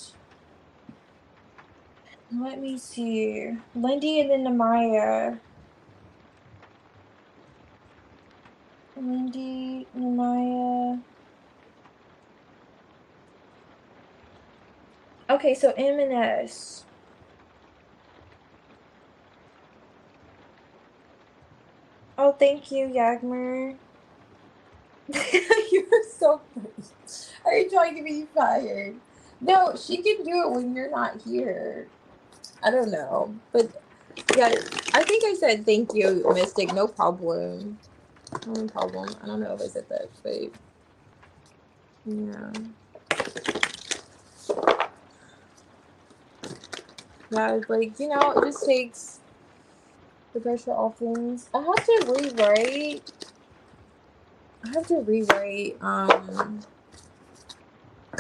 Let me see. Lindy and then Namaya. Lindy, Namaya. Okay, so M and S. Oh, thank you, Yagmer. You're so funny. Are you trying to be fired? No, she can do it when you're not here. I don't know. But yeah, I think I said thank you, Mystic. No problem. No problem. I don't know if I said that, but yeah. Yeah, like, you know, it just takes the pressure off things. I have to rewrite.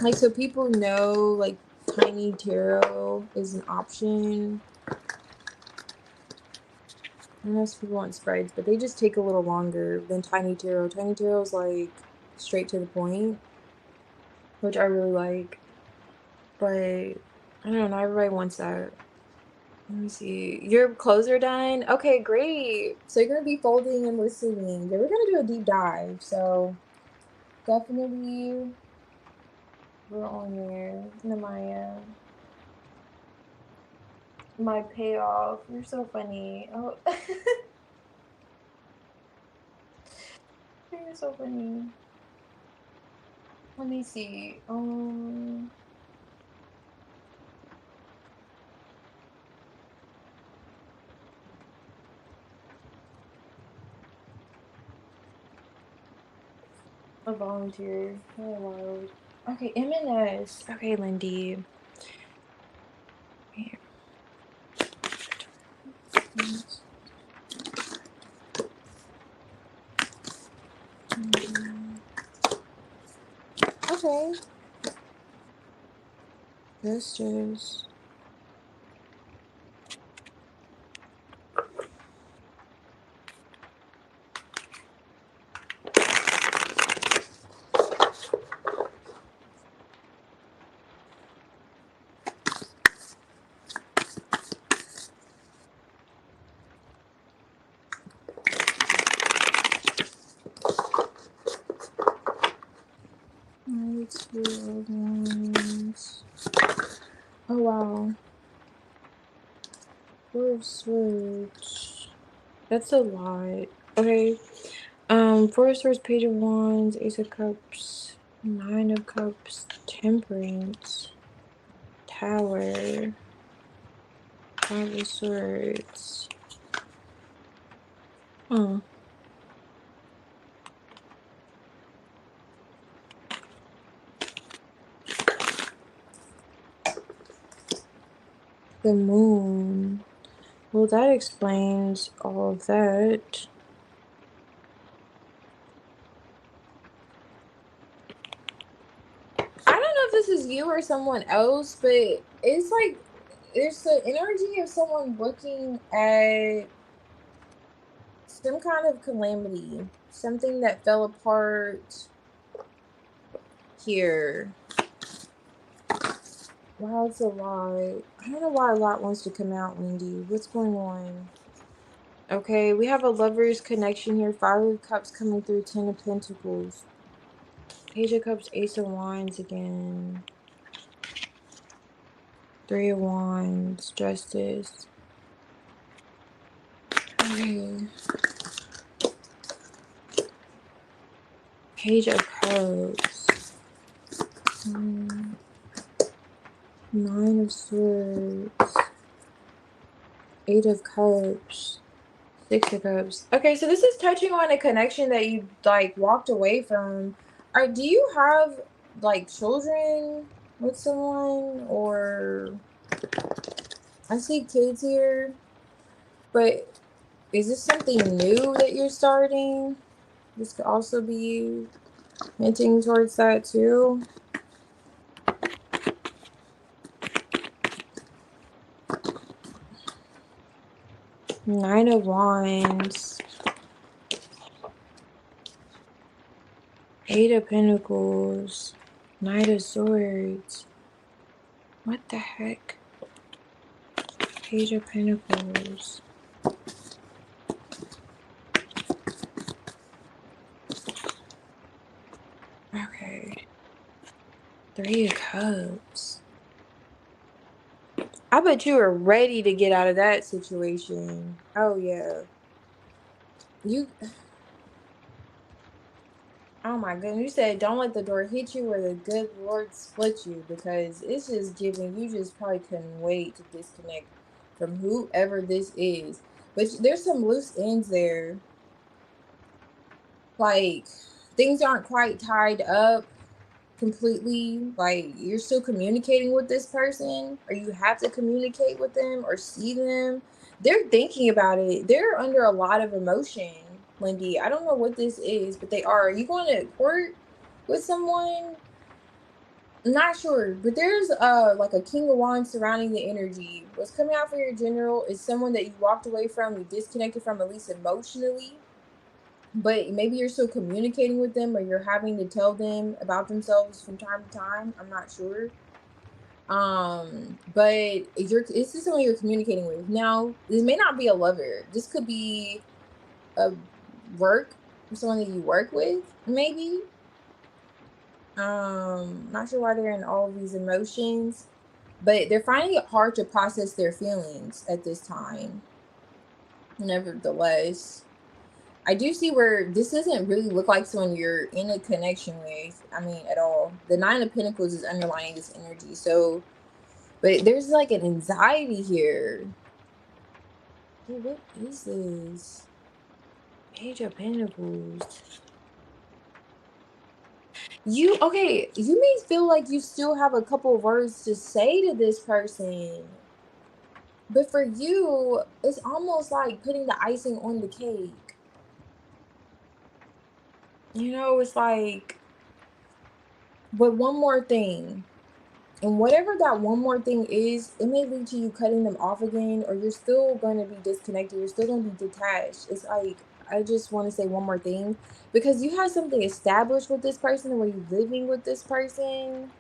Like, so people know, like, Tiny Tarot is an option. I know some people want spreads, but they just take a little longer than Tiny Tarot. Tiny Tarot is, like, straight to the point, which I really like. But, I don't know, everybody wants that. Let me see. Your clothes are done? Okay, great. So you're going to be folding and listening. Yeah, we're going to do a deep dive, so definitely we're on there. Namaya. My payoff. You're so funny. Oh, you're so funny. Let me see. A volunteer. Oh, wild. Okay, M&S. Okay, Lindy. Here. Okay. Just. Oh, wow. Four of Swords. That's a lot. Okay. Four of Swords, Page of Wands, Ace of Cups, Nine of Cups, Temperance, Tower, Five of Swords. Oh. The Moon. Well, that explains all of that. I don't know if this is you or someone else, but it's like there's the energy of someone looking at some kind of calamity, something that fell apart here. Wow, it's a lot. I don't know why a lot wants to come out, Wendy. What's going on? Okay, we have a lover's connection here. Five of Cups coming through, Ten of Pentacles. Page of Cups, Ace of Wands again. Three of Wands, Justice. Okay. Page of Cups. Nine of Swords. Eight of Cups. Six of Cups. Okay, so this is touching on a connection that you, like, walked away from. Do you have, like, children with someone? Or I see kids here, but is this something new that you're starting? This could also be hinting towards that too. Nine of Wands. Eight of Pentacles. Knight of Swords. What the heck? Page of Pentacles. Okay. 3 of Cups. I bet you are ready to get out of that situation. Oh, yeah. Oh my goodness. You said don't let the door hit you or the good Lord split you, because it's just giving you just probably couldn't wait to disconnect from whoever this is. But there's some loose ends there. Like, things aren't quite tied up completely. Like, you're still communicating with this person, or you have to communicate with them or see them. They're thinking about it. They're under a lot of emotion, Lindy. I don't know what this is, but they are. Are you going to court with someone? I'm not sure, but there's like a King of Wands surrounding the energy. What's coming out for your general is someone that you walked away from, you disconnected from, at least emotionally, but maybe you're still communicating with them, or you're having to tell them about themselves from time to time. I'm not sure. But this is someone you're communicating with. Now, this may not be a lover. This could be a someone that you work with, maybe. Not sure why they're in all of these emotions, but they're finding it hard to process their feelings at this time. Nevertheless, I do see where this doesn't really look like someone you're in a connection with. I mean, at all. The 9 of Pentacles is underlying this energy. So, but there's like an anxiety here. Hey, what is this? Page of Pentacles. You may feel like you still have a couple of words to say to this person. But for you, it's almost like putting the icing on the cake. It's like, but one more thing. And whatever that one more thing is, it may lead to you cutting them off again, or you're still going to be disconnected. You're still going to be detached. It's like, I just want to say one more thing, because you have something established with this person, where you're living with this person.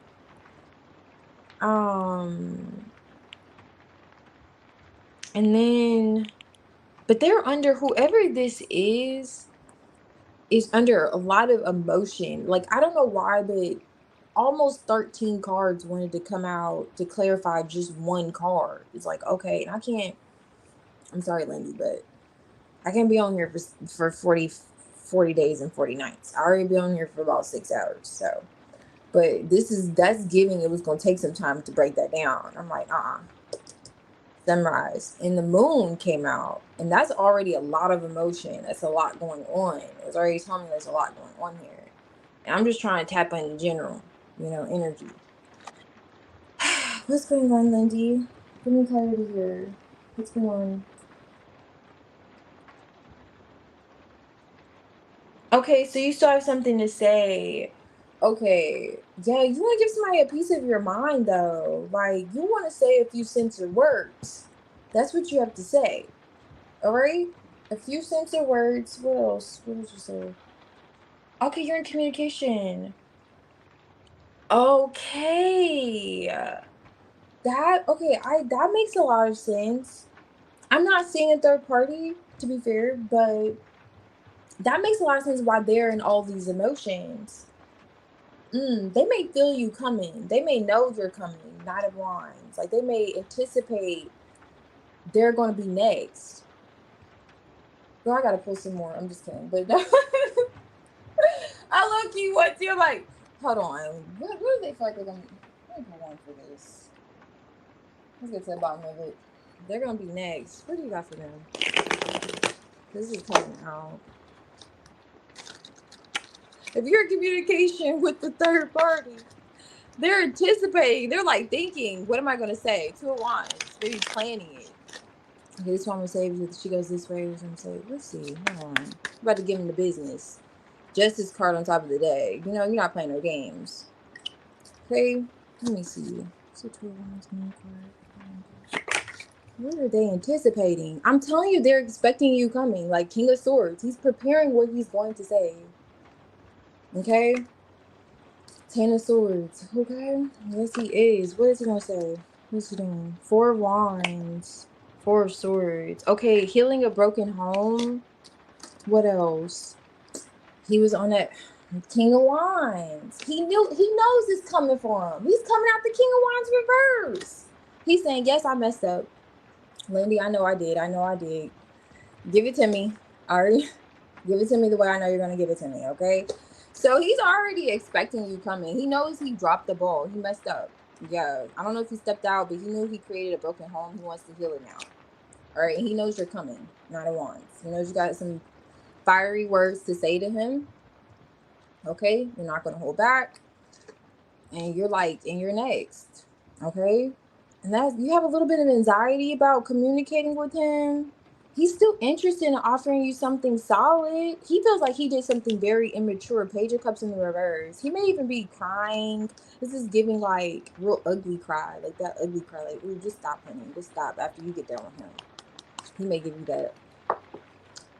And then, but they're under, whoever this is under a lot of emotion. Like, I don't know why, but almost 13 cards wanted to come out to clarify just one card. It's like, okay, and I'm sorry, Lindy, but I can't be on here for 40 days and 40 nights. I already be on here for about 6 hours. So, but that's giving it was going to take some time to break that down. I'm like, Sunrise, and the moon came out, and that's already a lot of emotion. That's a lot going on. It was already telling me there's a lot going on here, and I'm just trying to tap in general, energy. What's going on, Lindy? Give me clarity here. What's going on? Okay, so you still have something to say. Okay, yeah, you want to give somebody a piece of your mind, though. Like, you want to say a few censored words. That's what you have to say. All right? A few censored words. What else? What did you say? Okay, you're in communication. Okay. That makes a lot of sense. I'm not seeing a third party, to be fair, but that makes a lot of sense why they're in all these emotions. They may feel you coming. They may know you're coming. Knight of Wands. Like, they may anticipate they're going to be next. Girl, I gotta pull some more. I'm just kidding. But I look you what you're like. Hold on. What do they feel like they're gonna? Let me hold on for this. Let's get to the bottom of it. They're gonna be next. What do you got for them? This is coming out. If you're in communication with the third party, they're anticipating. They're like thinking, what am I gonna say? 2 of Wands. They're planning it. Okay, this one I'm gonna say, she goes this way. I'm gonna say, let's see. Hold on. I'm about to give them the business. Justice card on top of the day. You're not playing no games. Okay, let me see. So 2 of Wands, one card. What are they anticipating? I'm telling you, they're expecting you coming. Like King of Swords. He's preparing what he's going to say. Okay? 10 of Swords. Okay? Yes, he is. What is he going to say? What's he doing? 4 of Wands. Four of Swords. Okay, healing a broken home. What else? He was on that King of Wands. He knows it's coming for him. He's coming out the King of Wands reverse. He's saying, yes, I messed up. Lindy, I know I did. Give it to me. All right. Give it to me the way I know you're going to give it to me, okay? So he's already expecting you coming. He knows he dropped the ball. He messed up. Yeah. I don't know if he stepped out, but he knew he created a broken home. He wants to heal it now. All right. He knows you're coming. Nine of Wands. He knows you got some fiery words to say to him. Okay? You're not going to hold back. And you're next. Okay? And that's, you have a little bit of anxiety about communicating with him. He's still interested in offering you something solid. He feels like he did something very immature. Page of Cups in the reverse. He may even be crying. This is giving like real ugly cry. Like that ugly cry. Like, ooh, just stop, honey. Just stop after you get done with him. He may give you that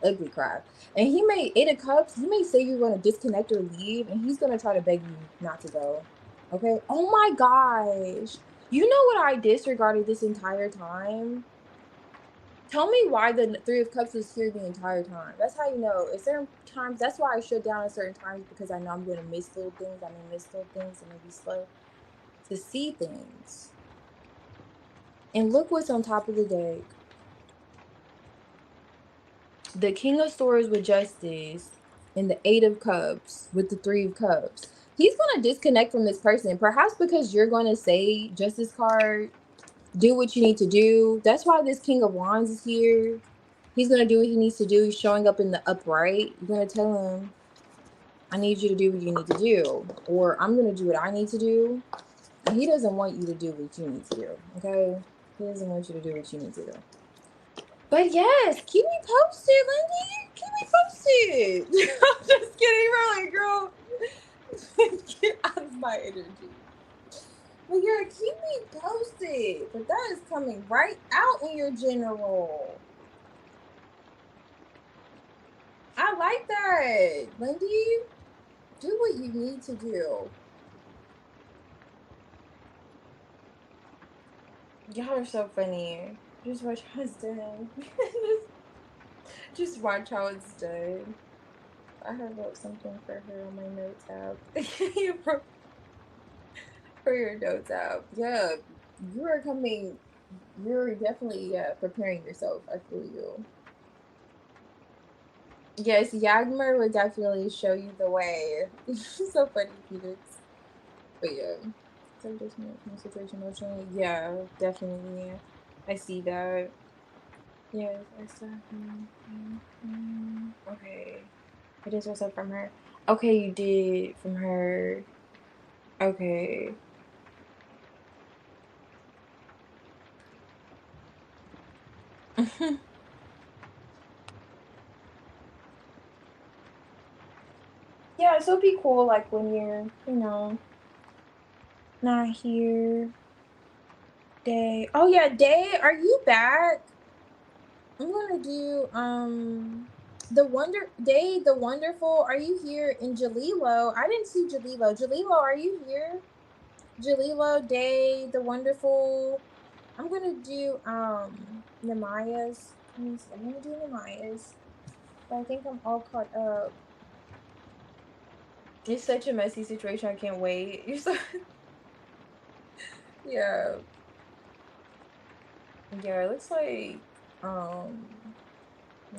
ugly cry. And he may, 8 of Cups, he may say you're going to disconnect or leave. And he's going to try to beg you not to go. Okay? Oh my gosh. You know what I disregarded this entire time? Tell me why the 3 of Cups was here the entire time. That's how you know. At certain times, that's why I shut down at certain times, because I know I'm going to miss little things. I'm going to miss little things. I'm going to be slow to see things. And look what's on top of the deck. The King of Swords with Justice and the 8 of Cups with the 3 of Cups. He's going to disconnect from this person. Perhaps because you're going to say, Justice card, do what you need to do. That's why this King of Wands is here. He's going to do what he needs to do. He's showing up in the upright. You're going to tell him, I need you to do what you need to do. Or I'm going to do what I need to do. And he doesn't want you to do what you need to do. Okay? He doesn't want you to do what you need to do. But yes, keep me posted, Lindy. Keep me posted. I'm just kidding, really, girl. Get out of my energy. But yeah, keep me posted. But that is coming right out in your general. I like that, Lindy. Do what you need to do. Y'all are so funny. Just watch how it's done. Just watch how it's done. I have wrote something for her on my notes app. For your notes app. Yeah, you are coming. You're definitely preparing yourself. I feel you. Yes, Yagmer would definitely show you the way. So funny, Felix. But yeah. So just no situation emotionally. Yeah, definitely. I see that. Yes, I saw him. Okay. I just was up from her. Okay, you did from her. Okay. Yeah, so it'd be cool, like when you're, not here. Day. Oh yeah, Day, are you back? I'm gonna do the Wonderful. Are you here? In Jalilo? I didn't see Jalilo. Jalilo, are you here? Jalilo, Day, the Wonderful. I'm gonna do Nemaya's. I'm gonna do Nemaya's. But I think I'm all caught up. It's such a messy situation. I can't wait. You're so yeah. Yeah, it looks like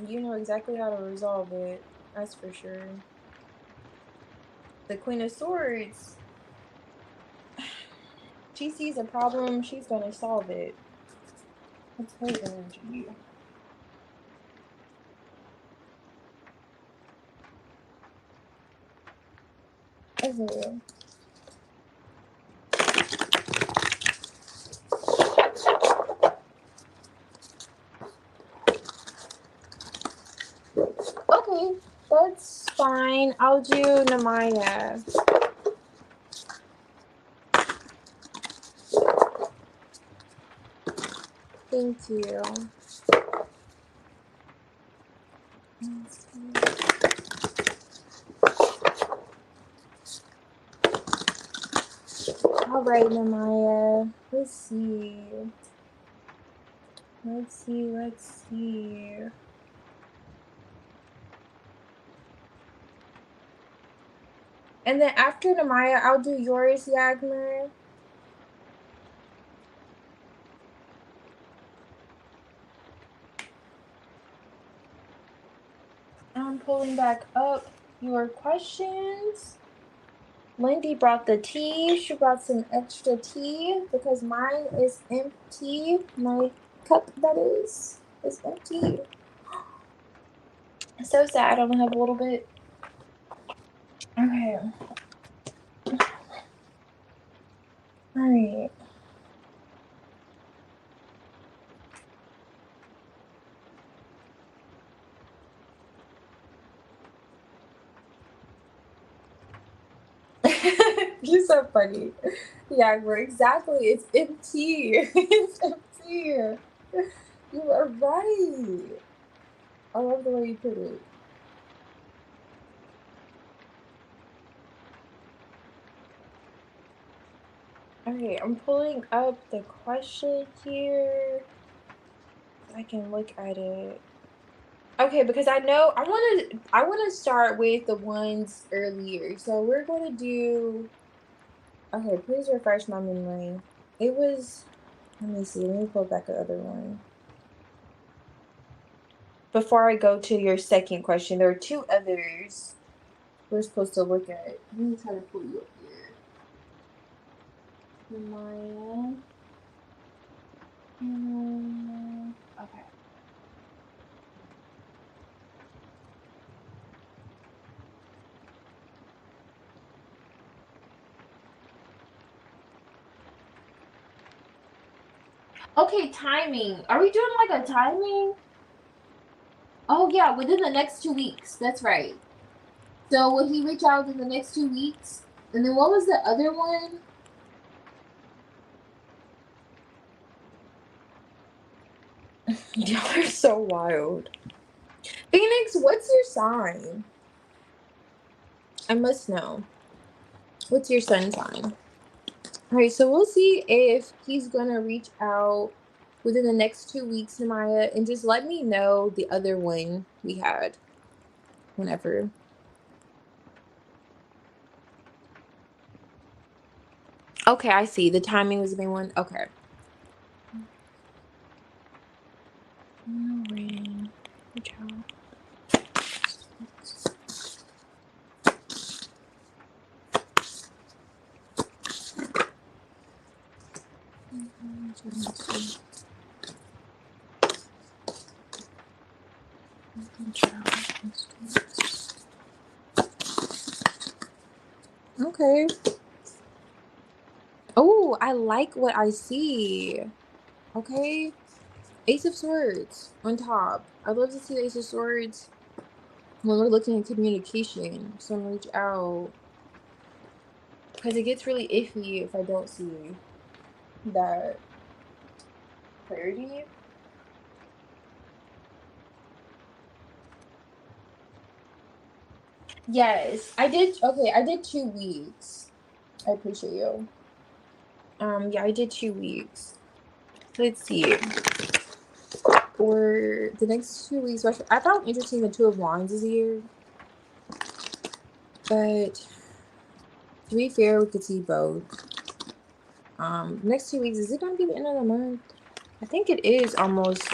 you know exactly how to resolve it. That's for sure. The Queen of Swords, she sees a problem, she's gonna solve it. That's her energy. Okay. Okay, that's fine. I'll do Namaya. Thank you. All right, Namaya. Let's see. Let's see, let's see. And then after Namaya, I'll do yours, Yagmer. I'm pulling back up your questions. Lindy brought the tea. She brought some extra tea because mine is empty. My cup, that is empty. It's so sad. I only have a little bit. Okay. All right. You're so funny. Yeah, we're exactly. It's empty. It's empty. You are right. I love the way you put it. Okay, I'm pulling up the question here. I can look at it. Okay, because I know I want to start with the ones earlier. So we're going to do. Okay, please refresh my memory. It was. Let me see. Let me pull back the other one. Before I go to your second question, there are two others we're supposed to look at. Let me try to pull you up here. Maya. Okay. Okay, timing. Are we doing like a timing? Oh yeah, within the next 2 weeks. That's right. So will he reach out in the next 2 weeks? And then what was the other one? Y'all are so wild. Phoenix, what's your sign? I must know. What's your sun sign? All right, so we'll see if he's gonna reach out within the next 2 weeks, Namaya, and just let me know the other one we had whenever. Okay, I see. The timing was the main one. Okay. Rain. Reach out. Okay. Oh, I like what I see. Okay. Ace of Swords on top. I'd love to see the Ace of Swords when we're looking at communication. Someone reach out. Because it gets really iffy if I don't see that clarity. Yes, I did. Okay, I did 2 weeks. I appreciate you. Yeah, I did 2 weeks. Let's see. For the next 2 weeks, I found interesting the Two of Wands is here. But to be fair, we could see both. Next 2 weeks, is it gonna be the end of the month? I think it is almost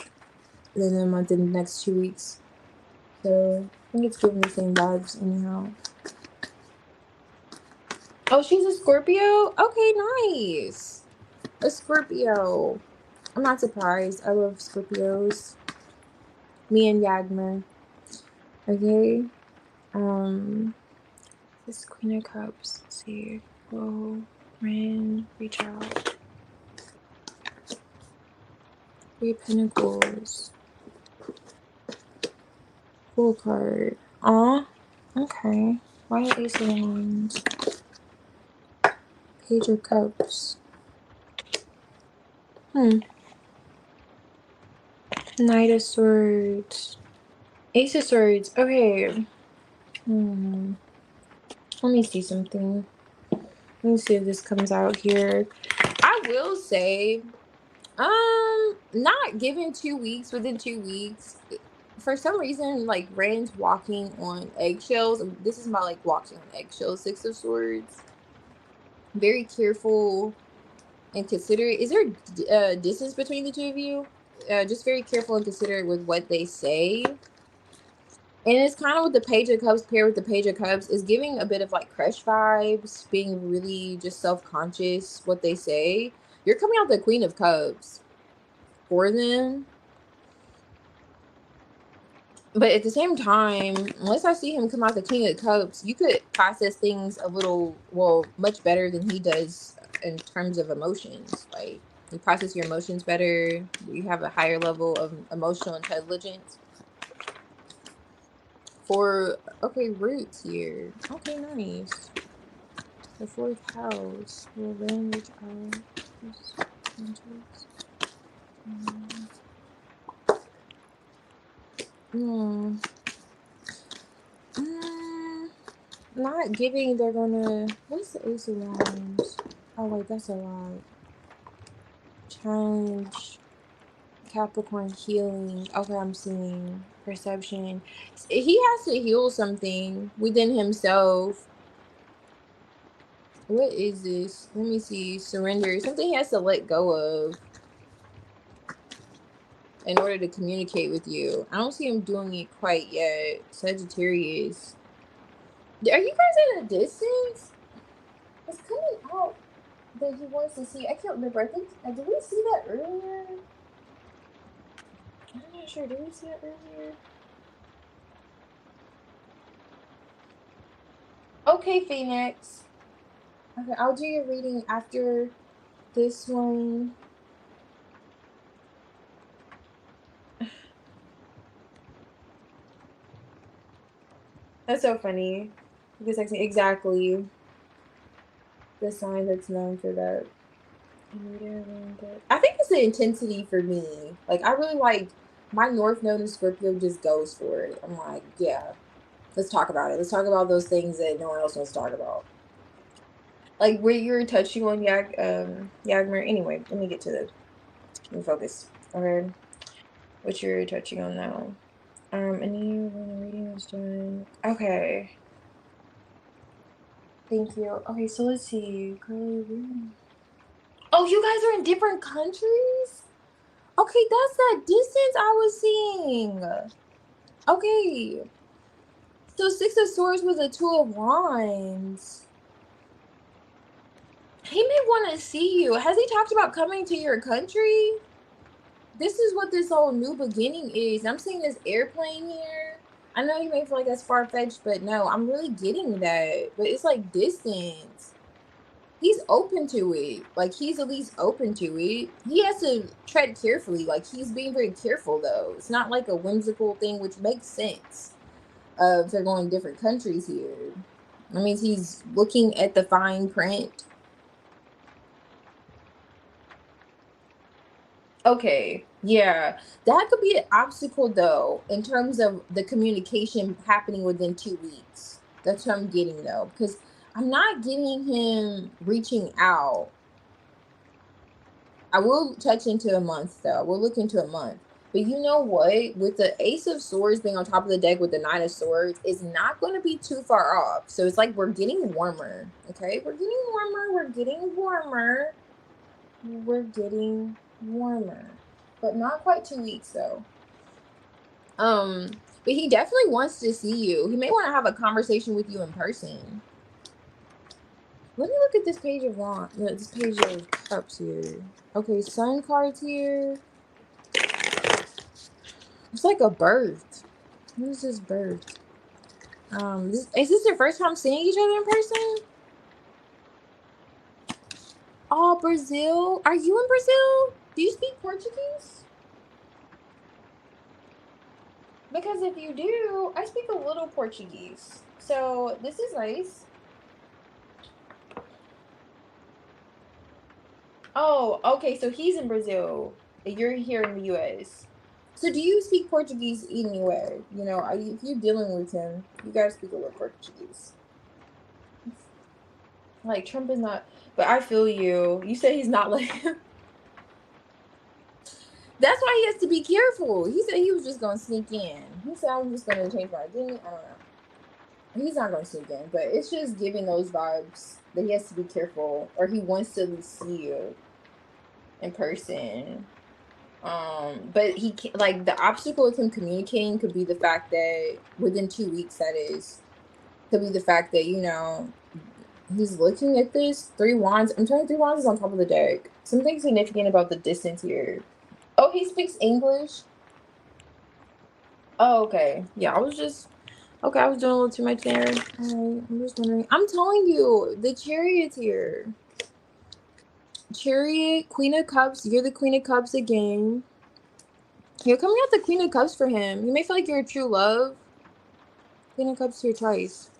the end of the month in the next 2 weeks. So I think it's giving the same vibes anyhow. Oh, she's a Scorpio? Okay, nice. A Scorpio. I'm not surprised. I love Scorpios. Me and Yagmer. Okay. This Queen of Cups. Let's see. Whoa. Ran. Reach out. Three of Pentacles. Full card. Aw. Okay. Why are Ace of Wands? Page of Cups. Knight of Swords. Ace of Swords. Okay. Let me see something. Let me see if this comes out here. I will say Not given 2 weeks. Within 2 weeks, for some reason, like Rand's walking on eggshells. This is my like walking on eggshells, Six of Swords. Very careful and considerate. Is there distance between the two of you? Just very careful and considerate with what they say. And it's kind of with the Page of Cups paired with the Page of Cups is giving a bit of like crush vibes, being really just self-conscious what they say. You're coming out the Queen of Cups for them. But at the same time, unless I see him come out the King of Cups, you could process things a little, well, much better than he does in terms of emotions. Like, you process your emotions better. You have a higher level of emotional intelligence. For, okay, roots here. Okay, nice. The fourth house. Will language out. Not giving, they're gonna. What's the Ace of Wands? Oh, wait, that's a lot. Challenge. Capricorn healing. Okay, I'm seeing perception. He has to heal something within himself. What is this? Let me see. Surrender. Something he has to let go of in order to communicate with you. I don't see him doing it quite yet. Sagittarius. Are you guys at a distance? It's coming out that he wants to see. I can't remember. I think, did we see that earlier? I'm not sure. Did we see that earlier? Okay, Phoenix. Okay, I'll do your reading after this one. That's so funny. Because exactly the sign that's known for that. I think it's the intensity for me. Like, I really like my North Node in Scorpio just goes for it. I'm like, yeah, let's talk about it. Let's talk about those things that no one else wants to talk about. Like where you're touching on Yagmer. Anyway, let me get to the. Let me focus. Okay, what you're touching on now. Any when the reading is done. Okay. Thank you. Okay, so let's see. Oh, you guys are in different countries? Okay, that's that distance I was seeing. Okay. So Six of Swords was a Two of Wands. He may want to see you. Has he talked about coming to your country? This is what this whole new beginning is. I'm seeing this airplane here. I know you may feel like that's far-fetched, but no, I'm really getting that. But it's like distance. He's open to it. Like, he's at least open to it. He has to tread carefully. Like, he's being very careful, though. It's not like a whimsical thing, which makes sense. If they're going different countries here. That means he's looking at the fine print. Okay, yeah, that could be an obstacle though in terms of the communication happening within 2 weeks. That's what I'm getting though, because I'm not getting him reaching out. I will touch into a month though. We'll look into a month. But you know what? With the Ace of Swords being on top of the deck with the Nine of Swords, it's not going to be too far off. So it's like we're getting warmer. Okay, we're getting warmer. We're getting warmer. We're getting warmer, but not quite 2 weeks though. But he definitely wants to see you. He may want to have a conversation with you in person. Let me look at this page of wands. No, this page of cups here. Okay, sun cards here. It's like a birth. What is this birth? Is this your first time seeing each other in person? Oh, Brazil. Are you in Brazil? Do you speak Portuguese? Because if you do, I speak a little Portuguese. So this is nice. Oh, okay. So he's in Brazil. You're here in the US. So do you speak Portuguese anyway? You know, if you're dealing with him, you gotta speak a little Portuguese. Like Trump is not, but I feel you. You said he's not like That's why he has to be careful. He said he was just gonna sneak in. He said I'm just gonna change my identity. I don't know. He's not gonna sneak in, but it's just giving those vibes that he has to be careful, or he wants to see you in person. But he can't, like, the obstacle with him communicating could be the fact that within 2 weeks, that is, could be the fact that, you know, he's looking at this 3 wands. I'm telling you, 3 wands is on top of the deck. Something significant about the distance here. Oh, he speaks English. Oh, okay. Yeah, I was just okay. I was doing a little too much there. Alright, I'm just wondering. I'm telling you, the Chariot's here. Chariot, Queen of Cups. You're the Queen of Cups again. You're coming out the Queen of Cups for him. You may feel like you're a true love. Queen of Cups here twice.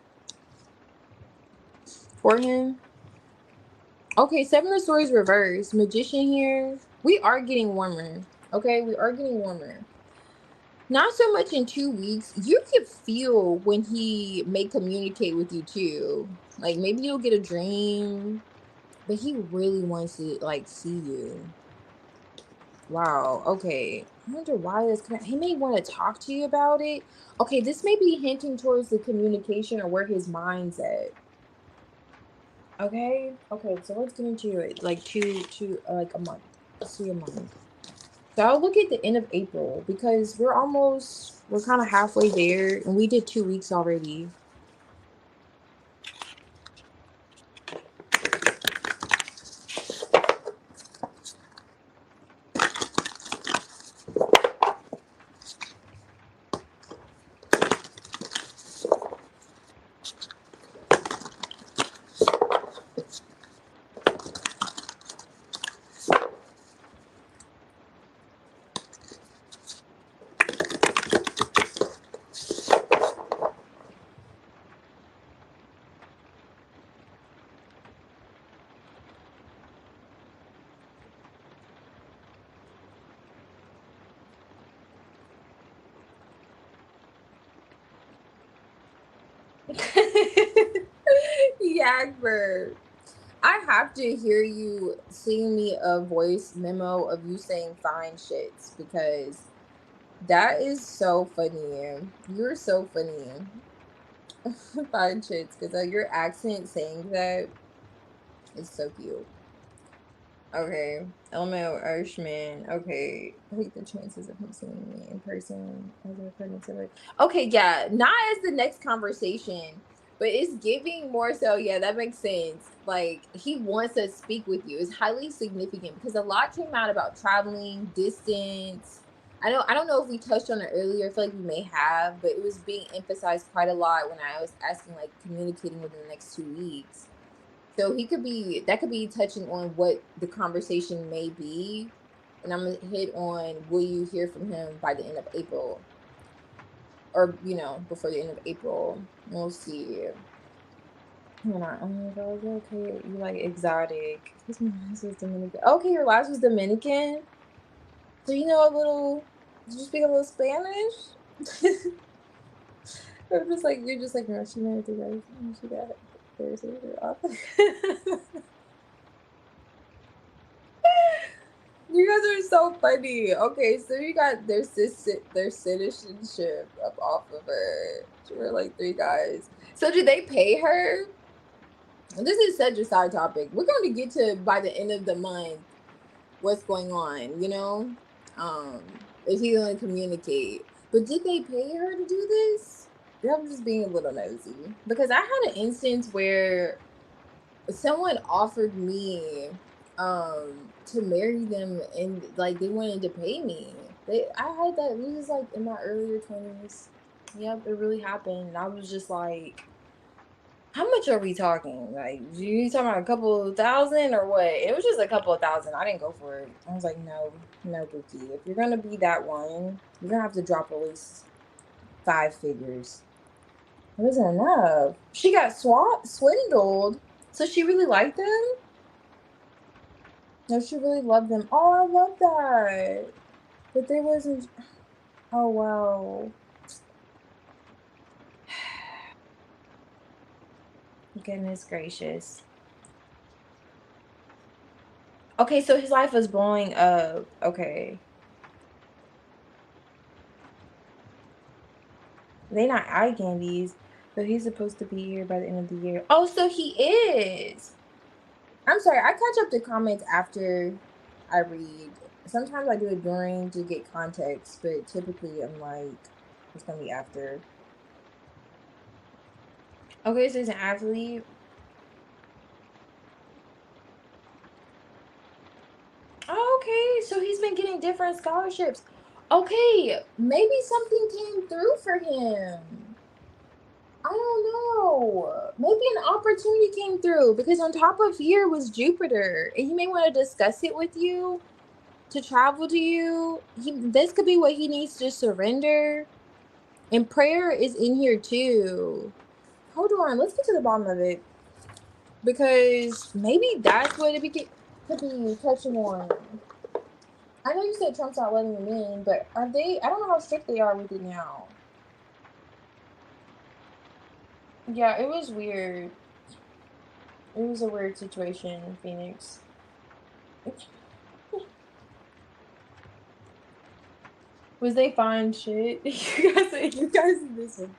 For him. Okay, Seven of Swords reversed. Magician here. We are getting warmer. Okay, we are getting warmer. Not so much in 2 weeks. You can feel when he may communicate with you too. Like, maybe you'll get a dream, but he really wants to, like, see you. Wow. Okay. I wonder why this. He may want to talk to you about it. Okay, this may be hinting towards the communication or where his mind's at. Okay. Okay. So let's get into it. Like like a month. Let's see a month. So I'll look at the end of April because we're kind of halfway there, and we did 2 weeks already. Yagber. I have to hear you sing me a voice memo of you saying fine shits because that is so funny. You're so funny. Fine shits because your accent saying that is so cute. Okay. Elmo Irishman. Okay. I hate the chances of him seeing me in person as a pregnant. Okay, yeah. Not as the next conversation, but it's giving more so. Yeah, that makes sense. Like, he wants to speak with you. It's highly significant because a lot came out about traveling, distance. I don't know if we touched on it earlier. I feel like we may have, but it was being emphasized quite a lot when I was asking, like, communicating within the next 2 weeks. So that could be touching on what the conversation may be. And I'm gonna hit on, will you hear from him by the end of April? Or, before the end of April. We'll see. Hold on. Oh my god, okay. You like exotic. My last was Dominican. Okay, your last was Dominican. So you know a little, did you speak a little Spanish? I'm just like, you're just like, no, she married the guy. She got it. You guys are so funny. Okay, so you got their citizenship up off of her. She were like 3 guys. So did they pay her? This is such a side topic. We're going to get to by the end of the month what's going on. Is he going to communicate? But did they pay her to do this? I'm just being a little nosy because I had an instance where someone offered me to marry them, and like they wanted to pay me. I had that. This was like in my earlier 20s. Yep, it really happened. And I was just like, how much are we talking? Like, you talking about a couple of thousand or what? It was just a couple of thousand. I didn't go for it. I was like, no, Bookie. If you're gonna be that one, you're gonna have to drop at least 5 figures. It wasn't enough. She got swindled. So she really liked them? No, she really loved them. Oh, I love that. But they wasn't. Oh, wow. Goodness gracious. Okay, so his life was blowing up. Okay. They not eye candies, but he's supposed to be here by the end of the year. Oh, so he is. I'm sorry, I catch up the comments after I read. Sometimes I do it during to get context, but typically I'm like, it's gonna be after. Okay, so he's an athlete. Oh, okay, so he's been getting different scholarships. Okay, maybe something came through for him. I don't know. Maybe an opportunity came through because on top of here was Jupiter, and he may want to discuss it with you to travel to you. This could be what he needs to surrender. And prayer is in here too. Hold on, let's get to the bottom of it because maybe that's what could be touching on. I know you said Trump's not letting them in, but are they? I don't know how strict they are with it now. Yeah, it was weird. It was a weird situation in Phoenix. Was they fine shit? You guys this one.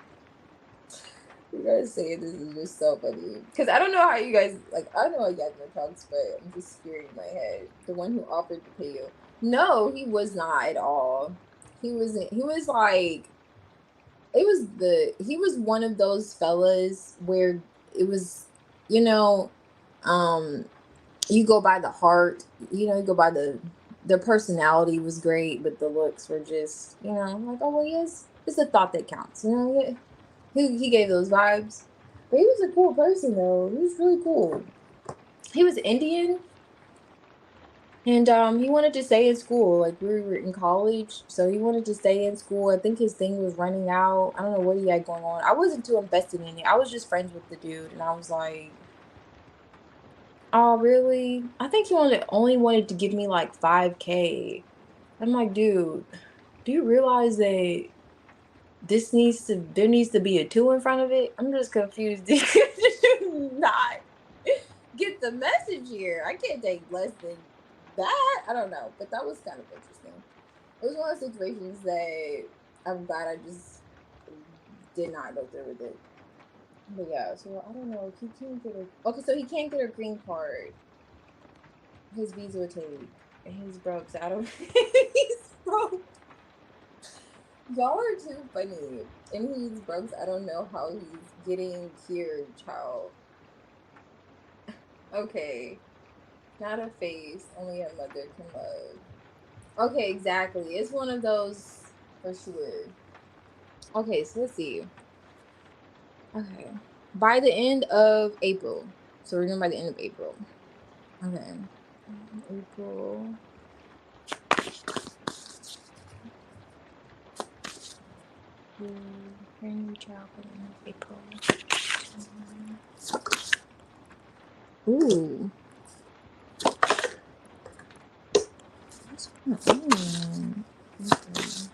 You guys say this is just so funny. Cause I don't know how you guys like I know you guys know talks, but I'm just scared in my head. The one who offered to pay you. No, he was not at all. He wasn't he was like he was one of those fellas where it was, you know, um you go by the heart, you go by their personality was great, but the looks were just, like, oh well, yes, it's the thought that counts, yeah. He gave those vibes. But he was a cool person though. He was really cool. He was Indian. And he wanted to stay in school. Like we were in college, so he wanted to stay in school. I think his thing was running out. I don't know what he had going on. I wasn't too invested in it. I was just friends with the dude, and I was like, "Oh, really?" I think he only wanted to give me like 5K. I'm like, dude, do you realize that there needs to be a two in front of it? I'm just confused. Did you not get the message here? I can't take less than that. I don't know, but that was kind of interesting. It was one of those situations that I'm glad I just did not go through with it. But yeah, so I don't know. He can't get okay, so he can't get a green card. His visa would take, and he's broke. So I don't. He's broke. Y'all are too funny, and he's broke. So I don't know how he's getting here, child. Okay, not a face, only a mother can love. Okay, exactly. It's one of those for sure. Okay, so let's see. Okay. By the end of April. So we're doing by the end of April. Okay. April. Bring your child by the end of April. Ooh. What's going on? Okay.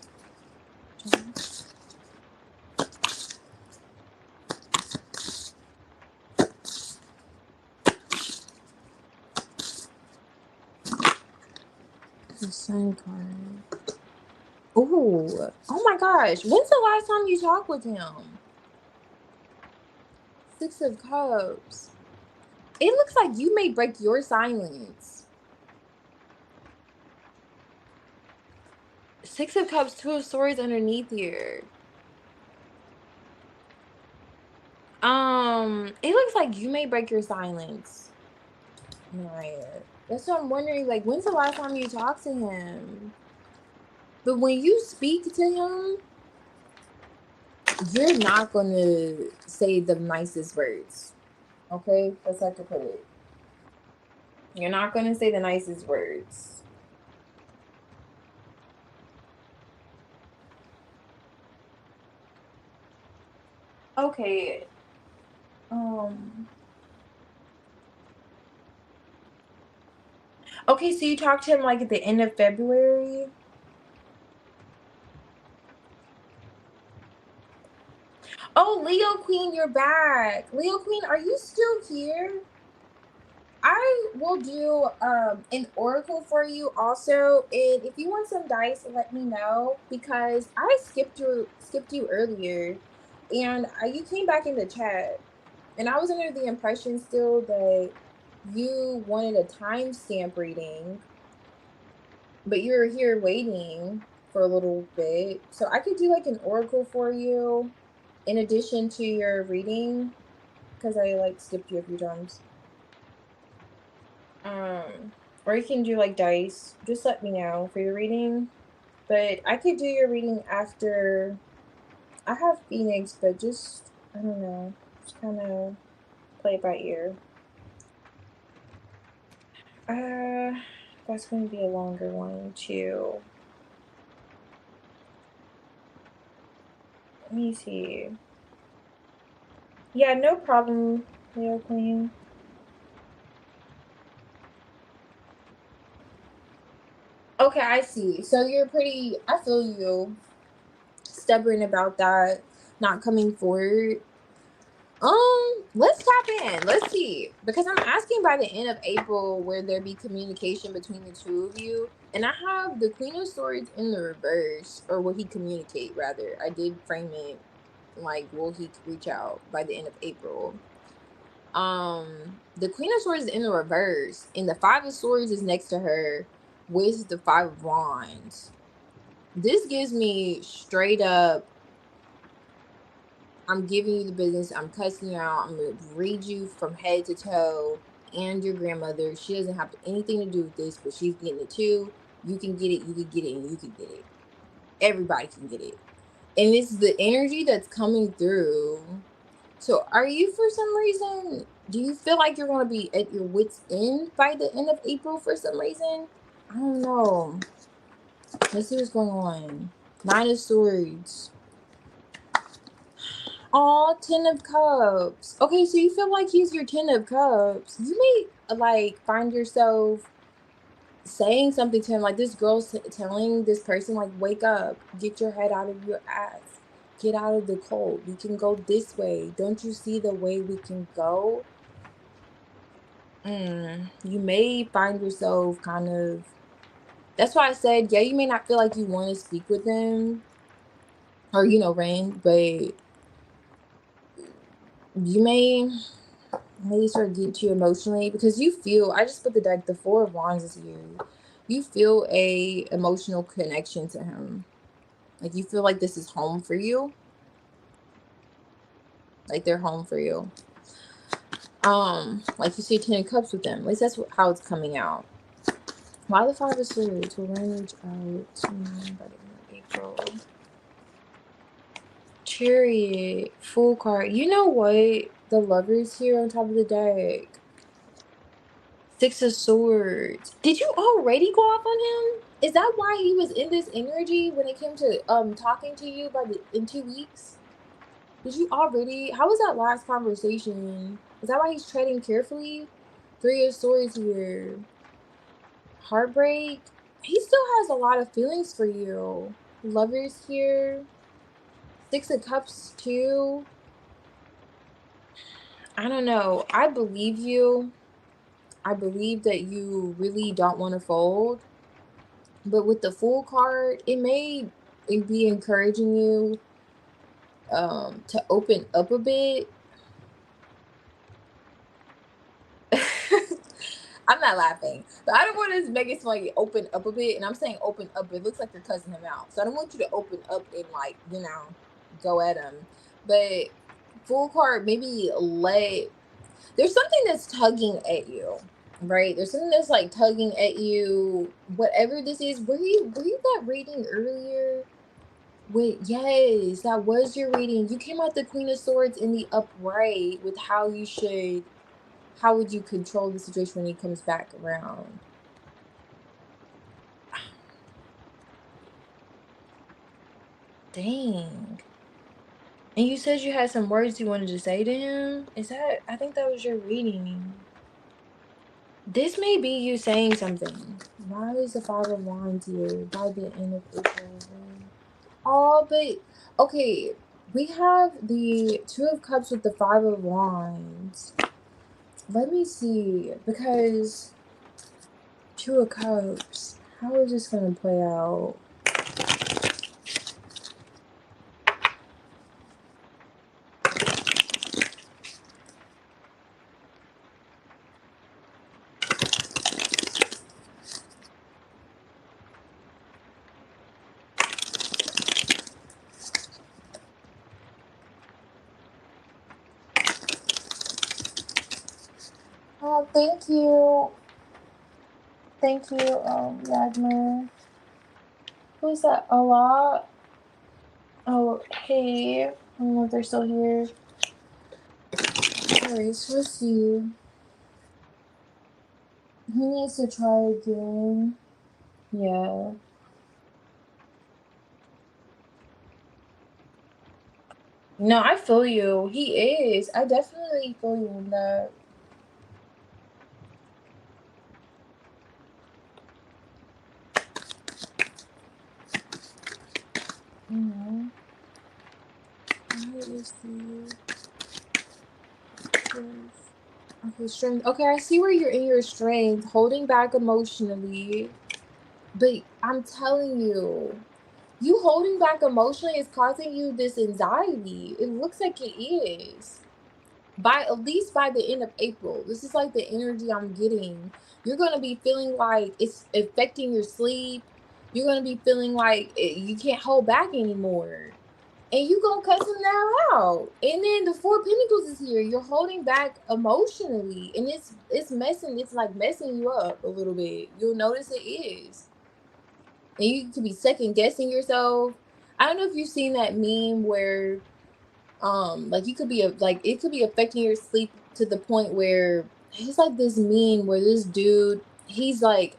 The sun card. Ooh. Oh my gosh. When's the last time you talked with him? 6 of Cups. It looks like you may break your silence. 6 of Cups, 2 of Swords underneath here. It looks like you may break your silence. Right. That's what I'm wondering. Like, when's the last time you talked to him? But when you speak to him, you're not gonna say the nicest words. Okay, that's how I could put it. You're not gonna say the nicest words. Okay. Um. Okay, so you talked to him like at the end of February. Oh, Leo Queen, you're back. Leo Queen, are you still here? I will do an oracle for you also, and if you want some dice, let me know because I skipped you earlier, and you came back in the chat, and I was under the impression still that you wanted a timestamp reading, but you're here waiting for a little bit, so I could do like an oracle for you in addition to your reading because I like skipped you a few times. Or you can do like dice. Just let me know for your reading. But I could do your reading after I have Phoenix, but just I don't know. Just kind of play it by ear. Uh that's gonna be a longer one too. Let me see. Yeah, no problem, Leo Queen. Okay, I see. So you're pretty I feel you stubborn about that not coming forward. Let's tap in. Let's see. Because I'm asking by the end of April where there be communication between the two of you. And I have the Queen of Swords in the reverse. Or will he communicate rather? I did frame it like will he reach out by the end of April. The Queen of Swords is in the reverse. And the Five of Swords is next to her with the Five of Wands. This gives me straight up I'm giving you the business. I'm cussing you out. I'm going to read you from head to toe and your grandmother. She doesn't have anything to do with this, but she's getting it too. You can get it. You can get it. And you can get it. Everybody can get it. And it's the energy that's coming through. So are you, for some reason, do you feel like you're going to be at your wit's end by the end of April for some reason? I don't know. Let's see what's going on. Nine of Swords. Aw, Ten of Cups. Okay, so you feel like he's your Ten of Cups. You may like find yourself saying something to him, like this girl's telling this person, like, wake up, get your head out of your ass, get out of the cold. We can go this way. Don't you see the way we can go? You may find yourself kind of. That's why I said, yeah, you may not feel like you want to speak with them, or Ren, but you may start getting to you emotionally because you feel I just put the deck, the Four of Wands is here. You feel a emotional connection to him. Like you feel like this is home for you. Like they're home for you. Like you see 10 of Cups with them. At least that's how it's coming out. Why the Five of Swords will reach out to me by the end of April. Chariot, Full card. You know what? The Lovers here on top of the deck. Six of Swords. Did you already go off on him? Is that why he was in this energy when it came to talking to you in 2 weeks? Did you already? How was that last conversation? Is that why he's treading carefully? Three of Swords here. Heartbreak. He still has a lot of feelings for you. Lovers here. Six of Cups too. I don't know. I believe you. I believe that you really don't want to fold. But with the Fool card, it may be encouraging you to open up a bit. I'm not laughing, but I don't want to make it like open up a bit. And I'm saying open up. It looks like you're cussing him out. So I don't want you to open up and like, go at him. But Fool card, maybe there's something that's tugging at you. Right, there's something that's like tugging at you. Whatever this is, were you that reading earlier? Wait, yes, that was your reading. You came out the Queen of Swords in the upright with how would you control the situation when he comes back around? Dang. And you said you had some words you wanted to say to him. I think that was your reading. This may be you saying something. Why is the Five of Wands here by the end of April? Oh, but okay. We have the Two of Cups with the Five of Wands. Let me see, because Two of Cups, how is this gonna play out? Oh, thank you. Thank you, Yagmer. Who's that? A lot? Oh, hey. I don't know if they're still here. Alright, so let's see. He needs to try again. Yeah. No, I feel you. He is. I definitely feel you in that. Mm-hmm. Where is the... Okay, strength. Okay, I see where you're in your strength, holding back emotionally. But I'm telling you, you holding back emotionally is causing you this anxiety. It looks like it is. By at least by the end of April, this is like the energy I'm getting. You're gonna be feeling like it's affecting your sleep. You're gonna be feeling like you can't hold back anymore, and you gonna cuss him now out. And then the Four of Pentacles is here. You're holding back emotionally, and it's messing. It's like messing you up a little bit. You'll notice it is, and you could be second guessing yourself. I don't know if you've seen that meme where like you could be like it could be affecting your sleep to the point where it's like this meme where this dude, he's like,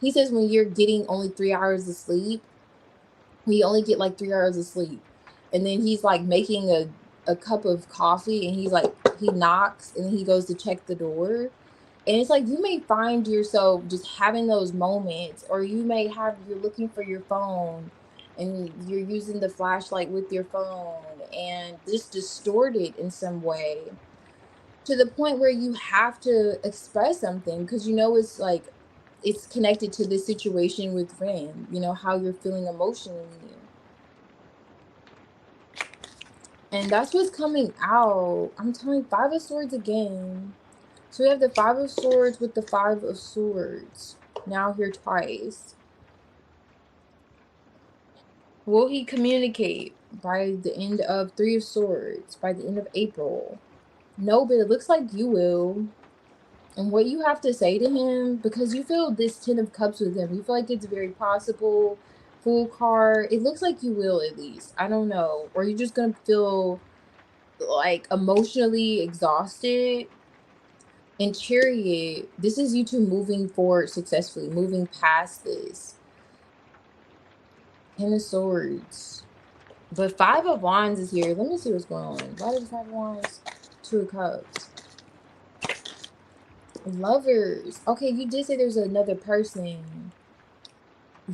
he says when you're getting only 3 hours of sleep, we only get like 3 hours of sleep, and then he's like making a cup of coffee, and he's like, he knocks and he goes to check the door, and it's like you may find yourself just having those moments, or you may have, you're looking for your phone and you're using the flashlight with your phone and just distorted in some way to the point where you have to express something because you know it's like it's connected to this situation with Ren, you know, how you're feeling emotionally. And that's what's coming out. I'm telling you, Five of Swords again. So we have the Five of Swords with the Five of Swords. Now here twice. Will he communicate by the end of Three of Swords, by the end of April? No, but it looks like you will. And what you have to say to him, because you feel this Ten of Cups with him, you feel like it's very possible. Fool card. It looks like you will, at least. I don't know. Or you're just going to feel like emotionally exhausted. And Chariot, this is you two moving forward successfully, moving past this. Ten of Swords. But Five of Wands is here. Let me see what's going on. Why did Five of Wands? Two of Cups. Lovers. Okay, you did say there's another person.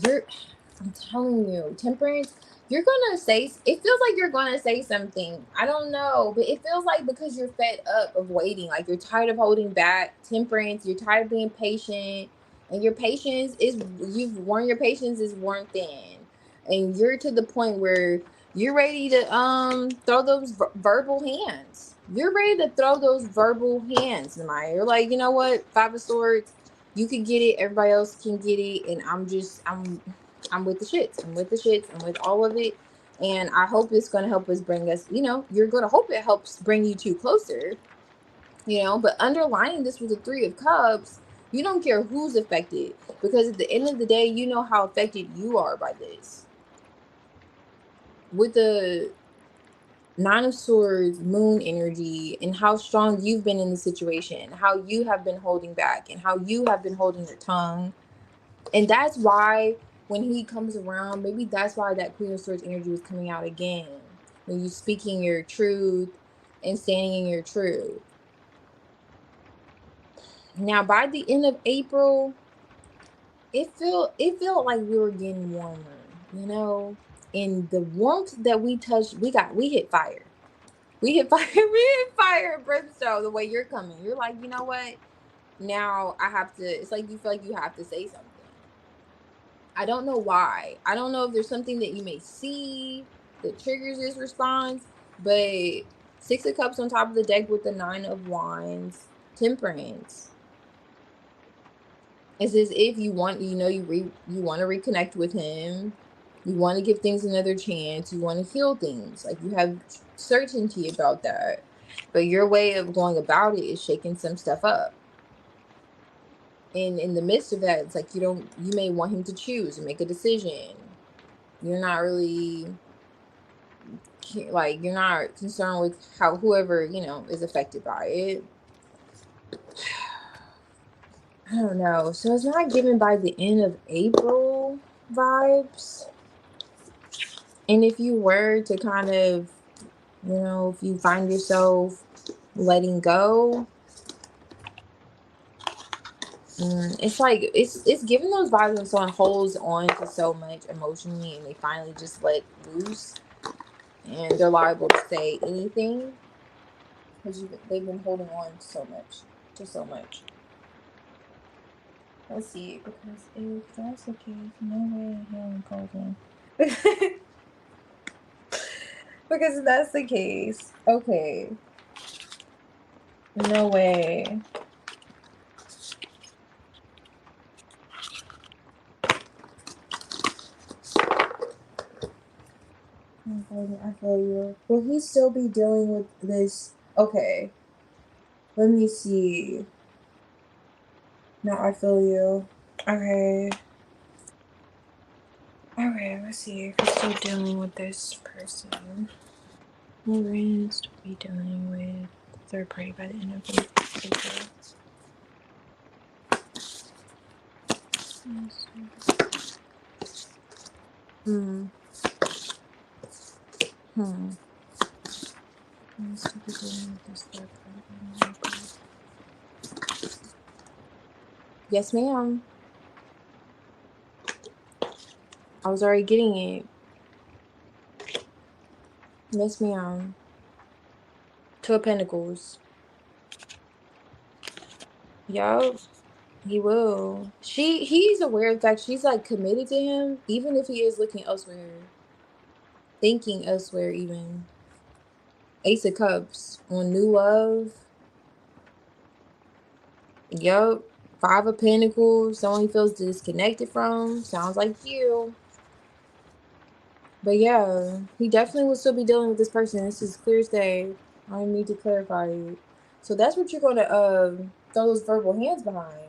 I'm telling you, Temperance, you're gonna say, it feels like you're gonna say something. I don't know, but it feels like because you're fed up of waiting, like you're tired of holding back. Temperance, you're tired of being patient, and your patience is, you've worn, your patience is worn thin, and you're to the point where you're ready to throw those verbal hands. You're ready to throw those verbal hands, Maya. You're like, you know what, Five of Swords, you can get it, everybody else can get it, and I'm with the shits. I'm with the shits. I'm with all of it. And I hope it's going to help us bring us, you know, you're going to hope it helps bring you two closer, you know. But underlining this with the Three of Cups, you don't care who's affected, because at the end of the day, you know how affected you are by this. With the Nine of Swords, Moon energy, and how strong you've been in the situation, how you have been holding back, and how you have been holding your tongue. And that's why when he comes around, maybe that's why that Queen of Swords energy was coming out again. When you speaking your truth and standing in your truth. Now by the end of April, it felt like we were getting warmer, you know? And the warmth that we touched, we hit fire. We hit fire and brimstone the way you're coming. You're like, you know what? Now I have to, it's like you feel like you have to say something. I don't know why. I don't know if there's something that you may see that triggers this response, but Six of Cups on top of the deck with the Nine of Wands, Temperance. It's as if you want, you know, you want to reconnect with him. You want to give things another chance. You want to heal things. Like you have certainty about that. But your way of going about it is shaking some stuff up. And in the midst of that, it's like you may want him to choose and make a decision. You're not really like, you're not concerned with how whoever, you know, is affected by it. I don't know. So it's not given by the end of April vibes. And if you were to kind of, you know, if you find yourself letting go, it's like it's giving those vibes when someone holds on to so much emotionally and they finally just let loose and they're liable to say anything because they've been holding on so much to so much. Let's see, because if that's the case, no way I'm golden. Because if that's the case, okay, no way. I feel you. Will he still be dealing with this? Okay, let me see. No, I feel you. Okay. Okay, let's see if he's still dealing with this person. Will Rand still be dealing with third party by the end of April? Yes, ma'am. I was already getting it. Yes, ma'am. Two of Pentacles. Yup. He will. He's aware of the fact she's like committed to him, even if he is looking elsewhere. Thinking elsewhere even. Ace of Cups on new love. Yup. Five of Pentacles. Someone he feels disconnected from. Sounds like you. But yeah, he definitely will still be dealing with this person. This is clear as day. I need to clarify it. So that's what you're gonna throw those verbal hands behind.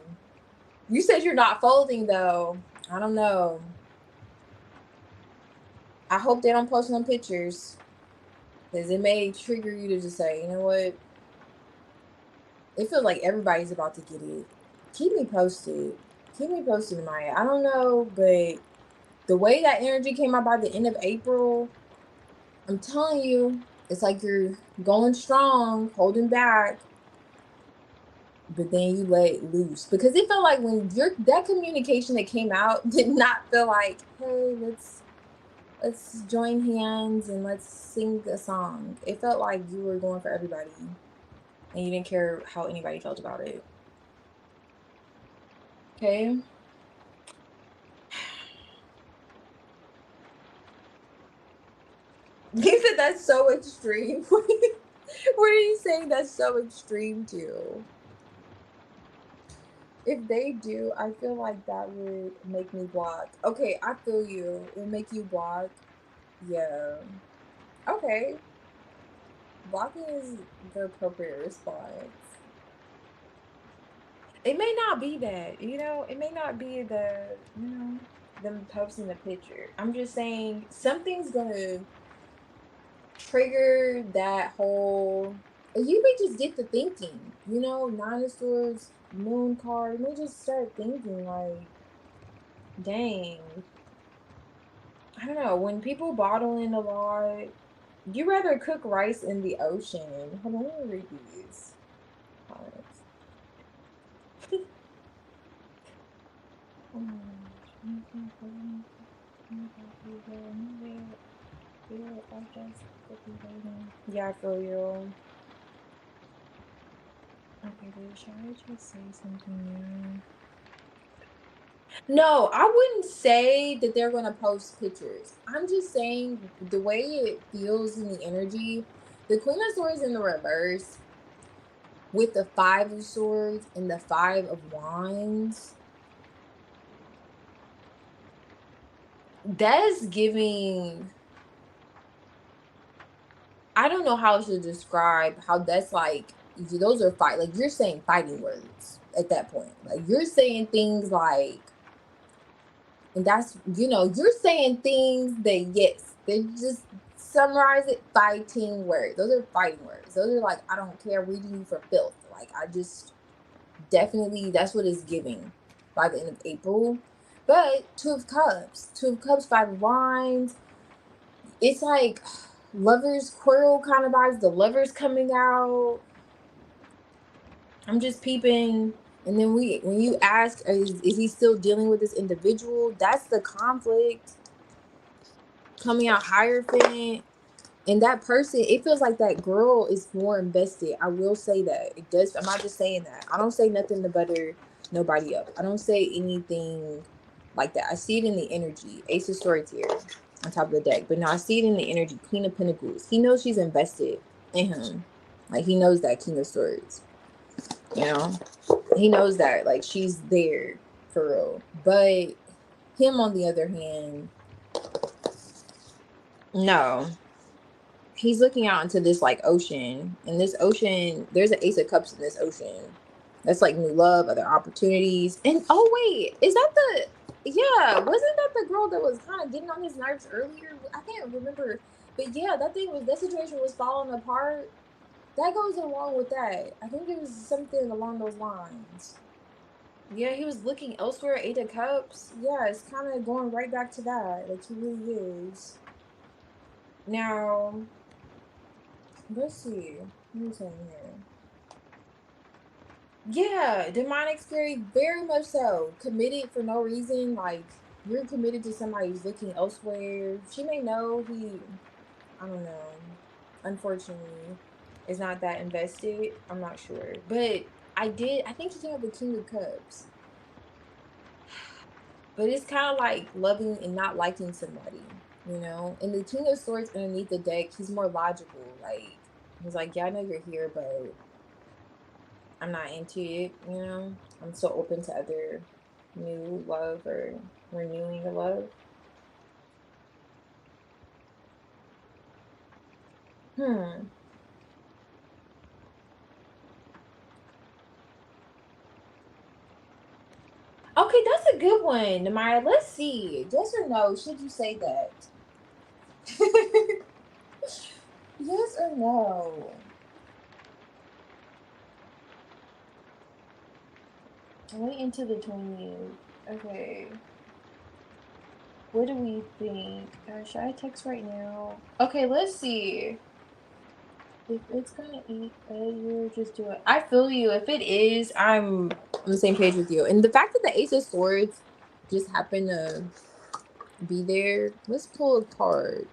You said you're not folding though. I don't know. I hope they don't post no pictures. Because it may trigger you to just say, you know what? It feels like everybody's about to get it. Keep me posted. Keep me posted, Maya. I don't know, but the way that energy came out by the end of April, I'm telling you, it's like you're going strong, holding back, but then you let loose. Because it felt like when that communication that came out did not feel like, hey, let's join hands and let's sing a song. It felt like you were going for everybody and you didn't care how anybody felt about it. Okay. You said that's so extreme. What are you saying that's so extreme to? If they do, I feel like that would make me block. Okay, I feel you. It would make you block. Yeah. Okay. Blocking is the appropriate response. It may not be that, you know, it may not be them posting the picture. I'm just saying something's gonna trigger that whole, you may just get to thinking, you know, Nine of Swords, Moon card, you may just start thinking like, dang, I don't know, when people bottle in a lot, you rather cook rice in the ocean. Hold on, let me read these cards. Yeah, I feel you. Okay, but should I just say something new? No, I wouldn't say that they're gonna post pictures. I'm just saying the way it feels in the energy. The Queen of Swords in the reverse with the Five of Swords and the Five of Wands. That's giving. I don't know how to describe how that's like. Those are fight. Like you're saying fighting words at that point. Like you're saying things like, and that's, you're saying things that, yes, they just summarize it, fighting words. Those are fighting words. Those are like, I don't care, reading you for filth. Like, I just definitely, that's what it's giving by the end of April. But Two of Cups, Five of Wands, it's like lovers quarrel kind of vibes. The lovers coming out. I'm just peeping. And then when you ask, is he still dealing with this individual? That's the conflict coming out Hierophant. And that person, it feels like that girl is more invested. I will say that. It does. I'm not just saying that. I don't say nothing to butter nobody up. I don't say anything like that. I see it in the energy. Ace of Swords here on top of the deck. But no, I see it in the energy. Queen of Pentacles. He knows she's invested in him. Like, he knows that King of Swords. You know? He knows that. Like, she's there for real. But him, on the other hand, no. He's looking out into this like ocean, and this ocean, there's an Ace of Cups in this ocean. That's like new love, other opportunities. And oh wait, is that wasn't that the girl that was kind of getting on his nerves earlier? I can't remember, but yeah, that situation was falling apart. That goes along with that. I think it was something along those lines. Yeah, he was looking elsewhere. Eight of Cups. Yeah, it's kind of going right back to that. Like, he really is. Now, let's see. What are you saying here? Yeah, demonic spirit, very much so. Committed for no reason. Like, you're committed to somebody who's looking elsewhere. She may know I don't know. Unfortunately, is not that invested. I'm not sure. But I think he came up with King of Cups. But it's kind of like loving and not liking somebody, And the King of Swords underneath the deck, he's more logical. Like, he's like, yeah, I know you're here, but I'm not into it, I'm so open to other new love or renewing the love. Okay, that's a good one, Maya. Let's see. Yes or no? Should you say that? Yes or no? Wait into the 20th. Okay. What do we think? Should I text right now? Okay, let's see. If it's gonna eat you just do it. I feel you. If it is, I'm on the same page with you. And the fact that the Ace of Swords just happened to be there, let's pull a card.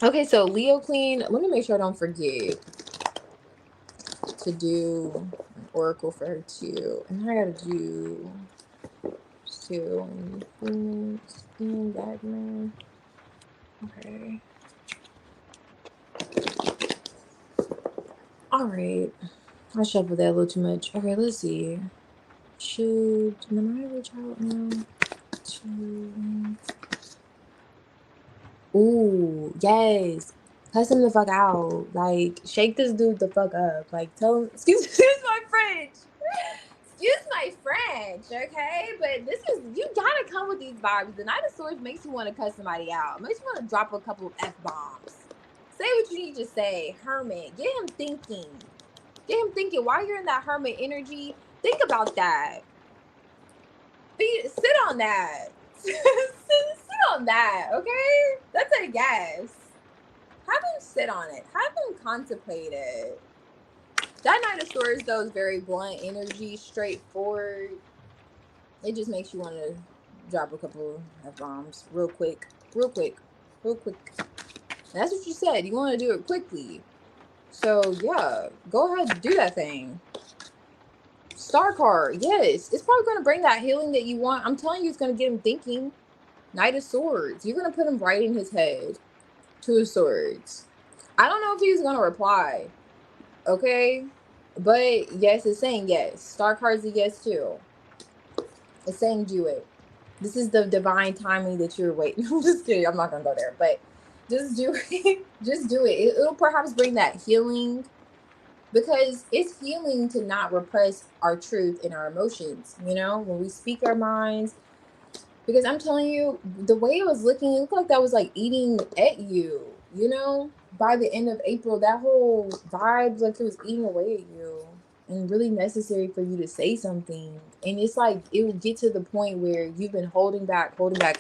Okay, so Leo Queen, let me make sure I don't forget to do an oracle for her too. And I gotta do two and Batman. Okay. Alright. I shuffled that a little too much. Okay, let's see. Should Namaya reach out now? Ooh, yes. Cuss him the fuck out. Like, shake this dude the fuck up. Like, tell him, excuse my French. Excuse my French, okay? But you gotta come with these vibes. The Knight of Swords makes you want to cuss somebody out. Makes you want to drop a couple of F-bombs. Say what you need to say. Hermit. Get him thinking. Get him thinking. While you're in that hermit energy, think about that. Sit on that. sit on that, okay? That's a yes. Have him sit on it. Have him contemplate it. That Knight of Swords, though, is very blunt energy, straightforward. it just makes you want to drop a couple of bombs real quick, real quick, real quick. And that's what you said. You want to do it quickly. So yeah, go ahead and do that thing. Star card, yes, it's probably going to bring that healing that you want. I'm telling you, it's going to get him thinking. Knight of Swords, you're going to put him right in his head. Two of Swords. I don't know if he's going to reply, okay? But yes, it's saying yes. Star card's a yes too. It's saying do it. This is the divine timing that you're waiting. I'm just kidding. I'm not going to go there, but just do it. Just do it. It'll perhaps bring that healing. Because it's healing to not repress our truth and our emotions, you know, when we speak our minds. Because I'm telling you, the way it was looking, it looked like that was like eating at you, you know? By the end of April, that whole vibe, like it was eating away at you. And really necessary for you to say something. And it's like, it will get to the point where you've been holding back.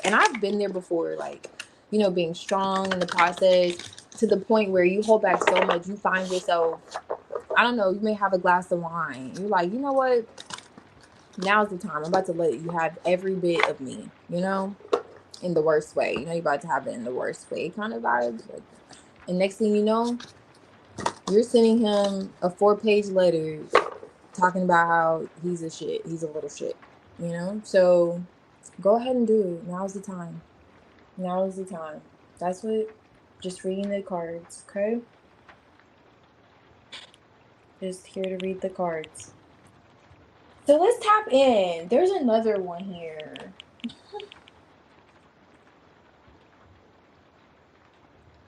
And I've been there before, like, you know, being strong in the process to the point where you hold back so much, you find yourself, I don't know, you may have a glass of wine. You're like, you know what? Now's the time. I'm about to let you have every bit of me, you know, in the worst way. You know, you're about to have it in the worst way kind of vibes. And next thing you know, you're sending him a 4-page letter talking about how he's a shit. He's a little shit, you know? So go ahead and do it. Now's the time. Now is the time. That's what, just reading the cards, okay? Just here to read the cards. So let's tap in. There's another one here.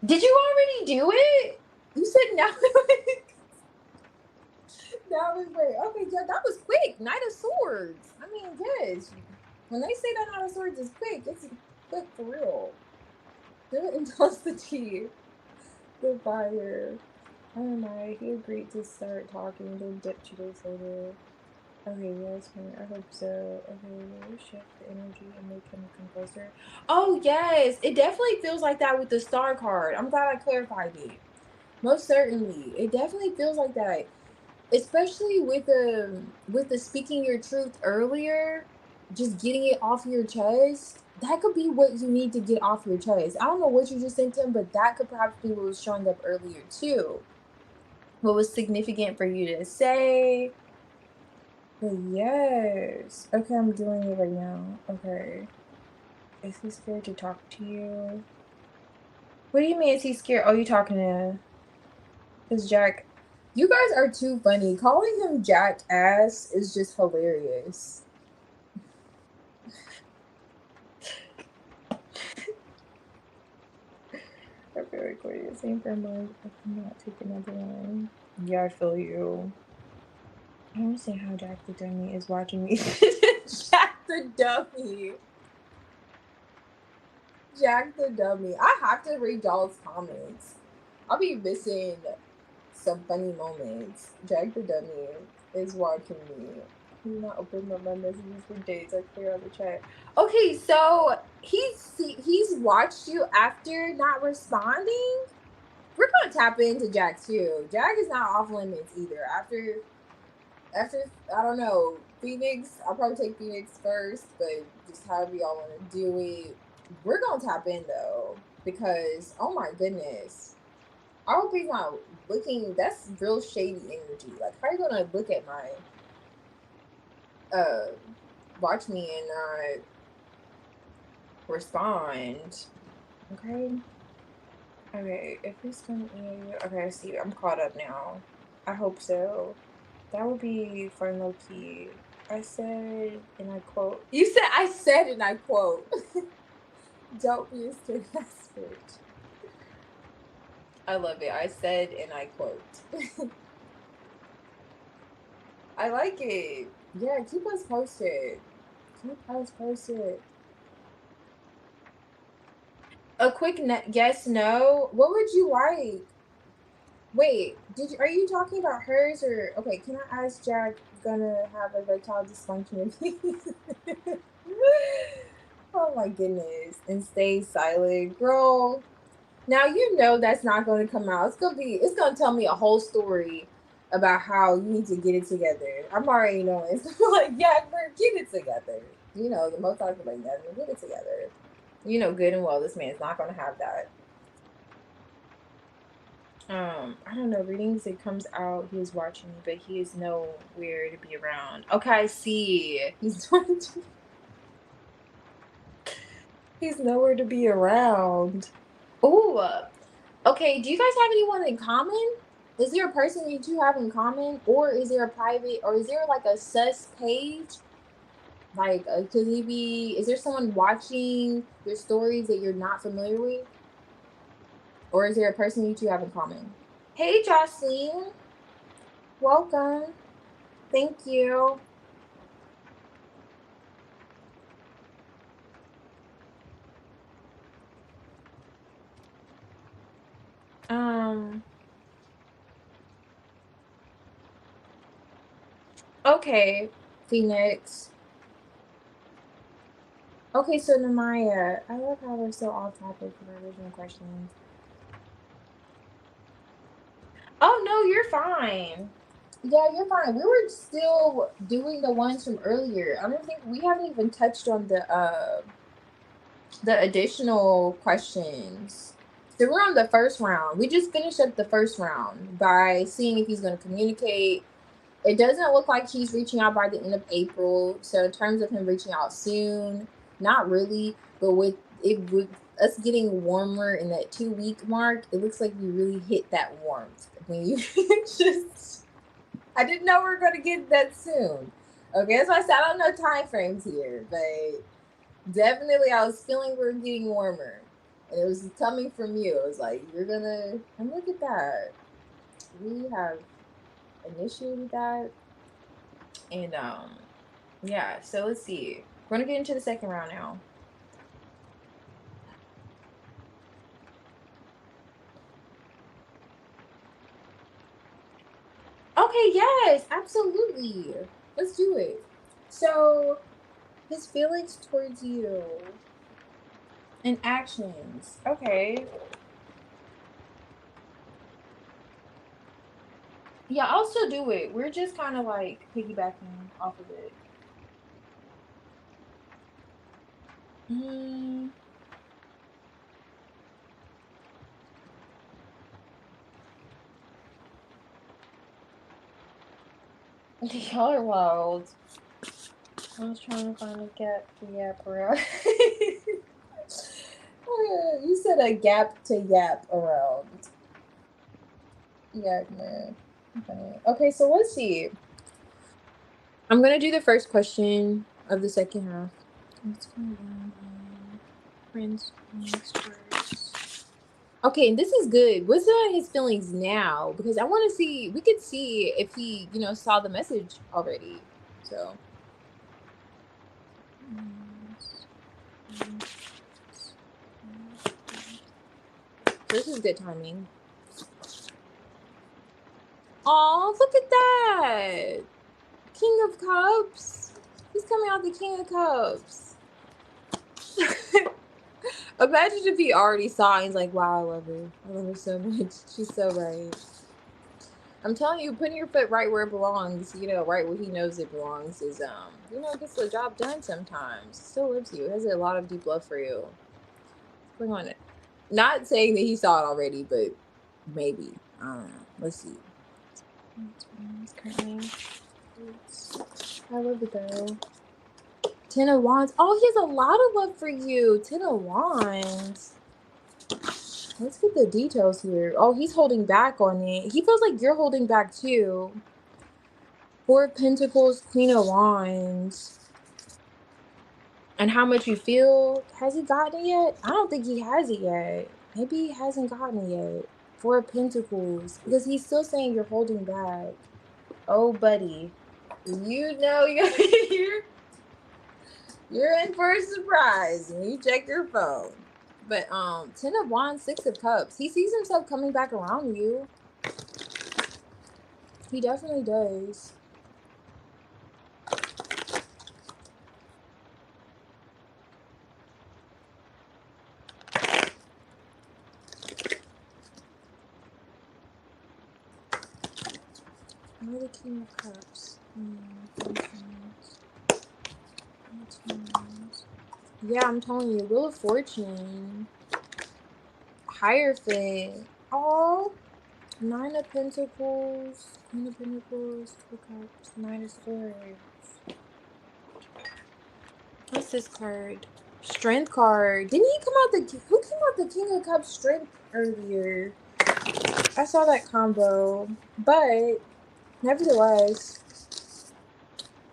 Did you already do it? You said now. Now we wait. Okay, yeah, that was quick. Knight of Swords. I mean, yes. When they say that Knight of Swords is quick, it's quick for real. Do it intensity. The fire. Oh my, he agreed to start talking, then dip 2 days later. Okay, yes, I hope so. Okay, we'll shift the energy and make him come closer. Oh, yes, it definitely feels like that with the star card. I'm glad I clarified it. Most certainly, it definitely feels like that, especially with the speaking your truth earlier, just getting it off your chest. That could be what you need to get off your chest. I don't know what you just sent him, but that could perhaps be what was showing up earlier too. What was significant for you to say? But yes. Okay, I'm doing it right now. Okay. Is he scared to talk to you? What do you mean is he scared? Oh, you talking to... Is Jack... You guys are too funny. Calling him Jackass is just hilarious. I've been recording the same for a month. I cannot take another one. Yeah, I feel you. I don't see how Jack the Dummy is watching me. Jack the Dummy. Jack the Dummy. I have to read y'all's comments. I'll be missing some funny moments. Jack the Dummy is watching me. Can you not open my messages for days? I clear out the chat. Okay, so he's watched you after not responding. We're gonna tap into Jack too. Jack is not off limits either. After I don't know, Phoenix, I'll probably take Phoenix first, but just however y'all want to do it. We're gonna tap in though, because oh my goodness, I hope he's not looking. That's real shady energy. Like, how are you gonna look at my watch me and not respond? Okay, if he's gonna okay, I see. I'm caught up now. I hope so. That would be fun, low key. I said, and I quote. You said I said, and I quote. Don't be a scared ass bitch. I love it. I said, and I quote. I like it. Yeah, keep us posted. Keep us posted. A quick yes, no. What would you like? Wait, are you talking about hers or okay? Can I ask Jack? Gonna have a erectile dysfunction? Oh my goodness! And stay silent, girl. Now you know that's not going to come out. It's gonna tell me a whole story about how you need to get it together. I'm already knowing. So like, yeah, get it together. You know, the most talked about, yeah, get it together. You know good and well this man's not gonna have that. I don't know. Readings, it comes out. He is watching me, but he is nowhere to be around. Okay, I see. He's nowhere to be around. Ooh. Okay. Do you guys have anyone in common? Is there a person that you have in common, or is there a private, or is there like a sus page? Like, could he be? Is there someone watching your stories that you're not familiar with, or is there a person you two have in common? Hey, Jocelyn. Welcome. Thank you. Um. Okay, Phoenix. Okay, so Namaya, I love how we're so off topic from our original questions. Oh no, you're fine. Yeah, you're fine. We were still doing the ones from earlier. I don't think we haven't even touched on the additional questions. So we're on the first round. We just finished up the first round by seeing if he's going to communicate. It doesn't look like he's reaching out by the end of April. So in terms of him reaching out soon, not really. But with us getting warmer in that 2 week mark, it looks like you really hit that warmth when you just. I didn't know we were going to get that soon. Okay, that's why I said I don't know time frames here, but definitely I was feeling we are getting warmer, and it was coming from you. It was like you're gonna, and look at that. We have initiated that. And yeah, so let's see. We're gonna get into the second round now. Okay, yes, absolutely. Let's do it. So his feelings towards you and actions. Okay. Yeah, I'll still do it. We're just kind of like piggybacking off of it. Mm. Y'all are wild. I was trying to find a gap to yap around. You said a gap to yap around. Yeah, man. Funny. Okay, so let's see. I'm gonna do the first question of the second half. What's going on? Friends first. Okay, and this is good. What's his feelings now? Because I want to see. We could see if he, saw the message already. So. This is good timing. Oh, look at that! King of Cups. He's coming out the King of Cups. Imagine if he already saw and he's like, wow, I love her. I love her so much. She's so right. I'm telling you, putting your foot right where it belongs, right where he knows it belongs is, gets the job done sometimes. He still loves you. He has a lot of deep love for you. Bring on it. Not saying that he saw it already, but maybe. I don't know. Let's see. Currently. I love it though. Ten of Wands. Oh, he has a lot of love for you. Ten of Wands. Let's get the details here. Oh, he's holding back on it. He feels like you're holding back too. Four of Pentacles, Queen of Wands. And how much you feel. Has he gotten it yet? I don't think he has it yet. Maybe he hasn't gotten it yet. Four of Pentacles. Because he's still saying you're holding back. Oh, buddy. You're in for a surprise when you check your phone. But Ten of Wands, Six of Cups. He sees himself coming back around you. He definitely does. Why the King of Cups? Yeah, I'm telling you, Wheel of Fortune. Hierophant. Oh, Nine of Pentacles, Queen of Pentacles, Two of Cups, Nine of Swords. What's this card? Strength card. Didn't he come out who came out the King of Cups Strength earlier? I saw that combo, but nevertheless,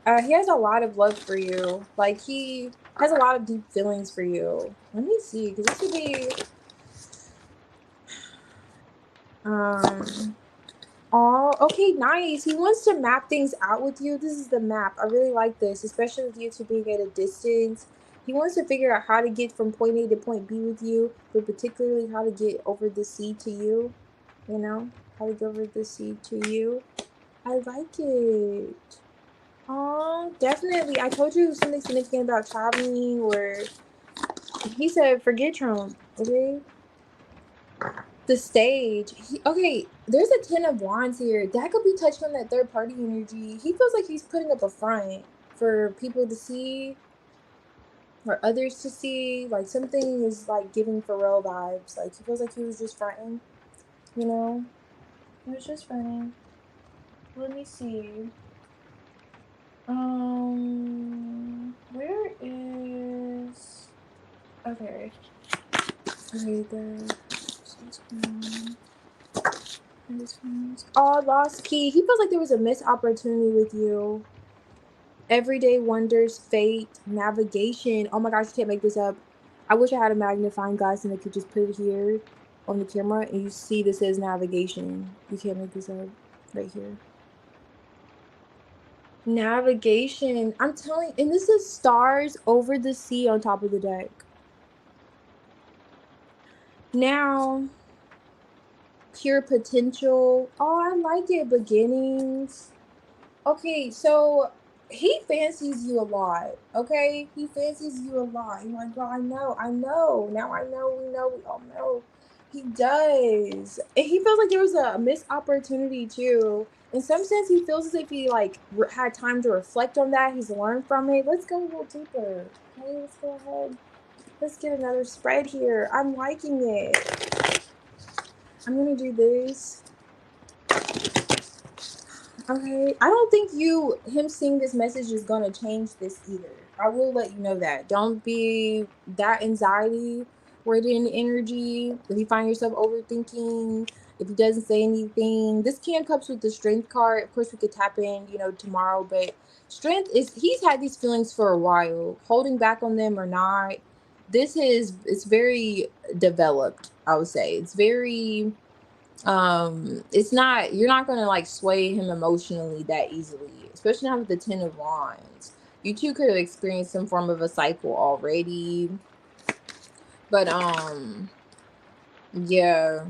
he has a lot of love for you. Like, he has a lot of deep feelings for you. Let me see, because this could be oh, okay, nice. He wants to map things out with you. This is the map. I really like this, especially with you two being at a distance. He wants to figure out how to get from point A to point B with you, but particularly how to get over the sea to you. You know, how to get over the sea to you. I like it. Oh, definitely. I told you something significant about traveling, or he said, forget Trump, okay? The stage. Okay, there's a 10 of Wands here. That could be touched on that third party energy. He feels like he's putting up a front for people to see, or others to see. Like, something is like giving Pharrell vibes. Like, he feels like he was just fronting, you know? He was just fronting. Let me see. Where is... Okay. Oh, lost key. He feels like there was a missed opportunity with you. Everyday wonders, fate, navigation. Oh my gosh, you can't make this up. I wish I had a magnifying glass and I could just put it here on the camera and you see this says navigation. You can't make this up. Right here. Navigation. I'm telling, and this is stars over the sea on top of the deck. Now, pure potential. Oh, I like it. Beginnings. Okay, so he fancies you a lot. Okay, he fancies you a lot. You're like, bro, I know. Now I know. We all know. He does. And he feels like there was a missed opportunity too. In some sense, he feels as if he like had time to reflect on that. He's learned from it. Let's go a little deeper. Okay, let's go ahead. Let's get another spread here. I'm liking it. I'm gonna do this. Okay, I don't think him seeing this message is gonna change this either. I will let you know that. Don't be that anxiety ridden energy. If you find yourself overthinking, if he doesn't say anything, this King of Cups with the Strength card. Of course, we could tap in, tomorrow. But Strength he's had these feelings for a while, holding back on them or not. It's very developed. I would say it's very. It's not, you're not gonna like sway him emotionally that easily, especially now with the 10 of Wands. You two could have experienced some form of a cycle already, but yeah.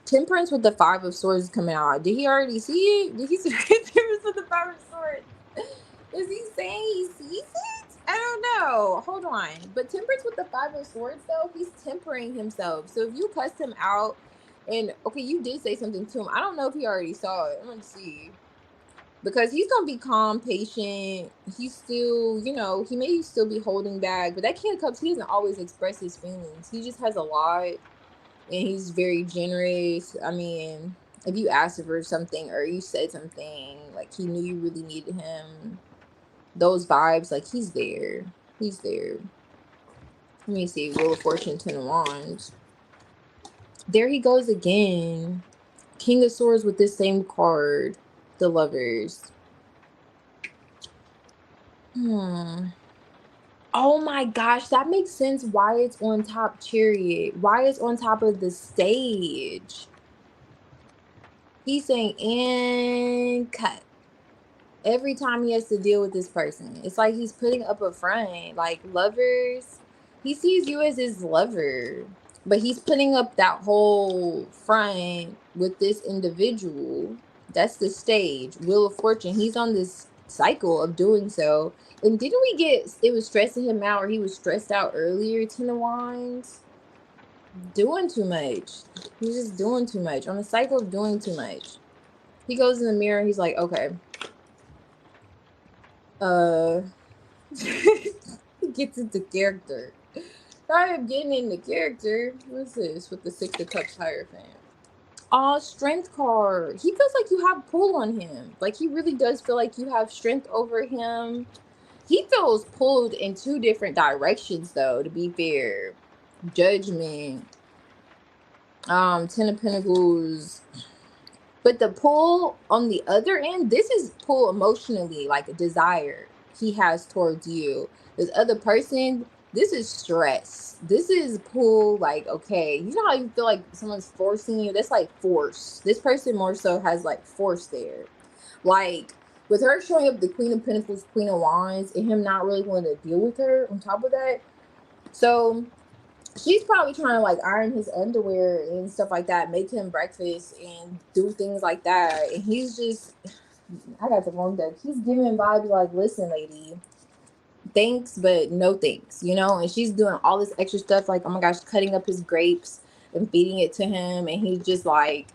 Temperance with the 5 of Swords is coming out. Did he already see it? Did he see Temperance with the 5 of Swords? Is he saying he sees it? I don't know. Hold on. But Temperance with the 5 of Swords, though, he's tempering himself. So if you cussed him out, and okay, you did say something to him. I don't know if he already saw it. I'm gonna see. Because he's gonna be calm, patient. He's still, he may still be holding back. But that King of Cups, he doesn't always express his feelings. He just has a lot, and he's very generous. I mean, if you asked him for something or you said something, like he knew you really needed him, those vibes, like he's there. He's there. Let me see. Wheel of Fortune, 10 of Wands. There he goes again. King of Swords with this same card. The Lovers. Oh my gosh, that makes sense why it's on top Chariot. Why it's on top of the stage. He's saying, and cut. Every time he has to deal with this person, it's like he's putting up a front. Like Lovers, he sees you as his lover, but he's putting up that whole front with this individual. That's the stage. Wheel of Fortune, he's on this cycle of doing so. And didn't we get it was stressing him out, or he was stressed out earlier? 10 of Wands, doing too much. He's just doing too much on a cycle of doing too much. He goes in the mirror. He's like, okay. He gets into character. I am getting into character. What's this with the 6 of Cups Hierophant? Oh, strength card. He feels like you have pull on him. Like he really does feel like you have strength over him. He feels pulled in 2 different directions though, to be fair. Judgment. 10 of Pentacles. But the pull on the other end, this is pull emotionally, like a desire he has towards you. This other person, this is stress. This is pull, like, okay, you know how you feel like someone's forcing you? That's like force. This person more so has like force there. Like, with her showing up the Queen of Pentacles, Queen of Wands, and him not really wanting to deal with her on top of that. So she's probably trying to like iron his underwear and stuff like that, make him breakfast and do things like that. And he's just, I got the wrong deck. He's giving vibes like, listen, lady, thanks, but no thanks, you know? And she's doing all this extra stuff, like, oh my gosh, cutting up his grapes and feeding it to him. And he's just like,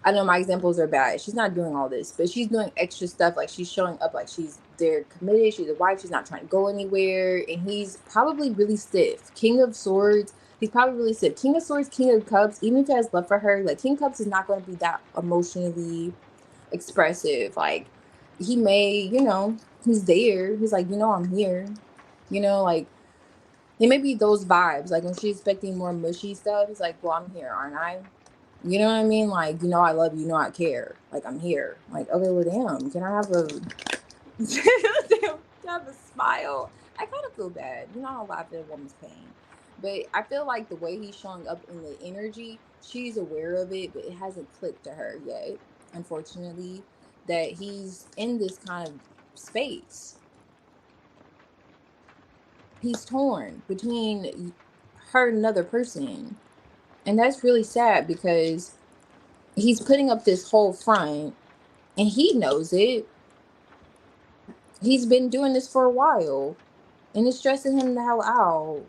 I know my examples are bad. She's not doing all this, but she's doing extra stuff. Like she's showing up like she's there committed. She's a wife. She's not trying to go anywhere. And he's probably really stiff. King of Swords. He's probably really stiff. King of Swords, King of Cups. Even if he has love for her, like King of Cups is not going to be that emotionally expressive. Like he may, you know, he's there. He's like, you know, I'm here. You know, like it may be those vibes. Like when she's expecting more mushy stuff, he's like, well, I'm here, aren't I? You know what I mean? Like, you know, I love you, you know, I care. Like, I'm here. Like, okay, well, damn, can I have a, can I have a smile? I kind of feel bad. You know, I don't laugh at a woman's pain. But I feel like the way he's showing up in the energy, she's aware of it, but it hasn't clicked to her yet, unfortunately, that he's in this kind of space. He's torn between her and another person. And that's really sad because he's putting up this whole front and he knows it. He's been doing this for a while and it's stressing him the hell out.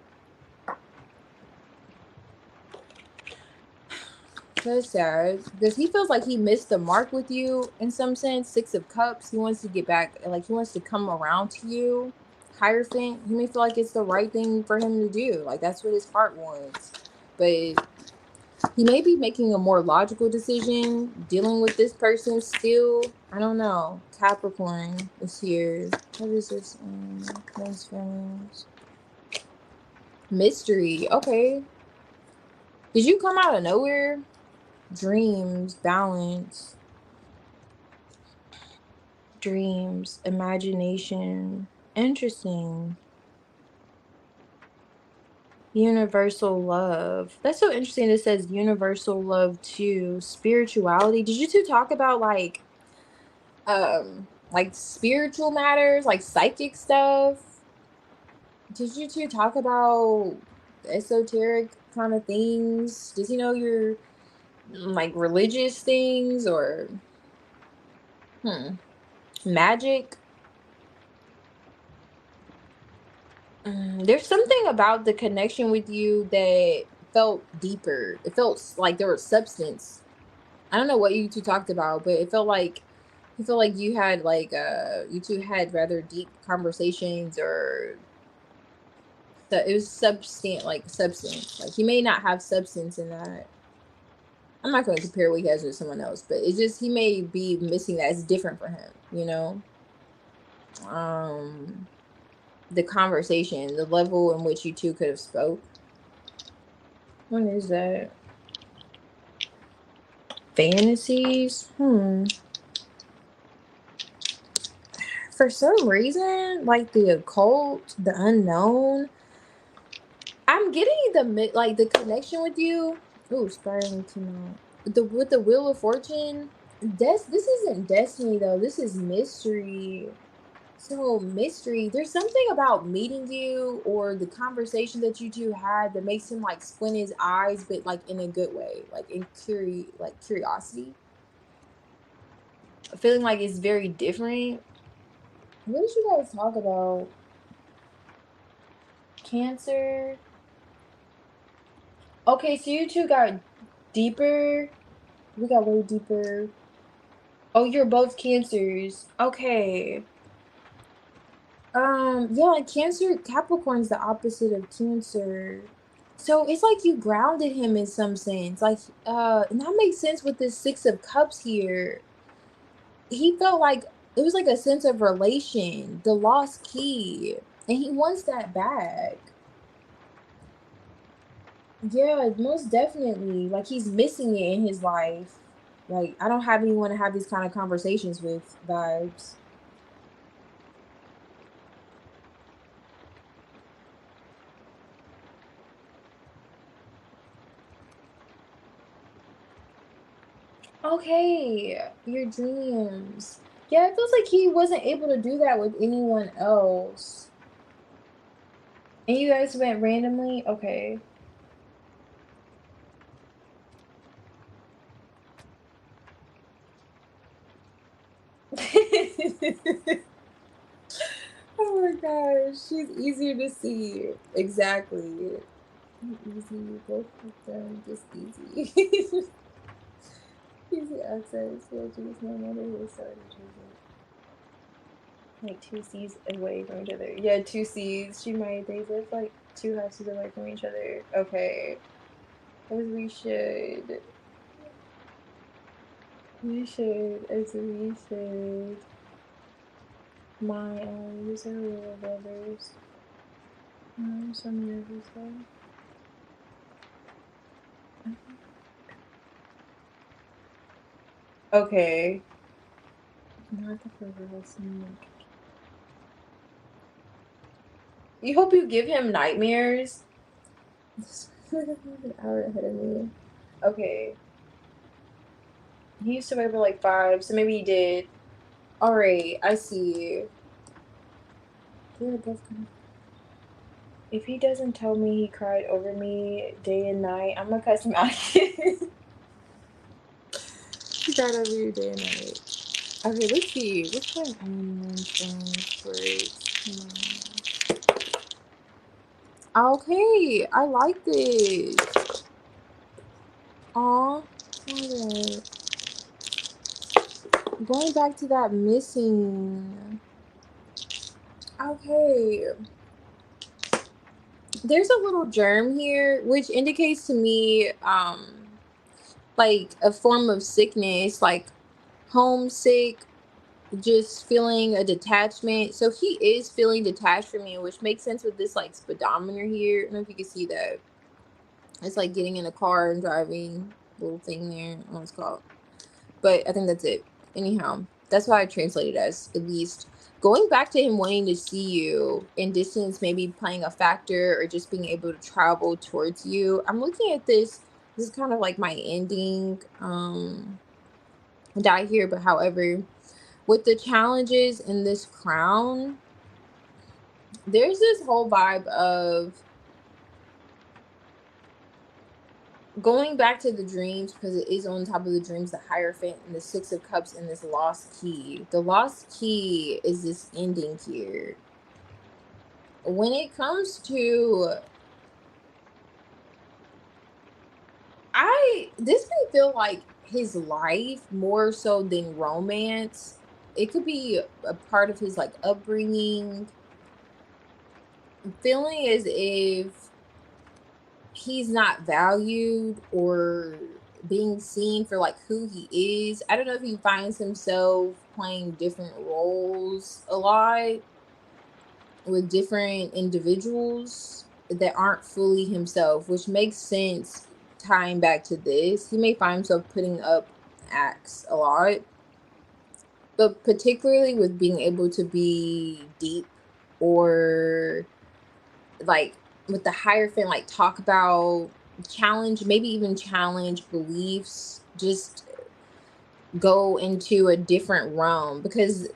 That's sad because he feels like he missed the mark with you in some sense. 6 of Cups, he wants to get back, like he wants to come around to you. Hierophant, he may feel like it's the right thing for him to do. Like that's what his heart wants. But he may be making a more logical decision, dealing with this person still. I don't know. Capricorn is here. What is this? Nice feelings. Mystery. Okay. Did you come out of nowhere? Dreams, balance, dreams, imagination. Interesting. Universal love. That's so interesting. It says universal love too. Spirituality. Did you 2 talk about like spiritual matters, like psychic stuff? Did you 2 talk about esoteric kind of things? Does he know your like religious things or magic? There's something about the connection with you that felt deeper. It felt like there was substance. I don't know what you 2 talked about, but it felt like you had like you 2 had rather deep conversations, or that it was substance. Like he may not have substance in that. I'm not going to compare what he has with someone else, but it's just he may be missing that. It's different for him, you know. The conversation, the level in which you 2 could have spoke. What is that? Fantasies? For some reason, like the occult, the unknown, I'm getting the connection with you. Oh, spiraling to know. With the Wheel of Fortune, this isn't destiny though. This is mystery. So mystery. There's something about meeting you or the conversation that you 2 had that makes him like squint his eyes, but like in a good way, like in curiosity. Feeling like it's very different. What did you guys talk about? Cancer. Okay, so you 2 got deeper. We got way deeper. Oh, you're both Cancers. Okay. Yeah, like Cancer, Capricorn's the opposite of Cancer. So it's like you grounded him in some sense. Like, and that makes sense with this Six of Cups here. He felt like it was like a sense of relation, the lost key, and he wants that back. Yeah, most definitely. Like he's missing it in his life. Like I don't have anyone to have these kind of conversations with vibes. Okay, your dreams. Yeah, it feels like he wasn't able to do that with anyone else. And you guys went randomly? Okay. Oh my gosh, she's easier to see. Exactly. Easy, both of them just easy. Easy access. Yeah, geez, no wonder they started choosing. Like two C's away from each other. Yeah, two C's. They live like two houses away from each other. Okay. As we should. We should. As we should. These are little brothers. I'm so nervous though. Okay. Not the reverse. You hope you give him nightmares. This is an hour ahead of me. Okay. He used to wait for like 5, so maybe he did. Alright, I see. They're both gonna. If he doesn't tell me he cried over me day and night, I'm gonna cuss him out. He cried over you day and night. Okay, let's see. What's my own first? Okay, I like this. Aw, okay. Going back to that missing. Okay. There's a little germ here, which indicates to me, like a form of sickness, like homesick, just feeling a detachment. So he is feeling detached from you, which makes sense with this like speedometer here. I don't know if you can see that. It's like getting in a car and driving, little thing there. I don't know what it's called. But I think that's it. Anyhow, that's what I translated as, at least. Going back to him wanting to see you in distance, maybe playing a factor or just being able to travel towards you. I'm looking at this. This is kind of like my ending die here, but however, with the challenges in this crown, there's this whole vibe of going back to the dreams, because it is on top of the dreams, the Hierophant and the Six of Cups and this lost key. The lost key is this ending here. When it comes to, this may feel like his life more so than romance. It could be a part of his like upbringing, feeling as if he's not valued or being seen for like who he is. I don't know if he finds himself playing different roles a lot with different individuals that aren't fully himself, which makes sense tying back to this. He may find himself putting up acts a lot, but particularly with being able to be deep or like with the Hierophant, like talk about challenge, maybe even challenge beliefs, just go into a different realm, because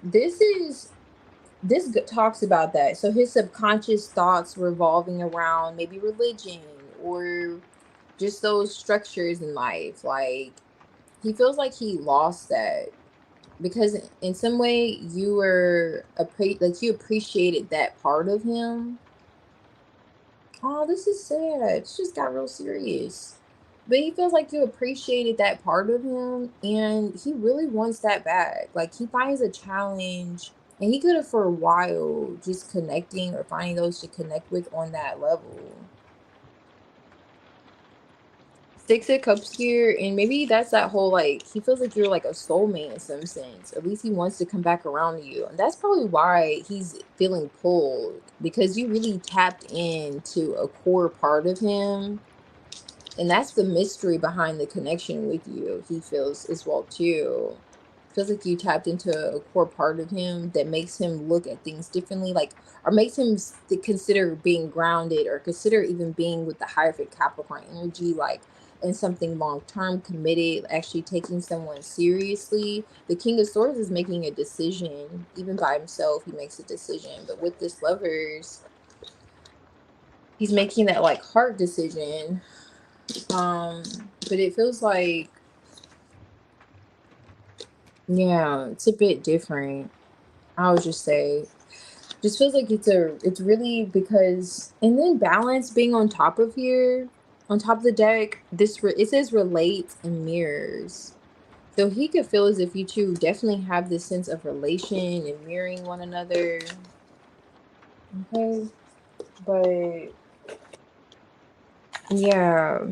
talks about that. So his subconscious thoughts revolving around maybe religion or just those structures in life. Like he feels like he lost that, because in some way you were like you appreciated that part of him. Oh, this is sad. It just got real serious. But he feels like you appreciated that part of him, and he really wants that back. Like, he finds a challenge, and he could have for a while just connecting or finding those to connect with on that level. Six of Cups here, and maybe that's that whole, like, he feels like you're like a soulmate in some sense. At least he wants to come back around to you. And that's probably why he's feeling pulled, because you really tapped into a core part of him. And that's the mystery behind the connection with you, he feels as well too. Feels like you tapped into a core part of him that makes him look at things differently, like, or makes him consider being grounded, or consider even being with the hierophant Capricorn energy, like in something long term, committed, actually taking someone seriously. The King of Swords is making a decision, even by himself, he makes a decision. But with this Lovers, he's making that like heart decision. But it feels like, yeah, it's a bit different. I would just say, just feels like it's really because, and then balance being on top of here, on top of the deck. It says relate and mirrors, so he could feel as if you two definitely have this sense of relation and mirroring one another. Okay, but yeah,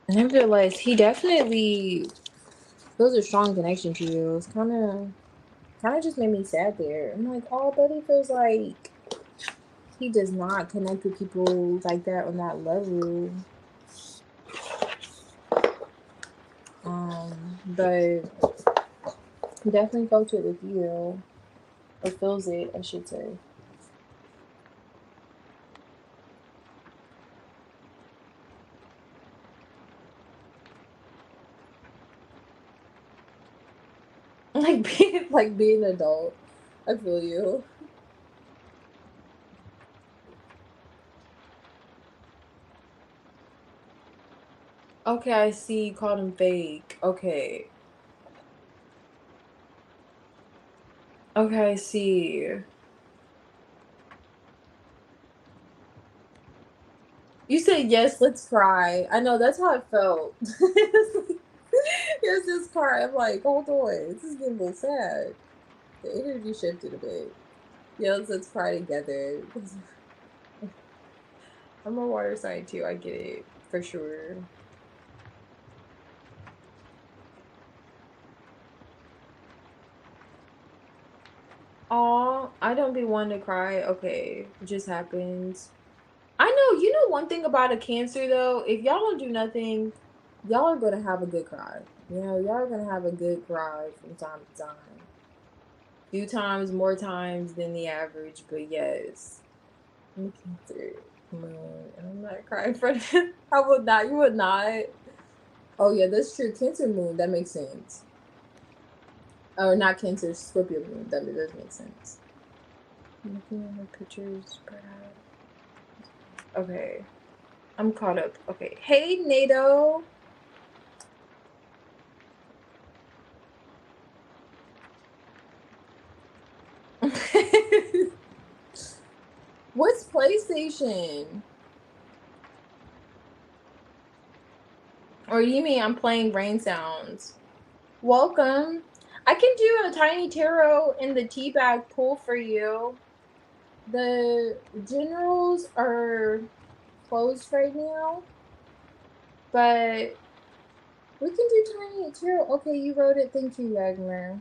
nevertheless, he definitely feels a strong connection to you. It's kind of just made me sad there. I'm like, oh, but he feels like he does not connect with people like that on that level. But he definitely felt it with you, or feels it, I should say. Like being an adult. I feel you. Okay, I see. You called him fake. Okay. Okay, I see. You said yes, let's cry. I know that's how I felt. Yes, let's cry. I'm like, hold on, this is getting a little sad. The energy shifted a bit. Yeah, let's cry together. I'm a water sign too. I get it for sure. Aw, I don't be one to cry. Okay, it just happens. I know. You know one thing about a Cancer though. If y'all don't do nothing, y'all are gonna have a good cry. You know, y'all are gonna have a good cry from time to time. Few times, more times than the average, but yes. I'm a Cancer moon, and I'm not crying for that. I would not. You would not. Oh yeah, that's true. Cancer moon. That makes sense. Or not Cancer, Scorpio moon. That does make sense. I'm looking at her pictures, perhaps. Okay, I'm caught up. Okay, hey NATO. What's PlayStation? Or you mean I'm playing rain sounds? Welcome. I can do a tiny tarot in the tea bag pool for you. The generals are closed right now, but we can do tiny tarot. Okay, you wrote it. Thank you, Wagner.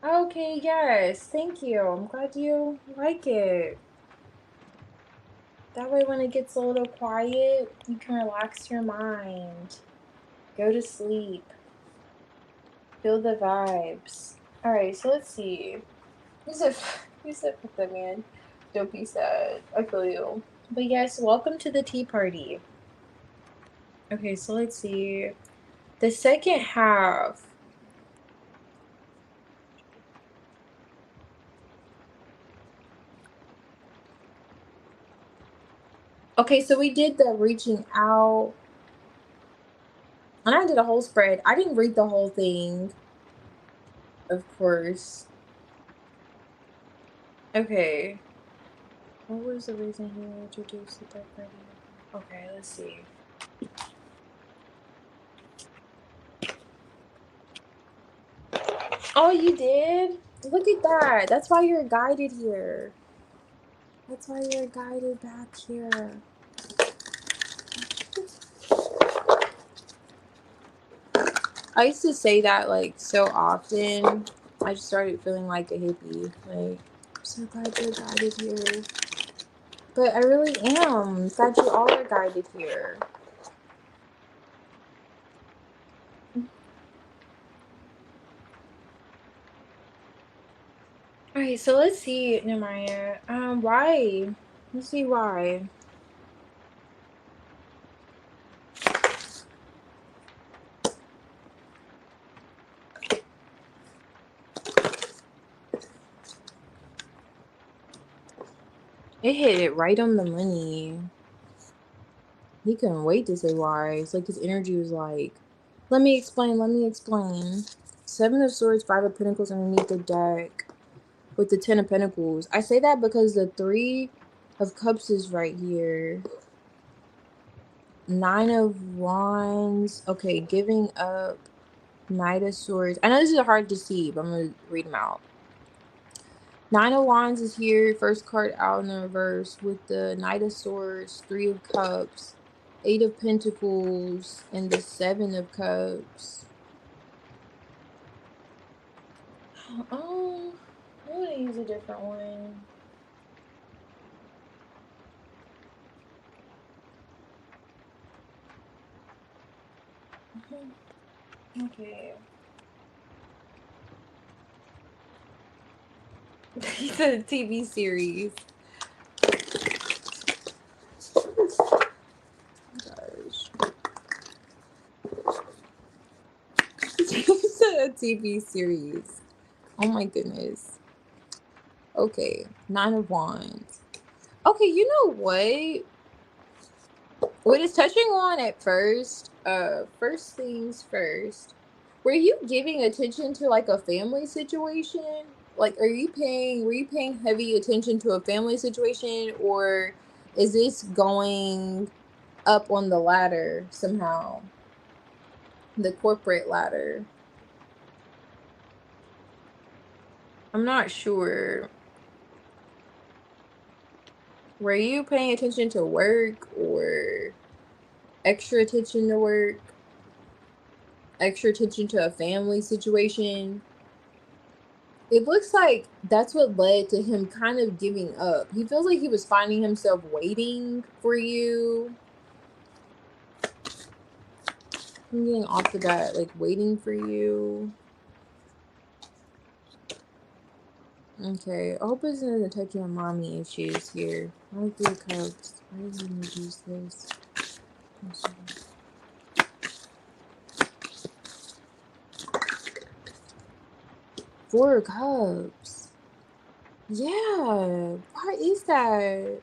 Okay, yes, thank you. I'm glad you like it. That way, when it gets a little quiet, you can relax your mind, go to sleep, feel the vibes. All right, so let's see. You said, you said, put them in. Don't be sad. I feel you. But yes, welcome to the tea party. Okay, so let's see. The second half. Okay, so we did the reaching out, and I did a whole spread. I didn't read the whole thing, of course. Okay. What was the reason he introduced the third party? Okay, let's see. Oh, you did? Look at that. That's why you're guided here. That's why you're guided back here. I used to say that like so often. I just started feeling like a hippie. Like, I'm so glad you're guided here. But I really am. Glad you all are guided here. Alright, so let's see, Namaya. Why? Let's see why. It hit it right on the money. He couldn't wait to say why. It's like his energy was like, let me explain, let me explain. 7 of Swords, 5 of Pentacles underneath the deck with the 10 of Pentacles. I say that because the 3 of Cups is right here. 9 of Wands. Okay, giving up. Knight of Swords. I know this is hard to see, but I'm going to read them out. 9 of Wands is here. First card out in the reverse with the Knight of Swords, 3 of Cups, 8 of Pentacles, and the 7 of Cups. Oh, I'm going to use a different one. Okay. It's a TV series. Gosh. It's a TV series. Oh my goodness. Okay, 9 of Wands. Okay, you know what? What it's touching on at first, first things first, were you giving attention to like a family situation? Like, were you paying heavy attention to a family situation, or is this going up on the ladder somehow? The corporate ladder. I'm not sure. Were you paying attention to work or extra attention to work? Extra attention to a family situation? It looks like that's what led to him kind of giving up. He feels like he was finding himself waiting for you. I'm getting off of that, like waiting for you. Okay, I hope it's not touching on mommy issues here. I like 3 of Cups. Why did he use this? 4 of Cups. Yeah, why is that?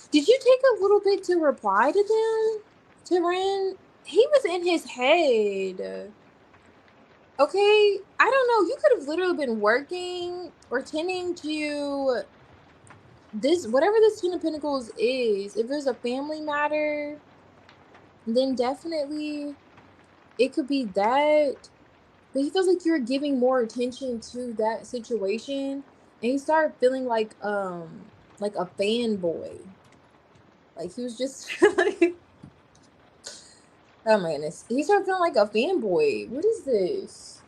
Did you take a little bit to reply to them? To Ren? He was in his head. Okay, I don't know. You could have literally been working or tending to this, whatever this 10 of Pentacles is. If there's a family matter, then definitely it could be that. But he feels like you're giving more attention to that situation, and he started feeling like a fanboy. Like he was just like, oh my goodness, he started feeling like a fanboy. What is this?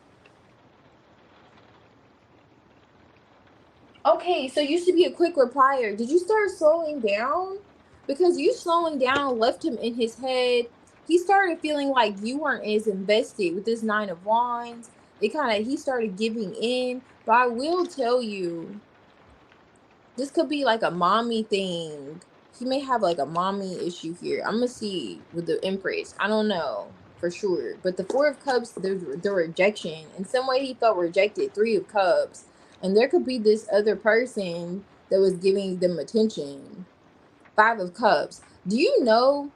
Okay, so you should be a quick replier. Did you start slowing down? Because you slowing down left him in his head. He started feeling like you weren't as invested with this 9 of Wands. He started giving in. But I will tell you, this could be like a mommy thing. He may have like a mommy issue here. I'm gonna see with the Empress. I don't know for sure. But the 4 of Cups, the rejection. In some way he felt rejected. 3 of Cups. And there could be this other person that was giving them attention. 5 of Cups. Do you know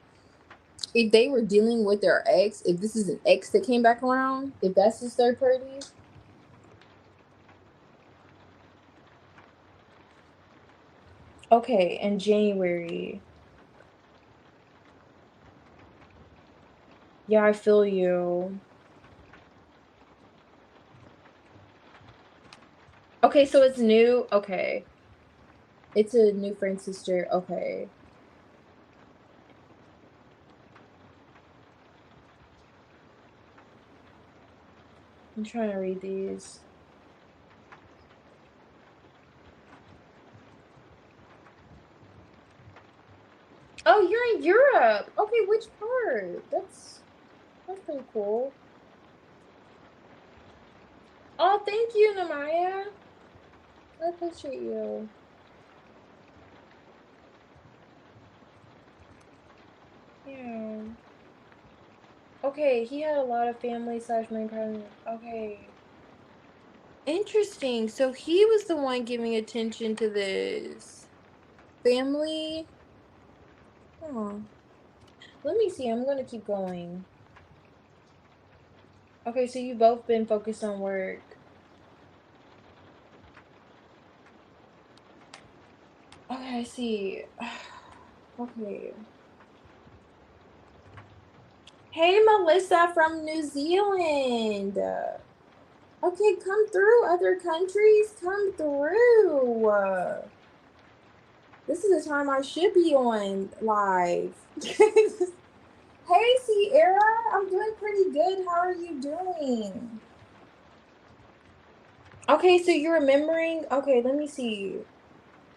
if they were dealing with their ex? If this is an ex that came back around? If that's his third party? Okay, in January. Yeah, I feel you. Okay, so it's new. Okay. It's a new friend sister. Okay. I'm trying to read these. Oh, you're in Europe. Okay, which part? That's pretty cool. Oh, thank you, Namaya. I appreciate you. Yeah. Okay, he had a lot of family slash main partner. Okay. Interesting. So he was the one giving attention to this family. Huh. Let me see. I'm gonna keep going. Okay, so you both been focused on work. Okay, I see. Okay. Hey, Melissa from New Zealand. Okay, come through. Other countries, come through. This is the time I should be on live. Hey, Sierra, I'm doing pretty good. How are you doing? Okay, so you're remembering. Okay, let me see.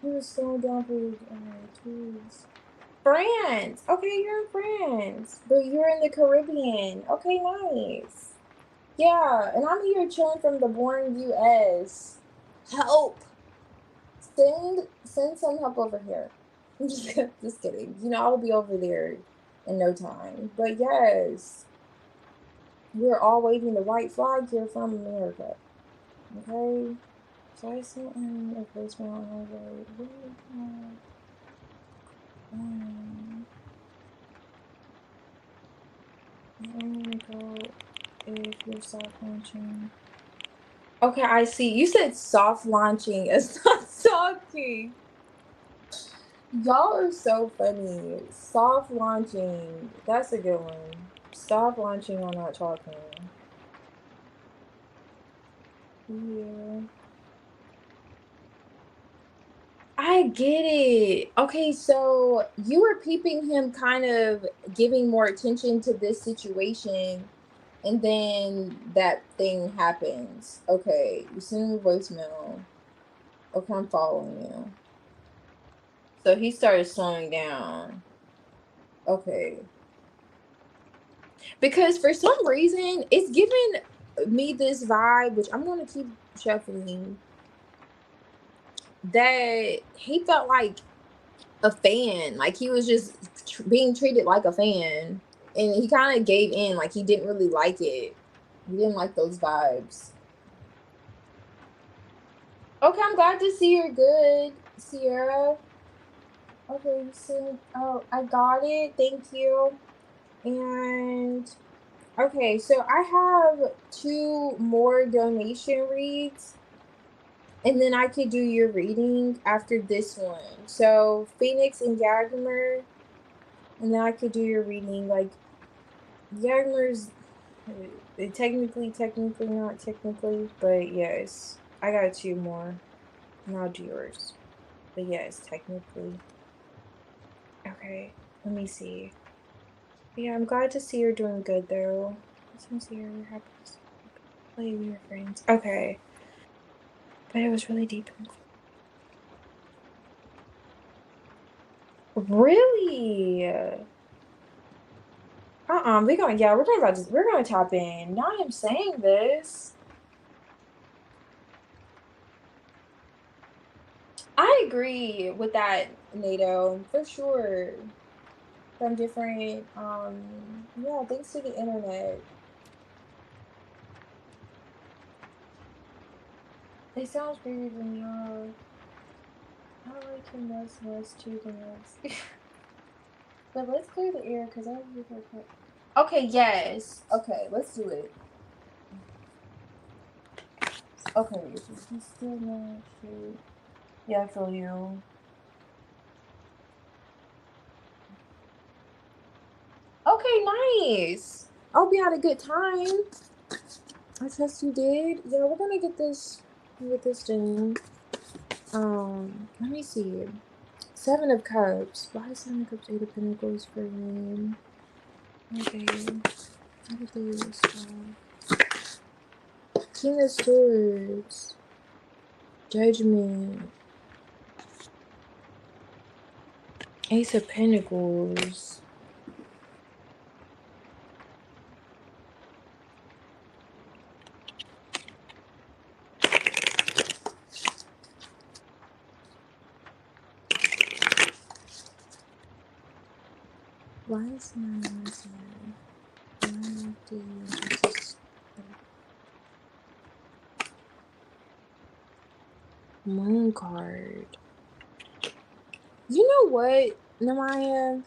He was slowing down for 2 weeks. France. Okay, you're in France, but you're in the Caribbean. Okay, nice. Yeah, and I'm here chilling from the boring US. Help! Send some help over here. Just kidding. You know, I'll be over there in no time. But yes, we're all waving the white flag here from America. Okay? So I sent him a voicemail and I was like, I'm gonna go if you're soft launching. Okay, I see. You said soft launching. It's not talking. Y'all are so funny. Soft launching. That's a good one. Soft launching on not talking. Yeah. I get it. Okay, so you were peeping him kind of giving more attention to this situation, and then that thing happens. Okay, you send him a voicemail. Okay, I'm following you. So he started slowing down. Okay. Because for some reason, it's giving me this vibe, which I'm going to keep shuffling, that he felt like a fan. Like he was just being treated like a fan. And he kind of gave in. Like he didn't really like it. He didn't like those vibes. Okay, I'm glad to see you're good, Sierra. Okay, you sent. Oh, I got it. Thank you. And okay, so I have 2 more donation reads, and then I could do your reading after this one. So Phoenix and Yagmer, and then I could do your reading. Like Yagmer's technically not technically, but yes, I got 2 more, and I'll do yours. But yes, technically. Okay, let me see. Yeah, I'm glad to see you're doing good though. You're happy to play with your friends. Okay. But it was really deep. Really? We're gonna tap in. Not him saying this. I agree with that, NATO, for sure. From different yeah, thanks to the internet. It sounds bigger than y'all. I like him less too than us. But let's clear the air because I really feel. Okay, yes. Okay, let's do it. Okay, he's still not sure. Yeah, I feel you. nice. I hope you had a good time. I trust you did. Yeah, we're gonna get this done. Let me see. Seven of Cups. Why is Seven of Cups, Eight of Pentacles for me? Okay. Look at this. King of Swords. Judgment. Ace of Pentacles. Why is my answer? Why do you just Moon card? You know what, Namaya?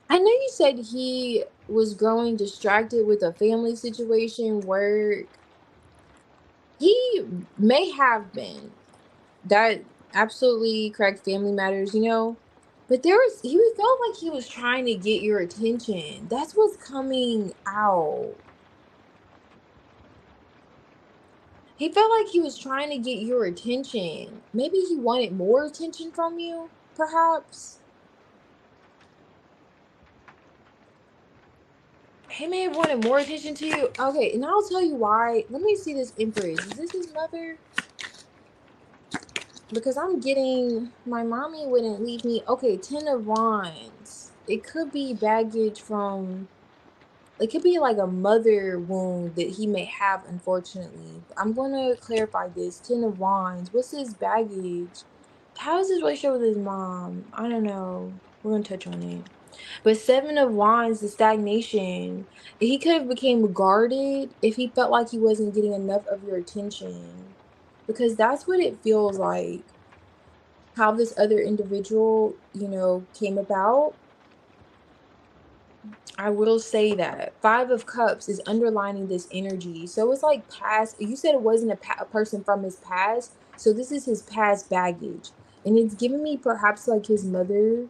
I know you said he was growing distracted with a family situation, work. He may have been. That absolutely correct. Family matters, you know. But he felt like he was trying to get your attention. That's what's coming out. He felt like he was trying to get your attention. Maybe he wanted more attention from you, perhaps. He may have wanted more attention to you. Okay, and I'll tell you why. Let me see this Empress. Is this his mother? Because I'm getting, my mommy wouldn't leave me. Okay, Ten of Wands. It could be baggage from, it could be like a mother wound that he may have, unfortunately. I'm going to clarify this. Ten of Wands. What's his baggage? How is his relationship with his mom? I don't know. We're going to touch on it. But Seven of Wands, the stagnation. He could have became guarded if he felt like he wasn't getting enough of your attention. Because that's what it feels like. How this other individual, you know, came about. I will say that Five of Cups is underlining this energy. So it's like past, you said it wasn't a person from his past. So this is his past baggage. And it's giving me perhaps like his mother.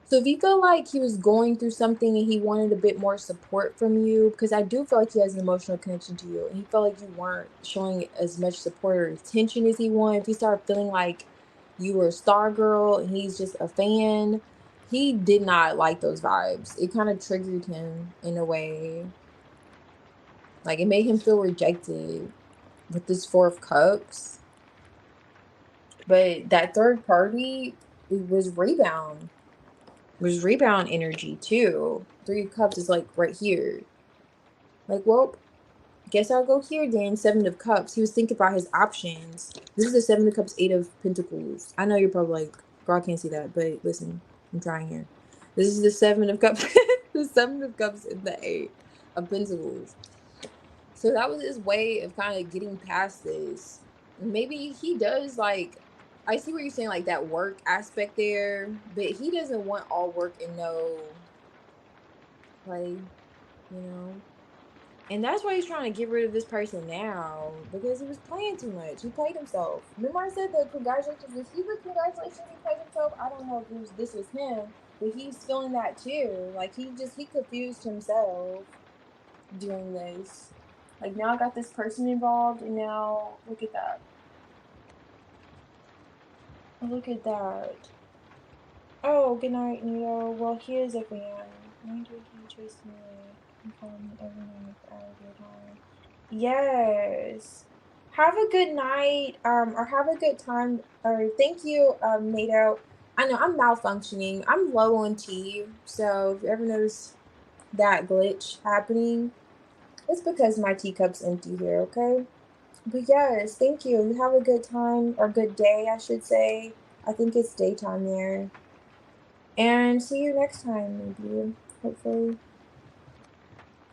So if you feel like he was going through something and he wanted a bit more support from you, because I do feel like he has an emotional connection to you, and he felt like you weren't showing as much support or attention as he wanted. If he started feeling like you were a star girl and he's just a fan, he did not like those vibes. It kind of triggered him in a way. Like it made him feel rejected with this Four of Cups. But that third party, it was rebound. There's rebound energy too. Three of Cups is like right here. Like, well, guess I'll go here then. Seven of Cups. He was thinking about his options. This is the Seven of Cups, Eight of Pentacles. I know you're probably like, girl, I can't see that, but listen, I'm trying here. This is the Seven of Cups. The Seven of Cups and the Eight of Pentacles. So that was his way of kind of getting past this. Maybe he does like, I see what you're saying, like that work aspect there, but he doesn't want all work and no play, you know? And that's why he's trying to get rid of this person now, because he was playing too much. He played himself. Remember I said the congratulations, was he the congratulations he played himself? I don't know if this was him, but he's feeling that too. Like he confused himself doing this. Like now I got this person involved, and now look at that. Look at that. Oh, good night, Neo. Well, he is a fan. Why do he chase me and call me every night for hours at a time? Yes. Have a good night, or have a good time, or thank you, Nato. I know I'm malfunctioning. I'm low on tea, so if you ever notice that glitch happening, it's because my teacup's empty here, okay? But yes, thank you. You have a good time, or good day, I should say. I think it's daytime there. And see you next time, maybe. Hopefully.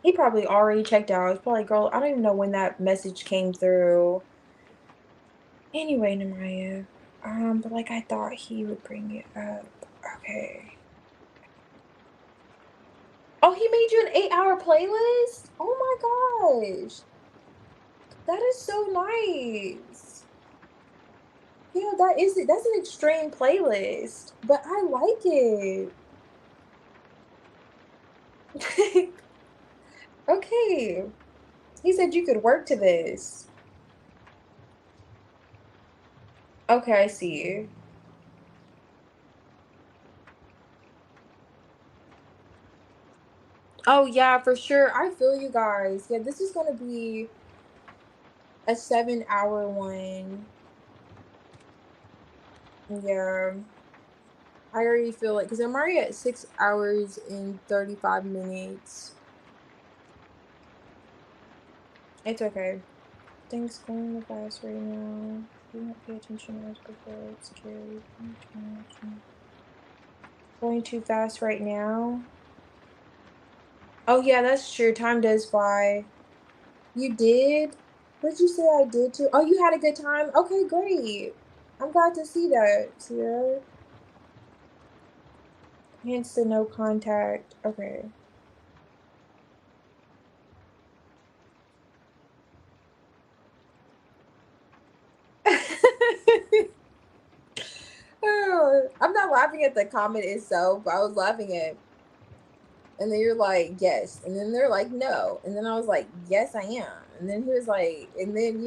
He probably already checked out. It's probably, girl, I don't even know when that message came through. Anyway, Namaya. But like I thought he would bring it up. Okay. Oh, he made you an 8-hour playlist? Oh my gosh. That is so nice. Yeah, that is it. That's an extreme playlist. But I like it. Okay. He said you could work to this. Okay, I see. Oh yeah, for sure. I feel you guys. Yeah, this is gonna be a 7-hour one. Yeah. I already feel like because I'm already at 6 hours and 35 minutes. It's okay. Things going fast right now. Do not pay attention as before. It's scary. Going too fast right now. Oh yeah, that's true. Time does fly. You did? What did you say I did too? Oh, you had a good time? Okay, great. I'm glad to see that, Sierra. Hence the no contact. Okay. Oh, I'm not laughing at the comment itself, but I was laughing at, and then you're like, yes. And then they're like, no. And then I was like, yes, I am. And then he was like, and then,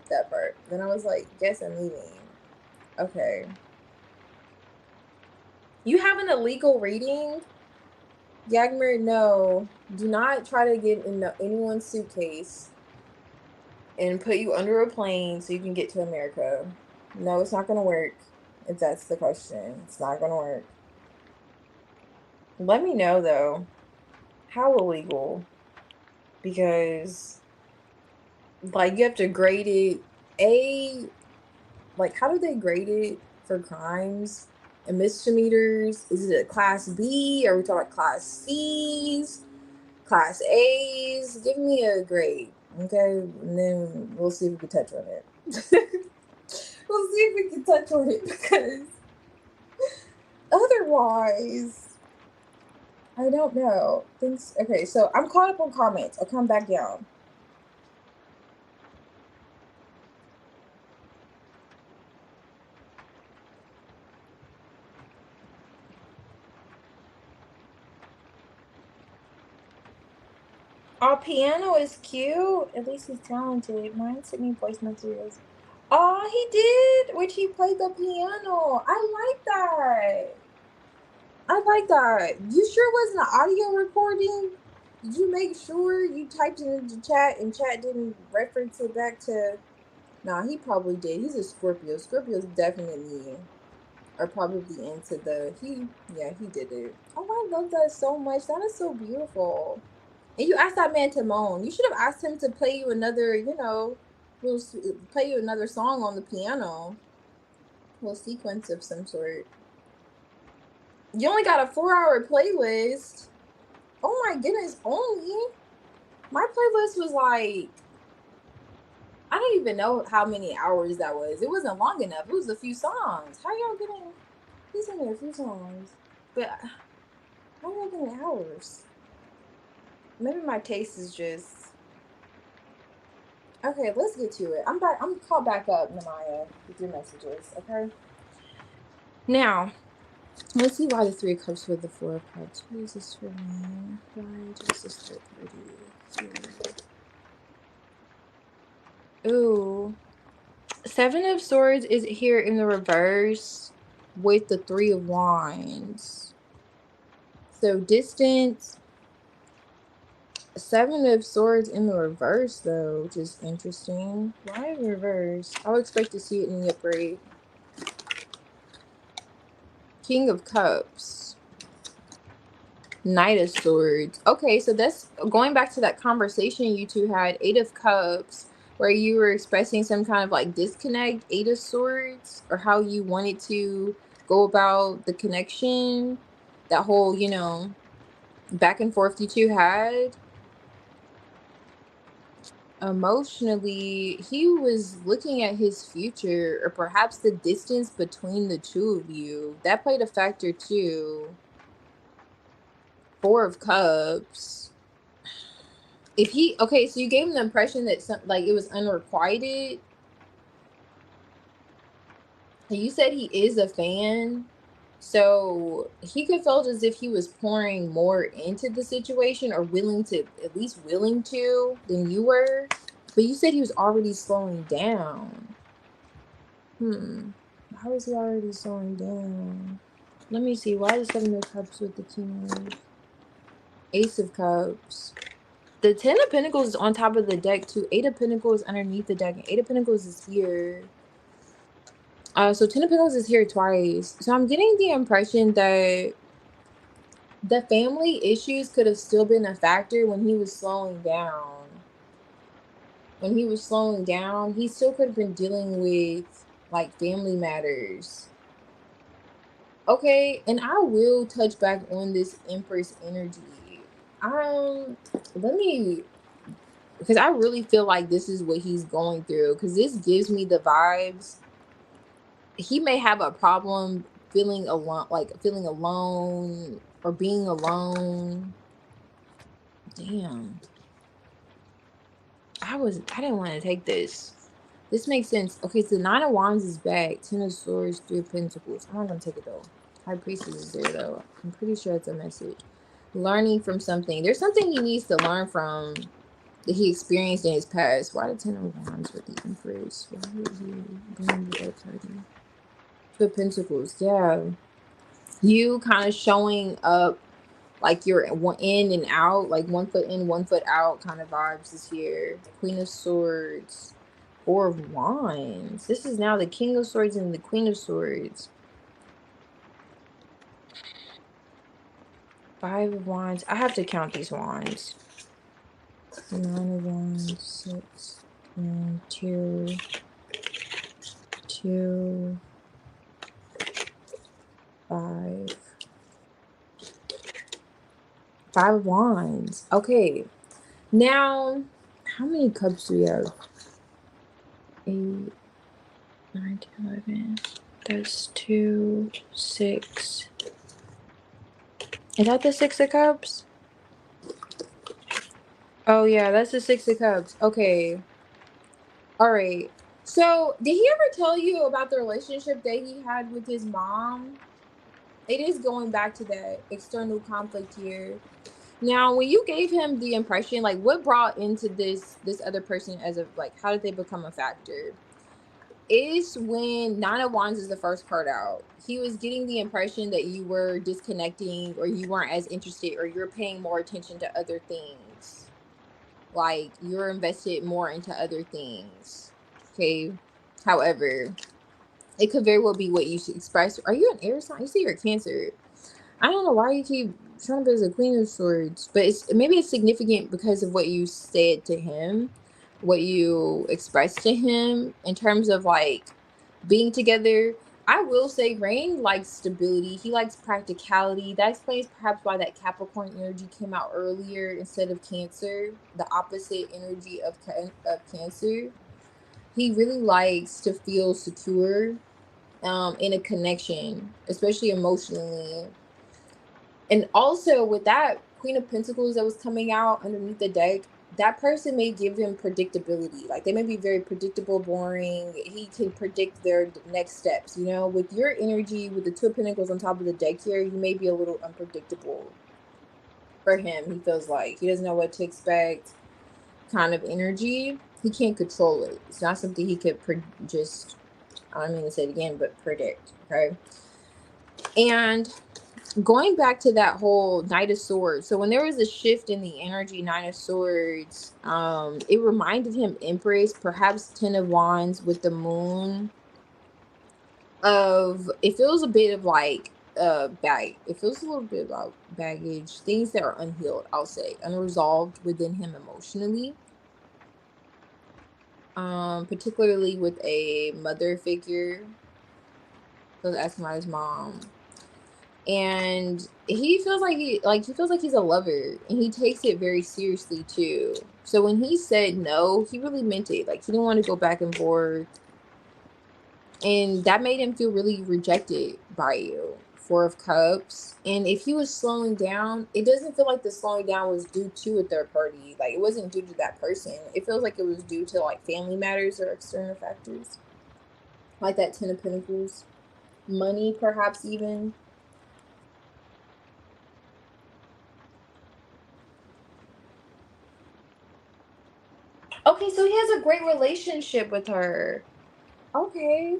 that part. Then I was like, yes, I'm leaving. Okay. You have an illegal reading? Yagmer, no. Do not try to get in anyone's suitcase and put you under a plane so you can get to America. No, it's not going to work. If that's the question, it's not going to work. Let me know, though. How illegal? Because, like, you have to grade it. Like, how do they grade it for crimes and misdemeanors? Is it a class B? Are we talking class C's? Class A's? Give me a grade, okay? And then we'll see if we can touch on it. We'll see if we can touch on it because otherwise, I don't know. Things. Okay, so I'm caught up on comments. I'll come back down. Oh, piano is cute. At least he's talented. Mine sent me voice messages. Oh, he did, which he played the piano. I like that. I like that. You sure wasn't an audio recording? Did you make sure you typed it into chat and chat didn't reference it back to? Nah, he probably did. He's a Scorpio. Scorpios definitely are probably into yeah, he did it. Oh, I love that so much. That is so beautiful. And you asked that man to moan. You should have asked him to play you another, play you another song on the piano. A little sequence of some sort. You only got a 4-hour playlist. Oh my goodness, only? My playlist was like, I don't even know how many hours that was. It wasn't long enough. It was a few songs. How y'all getting? He's only a few songs. But how y'all getting hours? Maybe my taste is just. Okay, let's get to it. I'm back. I'm called back up, Namaya, with your messages. Okay. Now, let's see why the 3 of Cups with the 4 of Cups. What is this for me? Why does this third party? Ooh. 7 of Swords is here in the reverse with the 3 of Wands. So distance. 7 of Swords in the reverse, though, which is interesting. Why in reverse? I would expect to see it in the upright. King of Cups. Knight of Swords. Okay, so that's going back to that conversation you two had. 8 of Cups, where you were expressing some kind of like disconnect. 8 of Swords, or how you wanted to go about the connection. That whole, back and forth you two had. Emotionally, he was looking at his future, or perhaps the distance between the two of you. That played a factor too. 4 of Cups. If he okay, so you gave him the impression that like it was unrequited. And you said he is a fan. So he could felt as if he was pouring more into the situation, or willing to, at least willing to, than you were. But you said he was already slowing down. How is he already slowing down? Let me see. Why is 7 of Cups with the King of Ace of Cups? The 10 of Pentacles is on top of the deck too. 8 of Pentacles underneath the deck, and 8 of Pentacles is here. So 10 of Pentacles is here twice. So I'm getting the impression that the family issues could have still been a factor when he was slowing down. When he was slowing down, he still could have been dealing with like family matters. Okay, and I will touch back on this Empress energy. Let me, because I really feel like this is what he's going through, because this gives me the vibes. He may have a problem feeling alone, like feeling alone or being alone. Damn. I didn't want to take this. This makes sense. Okay, so 9 of Wands is back. 10 of Swords, 3 of Pentacles. I'm not gonna take it though. High Priestess is there though. I'm pretty sure it's a message. Learning from something. There's something he needs to learn from that he experienced in his past. Why the 10 of Wands with the Empress? Why would he bring the dark card? 2 of Pentacles. Yeah. You kind of showing up like you're in and out, like 1 foot in, 1 foot out kind of vibes is here. Queen of Swords, 4 of Wands. This is now the King of Swords and the Queen of Swords. 5 of Wands. I have to count these wands. 9 of Wands, 6, and 2, 2, 5. 5 of Wands. Okay. Now, how many cups do we have? 8, 9, 10, 11. That's 2, 6. Is that the 6 of Cups? Oh yeah, that's the 6 of Cups. Okay. All right. So, did he ever tell you about the relationship that he had with his mom? It is going back to that external conflict here. Now, when you gave him the impression, like, what brought into this other person as a, like, how did they become a factor? Is when 9 of Wands is the first card out. He was getting the impression that you were disconnecting, or you weren't as interested, or you're paying more attention to other things. Like, you're invested more into other things. Okay. However, it could very well be what you should express. Are you an air sign? You say you're a Cancer. I don't know why you keep showing up as a Queen of Swords, but maybe it's significant because of what you said to him, what you expressed to him in terms of like being together. I will say Rain likes stability. He likes practicality. That explains perhaps why that Capricorn energy came out earlier instead of Cancer, the opposite energy of Cancer. He really likes to feel secure in a connection, especially emotionally. And also with that Queen of Pentacles that was coming out underneath the deck, that person may give him predictability. Like, they may be very predictable, boring. He can predict their next steps. You know, with your energy, with the 2 of Pentacles on top of the deck here, you may be a little unpredictable for him. He feels like he doesn't know what to expect kind of energy. He can't control it. It's not something he could just, I don't mean to say it again, but predict. Okay. And going back to that whole Knight of Swords, so when there was a shift in the energy, Knight of Swords, it reminded him Empress, perhaps 10 of Wands with the Moon. It feels a bit of like it feels a little bit about baggage, things that are unhealed, I'll say, unresolved within him emotionally. Particularly with a mother figure. So I was asking about his mom. And he feels like he feels like he's a lover, and he takes it very seriously too. So when he said no, he really meant it. Like, he didn't want to go back and forth, and that made him feel really rejected by you. 4 of Cups. And if he was slowing down, it doesn't feel like the slowing down was due to a third party. Like, it wasn't due to that person. It feels like it was due to like family matters or external factors, like that 10 of Pentacles, money perhaps even. great relationship with her. Okay.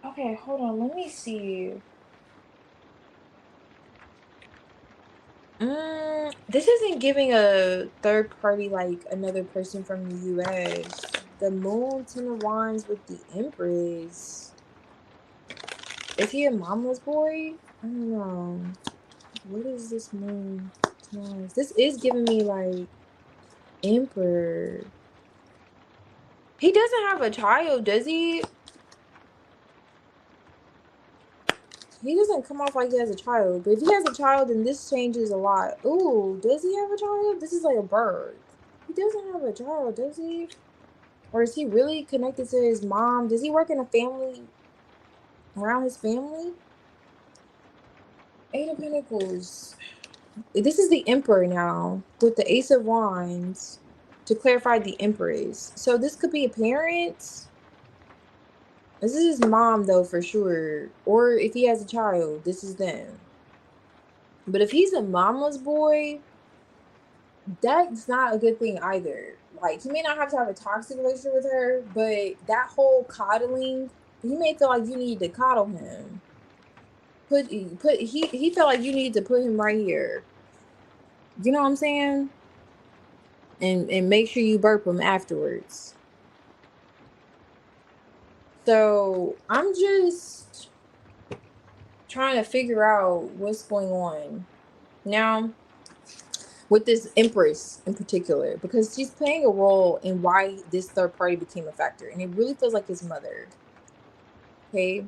Okay, hold on. Let me see. This isn't giving a third party, like another person from the US. The moon, Ten of Wands with the Empress. Is he a mama's boy? I don't know. What is this moon? Ten of Wands. This is giving me like Emperor. He doesn't have a child, does he? He doesn't come off like he has a child. But if he has a child, then this changes a lot. Ooh, does he have a child? This is like a bird. He doesn't have a child, does he? Or is he really connected to his mom? Does he work in a family, around his family? Eight of Pentacles. This is the Emperor now, with the Ace of Wands, to clarify the Empress. So this could be a parent. This is his mom, though, for sure. Or if he has a child, this is them. But if he's a mama's boy, that's not a good thing either. Like, he may not have to have a toxic relationship with her, but that whole coddling, he may feel like you need to coddle him. He felt like you need to put him right here. You know what I'm saying? And make sure you burp him afterwards. So I'm just trying to figure out what's going on now with this Empress in particular, because she's playing a role in why this third party became a factor, and it really feels like his mother. Okay.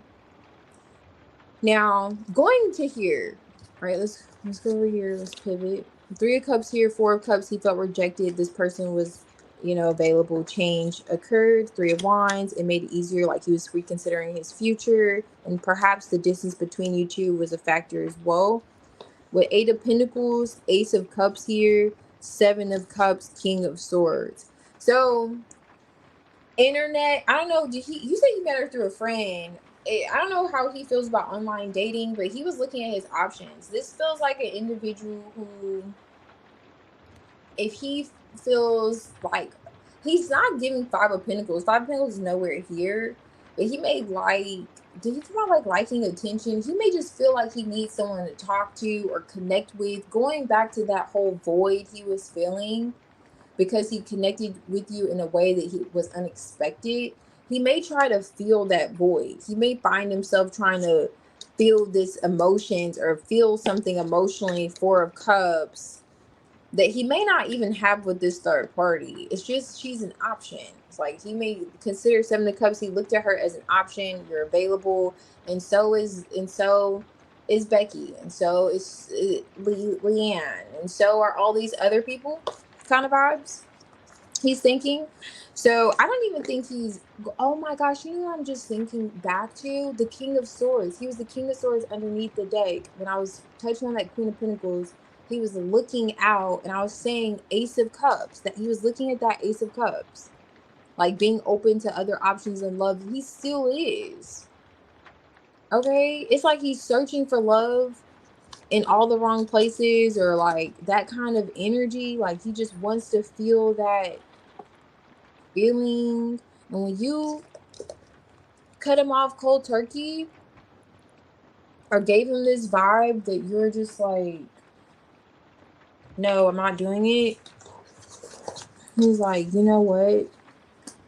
Now going to here. All right, let's go over here. Let's pivot. Three of Cups here, Four of Cups. He felt rejected. This person was, available. Change occurred. Three of Wands. It made it easier, like he was reconsidering his future, and perhaps the distance between you two was a factor as well. With Eight of Pentacles, Ace of Cups here, Seven of Cups, King of Swords. So internet, I don't know, you said you met her through a friend. I don't know how he feels about online dating, but he was looking at his options. This feels like an individual who, if he feels like, he's not giving Five of Pentacles. Five of Pentacles is nowhere here, but he may like, did he come out like liking attention? He may just feel like he needs someone to talk to or connect with, going back to that whole void he was feeling because he connected with you in a way that he was unexpected. He may try to fill that void. He may find himself trying to feel this emotions or feel something emotionally. Four of Cups that he may not even have with this third party. It's just she's an option. It's like he may consider Seven of Cups. He looked at her as an option. You're available, and so is Becky, and so is Leanne, and so are all these other people. Kind of vibes he's thinking. So I don't even think he's, oh my gosh, I'm just thinking back to the King of Swords. He was the King of Swords underneath the deck. When I was touching on that Queen of Pentacles, he was looking out, and I was saying Ace of Cups, that he was looking at that Ace of Cups, like being open to other options in love. He still is. Okay? It's like he's searching for love in all the wrong places, or like that kind of energy. Like he just wants to feel that feeling. And when you cut him off cold turkey or gave him this vibe that you're just like, no, I'm not doing it, he's like, you know what?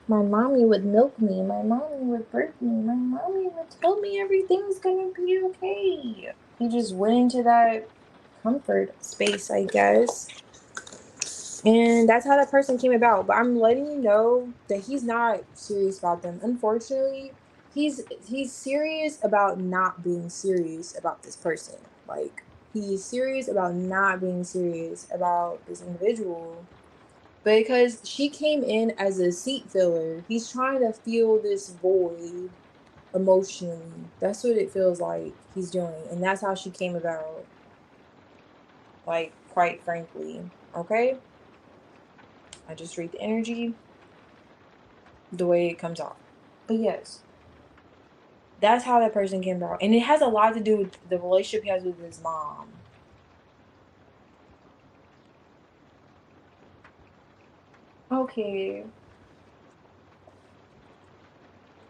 My mommy would milk me. My mommy would birth me. My mommy would tell me everything's gonna be okay. He just went into that comfort space, I guess. And that's how that person came about. But I'm letting you know that he's not serious about them. Unfortunately, he's serious about not being serious about this person. Like, he's serious about not being serious about this individual. Because she came in as a seat filler. He's trying to fill this void emotionally. That's what it feels like he's doing. And that's how she came about. Like, quite frankly. Okay? I just read the energy the way it comes off. But yes, That's how that person came about. And it has a lot to do with the relationship he has with his mom. Okay.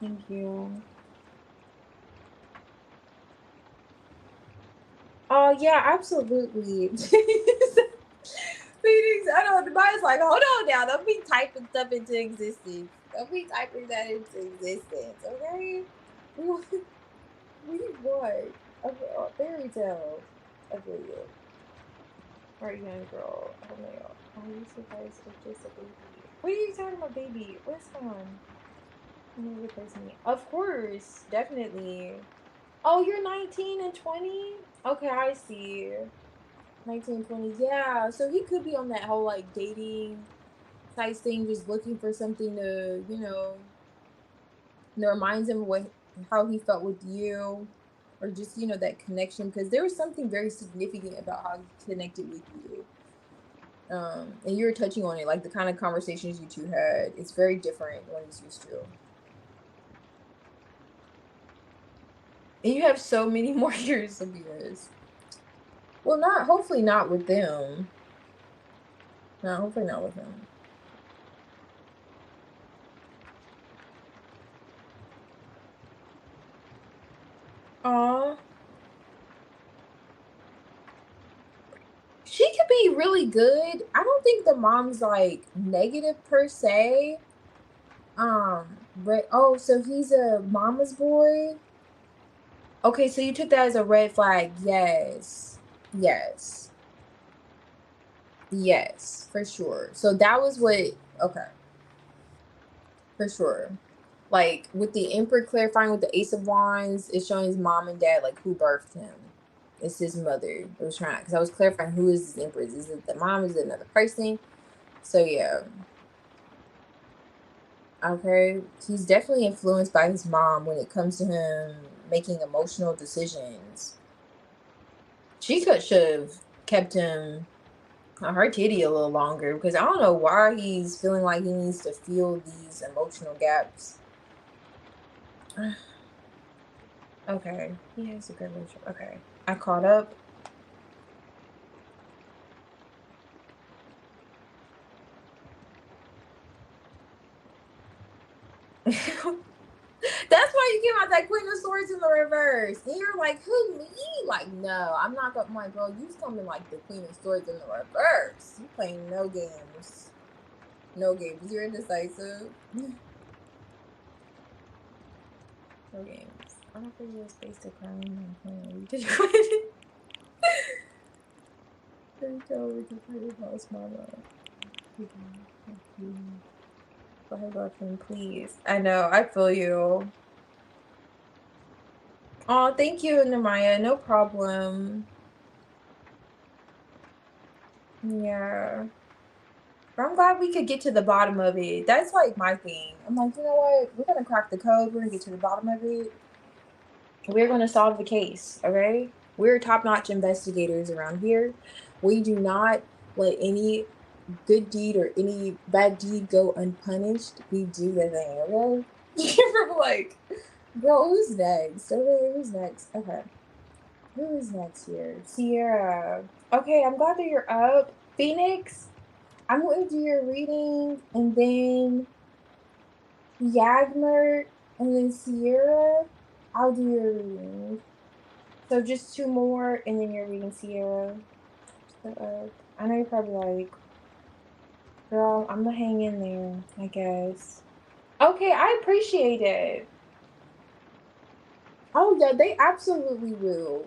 Thank you. Oh, yeah, absolutely. Phoenix, I know the mind's like, hold on now. Don't be typing stuff into existence. Don't be typing that into existence, okay? We what? A fairy tale. I feel you. All right, young girl. Oh my god. Are you surprised or just a baby? What are you talking about, baby? What's going on? You never replace me. Of course, definitely. Oh, you're 19 and 20? Okay, I see. 19, 20. Yeah, so he could be on that whole like dating type thing, just looking for something to, that reminds him of what how he felt with you, or just that connection, because there was something very significant about how he connected with you. And you were touching on it, like the kind of conversations you two had. It's very different than what he's used to. And you have so many more years of yours. Well, not hopefully not with them. No, hopefully not with him. Aw. She could be really good. I don't think the mom's like negative per se. But oh, so he's a mama's boy. Okay, so you took that as a red flag. Yes. Yes. Yes, for sure. So that was what, okay, for sure. Like with the Emperor clarifying with the Ace of Wands, it's showing his mom and dad, like who birthed him. It's his mother. It was trying, because I was clarifying who is this Empress. Is it the mom? Is it another person? So yeah. Okay. He's definitely influenced by his mom when it comes to him making emotional decisions. She should have kept him on her titty a little longer, because I don't know why he's feeling like he needs to fill these emotional gaps. Okay. He has a good relationship. Okay. I caught up. That's why you came out that Queen of Swords in the reverse. And you're like, who, me? Like, no, I'm not gonna, my girl, you's coming like the Queen of Swords in the reverse. You playing no games. No games. You're indecisive. No games. I don't feel you space to cry in my plan. Did you quit? There you go. We can play with house mama. Thank you. Go ahead, girlfriend, please. I know. I feel you. Oh, thank you, Namaya. No problem. Yeah. But I'm glad we could get to the bottom of it. That's like my thing. I'm like, you know what? We're gonna crack the code. We're gonna get to the bottom of it. We're gonna solve the case. Okay? We're top-notch investigators around here. We do not let any good deed or any bad deed go unpunished. We do the thing. Okay? You're like, girl, who's next? Okay, who's next? Okay. Who is next here? Sierra. Okay, I'm glad that you're up. Phoenix, I'm going to do your reading, and then Yagmer, and then Sierra, I'll do your reading. So just two more, and then you're reading Sierra. So, I know you're probably like, girl, I'm gonna hang in there, I guess. Okay, I appreciate it. Oh yeah, they absolutely will.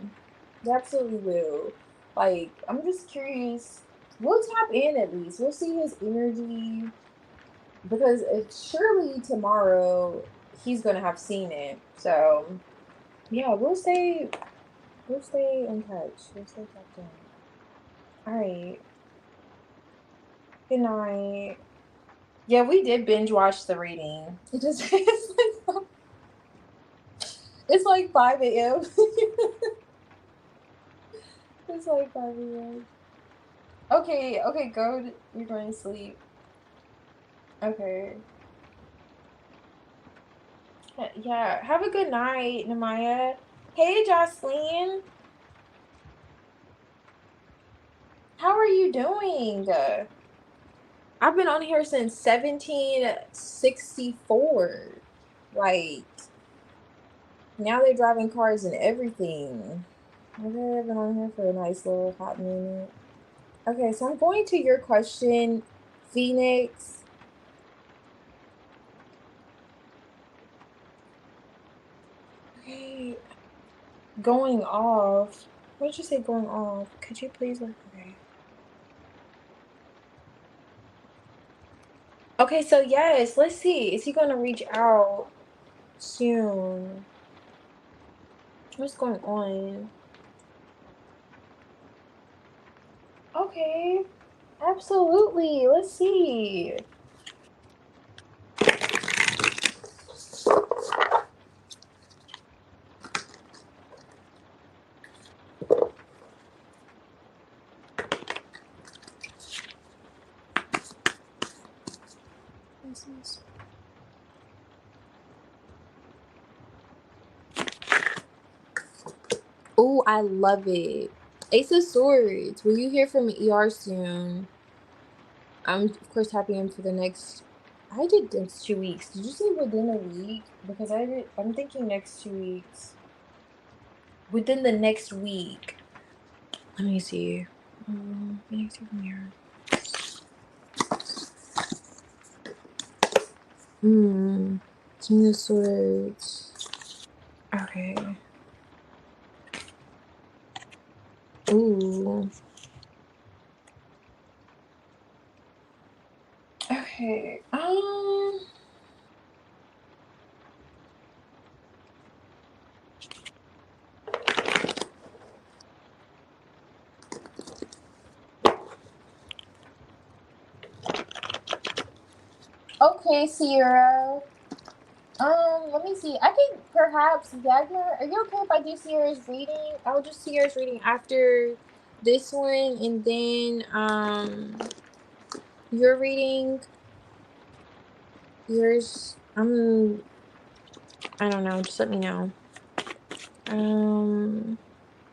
They absolutely will. Like, I'm just curious. We'll tap in at least. We'll see his energy, because surely tomorrow he's gonna have seen it. So yeah, we'll stay in touch. We'll stay tapped in. All right. Good night. Yeah, we did binge watch the reading. It just it's like 5 a.m. It's like 5 a.m. Okay, okay, you're going to sleep. Okay. Yeah. Have a good night, Namaya. Hey, Jocelyn. How are you doing? I've been on here since 1764. Like, now they're driving cars and everything. I've been on here for a nice little hot minute. Okay, so I'm going to your question, Phoenix. Okay, going off. What did you say going off? Could you please look? Okay. Okay, so yes, let's see. Is he going to reach out soon? What's going on? Okay, absolutely. Let's see. Oh, I love it. Ace of Swords. Will you hear from ER soon? I'm of course happy him for the next. I did next 2 weeks. Did you say within a week? Because I'm thinking next 2 weeks. Within the next week. Let me see. Phoenix from here. King of Swords. Okay. Ooh. Okay. Okay, Sierra. Let me see. I think perhaps Wagner. Are you okay if I do Sierra's reading? I'll just Sierra's reading after this one, and then your reading. Yours. I don't know. Just let me know.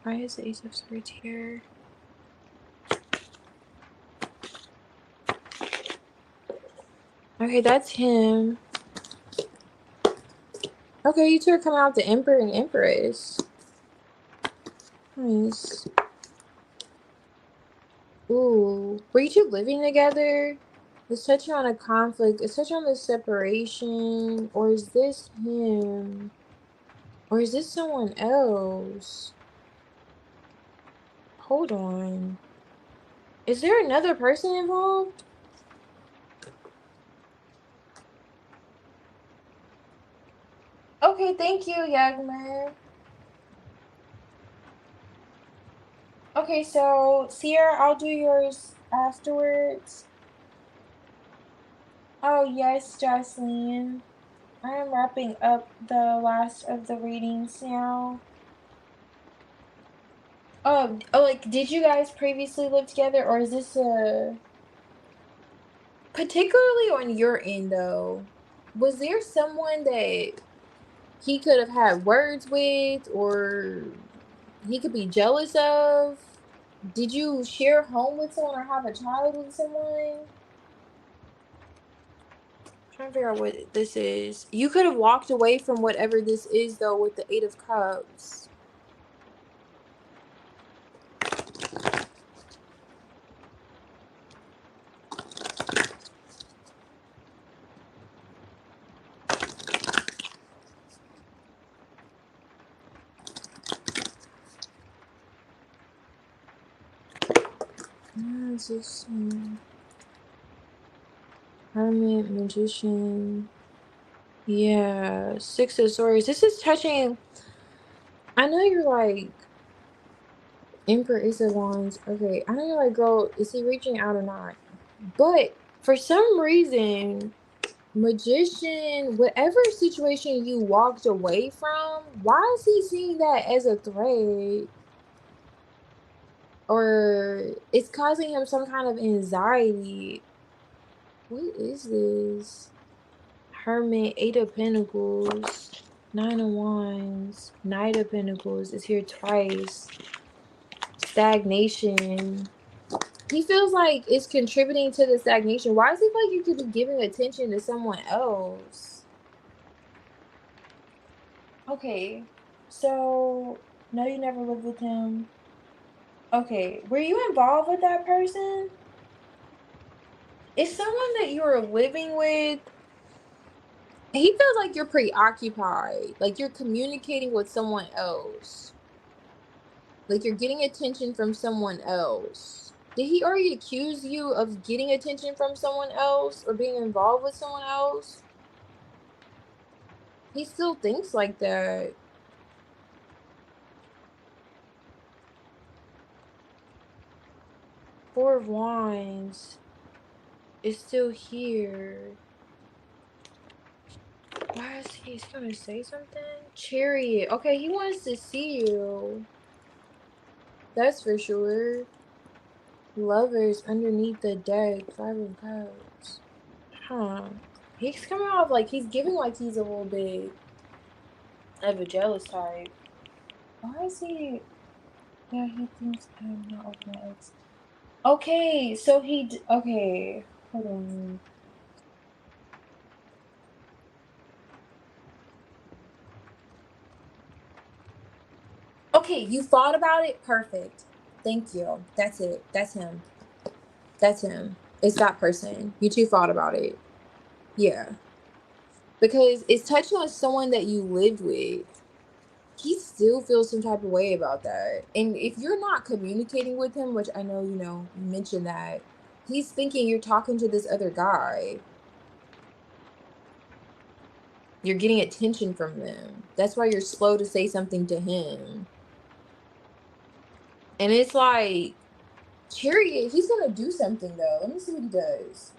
Why is the Ace of Swords here? Okay, that's him. Okay, you two are coming out the Emperor and Empress. Nice. Ooh. Were you two living together? It's touching on a conflict. It's touching on the separation. Or is this him? Or is this someone else? Hold on. Is there another person involved? Okay, thank you, Yagmer. Okay, so Sierra, I'll do yours afterwards. Oh, yes, Jocelyn. I am wrapping up the last of the readings now. Like, did you guys previously live together, or is this particularly on your end, though? Was there someone that he could have had words with, or he could be jealous of? Did you share a home with someone or have a child with someone? Trying to figure out what this is. You could have walked away from whatever this is, though, with the Eight of Cups. Magician. Hermit, Magician. Yeah, Six of Swords. This is touching. I know you're like Emperor Ace of Wands. Okay, I know you're like, girl, is he reaching out or not? But for some reason, Magician, whatever situation you walked away from, why is he seeing that as a threat? Or it's causing him some kind of anxiety. What is this? Hermit, Eight of Pentacles. Nine of Wands, Knight of Pentacles is here twice. Stagnation. He feels like it's contributing to the stagnation. Why does he feel like you could be giving attention to someone else? Okay, so no, you never lived with him. Okay, were you involved with that person? Is someone that you were living with? He feels like you're preoccupied, like you're communicating with someone else, like you're getting attention from someone else. Did he already accuse you of getting attention from someone else or being involved with someone else? He still thinks like that. Four of Wands is still here. Why is he's gonna say something? Chariot. Okay, he wants to see you. That's for sure. Lovers underneath the deck. Five of Cups. Huh. He's coming off like he's giving like he's a little bit of a jealous type. Why is he? Yeah, he thinks I'm not with my ex. Okay, so okay. Hold on. Okay, you thought about it? Perfect. Thank you. That's it. That's him. That's him. It's that person. You two thought about it. Yeah. Because it's touching on someone that you lived with. He still feels some type of way about that. And if you're not communicating with him, which I know, you mentioned that, he's thinking you're talking to this other guy. You're getting attention from them. That's why you're slow to say something to him. And it's like, Chariot, he's gonna do something though. Let me see what he does.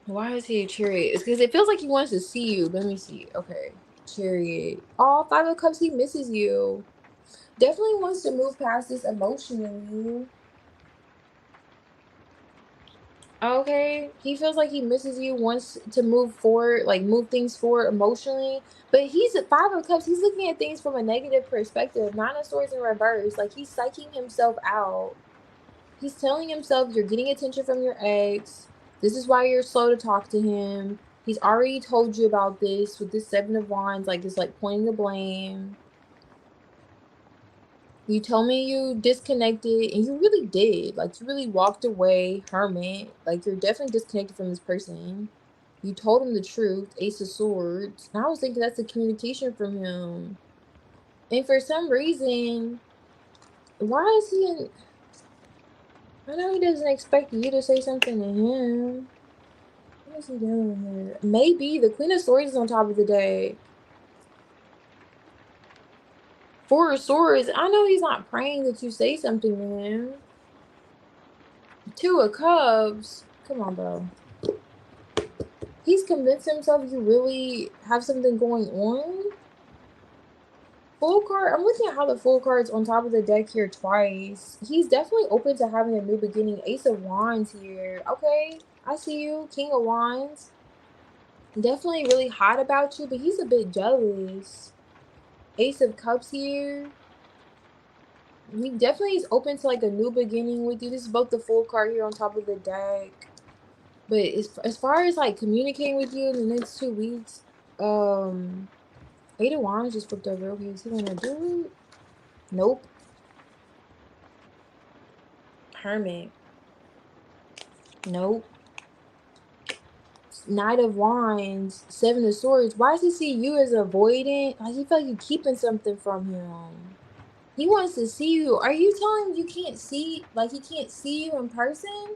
Why is he a Chariot? It's because it feels like he wants to see you. Let me see. Okay. Chariot. Oh, Five of Cups, he misses you. Definitely wants to move past this emotionally. Okay. He feels like he misses you, wants to move forward, like move things forward emotionally. But he's at Five of Cups. He's looking at things from a negative perspective. Nine of Swords in reverse. Like he's psyching himself out. He's telling himself you're getting attention from your ex. This is why you're slow to talk to him. He's already told you about this with this Seven of Wands, like it's like pointing the blame. You told me you disconnected, and you really did. Like you really walked away, hermit. Like you're definitely disconnected from this person. You told him the truth, Ace of Swords. And I was thinking that's a communication from him. And for some reason, why is he in? I know he doesn't expect you to say something to him. What is he doing here? Maybe the Queen of Swords is on top of the deck. Four of Swords. I know he's not praying that you say something to him. Two of Cups. Come on, bro. He's convinced himself you really have something going on. Full card. I'm looking at how the full card's on top of the deck here twice. He's definitely open to having a new beginning. Ace of Wands here. Okay, I see you. King of Wands. Definitely really hot about you, but he's a bit jealous. Ace of Cups here. He definitely is open to like a new beginning with you. This is both the full card here on top of the deck. But as far as like communicating with you in the next 2 weeks, Eight of Wands just flipped over. Okay, is he gonna do it? Nope. Hermit. Nope. Knight of Wands, Seven of Swords. Why does he see you as avoidant? Like he feel like you keeping something from him. He wants to see you. Are you telling him you can't see, like he can't see you in person?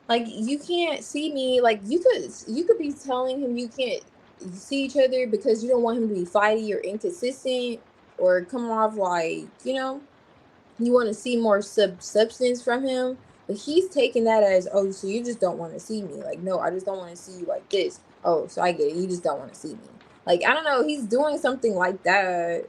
Like you can't see me. Like you could be telling him you can't see each other because you don't want him to be flighty or inconsistent or come off like, you want to see more substance from him. But he's taking that as, oh, so you just don't want to see me. Like, no, I just don't want to see you like this. Oh, so I get it. You just don't want to see me. Like, I don't know. He's doing something like that.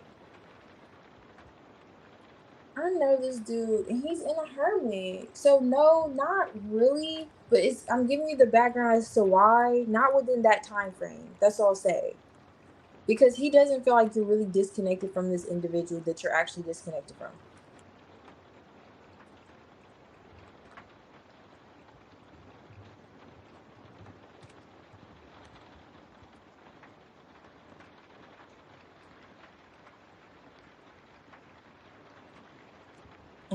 I know this dude, and he's in a hermit. So no, not really. But I'm giving you the background as to why, not within that time frame. That's all I'll say. Because he doesn't feel like you're really disconnected from this individual that you're actually disconnected from.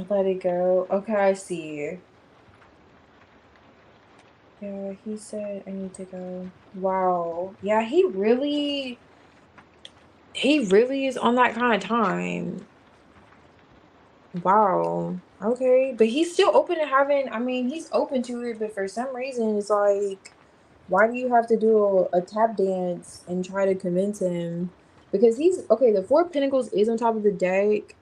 Let it go. Okay, I see. Yeah, he said I need to go. Wow. Yeah, he really is on that kind of time. Wow. Okay. But he's still open to having, I mean, he's open to it, but for some reason it's like, why do you have to do a tap dance and try to convince him? Because he's okay, the Four of Pentacles is on top of the deck.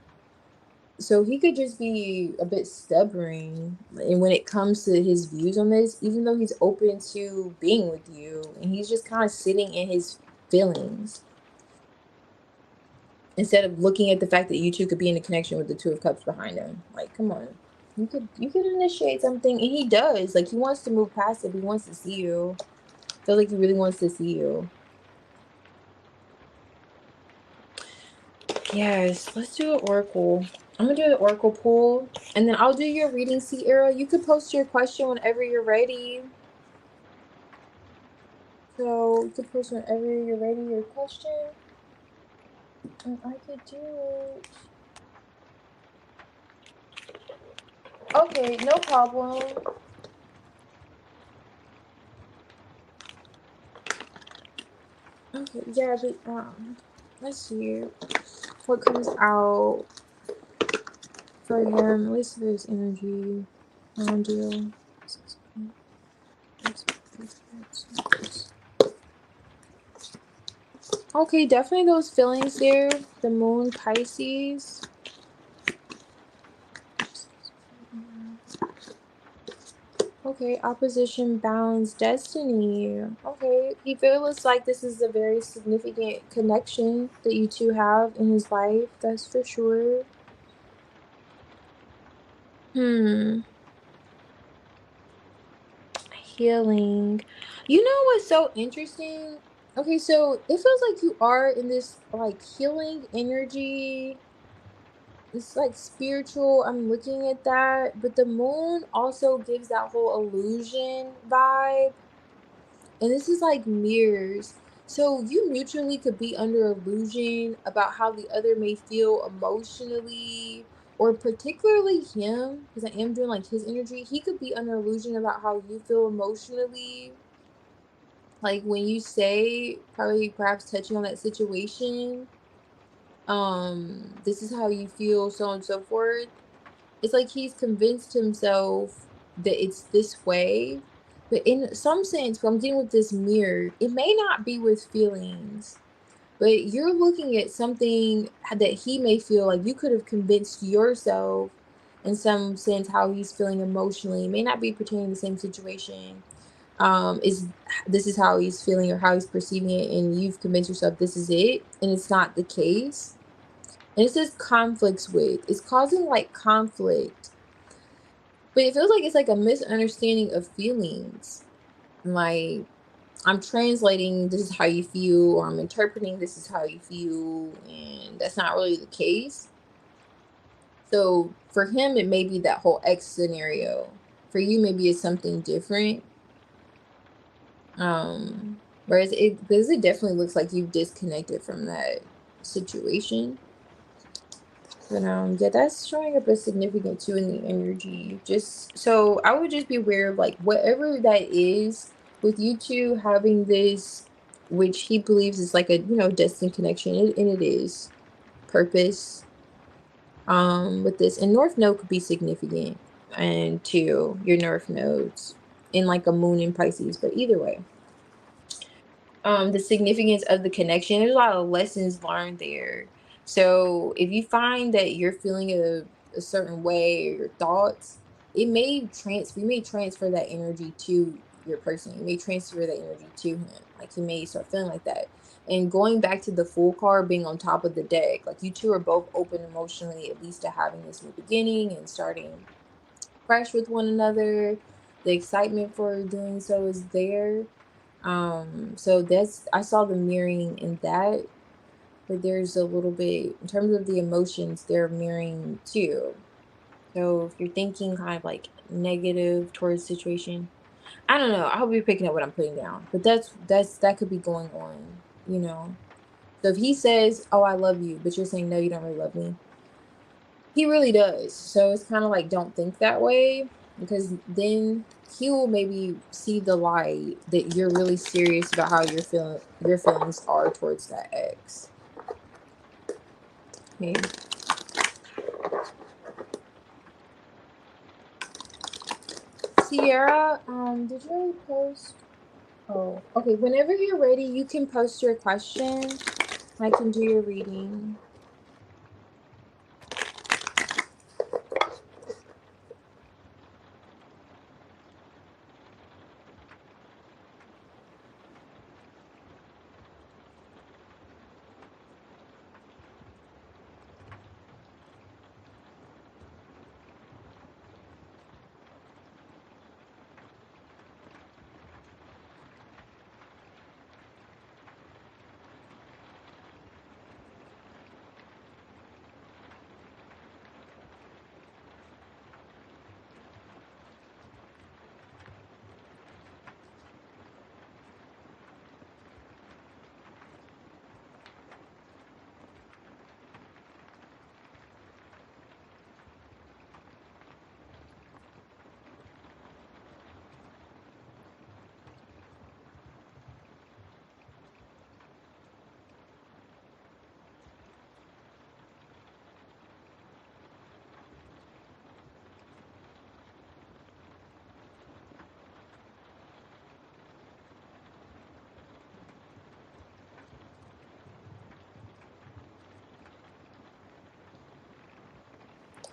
So he could just be a bit stubborn and when it comes to his views on this, even though he's open to being with you, and he's just kind of sitting in his feelings instead of looking at the fact that you two could be in a connection with the Two of Cups behind him. Like, come on. You could initiate something, and he does. Like, he wants to move past it. He wants to see you. Feels like he really wants to see you. Yes, let's do an oracle. I'm gonna do the oracle pull, and then I'll do your reading, Sierra. You could post your question whenever you're ready. So you could post whenever you're ready your question, and I could do it. Okay, no problem. Okay, yeah, but let's see what comes out for him. Let's see this energy around you. Okay, definitely those feelings there. The moon, Pisces. Okay, opposition, balance, destiny. Okay, he feels like this is a very significant connection that you two have in his life. That's for sure. Healing. You know what's so interesting? Okay, so it feels like you are in this like healing energy. It's like spiritual. I'm looking at that, but the moon also gives that whole illusion vibe. And this is like mirrors. So you mutually could be under illusion about how the other may feel emotionally, or particularly him, because I am doing like his energy. He could be under illusion about how you feel emotionally. Like when you say, probably perhaps touching on that situation, this is how you feel, so on and so forth. It's like he's convinced himself that it's this way, but in some sense, when I'm dealing with this mirror, it may not be with feelings, but you're looking at something that he may feel like you could have convinced yourself in some sense how he's feeling emotionally. It may not be pertaining to the same situation. Is this is how he's feeling or how he's perceiving it, and you've convinced yourself this is it, and it's not the case. And it says conflicts with. It's causing like conflict, but it feels like it's like a misunderstanding of feelings. Like, I'm translating this is how you feel, or I'm interpreting this is how you feel, and that's not really the case. So for him, it may be that whole X scenario. For you, maybe it's something different. Whereas because it definitely looks like you've disconnected from that situation. But yeah, that's showing up as significant too in the energy. Just so I would just be aware of like whatever that is with you two having this, which he believes is like a destined connection, and it is purpose. With this, and North Node could be significant, and to your North nodes in like a moon in Pisces, but either way, the significance of the connection, there's a lot of lessons learned there. So if you find that you're feeling a certain way, or your thoughts, you may transfer that energy to your person. You may transfer that energy to him. Like he may start feeling like that. And going back to the Fool card being on top of the deck, like you two are both open emotionally, at least to having this new beginning and starting fresh with one another. The excitement for doing so is there. So that's, I saw the mirroring in that, but there's a little bit in terms of the emotions they're mirroring too. So if you're thinking kind of like negative towards the situation, I don't know. I hope you're picking up what I'm putting down. But that could be going on, you know. So if he says, "Oh, I love you," but you're saying, "No, you don't really love me," he really does. So it's kind of like, don't think that way, because then he will maybe see the light that you're really serious about how your feelings are towards that ex. Okay. Sierra, did you already post? Oh, okay. Whenever you're ready, you can post your question. I can do your reading.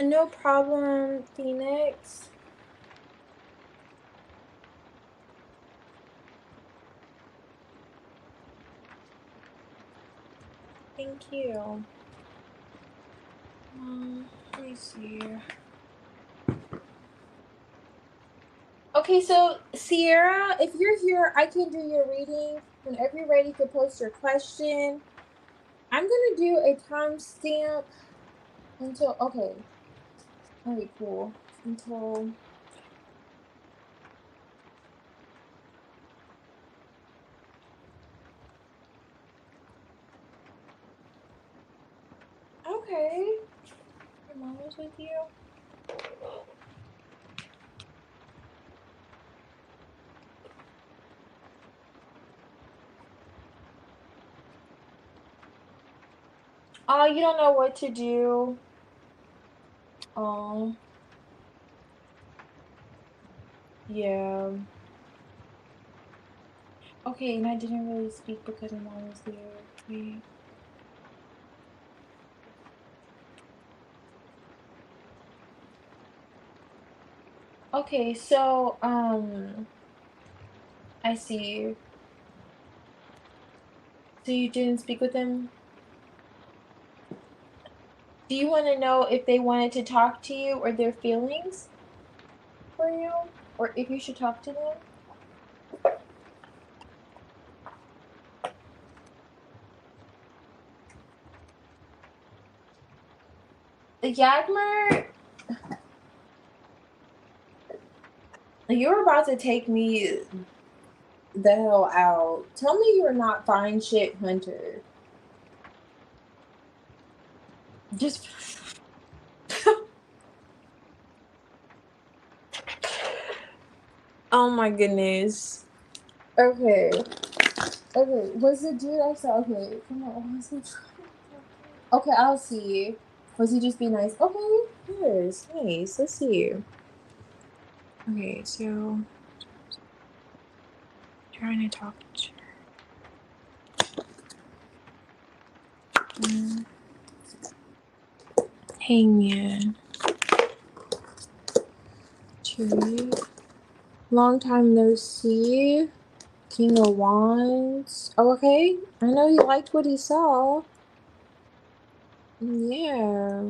No problem, Phoenix. Thank you. Let me see. Okay, so Sierra, if you're here, I can do your reading. Whenever you're ready, you can post your question. I'm gonna do a timestamp until, okay. All right, cool. Until, okay. Your mom was with you? Oh, you don't know what to do. Oh, yeah. Okay, and I didn't really speak because my mom was there. Wait. Okay, so I see. So you didn't speak with them? Do you want to know if they wanted to talk to you or their feelings for you? Or if you should talk to them? The Yagmer, you're about to take me the hell out. Tell me you're not fine shit hunter. Just oh my goodness. Okay. Okay. Was the dude I saw, okay, come on, was he okay, I'll see. Was he just being nice? Okay, yes, nice. Let's see. Okay, so trying to talk to Hangman. Two. Long time no see. King of Wands. Oh, okay. I know he liked what he saw. Yeah.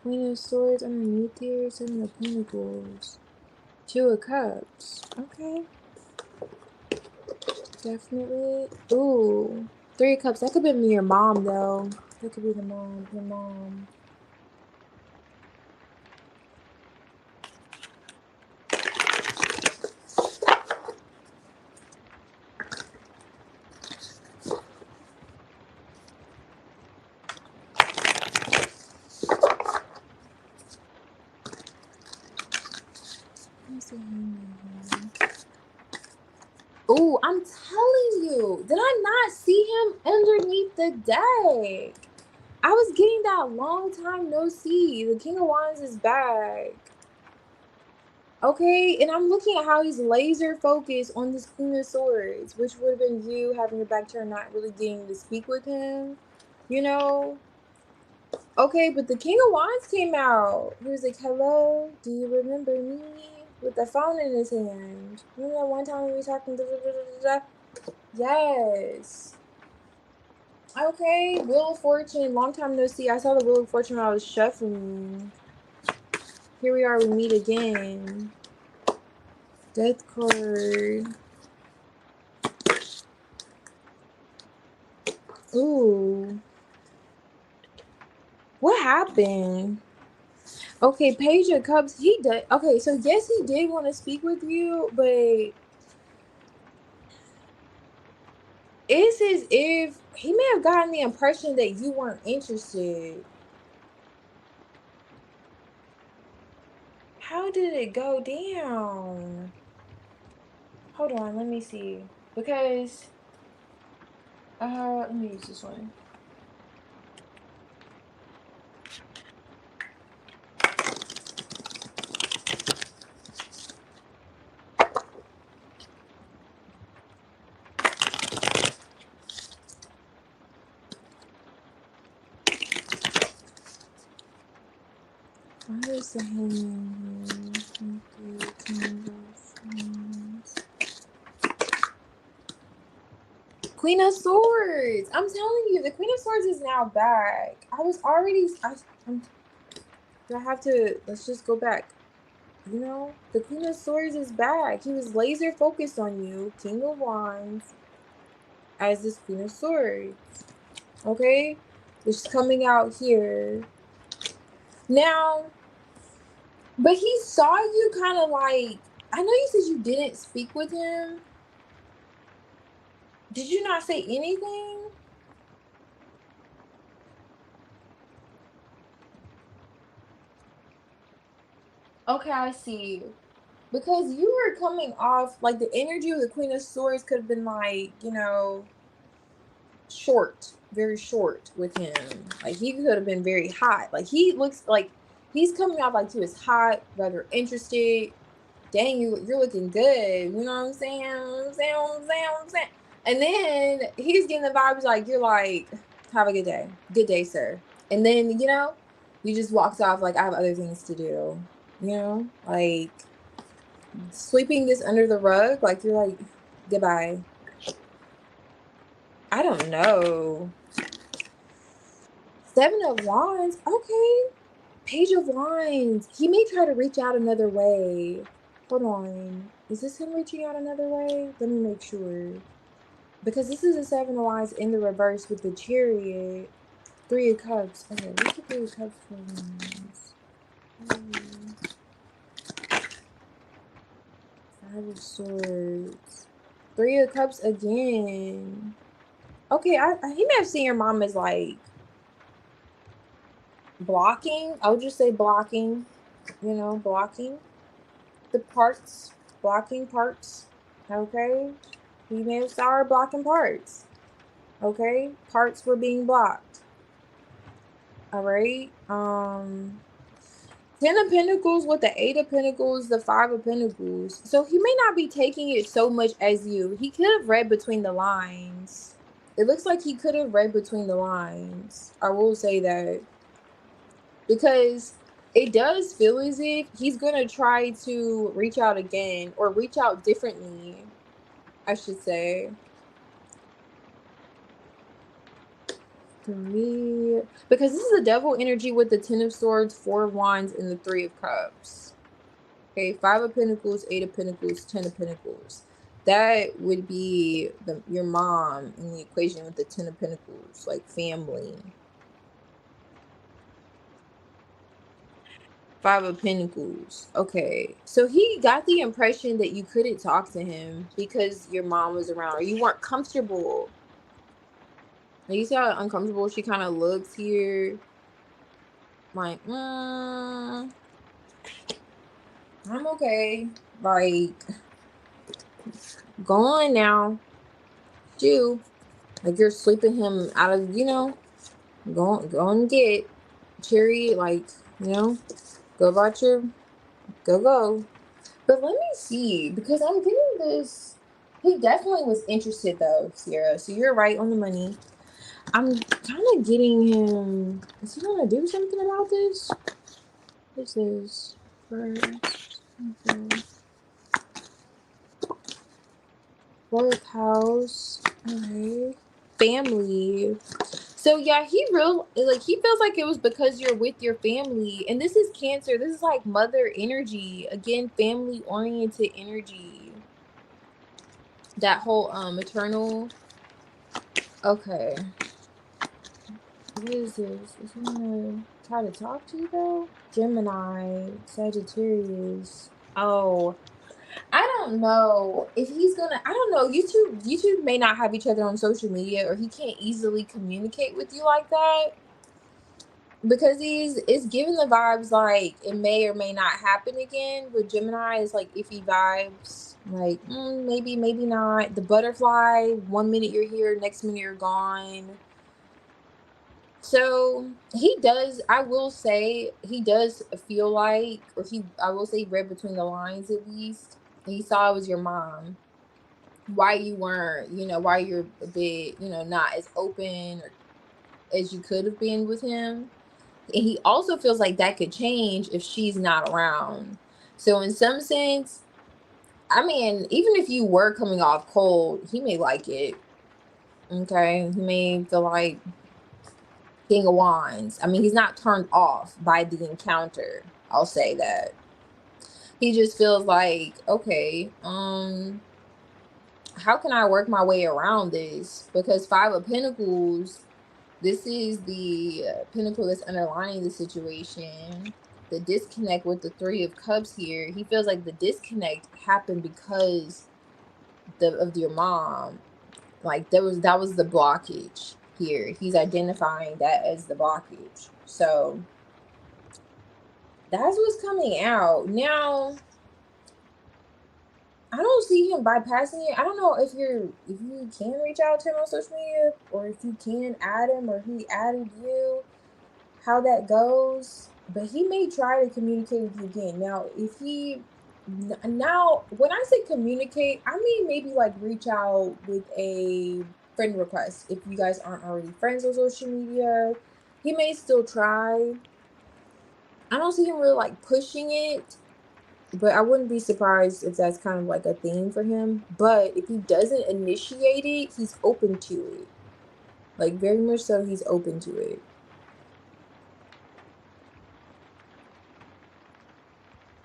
Queen of Swords underneath here. Seven of Pentacles. Two of Cups. Okay. Definitely. Ooh. Three of Cups. That could be your mom, though. That could be the mom. Your mom. Ooh, I'm telling you. Did I not see him underneath the deck? I was getting that long time no see. The King of Wands is back. Okay, and I'm looking at how he's laser focused on this Queen of Swords, which would have been you having your back turned, not really getting to speak with him, you know? Okay, but the King of Wands came out. He was like, hello, do you remember me? With the phone in his hand. Remember that one time we were talking? Yes. Okay, Wheel of Fortune, long time no see. I saw the Wheel of Fortune when I was shuffling. Here we are, we meet again. Death card. Ooh. What happened? Okay, Page of Cups, he did. Okay, so yes, he did want to speak with you, but it's as if he may have gotten the impression that you weren't interested. How did it go down? Hold on, let me see. Because, let me use this one. Why is the Hangman here? Queen of Swords. I'm telling you, the Queen of Swords is now back. I was already. Do I have to? Let's just go back. You know, the Queen of Swords is back. He was laser focused on you, King of Wands, as this Queen of Swords. Okay, which is coming out here now. But he saw you kind of like. I know you said you didn't speak with him. Did you not say anything? Okay, I see. Because you were coming off like the energy of the Queen of Swords could have been like, you know, short, very short with him. Like he could have been very hot. Like he looks like he's coming off like he was hot, rather interested. Dang, you're looking good. You know what I'm saying? What I'm saying. And then he's getting the vibes like you're like, have a good day. Good day, sir. And then, you know, you just walked off like I have other things to do. You know? Like sweeping this under the rug, like you're like, goodbye. I don't know. Seven of Wands, okay. Page of Wands. He may try to reach out another way. Hold on. Is this him reaching out another way? Let me make sure. Because this is a Seven of Wands in the reverse with the Chariot. Three of Cups. Okay, what's the Three of Cups for Wands? Five of Swords. Three of Cups again. Okay, he may have seen your mom as like blocking. I would just say blocking, you know, blocking the parts, blocking parts. Okay, he may have started blocking parts. Okay, parts were being blocked. All right. Ten of Pentacles with the Eight of Pentacles, the Five of Pentacles. So he may not be taking it so much as you. He could have read between the lines. It looks like he could have read between the lines. I will say that. Because It does feel as if he's gonna try to reach out again, or reach out differently, I should say. 3, because this is a devil energy with the 10 of Swords, 4 of Wands, and the 3 of Cups. Okay, 5 of Pentacles, 8 of Pentacles, 10 of Pentacles. That would be your mom in the equation with the 10 of Pentacles, like family. 5 of Pentacles. Okay, so he got the impression that you couldn't talk to him because your mom was around, or you weren't comfortable. Now, you see how uncomfortable she kind of looks here? Like, I'm okay. Like, go on now. You. Like, you're sleeping him out of, go and get Cherry, like, go about your, go. But let me see, because I'm getting this. He definitely was interested, though, Sierra. So you're right on the money. I'm kind of getting him. Is he gonna do something about this? This is first. Okay. 4th house. Okay. Family. So yeah, he feels like it was because you're with your family, and this is Cancer. This is like mother energy again, family oriented energy. That whole maternal. Okay. What is this? Is he gonna try to talk to you though? Gemini, Sagittarius. Oh, I don't know if he's gonna. I don't know. You two may not have each other on social media, or he can't easily communicate with you like that, because it's giving the vibes like it may or may not happen again. With Gemini, it's like iffy vibes, like maybe, maybe not. The butterfly, 1 minute you're here, next minute you're gone. So he does, I will say, he does feel like, I will say, read between the lines at least. He saw it was your mom. Why you weren't, why you're a bit, not as open as you could have been with him. And he also feels like that could change if she's not around. So in some sense, I mean, even if you were coming off cold, he may like it. Okay, he may feel like King of Wands. I mean, he's not turned off by the encounter. I'll say that. He just feels like, okay, how can I work my way around this? Because 5 of Pentacles, this is the pinnacle that's underlying the situation. The disconnect with the 3 of Cups here. He feels like the disconnect happened because of your mom. Like that was the blockage here. He's identifying that as the blockage. So that's what's coming out. Now, I don't see him bypassing it. I don't know if you can reach out to him on social media, or if you can add him, or he added you, how that goes. But he may try to communicate with you again. Now, now when I say communicate, I mean maybe like reach out with a friend request. If you guys aren't already friends on social media, he may still try. I don't see him really like pushing it, but I wouldn't be surprised if that's kind of like a theme for him. But if he doesn't initiate it, he's open to it. Like very much so, he's open to it.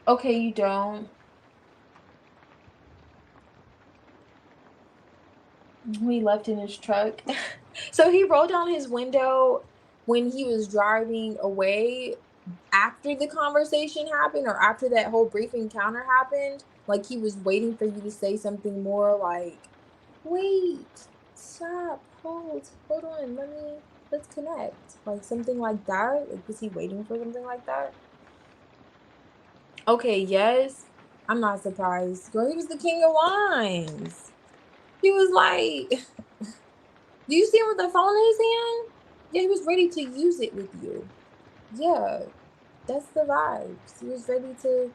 Okay, you don't. We left in his truck. So he rolled down his window when he was driving away after the conversation happened, or after that whole brief encounter happened. Like he was waiting for you to say something more like, wait, stop, hold on, let's connect. Like something like that. Like, was he waiting for something like that? Okay, yes. I'm not surprised. Girl, he was the King of Wands. He was like, do you see him with the phone in his hand? Yeah, he was ready to use it with you. Yeah, that's the vibes. He was ready to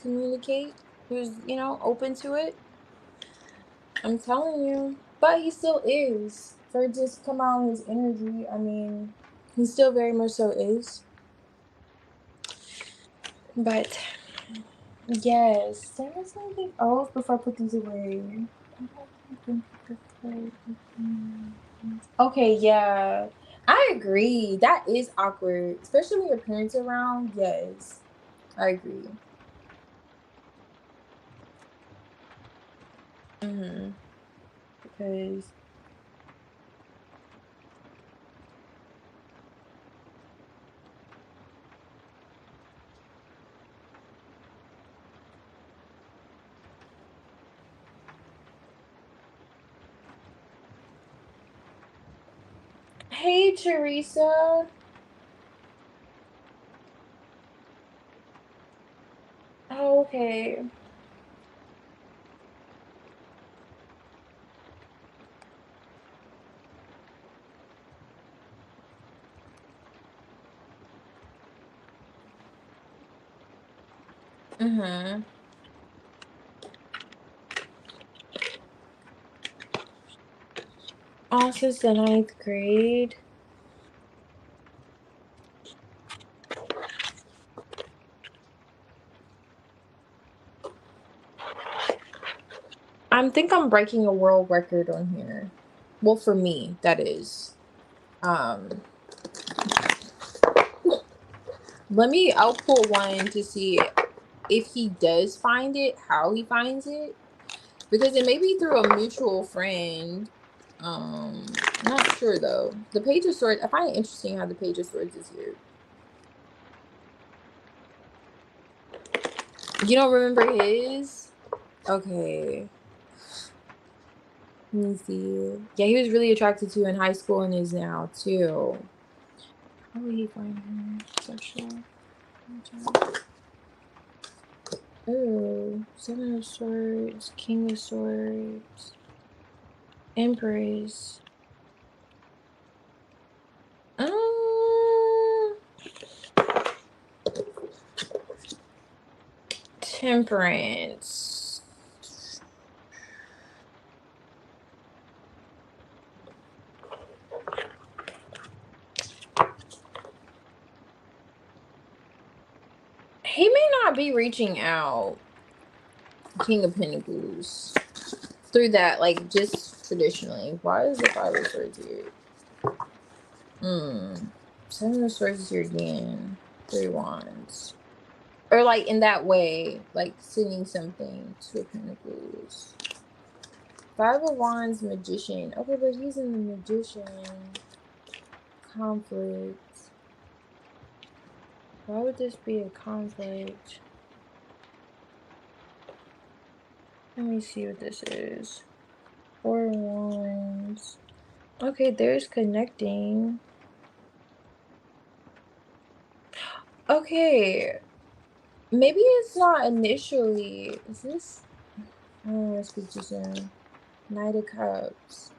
communicate. He was, open to it. I'm telling you. But he still is. For just come out his energy, I mean, he still very much so is. But yes, there was something else before I put these away. Okay, yeah. I agree. That is awkward, especially when your parents are around. Yes, I agree. Because hey, Teresa. Oh, okay. Oh, since the 9th grade. I think I'm breaking a world record on here. Well, for me, that is. I'll pull one to see if he does find it, how he finds it. Because it may be through a mutual friend. Not sure though. The page of swords, I find it interesting how the page of swords is here. You don't remember his? Okay. Let me see. Yeah, he was really attracted to in high school and is now too. How would he find her? Sexual. Oh, 7 of Swords, King of Swords, Empress. Um, Temperance. He may not be reaching out. King of Pentacles. Through that, like, just traditionally. Why is the 5 of Swords here? 7 of Swords is here again. 3 Wands. Or, like, in that way. Like, sending something. 2 of Pentacles. 5 of Wands, Magician. Okay, but he's in the Magician. Conflict. Why would this be a conflict? Let me see what this is. 4 of Wands. Okay, there's connecting. Okay. Maybe it's not initially. Is this? I don't want to speak too soon. Knight of Cups.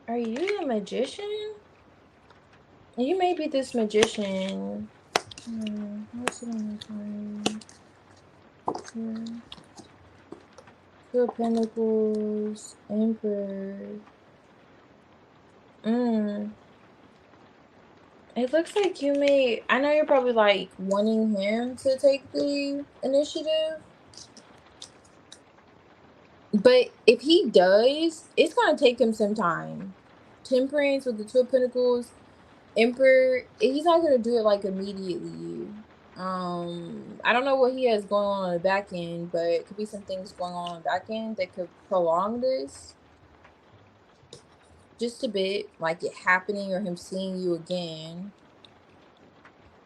Are you the magician? You may be this magician. What's it on the time? 2 of Pentacles. Emperor. It looks like you may. I know you're probably like wanting him to take the initiative. But if he does, it's gonna take him some time. Temperance with the 2 of Pentacles, Emperor, he's not gonna do it like immediately. I don't know what he has going on the back end, but it could be some things going on the back end that could prolong this just a bit, like it happening or him seeing you again.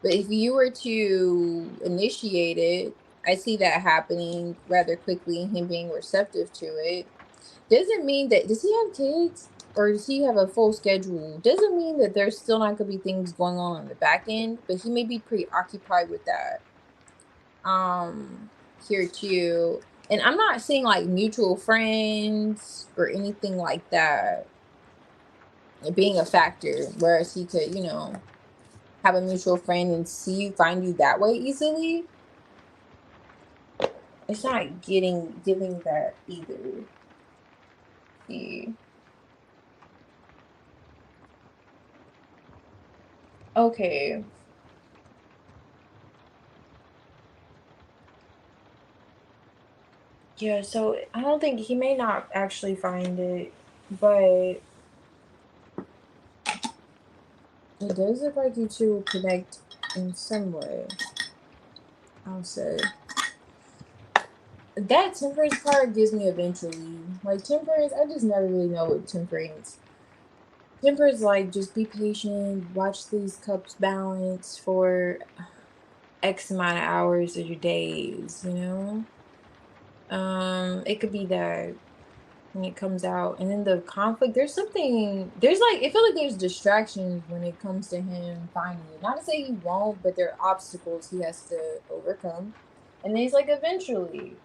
But if you were to initiate it, I see that happening rather quickly and him being receptive to it. Doesn't mean that, does he have kids or does he have a full schedule? Doesn't mean that there's still not gonna be things going on the back end, but he may be preoccupied with that. Here too. And I'm not saying like mutual friends or anything like that being a factor, whereas he could, have a mutual friend and find you that way easily. It's not giving that either. See. Okay. Yeah, so I don't think he may not actually find it, but it does look like you two will connect in some way, I'll say. That temperance card gives me eventually. Like, temperance, I just never really know what temperance. Temperance, like, just be patient, watch these cups balance for X amount of hours of your days, you know? It could be that when it comes out. And then the conflict, there's something, there's like, I feel like there's distractions when it comes to him finding it. Not to say he won't, but there are obstacles he has to overcome. And then he's like, eventually,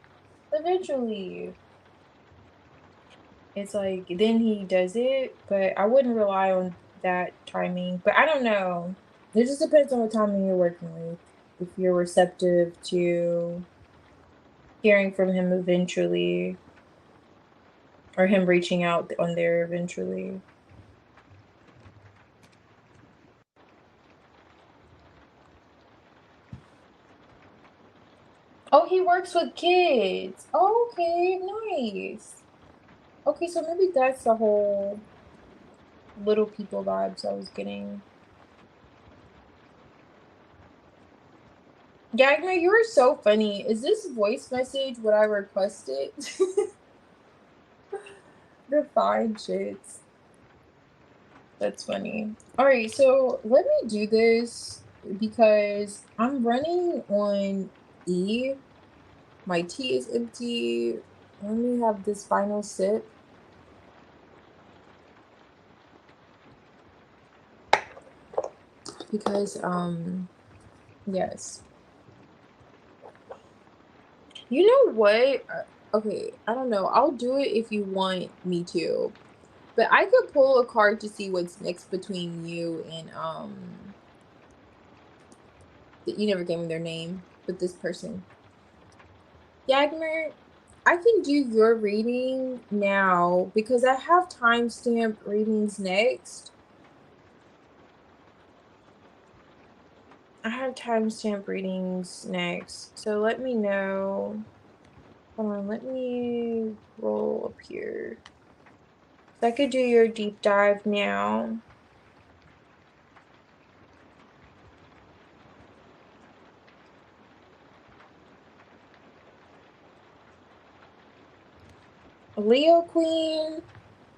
it's like, then he does it, but I wouldn't rely on that timing. But I don't know. It just depends on what timing you're working with. If you're receptive to hearing from him eventually, or him reaching out on there eventually. Oh, he works with kids. Oh, okay, nice. Okay, so maybe that's the whole little people vibes I was getting. Gagner, you were so funny. Is this voice message what I requested? The fine shits. That's funny. All right, so let me do this because I'm running on E. My tea is empty. Let me have this final sip. Because, yes. You know what? Okay, I don't know. I'll do it if you want me to. But I could pull a card to see what's next between you and, you never gave me their name, but this person. Yagmer, I can do your reading now because I have timestamp readings next. I have timestamp readings next. So let me know. Hold on, let me roll up here. So I could do your deep dive now. Leo Queen.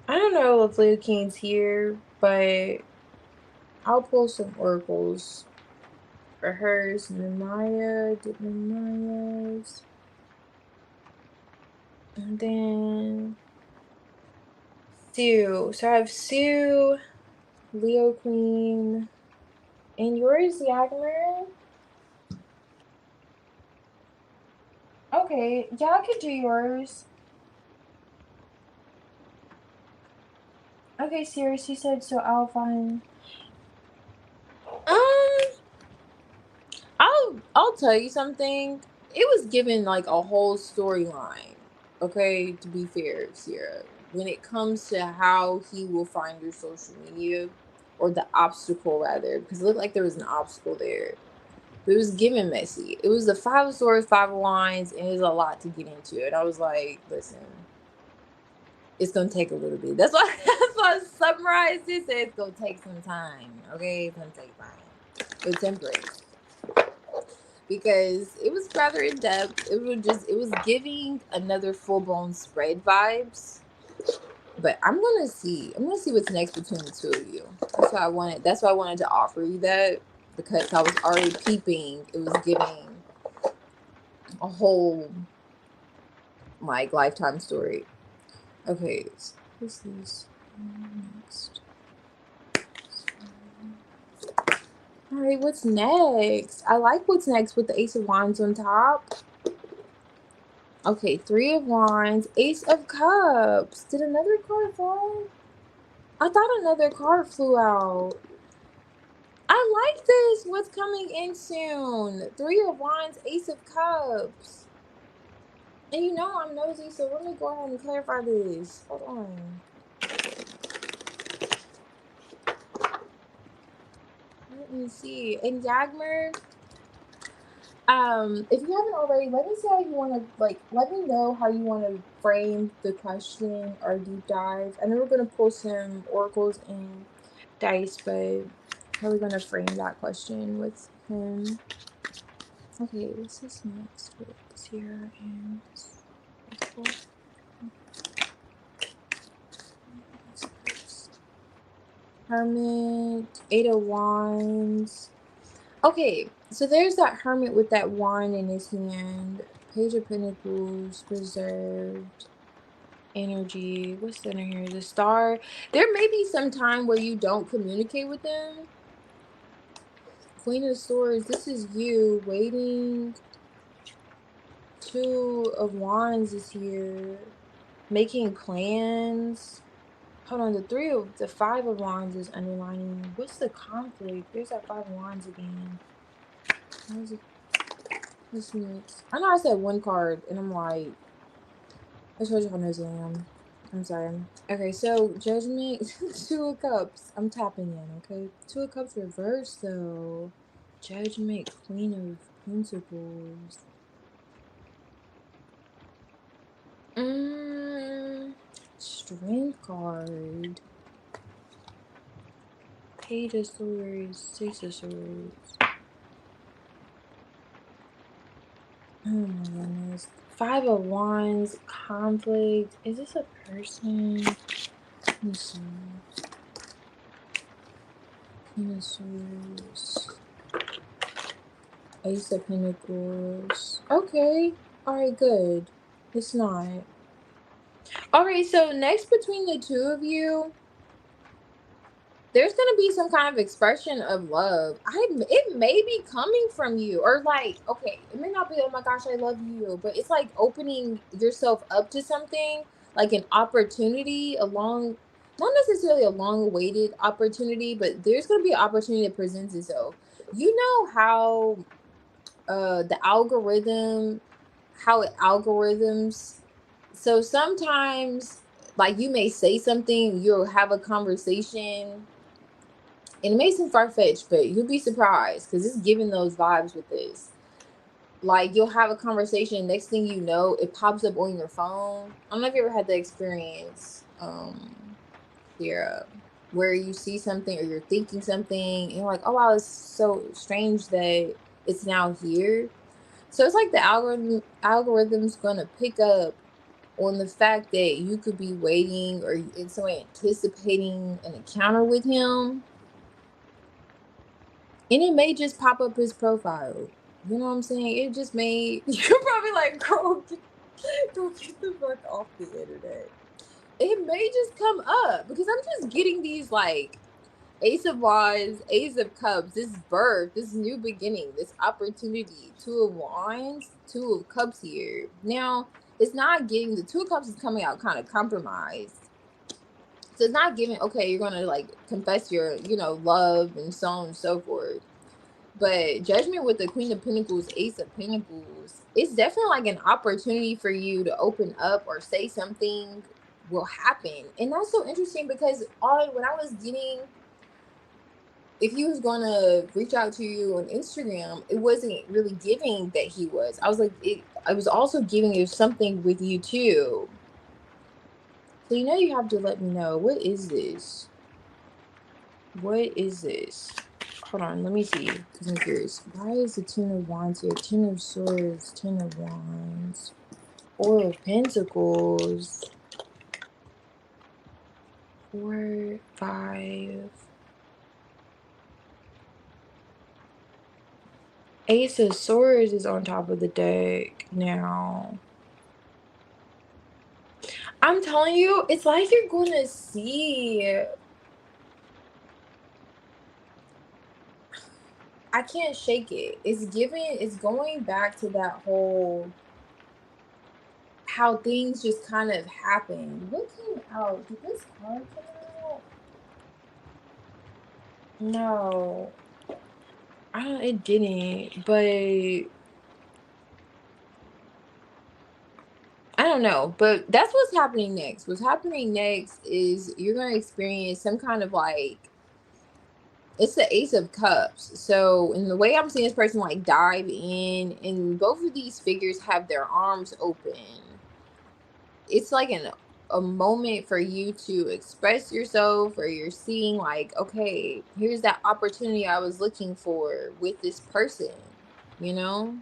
I don't know if Leo Queen's here, but I'll pull some oracles for hers. Maya did Maya's. And then Sue. So I have Sue, Leo Queen, and yours, Yagmer. Okay, yeah, I could do yours. Okay, Sirius, you said so. I'll find. I'll tell you something. It was given like a whole storyline. Okay, to be fair, Sierra, when it comes to how he will find your social media, or the obstacle rather, because it looked like there was an obstacle there. But it was given messy. It was the 5 of Swords, 5 of Wands, and it was a lot to get into. And I was like, listen, it's gonna take a little bit. That's why I summarized it. Said it's gonna take some time. Okay, it's gonna take time. But temperance, because it was rather in depth. It was giving another full blown spread vibes. But I'm gonna see what's next between the two of you. That's why I wanted to offer you that, because I was already peeping. It was giving a whole like lifetime story. Okay, so what's this next? All right, what's next? I like what's next with the Ace of Wands on top. Okay, 3 of Wands, Ace of Cups. Did another card fall? I thought another card flew out. I like this. What's coming in soon? 3 of Wands, Ace of Cups. And you know I'm nosy, so let me go ahead and clarify this. Hold on. Let me see. And Dagmar, if you haven't already, let me see how you want to, like, let me know how you want to frame the question or deep dive. I know we're going to pull some oracles and dice, but how are we going to frame that question with him? Okay, what's this next with Sierra and Hermit, 8 of Wands. Okay, so there's that hermit with that wand in his hand. Page of Pentacles, preserved energy. What's the under here? The star. There may be some time where you don't communicate with them. Queen of Swords, this is you waiting. 2 of Wands is here. Making plans. Hold on, the 5 of Wands is underlining. What's the conflict? There's that 5 of Wands again. What's next? I know I said one card, and I'm like, I told you how nosy I am. I'm sorry. Okay, so Judgment, 2 of Cups. I'm tapping in, okay? 2 of Cups reversed, though. Judgment, Queen of Pentacles. Strength card. Page of Swords, 6 of Swords. Oh my goodness. 5 of Wands, conflict. Is this a person? Let me see. Queen of Swords. Ace of Pentacles. Okay. Alright, good. It's not. Alright, so next between the 2 of you, there's gonna be some kind of expression of love. It may be coming from you, or like, okay, it may not be, oh my gosh, I love you, but it's like opening yourself up to something, like an opportunity, not necessarily a long-awaited opportunity, but there's gonna be an opportunity that presents itself. You know how the algorithm, how it algorithms. So sometimes, like, you may say something, you'll have a conversation, and it may seem far-fetched, but you'll be surprised because it's giving those vibes with this. Like, you'll have a conversation, next thing you know, it pops up on your phone. I don't know if you ever had the experience, where you see something or you're thinking something and you're like, oh wow, it's so strange that it's now here. So it's like the algorithm's gonna pick up on the fact that you could be waiting or in some way anticipating an encounter with him. And it may just pop up his profile. You know what I'm saying? It just may. You're probably like, girl, get the fuck off the internet. It may just come up because I'm just getting these like Ace of Wands, Ace of Cups, this birth, this new beginning, this opportunity. 2 of Wands, 2 of Cups here. Now, it's not getting, the 2 of Cups is coming out kind of compromised. So it's not giving, okay, you're going to like confess your, love and so on and so forth. But Judgment with the Queen of Pentacles, Ace of Pentacles, it's definitely like an opportunity for you to open up or say something will happen. And that's so interesting because when I was getting, if he was going to reach out to you on Instagram, it wasn't really giving that he was. I was like, I was also giving you something with you too. So you have to let me know. What is this? What is this? Hold on, let me see, because I'm curious. Why is the 10 of Wands here? 10 of Swords, 10 of Wands, 4 of Pentacles, 4, 5. Ace of Swords is on top of the deck now. I'm telling you, it's like you're gonna see. I can't shake it. It's going back to that whole, how things just kind of happen. What came out? Did this card come out? No. It didn't, but I don't know. But that's what's happening next. What's happening next is you're gonna experience some kind of like It's the Ace of Cups. So in the way I'm seeing this person like dive in, and both of these figures have their arms open. It's like a moment for you to express yourself, or you're seeing like, okay, here's that opportunity I was looking for with this person, you know?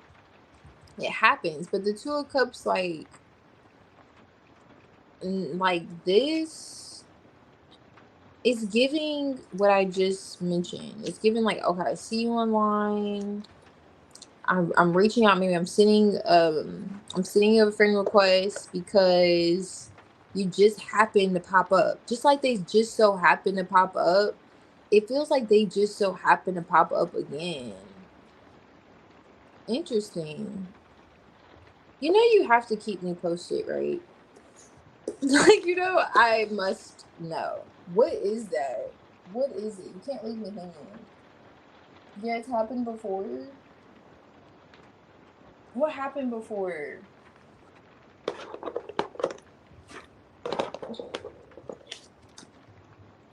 It happens. But the Two of Cups, like this, it's giving what I just mentioned. It's giving like, okay, I see you online. I'm reaching out. Maybe I'm sending a friend request because you just happen to pop up. Just like they just so happen to pop up. It feels like they just so happen to pop up again. Interesting. You know you have to keep me posted, right? Like, you know, I must know. What is that? What is it? You can't leave me hanging. Yeah, it's happened before. What happened before?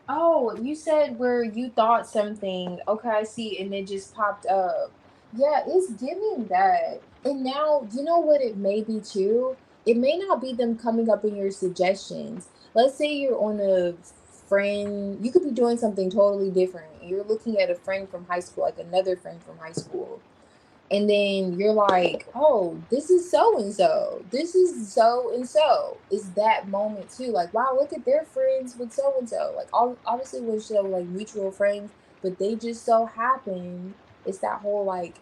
Oh, you said where you thought something. Okay, I see, and it just popped up. Yeah, it's giving that. And now, you know what it may be too? It may not be them coming up in your suggestions. Let's say you're on a friend, you could be doing something totally different. You're looking at a friend from high school, like another friend from high school, and then you're like, oh, this is so and so, this is so and so. It's that moment too, like, wow, look at their friends with so and so, like, all obviously we're still like mutual friends, but they just so happen. It's that whole like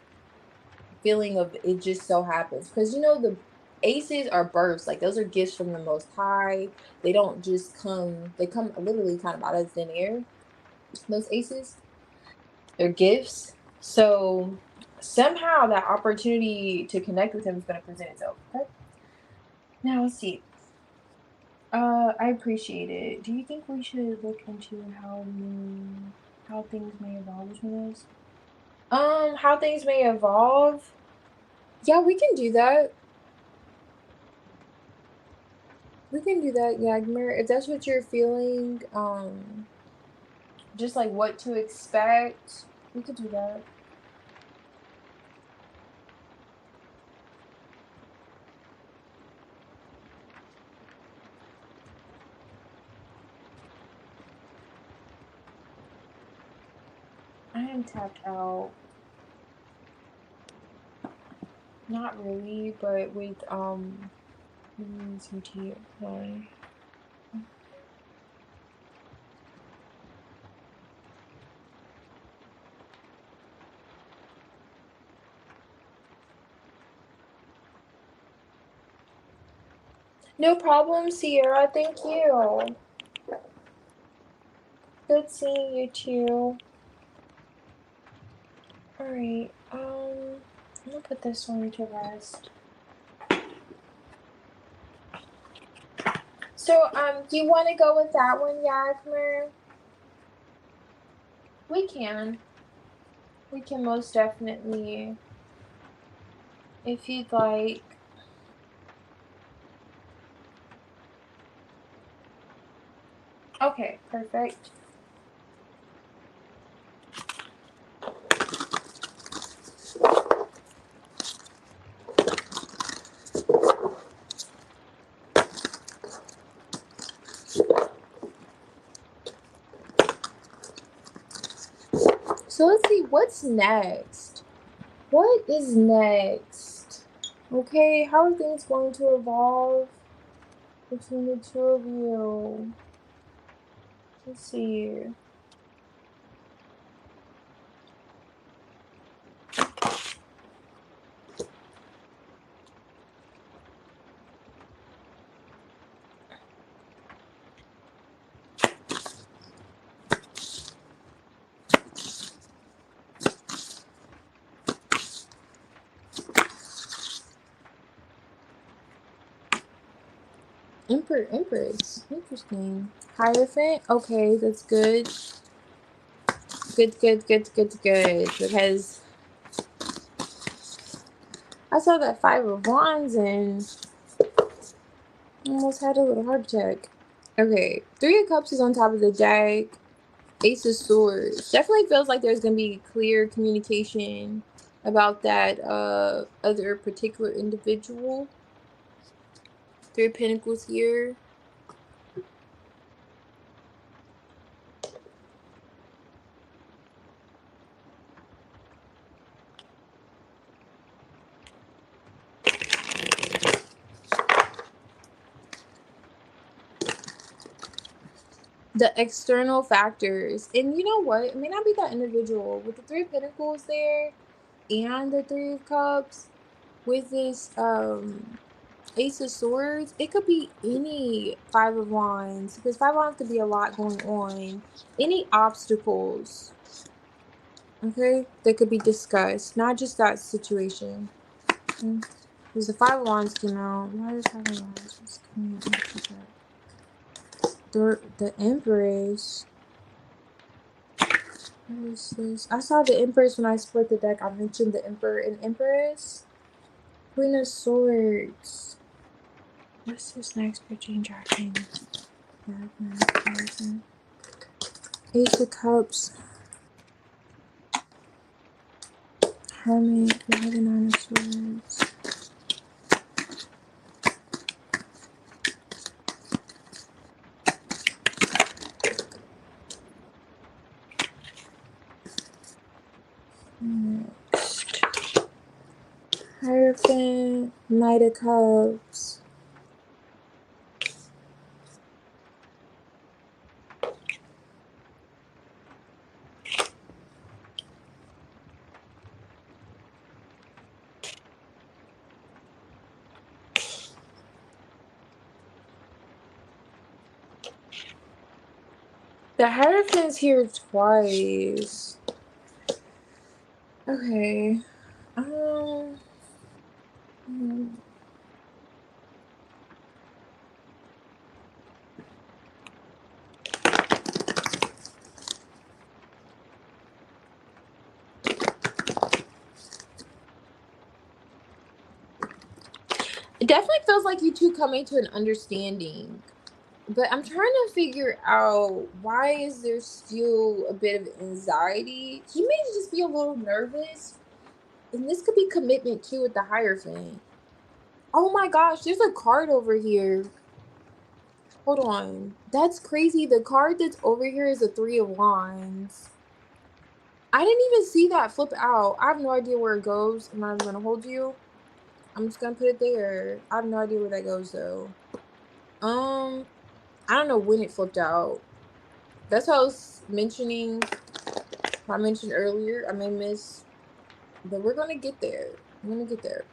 feeling of it just so happens, because you know the aces are births, like those are gifts from the most high. They don't just come, they come literally kind of out of thin air. Those aces, they're gifts. So somehow that opportunity to connect with him is going to present itself. Okay. Now let's see. I appreciate it. Do you think we should look into how things may evolve between us? How things may evolve? Yeah, we can do that. We can do that, Yagmer. If that's what you're feeling, just like what to expect, we could do that. I am tapped out. Not really, but with some tea. Okay. No problem, Sierra. Thank you. Good seeing you too. Alright, I'm gonna put this one to rest. So, do you want to go with that one, Yagmer? We can. We can most definitely, if you'd like. Okay, perfect. So let's see, what's next? What is next? Okay, how are things going to evolve between the two of you? Let's see. Empress. Interesting. Hierophant. Okay, that's good. Good. Because I saw that Five of Wands and almost had a little heart attack. Okay, Three of Cups is on top of the deck. Ace of Swords. Definitely feels like there's going to be clear communication about that other particular individual. Three of Pentacles here. The external factors. And you know what? It may not be that individual. With the Three of Pentacles there and the Three of Cups, with this Ace of Swords, it could be any Five of Wands, because Five of Wands could be a lot going on. Any obstacles, okay, that could be discussed, not just that situation. Okay? Because the Five of Wands came out. Why is Five of Wands? What's coming after that? The Empress. What is this? I saw the Empress when I split the deck. I mentioned the Emperor and Empress. Queen of Swords. What's this next pitching dragon? Ace of Cups. Hermit. We have the Nine of Swords. Next. Hierophant. Knight of Cups. The Hierophant's here twice. Okay. It definitely feels like you two coming to an understanding. But I'm trying to figure out, why is there still a bit of anxiety? He may just be a little nervous. And this could be commitment too with the Hierophant. Oh my gosh, there's a card over here. Hold on. That's crazy. The card that's over here is a Three of Wands. I didn't even see that flip out. I have no idea where it goes. I'm not even going to hold you. I'm just going to put it there. I have no idea where that goes though. I don't know when it flipped out. That's what I was mentioning. I mentioned earlier. I may miss, but we're going to get there. I'm going to get there.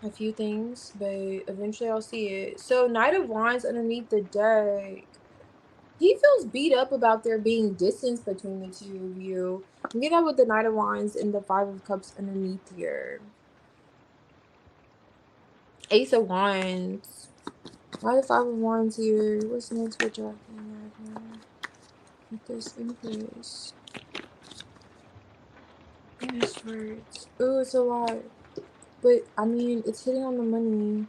A few things, but eventually I'll see it. So Knight of Wands underneath the deck. He feels beat up about there being distance between the two of you. I'm getting that with the Knight of Wands and the Five of Cups underneath here. Ace of Wands. Why the Five of Wands here? What's next with Jack? With this Empress. Goodness words. Ooh, it's a lot. But, I mean, it's hitting on the money.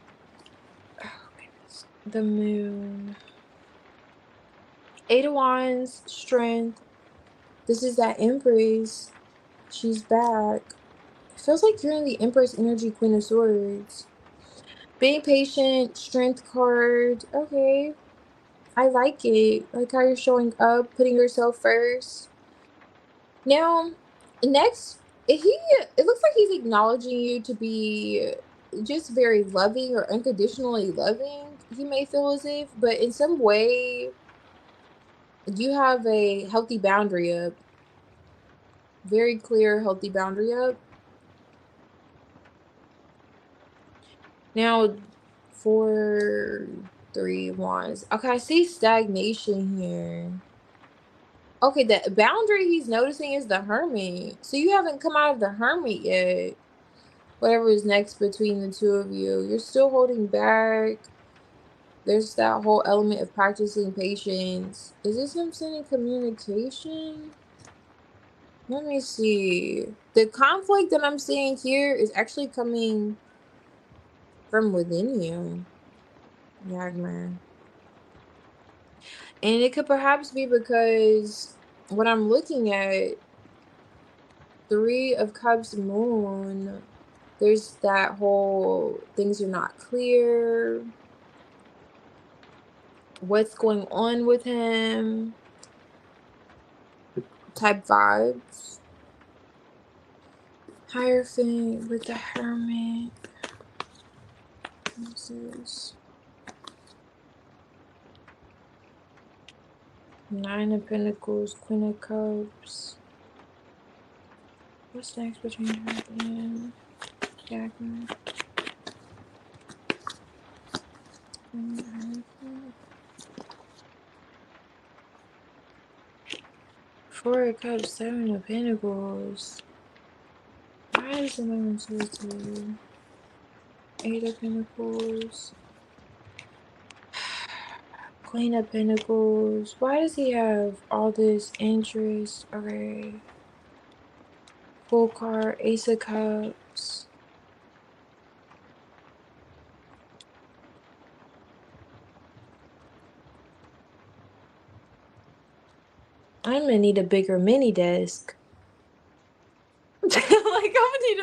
Oh, goodness. The Moon. Eight of Wands. Strength. This is that Empress. She's back. It feels like you're in the Empress energy, Queen of Swords. Being patient. Strength card. Okay. I like it. I like how you're showing up, putting yourself first. Now, next, it looks like he's acknowledging you to be just very loving or unconditionally loving. He may feel as if, but in some way, you have a healthy boundary up. Very clear, healthy boundary up. Now, 4, 3 Wands. Okay, I see stagnation here. Okay, the boundary he's noticing is the Hermit. So you haven't come out of the Hermit yet. Whatever is next between the two of you. You're still holding back. There's that whole element of practicing patience. Is this him sending communication? Let me see. The conflict that I'm seeing here is actually coming from within you, Yagmer. And it could perhaps be because When I'm looking at Three of Cups moon, there's that whole things are not clear. What's going on with him? Type vibes. Hierophant with the Hermit. What's this? Nine of Pentacles, Queen of Cups. What's next between her and Jacqueline? Four of Cups, Seven of Pentacles. Why is the Moon Solitude? Eight of Pentacles. Queen of Pentacles. Why does he have all this interest? Okay. Full card, Ace of Cups. I'm gonna need a bigger mini desk. Like I'm gonna need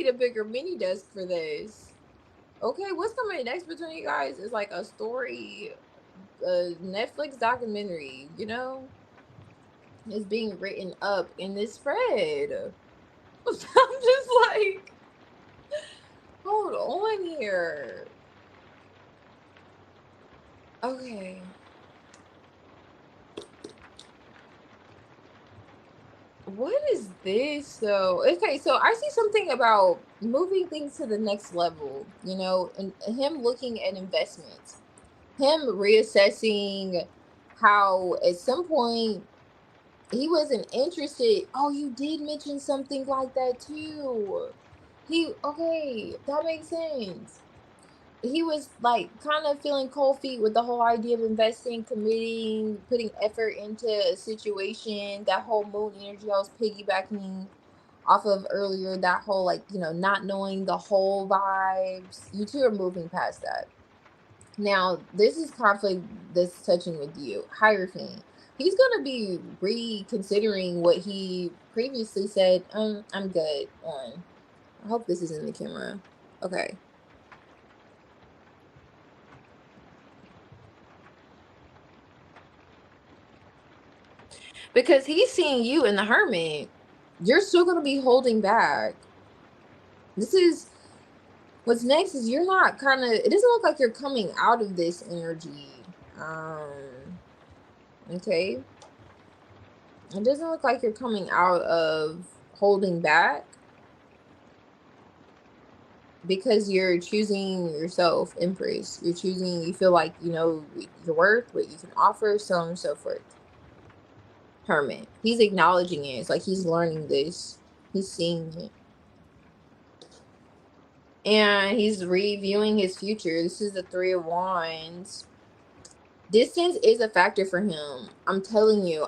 a bigger mini desk for this. Okay, what's coming next between you guys is like a story, a Netflix documentary, you know? It's being written up in this spread. I'm just like, hold on here. Okay. What is this though? Okay, so I see something about moving things to the next level, you know, and him looking at investments, him reassessing how at some point he wasn't interested. Oh, you did mention something like that too. Okay, that makes sense. He was like kind of feeling cold feet with the whole idea of investing, committing, putting effort into a situation. That whole moon energy I was piggybacking off of earlier, that whole like, you know, not knowing the whole vibes. You two are moving past that. Now, this is conflict that's touching with you. Hierophant. He's gonna be reconsidering what he previously said. I'm good on. I hope this is in the camera. Okay. Because he's seeing you in the Hermit. You're still gonna be holding back. This is what's next is you're not kind of, it doesn't look like you're coming out of this energy. Okay. It doesn't look like you're coming out of holding back because you're choosing yourself, Empress. You're choosing, you feel like you know your worth, what you can offer, so on and so forth. Hermit. He's acknowledging it. It's like he's learning this. He's seeing it. And he's reviewing his future. This is the Three of Wands. Distance is a factor for him. I'm telling you.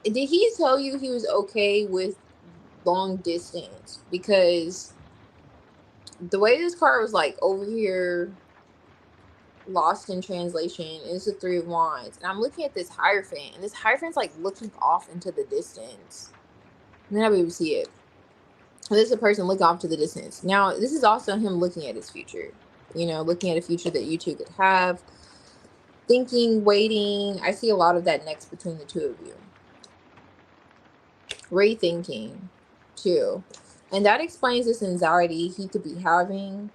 Did he tell you he was okay with long distance? Because the way this card was like over here, lost in translation, is the Three of Wands. And I'm looking at this Hierophant, and this Hierophant's like looking off into the distance. And then I'll be able to see it. This is a person looking off to the distance. Now, this is also him looking at his future. You know, looking at a future that you two could have. Thinking, waiting. I see a lot of that next between the two of you. Rethinking, too. And that explains this anxiety he could be having.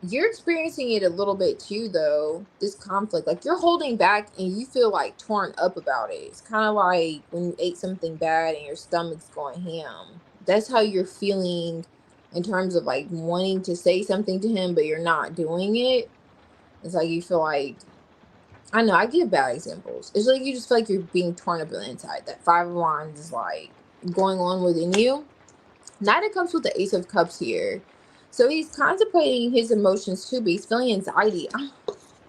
You're experiencing it a little bit too, though. This conflict, like you're holding back and you feel like torn up about it. It's kind of like when you ate something bad and your stomach's going ham. That's how you're feeling in terms of like wanting to say something to him, but you're not doing it. It's like you feel like, I know, I give bad examples. It's like you just feel like you're being torn up on the inside. That Five of Wands is like going on within you. Now it comes with the Ace of Cups here. So he's contemplating his emotions too, but he's feeling anxiety.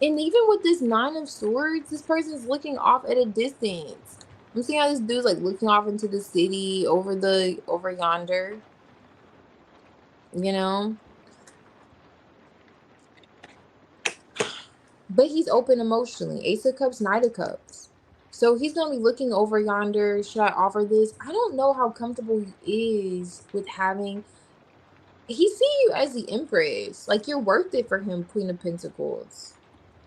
And even with this Nine of Swords, this person's looking off at a distance. I'm seeing how this dude's like looking off into the city over yonder. You know? But he's open emotionally. Ace of Cups, Knight of Cups. So he's going to be looking over yonder. Should I offer this? I don't know how comfortable he is with having. He see you as the Empress. Like, you're worth it for him, Queen of Pentacles.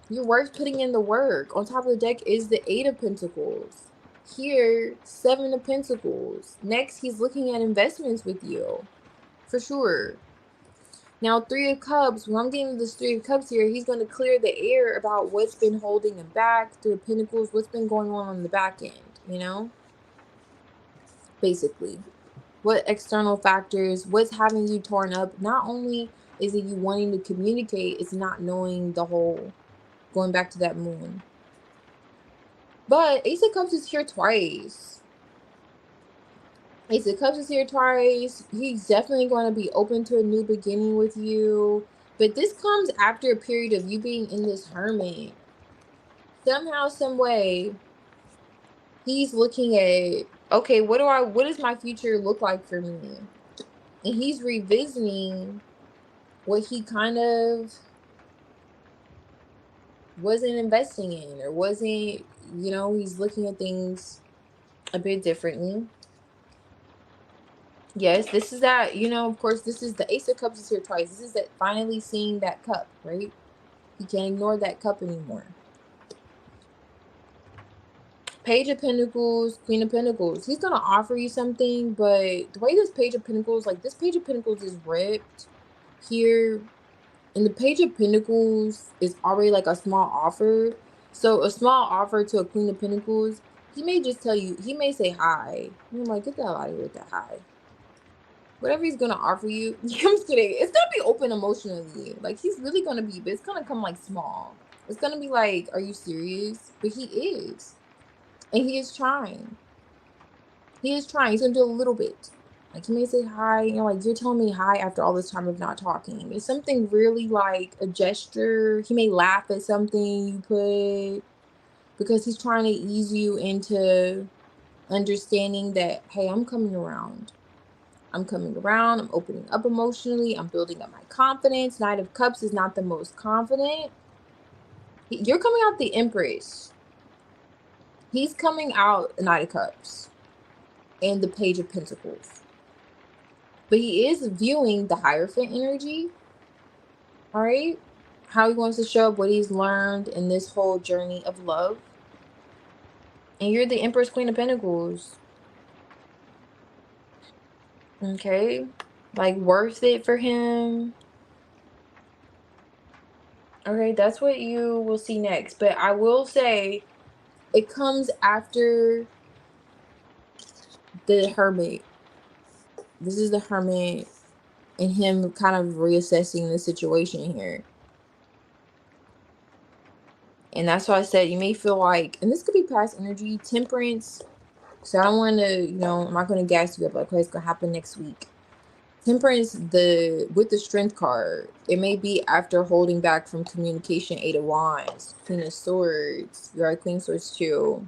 You're worth putting in the work. On top of the deck is the 8 of Pentacles. Here, 7 of Pentacles. Next, he's looking at investments with you. For sure. Now, 3 of Cups. When I'm getting this 3 of Cups here, he's going to clear the air about what's been holding him back. 3 of Pentacles, what's been going on the back end, you know? Basically. What external factors, what's having you torn up? Not only is it you wanting to communicate, it's not knowing the whole, going back to that moon. But Ace of Cups is here twice. Ace of Cups is here twice. He's definitely going to be open to a new beginning with you. But this comes after a period of you being in this hermit. Somehow, some way, he's looking at, okay, what does my future look like for me? And he's revisiting what he kind of wasn't investing in, or wasn't, he's looking at things a bit differently. Yes, this is that, of course, this is the Ace of Cups is here twice. This is that finally seeing that cup, right? He can't ignore that cup anymore. Page of Pentacles, Queen of Pentacles. He's going to offer you something, but the way this Page of Pentacles, like this Page of Pentacles is ripped here. And the Page of Pentacles is already like a small offer. So a small offer to a Queen of Pentacles, he may just tell you, he may say hi. And I'm like, get the hell out of here with that hi. Whatever he's going to offer you, I'm just kidding. It's going to be open emotionally. Like, he's really going to be, but it's going to come like small. It's going to be like, are you serious? But he is. And he is trying. He is trying. He's going to do a little bit. Like, he may say hi, like, you're telling me hi after all this time of not talking. It's something really like a gesture. He may laugh at something you put, because he's trying to ease you into understanding that, hey, I'm coming around. I'm coming around. I'm opening up emotionally. I'm building up my confidence. Knight of Cups is not the most confident. You're coming out the Empress. He's coming out Knight of Cups and the Page of Pentacles. But he is viewing the Hierophant energy. All right. How he wants to show up, what he's learned in this whole journey of love. And you're the Empress, Queen of Pentacles. Okay. Like, worth it for him. Okay, that's what you will see next. But I will say, it comes after the Hermit. This is the Hermit and him kind of reassessing the situation here. And that's why I said you may feel like, and this could be past energy, Temperance. So I don't want to, I'm not going to gas you up like, okay, it's going to happen next week. Temperance, with the Strength card, it may be after holding back from communication. 8 of Wands, Queen of Swords. You're right, Queen of Swords too.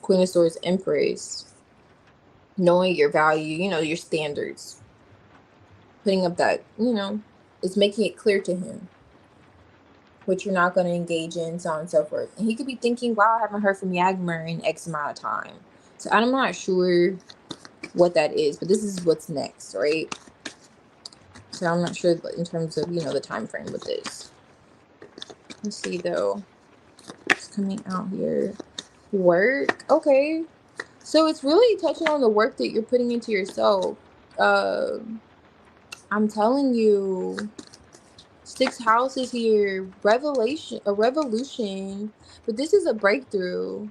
Queen of Swords, Empress. Knowing your value, your standards. Putting up that, it's making it clear to him what you're not going to engage in, so on and so forth. And he could be thinking, wow, I haven't heard from Yagmer in X amount of time. So I'm not sure what that is, but this is what's next, right? So I'm not sure in terms of, the time frame with this. Let's see, though. It's coming out here. Work. Okay. So it's really touching on the work that you're putting into yourself. I'm telling you, 6 houses here. A revolution. But this is a breakthrough.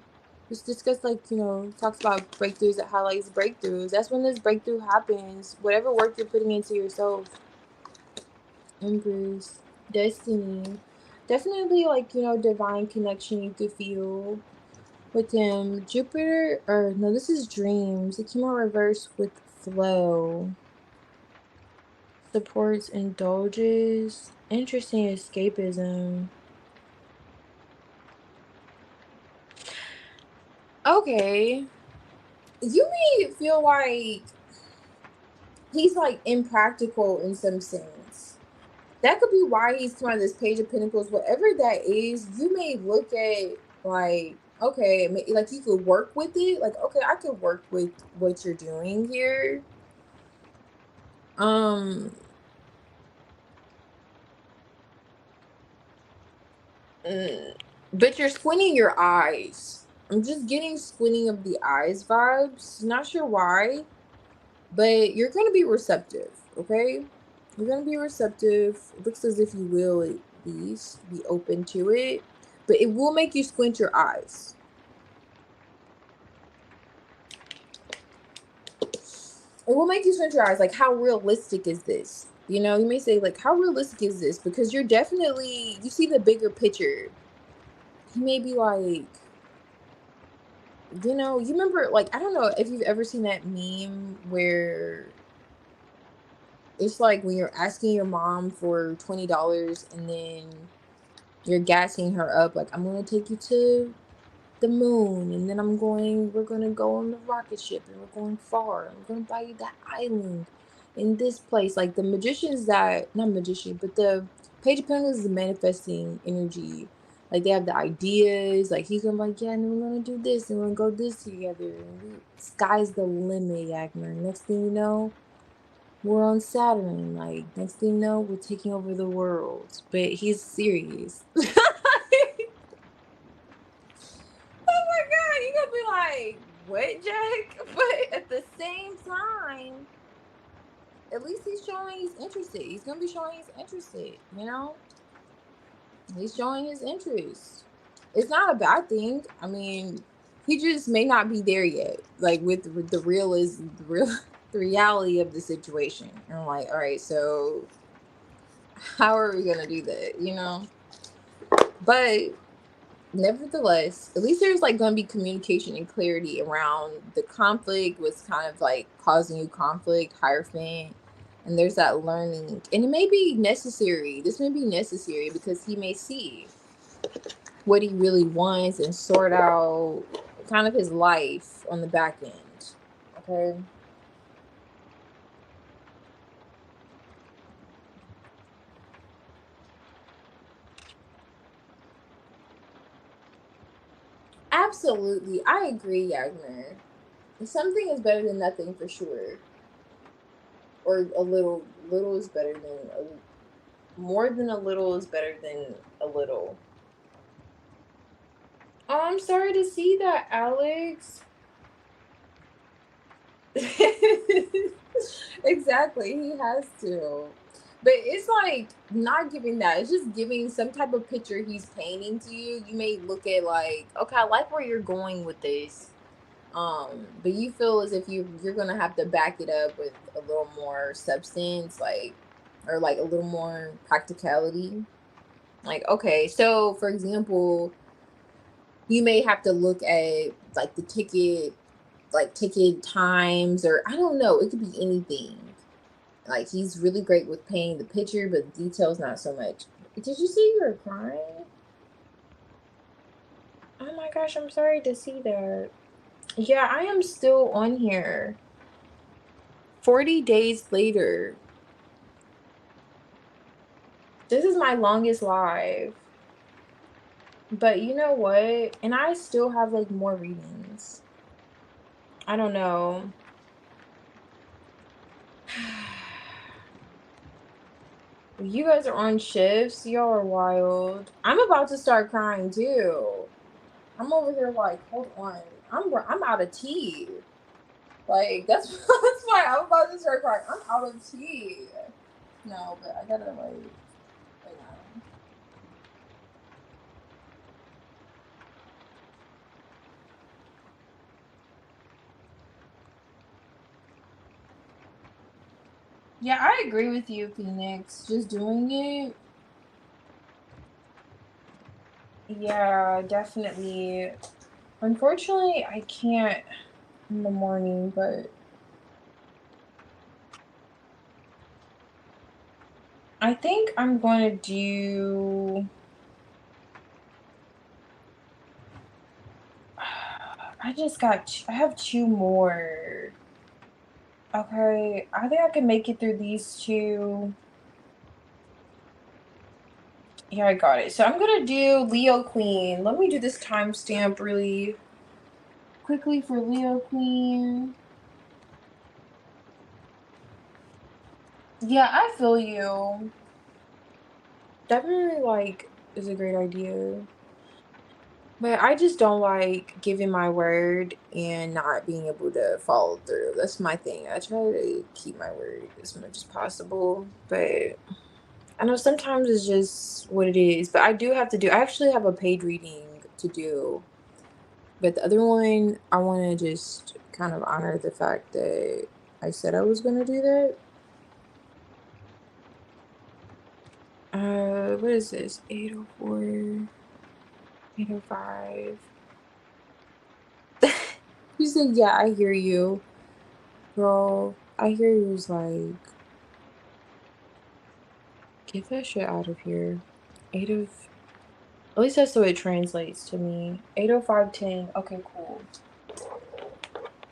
Let's discuss, talks about breakthroughs, that highlights breakthroughs. That's when this breakthrough happens. Whatever work you're putting into yourself. Empress, destiny, definitely divine connection you could feel with him. Jupiter, or no, this is dreams. It came out reverse with flow. Supports, indulges. Interesting escapism. Okay, you may feel like he's impractical in some sense. That could be why he's coming out of this Page of Pentacles. Whatever that is, you may look at okay, like you could work with it. Like, okay, I could work with what you're doing here. Um, mm, but you're squinting your eyes. I'm just getting squinting of the eyes vibes. Not sure why, but you're gonna be receptive. Okay, you're gonna be receptive. It looks as if you will at least be open to it, but it will make you squint your eyes. It will make you squint your eyes. Like, how realistic is this? You know, you may say, like, how realistic is this? Because you're definitely, you see the bigger picture. He may be like, you remember, like, I don't know if you've ever seen that meme where it's like when you're asking your mom for $20 and then you're gassing her up, like, I'm gonna take you to the moon, and then we're gonna go on the rocket ship, and we're going far. I'm gonna buy you that island in this place. Like the magicians that, not magician, but the page of pentacles is the manifesting energy. Like they have the ideas. Like he's gonna be like, yeah, and then we're gonna do this, and we're gonna go this together. And sky's the limit, Yagner. Next thing you know, we're on Saturn. Like next thing you know, we're taking over the world. But he's serious. Oh my god, you gonna be like, what, Jack? But at the same time, at least he's showing he's interested. He's gonna be showing he's interested, you know? He's showing his interest. It's not a bad thing. I mean, he just may not be there yet. Like with the real is the real the reality of the situation. And I'm like, all right, so how are we gonna do that, you know? But nevertheless, at least there's like going to be communication and clarity around the conflict, what's kind of like causing you conflict, Hierophant, and there's that learning, and it may be necessary. This may be necessary because he may see what he really wants and sort out kind of his life on the back end. Okay. Absolutely, I agree, Yagner. Something is better than nothing for sure, or a little. Little is better than more than a little is better than a little. Oh, I'm sorry to see that, Alex. Exactly, he has to. But it's like not giving that. It's just giving some type of picture he's painting to you. You may look at like, okay, I like where you're going with this. But you feel as if you're gonna have to back it up with a little more substance, like, or like a little more practicality. Like, okay, so for example, you may have to look at like the ticket, like ticket times, or I don't know, it could be anything. Like he's really great with painting the picture, but the details not so much. Did you see you were crying? Oh my gosh, I'm sorry to see that. Yeah, I am still on here. 40 days later. This is my longest live. But you know what? And I still have like more readings. I don't know. You guys are on shifts. Y'all are wild. I'm about to start crying too. I'm over here like, hold on. I'm out of tea. Like that's that's why I'm about to start crying. I'm out of tea. No, but I gotta like, hang on. Yeah, I agree with you, Phoenix. Just doing it. Yeah, definitely. Unfortunately, I can't in the morning, but I think I'm going to do. I have two more. Okay, I think I can make it through these two. Yeah, I got it. So I'm gonna do Leo Queen. Let me do this timestamp really quickly for Leo Queen. Yeah, I feel you. Definitely, like, is a great idea. But I just don't like giving my word and not being able to follow through. That's my thing. I try to keep my word as much as possible. But I know sometimes it's just what it is. But I do have to do, I actually have a paid reading to do. But the other one, I want to just kind of honor the fact that I said I was going to do that. What is this? 804, 805. You said, yeah, I hear you. Girl, I hear you was like, get that shit out of here. 8 of, at least that's the way it translates to me. 80510. Okay, cool.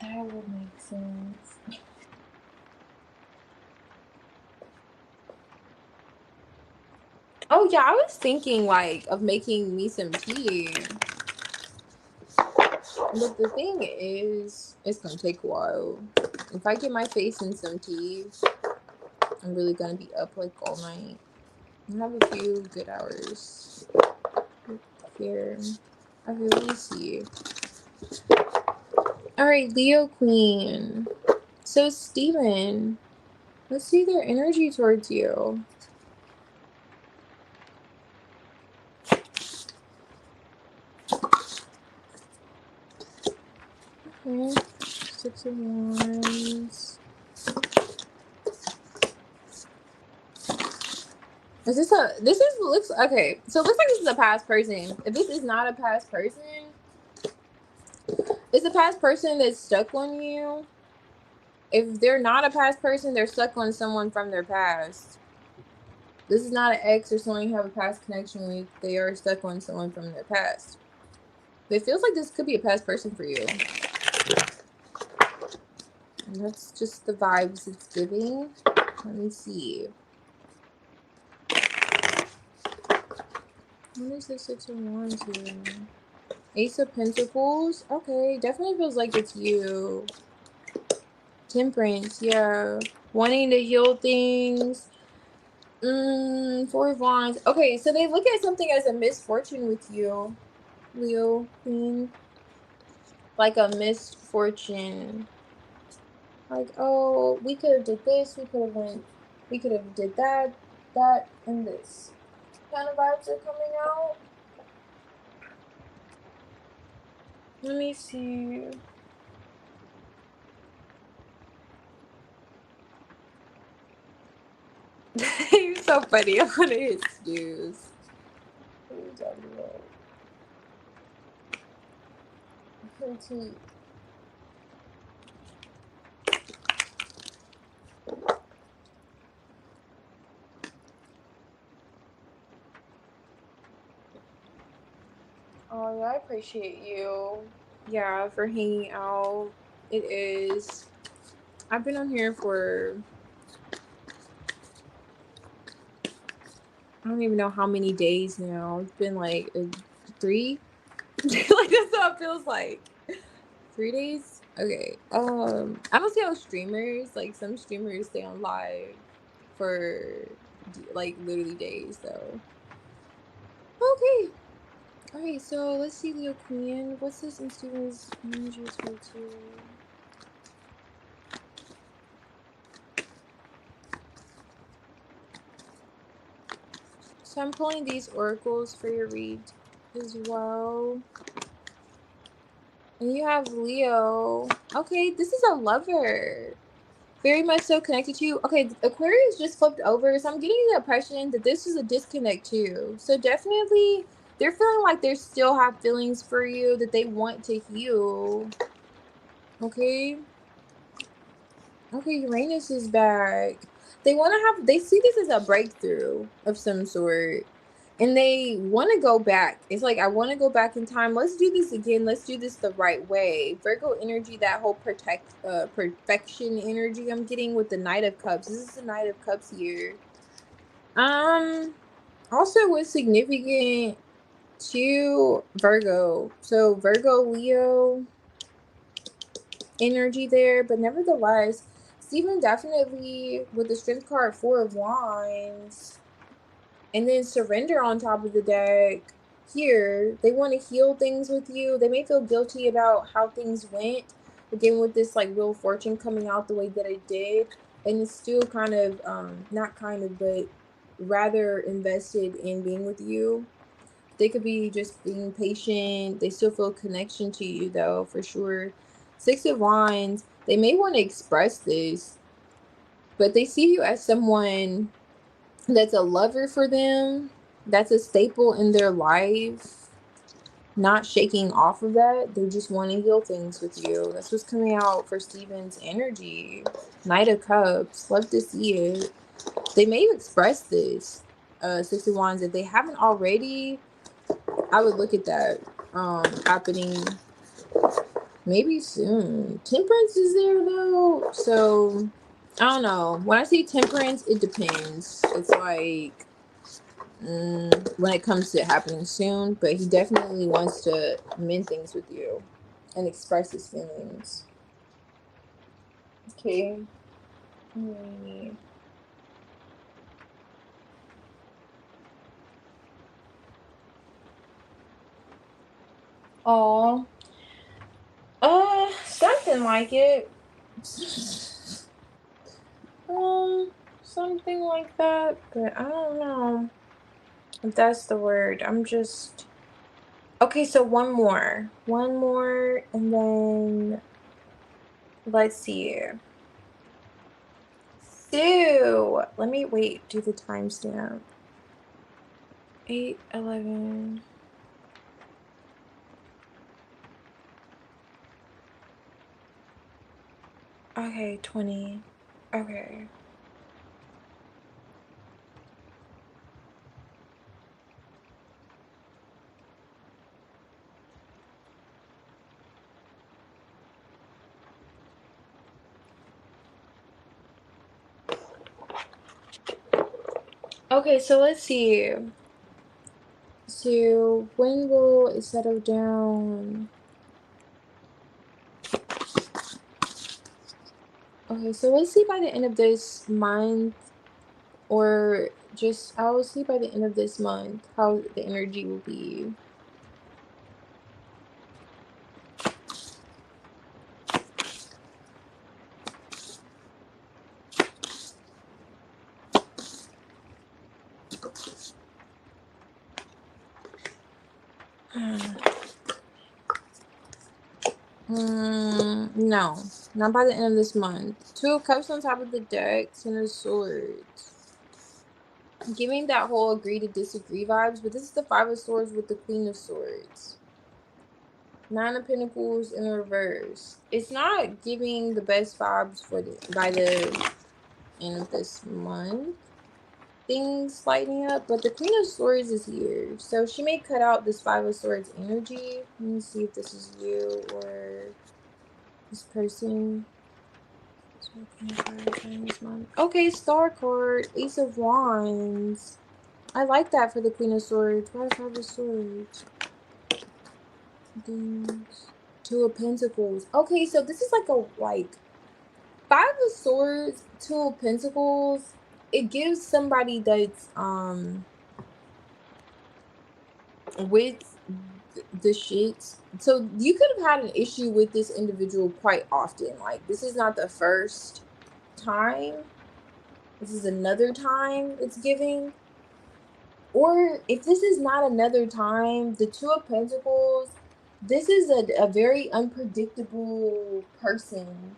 That would make sense. Oh yeah, I was thinking like of making me some tea. But the thing is, it's gonna take a while. If I get my face in some tea, I'm really gonna be up like all night. I have a few good hours here. Okay, let me see. All right, Leo Queen. So Steven, let's see their energy towards you. Okay, 6 of Wands. Is this a, this is, looks, okay, so it looks like this is a past person. If this is not a past person, it's a past person that's stuck on you. If they're not a past person, they're stuck on someone from their past. This is not an ex or someone you have a past connection with. They are stuck on someone from their past. But it feels like this could be a past person for you. And that's just the vibes it's giving. Let me see. What is the 6 of Wands here? Ace of Pentacles. Okay, definitely feels like it's you. Temperance, yeah. Wanting to heal things. 4 of Wands. Okay, so they look at something as a misfortune with you, Leo Queen. Like a misfortune. Like, oh, we could have did this, we could have did that, and this. Kind of vibes are coming out. Let me see. You're so funny. I want to hit snooze. What are you talking about? Petite. Oh yeah, I appreciate you. Yeah, for hanging out. It is. I've been on here for I don't even know how many days now. It's been like 3. Like that's how it feels like. 3 days? Okay. I don't see how streamers, like some streamers stay on live for like literally days though. Okay. Alright, so let's see Leo Queen. What's this in Steven's energy towards you? So I'm pulling these oracles for your read as well. And you have Leo. Okay, this is a lover. Very much so connected to you. Okay, Aquarius just flipped over, so I'm getting the impression that this is a disconnect too. So definitely, they're feeling like they still have feelings for you that they want to heal. Okay. Okay, Uranus is back. They want to have, they see this as a breakthrough of some sort. And they want to go back. It's like, I want to go back in time. Let's do this again. Let's do this the right way. Virgo energy, that whole perfection energy I'm getting with the Knight of Cups. This is the Knight of Cups here. Also, what's significant to Virgo? So Virgo, Leo energy there, but nevertheless, Stephen definitely with the Strength card, 4 of Wands, and then Surrender on top of the deck. Here, they want to heal things with you. They may feel guilty about how things went. Again, with this like Wheel of Fortune coming out the way that it did, and it's still kind of not kind of, but rather invested in being with you. They could be just being patient. They still feel connection to you though, for sure. 6 of Wands, they may want to express this, but they see you as someone that's a lover for them, that's a staple in their life, not shaking off of that. They just want to heal things with you. That's what's coming out for Stephen's energy. Knight of Cups, love to see it. They may express this, 6 of Wands. If they haven't already, I would look at that happening maybe soon. Temperance is there though, so I don't know. When I say temperance, it depends. It's like when it comes to it happening soon, but he definitely wants to mend things with you and express his feelings. Okay. Oh, something like it. Something like that, but I don't know if that's the word. I'm just okay. So one more, and then let's see. So let me wait. Do the timestamp. 8:11. Okay, 20. Okay. Okay, so let's see. So when will it settle down? Okay, so let's see by the end of this month, or just I will see by the end of this month how the energy will be. No, not by the end of this month. 2 of Cups on top of the deck, 10 of Swords. Giving that whole agree to disagree vibes, but this is the 5 of Swords with the Queen of Swords. 9 of Pentacles in reverse. It's not giving the best vibes for by the end of this month. Things lighting up, but the Queen of Swords is here, so she may cut out this 5 of Swords energy. Let me see if this is you or this person. Okay, Star card, Ace of Wands. I like that for the Queen of Swords. Why 5 of Swords? Things. 2 of Pentacles. Okay, so this is like a 5 of Swords, 2 of Pentacles. It gives somebody that's with the shits. So you could have had an issue with this individual quite often. Like, this is not the first time. This is another time it's giving. Or if this is not another time, the 2 of Pentacles, this is a very unpredictable person.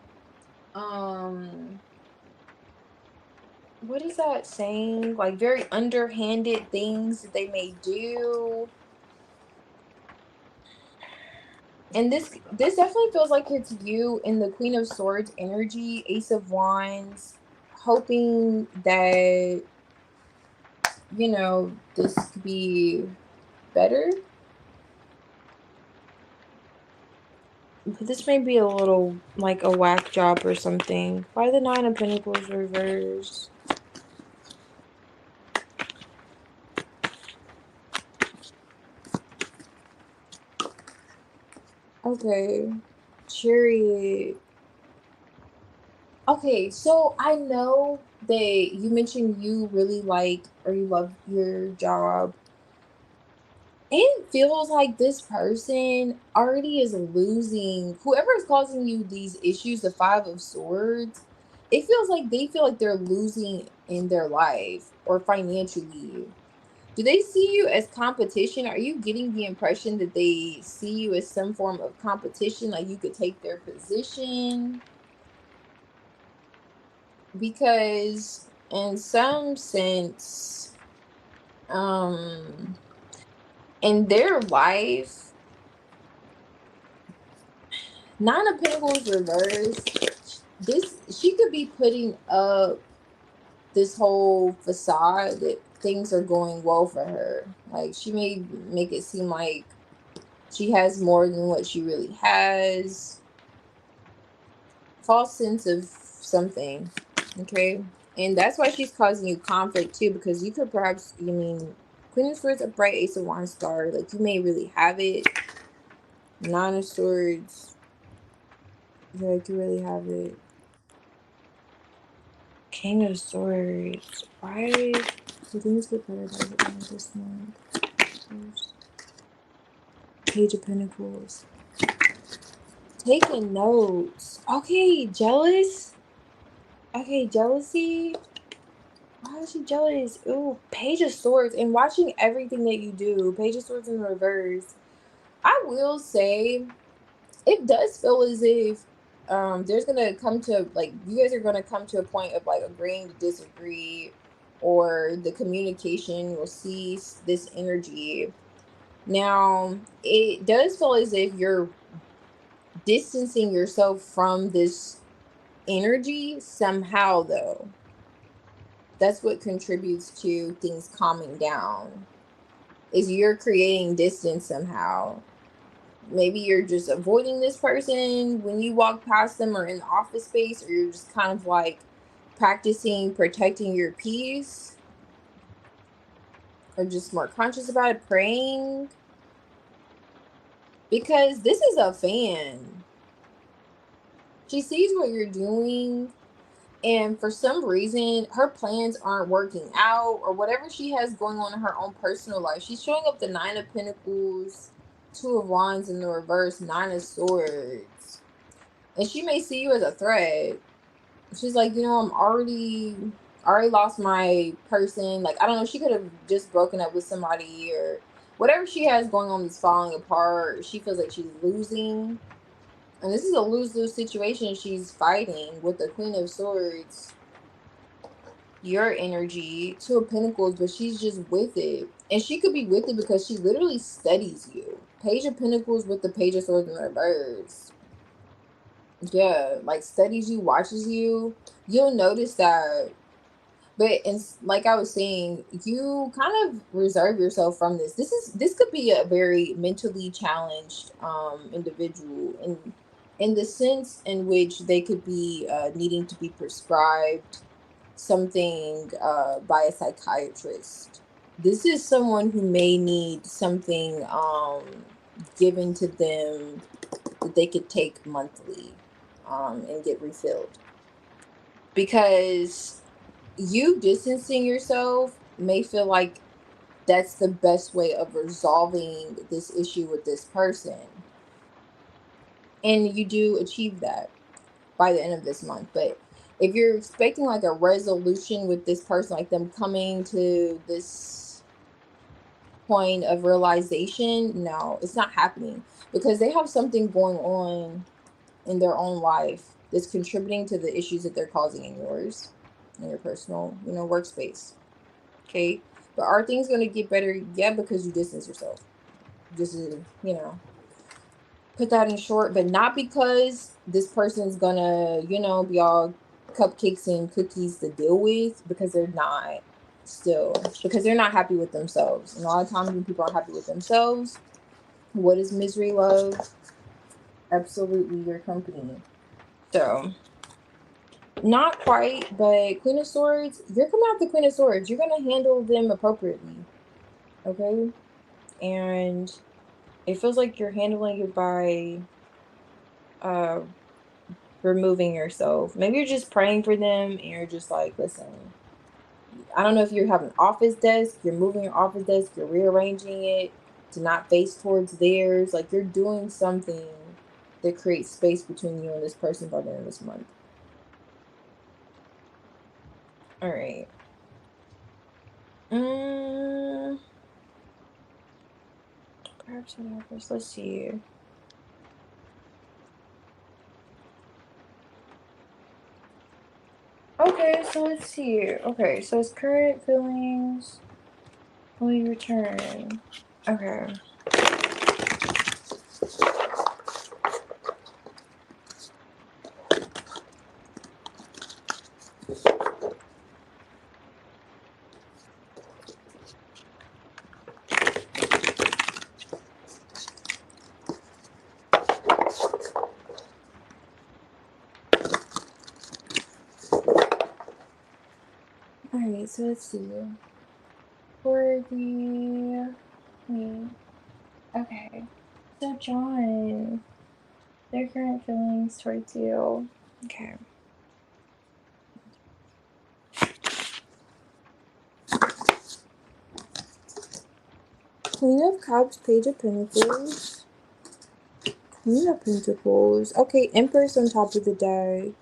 What is that saying? Like, very underhanded things that they may do. And this definitely feels like it's you in the Queen of Swords energy, Ace of Wands, hoping that, you know, this could be better. But this may be a little like a whack job or something. Why the 9 of Pentacles reverse? Okay. Chariot. Okay, so I know that you mentioned you really like or you love your job. It feels like this person already is losing whoever is causing you these issues, the Five of Swords. It feels like they feel like they're losing in their life or financially. Do they see you as competition? Are you getting the impression that they see you as some form of competition, like you could take their position? Because in some sense, um, in their life, Nine of Pentacles reversed, this she could be putting up this whole facade that things are going well for her. Like she may make it seem like she has more than what she really has. False sense of something. Okay. And that's why she's causing you conflict too, because you could perhaps, Queen of Swords, upright, Ace of Wands, star. Like you may really have it. Nine of Swords. Yeah, like you really have it. King of Swords. Why? So things get better by the end of this month. First. Page of Pentacles. Taking notes. Okay, jealous. Okay, jealousy. Why is she jealous? Ooh, Page of Swords. And watching everything that you do, Page of Swords in reverse. I will say, it does feel as if there's gonna come to, like, you guys are gonna come to a point of like agreeing to disagree, or the communication will cease, this energy. Now, it does feel as if you're distancing yourself from this energy somehow, though. That's what contributes to things calming down, is you're creating distance somehow. Maybe you're just avoiding this person when you walk past them or in the office space, or you're just kind of like practicing protecting your peace, or just more conscious about it, praying. Because this is a fan. She sees what you're doing, and for some reason her plans aren't working out, or whatever she has going on in her own personal life. She's showing up the Nine of Pentacles, Two of Wands in the reverse, Nine of Swords, and she may see you as a threat. She's like, I'm already lost my person. Like, I don't know, she could have just broken up with somebody, or whatever she has going on is falling apart. She feels like she's losing, and this is a lose-lose situation she's fighting with the Queen of Swords, your energy, Two of Pentacles, but she's just with it. And she could be with it because she literally studies you. Page of Pentacles with the Page of Swords in reverse. Yeah, like studies you, watches you. You'll notice that. But like I was saying, you kind of reserve yourself from this. This could be a very mentally challenged individual, in the sense in which they could be needing to be prescribed something by a psychiatrist. This is someone who may need something given to them that they could take monthly and get refilled. Because you distancing yourself may feel like that's the best way of resolving this issue with this person. And you do achieve that by the end of this month. But if you're expecting like a resolution with this person, like them coming to this point of realization, no, it's not happening, because they have something going on in their own life that's contributing to the issues that they're causing in yours, in your personal, workspace. Okay. But are things going to get better? Yeah, because you distance yourself. Just to, put that in short, but not because this person's gonna, be all cupcakes and cookies to deal with, because they're not, still, because they're not happy with themselves. And a lot of times when people are happy with themselves, what is misery love? Absolutely your company. So, not quite, but Queen of Swords, you're coming out the Queen of Swords. You're going to handle them appropriately. Okay? And it feels like you're handling it by removing yourself. Maybe you're just praying for them and you're just like, listen, I don't know if you have an office desk, you're moving your office desk, you're rearranging it to not face towards theirs. Like you're doing something that creates space between you and this person by the end of this month. All right. Perhaps in office. Let's see. Okay, so let's see. Okay, so his current feelings will he return? Okay. Alright, so let's see. For the wait. Okay. So John, their current feelings towards you. Okay. Queen of Cups, Page of Pentacles. Queen of Pentacles. Okay, Empress on top of the deck.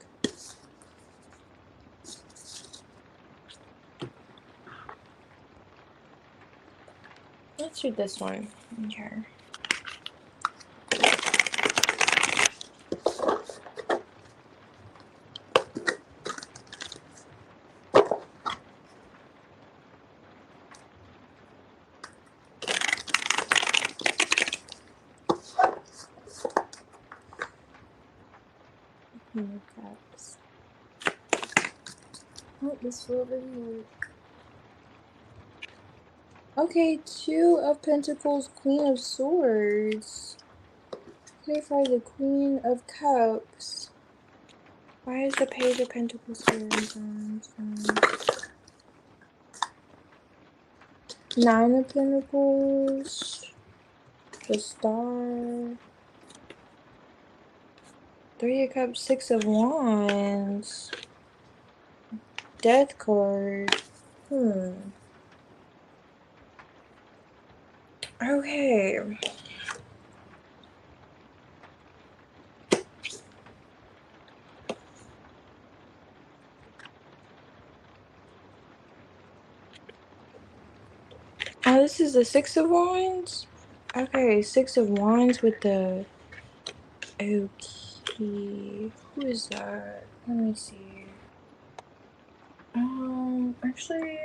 Let's do this one. Okay. Queen of Cups. Oh, this flew over here. Okay, Two of Pentacles, Queen of Swords. Clarify the Queen of Cups. Why is the Page of Pentacles here? Nine of Pentacles. The Star. Three of Cups, Six of Wands. Death card. Okay. Oh, this is the Six of Wands? Okay, Six of Wands with the... Okay. Who is that? Let me see. Actually...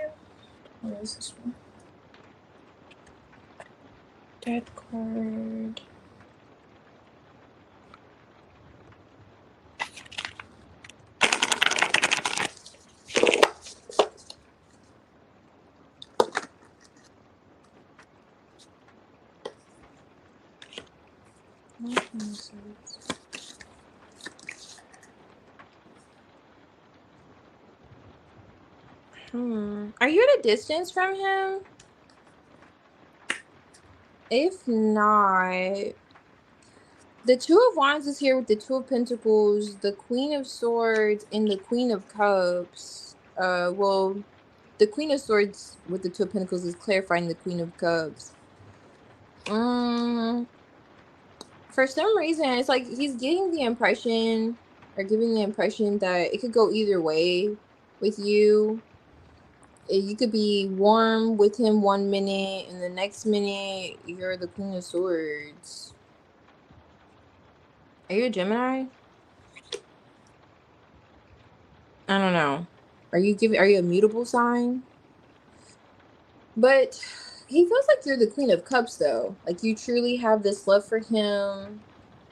What is this one? Death card... Are you at a distance from him? If not, the Two of Wands is here with the Two of Pentacles, the Queen of Swords, and the Queen of Cups. Well, the Queen of Swords with the Two of Pentacles is clarifying the Queen of Cups. For some reason, it's like he's getting the impression, or giving the impression that it could go either way with you. You could be warm with him 1 minute, and the next minute you're the Queen of Swords. Are you a Gemini? I don't know. Are you a mutable sign? But he feels like you're the Queen of Cups though. Like you truly have this love for him.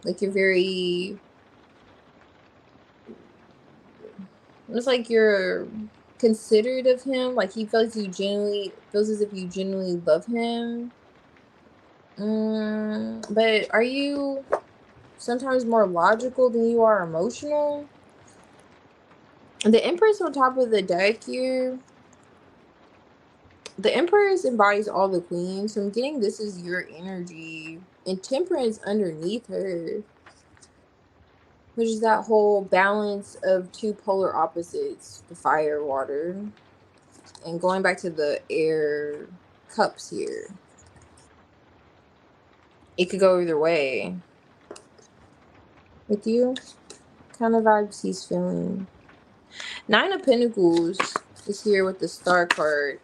Like you're very... It's like you're considerate of him. Like he feels as if you genuinely love him. But are you sometimes more logical than you are emotional? The Empress on top of the deck here. The Empress embodies all the queens, so I'm getting this is your energy. And Temperance underneath her. which is that whole balance of two polar opposites, the fire, water. And going back to the air cups here, it could go either way. With you, kind of vibes he's feeling. 9 of Pentacles is here with the Star card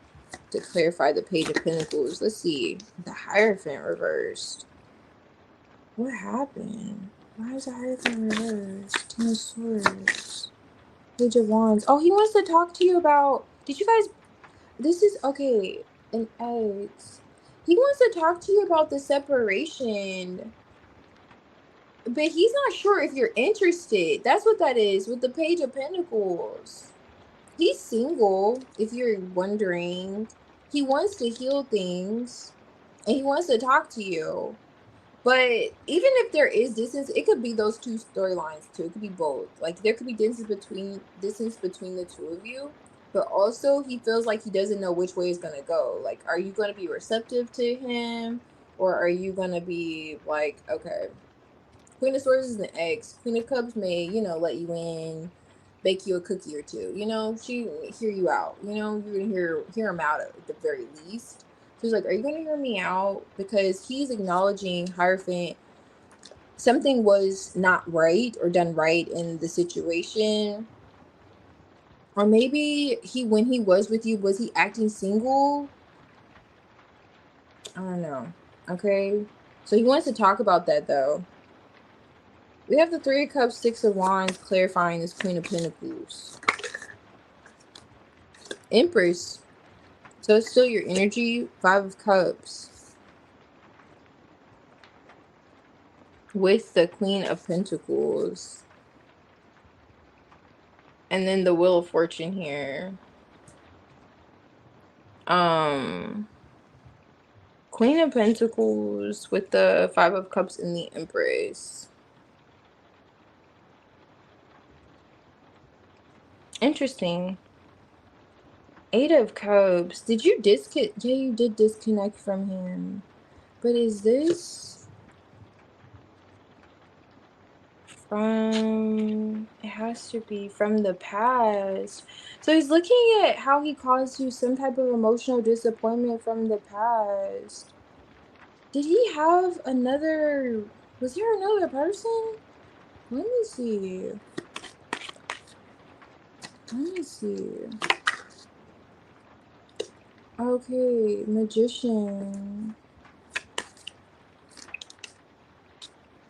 to clarify the Page of Pentacles. Let's see. The Hierophant reversed. What happened? Why is the Hierophant reversed? 10 of Swords. Page of Wands. Oh, he wants to talk to you about... Did you guys... This is... Okay. An X. He wants to talk to you about the separation. But he's not sure if you're interested. That's what that is with the Page of Pentacles. He's single, if you're wondering. He wants to heal things. And he wants to talk to you. But even if there is distance, it could be those two storylines too. It could be both. Like there could be distance between the two of you. But also he feels like he doesn't know which way it's gonna go. Like, are you gonna be receptive to him? Or are you gonna be like, okay. Queen of Swords is an ex. Queen of Cups may, let you in, bake you a cookie or two. She hear you out. You're gonna hear him out at the very least. So he's like, are you gonna hear me out? Because he's acknowledging Hierophant. Something was not right or done right in the situation. Or maybe when he was with you, was he acting single? I don't know. Okay. So he wants to talk about that though. We have the 3 of Cups, 6 of Wands, clarifying this Queen of Pentacles. Empress. So it's still your energy. 5 of Cups. With the Queen of Pentacles. And then the Wheel of Fortune here. Queen of Pentacles with the 5 of Cups and the Empress. Interesting. 8 of Cups. Did you disconnect? Yeah, you did disconnect from him. But is this from... It has to be from the past. So he's looking at how he caused you some type of emotional disappointment from the past. Did he have another... Was there another person? Let me see. Okay, Magician.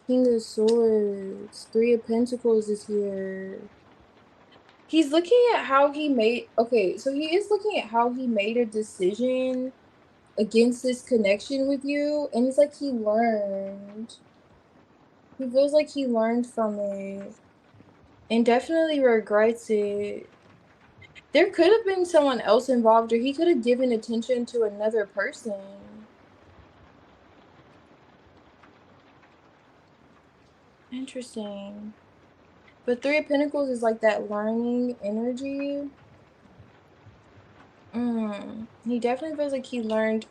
King of Swords. 3 of Pentacles is here. He's looking at how he made... Okay, so he is looking at how he made a decision against this connection with you. And it's like he learned. He feels like he learned from it. And definitely regrets it. There could have been someone else involved, or he could have given attention to another person. Interesting. But 3 of Pentacles is like that learning energy. He definitely feels like he learned,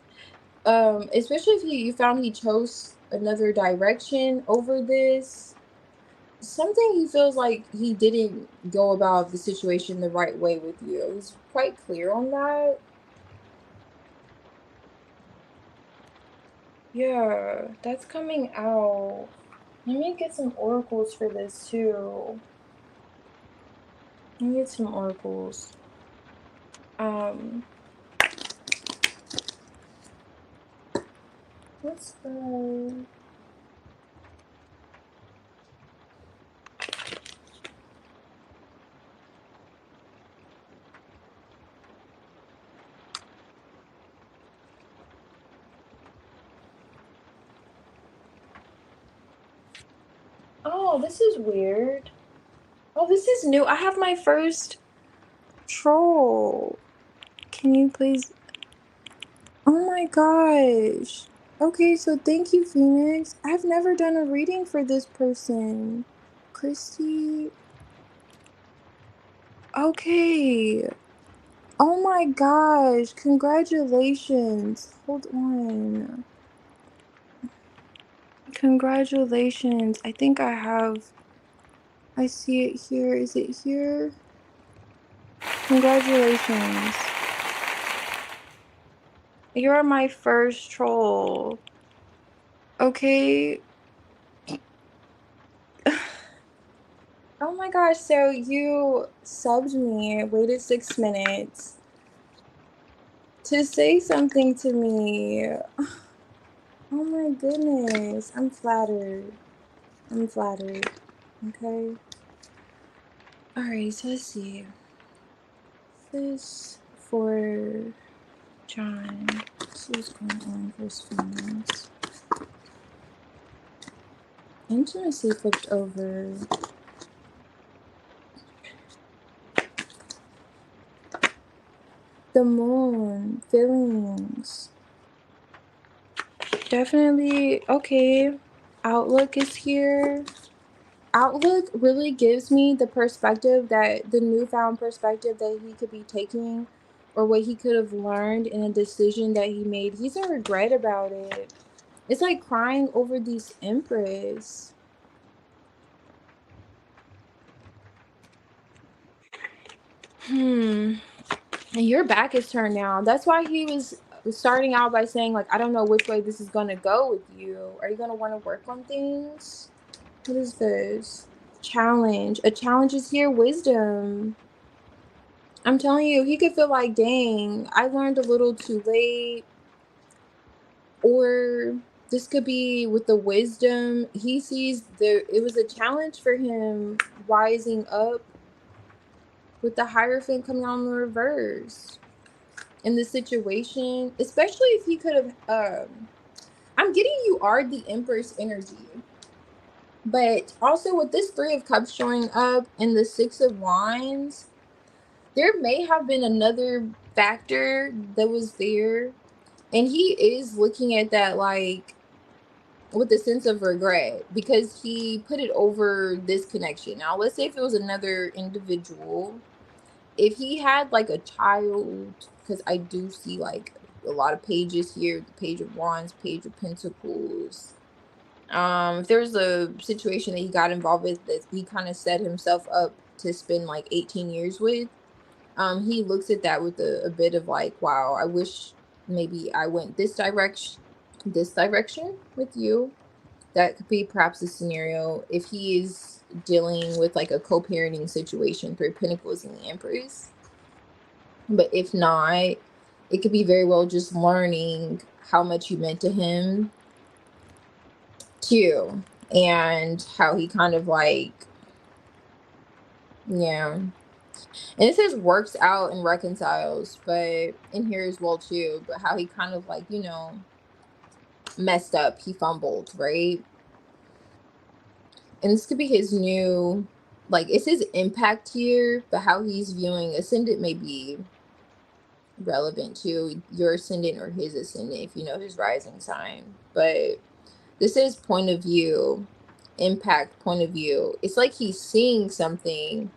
especially if you found he chose another direction over this. Something he feels like he didn't go about the situation the right way with you. He's quite clear on that. Yeah, that's coming out. Let me get some oracles for this too. Let me get some oracles. What's the... Oh, this is weird. Oh, this is new. I have my first troll. Can you please... Oh my gosh. Okay, so thank you, Phoenix. I've never done a reading for this person. Christy. Okay. Oh my gosh. Congratulations. Hold on. Congratulations. I think I have... I see it here. Is it here? Congratulations. You're my first troll. Okay. Oh my gosh, so you subbed me, waited 6 minutes to say something to me. Oh my goodness. I'm flattered. I'm flattered. Okay. Alright, so let's see. This for John. Let's see what's going on for his feelings. Intimacy flipped over. The moon. Feelings. Definitely. Okay. Outlook is here. Outlook really gives me the perspective that the newfound perspective that he could be taking, or what he could have learned in a decision that he made. He's a regret about it. It's like crying over these empress. And your back is turned now. That's why he was starting out by saying, like, I don't know which way this is gonna go with you. Are you gonna want to work on things? What is this? Challenge. A challenge is here. Wisdom. I'm telling you, he could feel like, dang, I learned a little too late. Or this could be with the wisdom. He sees it was a challenge for him wising up with the Hierophant coming on the reverse in the situation. Especially if he could have, I'm getting you are the Empress energy. But also with this 3 of Cups showing up and the 6 of Wands, there may have been another factor that was there. And he is looking at that, like, with a sense of regret, because he put it over this connection. Now, let's say if it was another individual, if he had, like, a child, because I do see, like, a lot of pages here, the Page of Wands, Page of Pentacles. If there was a situation that he got involved with that he kind of set himself up to spend, like, 18 years with, he looks at that with a bit of, like, wow, I wish maybe I went this direction with you. That could be perhaps a scenario if he is dealing with, like, a co-parenting situation through Pentacles and the Empress. But if not, it could be very well just learning how much you meant to him too, and how he kind of, like, yeah. And it says works out and reconciles, but in here as well too, but how he kind of, like, messed up, he fumbled, right? And this could be his new, like, it's his impact here, but how he's viewing ascendant may be relevant to your ascendant or his ascendant if you know his rising sign. But this is point of view, impact, point of view. It's like he's seeing something,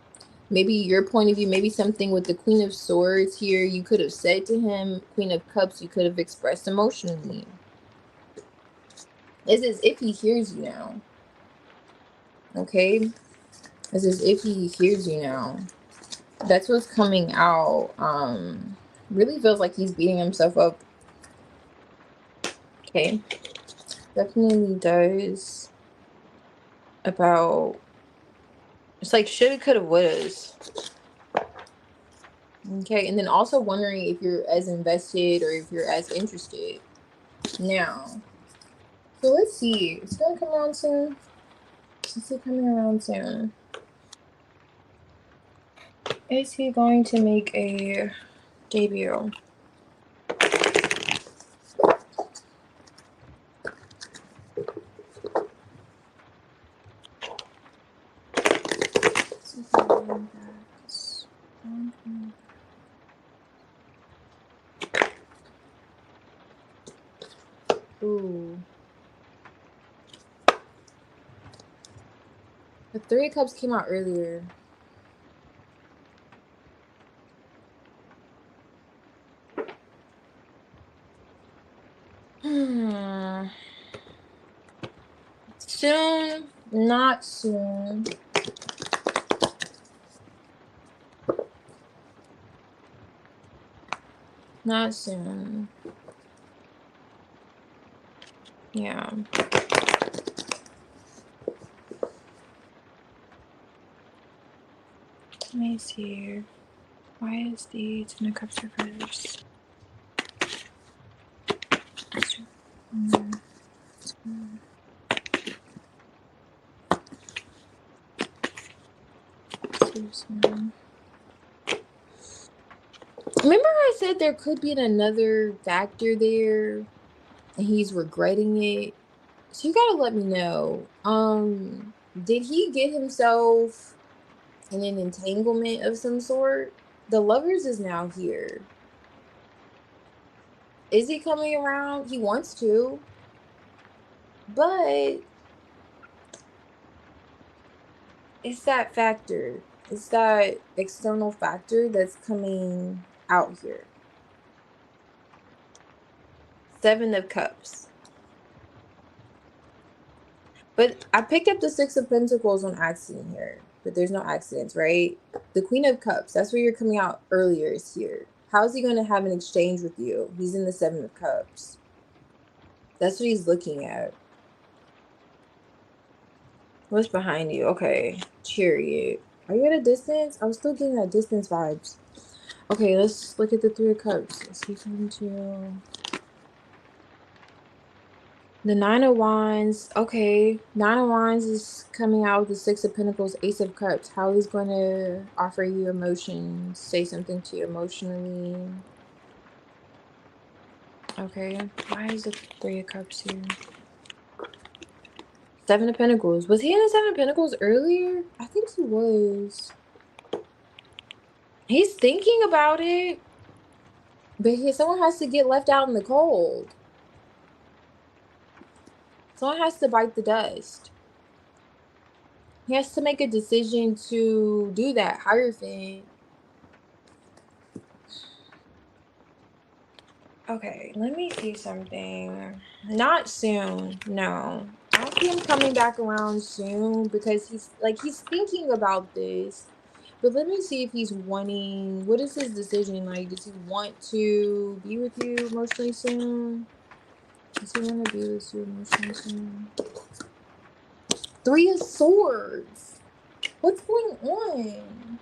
maybe your point of view, maybe something with the Queen of Swords here you could have said to him, Queen of Cups you could have expressed emotionally. It's as if he hears you now. Okay? It's as if he hears you now. That's what's coming out. Really feels like he's beating himself up. Okay. Definitely does. About, it's like shoulda, coulda, wouldas. Okay, and then also wondering if you're as invested or if you're as interested now. So let's see. It's gonna come around soon. Is it coming around soon? Is he going to make a debut? Ooh. The 3 of Cups came out earlier. Soon, not soon. Not soon. Yeah. Let me see here. Why is the Ten of Cups reversed? Remember I said there could be another factor there and he's regretting it? So you gotta let me know. Did he get himself in an entanglement of some sort? The Lovers is now here. Is he coming around? He wants to. But it's that factor. It's that external factor that's coming out here. Seven of Cups. But I picked up the Six of Pentacles on accident here. But there's no accidents, right? The Queen of Cups, that's where you're coming out earlier, is here. How is he going to have an exchange with you? He's in the Seven of Cups. That's what he's looking at. What's behind you? Okay. Chariot. Are you at a distance? I was still getting that distance vibes. Okay, let's look at the Three of Cups. Let's see from you. The Nine of Wands. Okay. Nine of Wands is coming out with the Six of Pentacles, Ace of Cups. How he's going to offer you emotions, say something to you emotionally. Okay. Why is the Three of Cups here? Seven of Pentacles. Was he in the Seven of Pentacles earlier? I think he was. He's thinking about it. But someone has to get left out in the cold. Someone has to bite the dust. He has to make a decision to do that. Hierophant. Okay, let me see something. Not soon. No. I don't see him coming back around soon because he's thinking about this. But let me see if he's wanting, what is his decision like? Does he want to be with you emotionally soon? Does he want to be with you emotionally soon? Three of Swords. What's going on?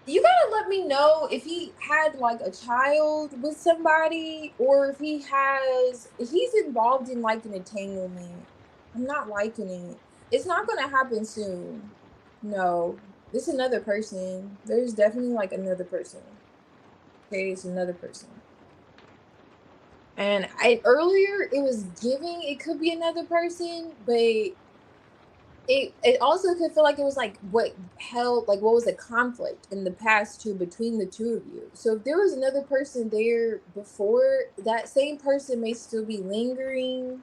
You gotta let me know if he had like a child with somebody or if he's involved in like an entanglement. I'm not liking it. It's not gonna happen soon. No, it's another person. There's definitely like another person. Okay, it's another person. And earlier it was giving it could be another person, but it also could feel like it was like what was a conflict in the past too between the two of you. So if there was another person there before, that same person may still be lingering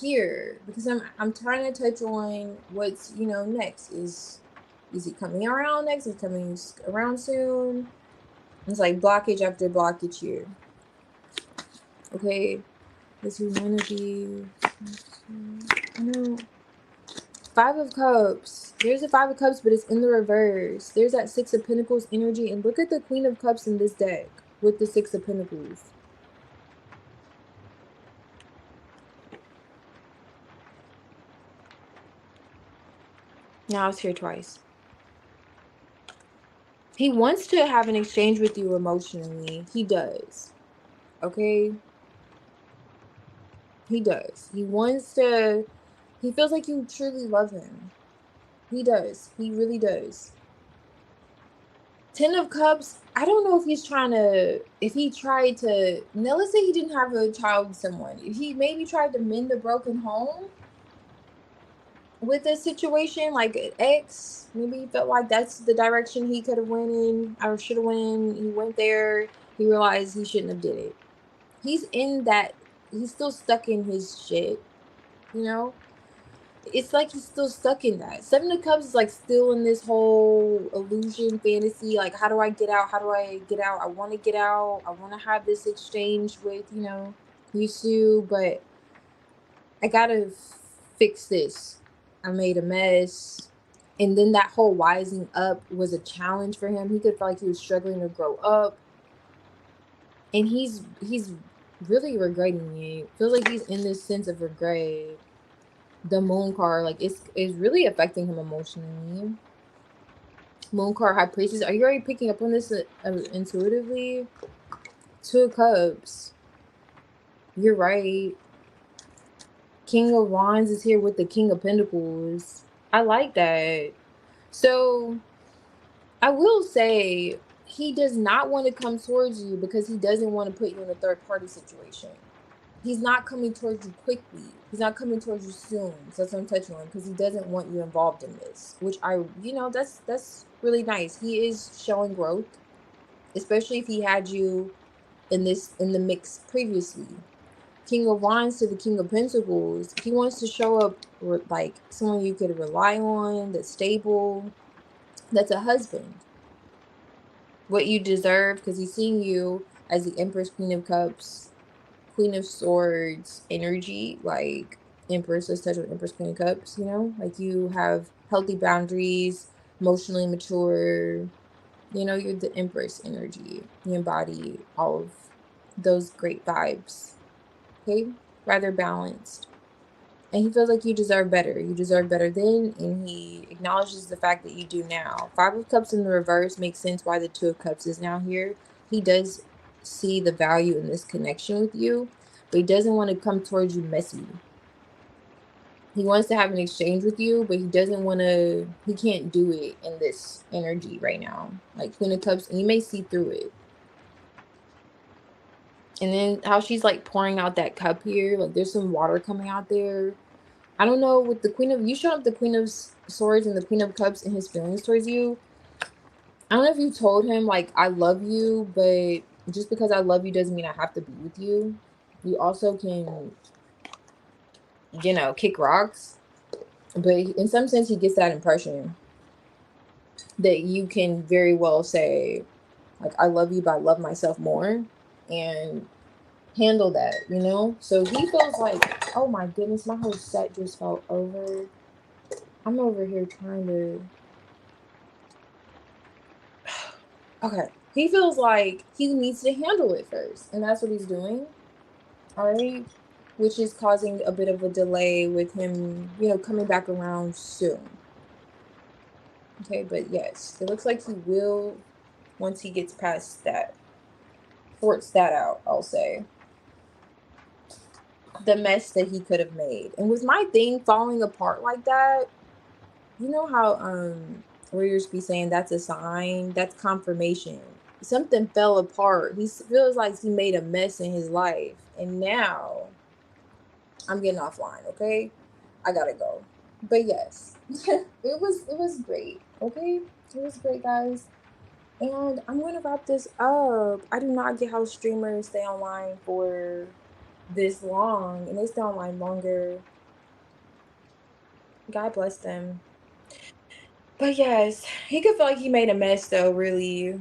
here because I'm trying to touch on what's next. Is he coming around next? Is he coming around soon? It's like blockage after blockage here. Okay, does he want to be? I know. Five of Cups. There's a Five of Cups, but it's in the reverse. There's that Six of Pentacles energy. And look at the Queen of Cups in this deck with the Six of Pentacles. Now it's here twice. He wants to have an exchange with you emotionally. He does. Okay? He does. He wants to... He feels like you truly love him. He does. He really does. Ten of Cups, I don't know if he's if he tried to, now let's say he didn't have a child with someone. If he maybe tried to mend the broken home with this situation, like an ex, maybe he felt like that's the direction he could have went in, or should have went in. He went there, he realized he shouldn't have did it. He's still stuck in his shit, It's like he's still stuck in that. Seven of Cups is like still in this whole illusion fantasy. Like, how do I get out? How do I get out? I want to get out. I want to have this exchange with, Yusu, but I gotta fix this. I made a mess. And then that whole wising up was a challenge for him. He could feel like he was struggling to grow up. And he's really regretting it. Feels like he's in this sense of regret. The moon card, like, it's really affecting him emotionally. Moon card, high priestess. Are you already picking up on this intuitively? Two of Cups. You're right. King of Wands is here with the King of Pentacles. I like that. So I will say he does not want to come towards you because he doesn't want to put you in a third party situation. He's not coming towards you quickly. He's not coming towards you soon. So that's what I'm touching on, because he doesn't want you involved in this, which that's really nice. He is showing growth, especially if he had you in the mix previously. King of Wands to the King of Pentacles. He wants to show up like someone you could rely on, that's stable, that's a husband. What you deserve, because he's seeing you as the Empress, Queen of Cups, Queen of Swords energy, like Empress. Let's touch on Empress, Queen of Cups. Like, you have healthy boundaries, emotionally mature. You're the Empress energy. You embody all of those great vibes. Okay, rather balanced. And he feels like you deserve better. You deserve better then, and he acknowledges the fact that you do now. Five of Cups in the reverse makes sense why the Two of Cups is now here. He does see the value in this connection with you, but he doesn't want to come towards you messy. He wants to have an exchange with you, but he can't do it in this energy right now. Like Queen of Cups, and you may see through it. And then how she's like pouring out that cup here, like there's some water coming out there. I don't know, with the you showed up the Queen of Swords and the Queen of Cups and his feelings towards you. I don't know if you told him, like, I love you, but just because I love you doesn't mean I have to be with you. You also can, kick rocks. But in some sense, he gets that impression that you can very well say, like, I love you, but I love myself more. And handle that, So he feels like, oh my goodness, my whole set just fell over. I'm over here trying to... Okay. He feels like he needs to handle it first, and that's what he's doing. All right. Which is causing a bit of a delay with him, coming back around soon. Okay, but yes, it looks like he will, once he gets past that, sorts that out, I'll say. The mess that he could have made. And with my thing falling apart like that, you know how warriors be saying that's a sign, that's confirmation. Something fell apart. He feels like he made a mess in his life, and now I'm getting offline. Okay, I gotta go. But yes, it was great. Okay, it was great, guys. And I'm gonna wrap this up. I do not get how streamers stay online for this long, and they stay online longer. God bless them. But yes, he could feel like he made a mess though, really,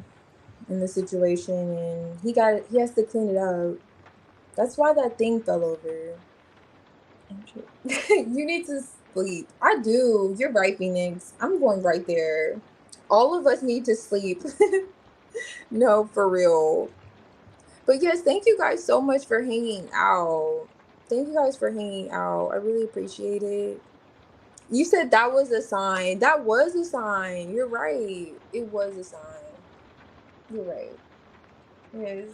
in the situation, and he has to clean it up. That's why that thing fell over. You need to sleep. I do. You're right, Phoenix. I'm going right there. All of us need to sleep. No, for real. But yes, thank you guys so much for hanging out. Thank you guys for hanging out. I really appreciate it. You said that was a sign. That was a sign. You're right. It was a sign. You're right. Yes.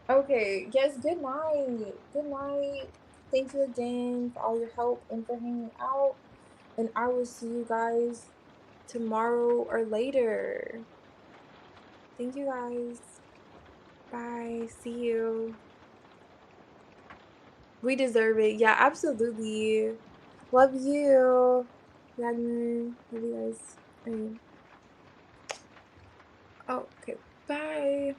Okay. Yes. Good night. Good night. Thank you again for all your help and for hanging out. And I will see you guys tomorrow or later. Thank you guys. Bye. See you. We deserve it. Yeah, absolutely. Love you. Ragnar. Love you guys. Oh, okay. Bye.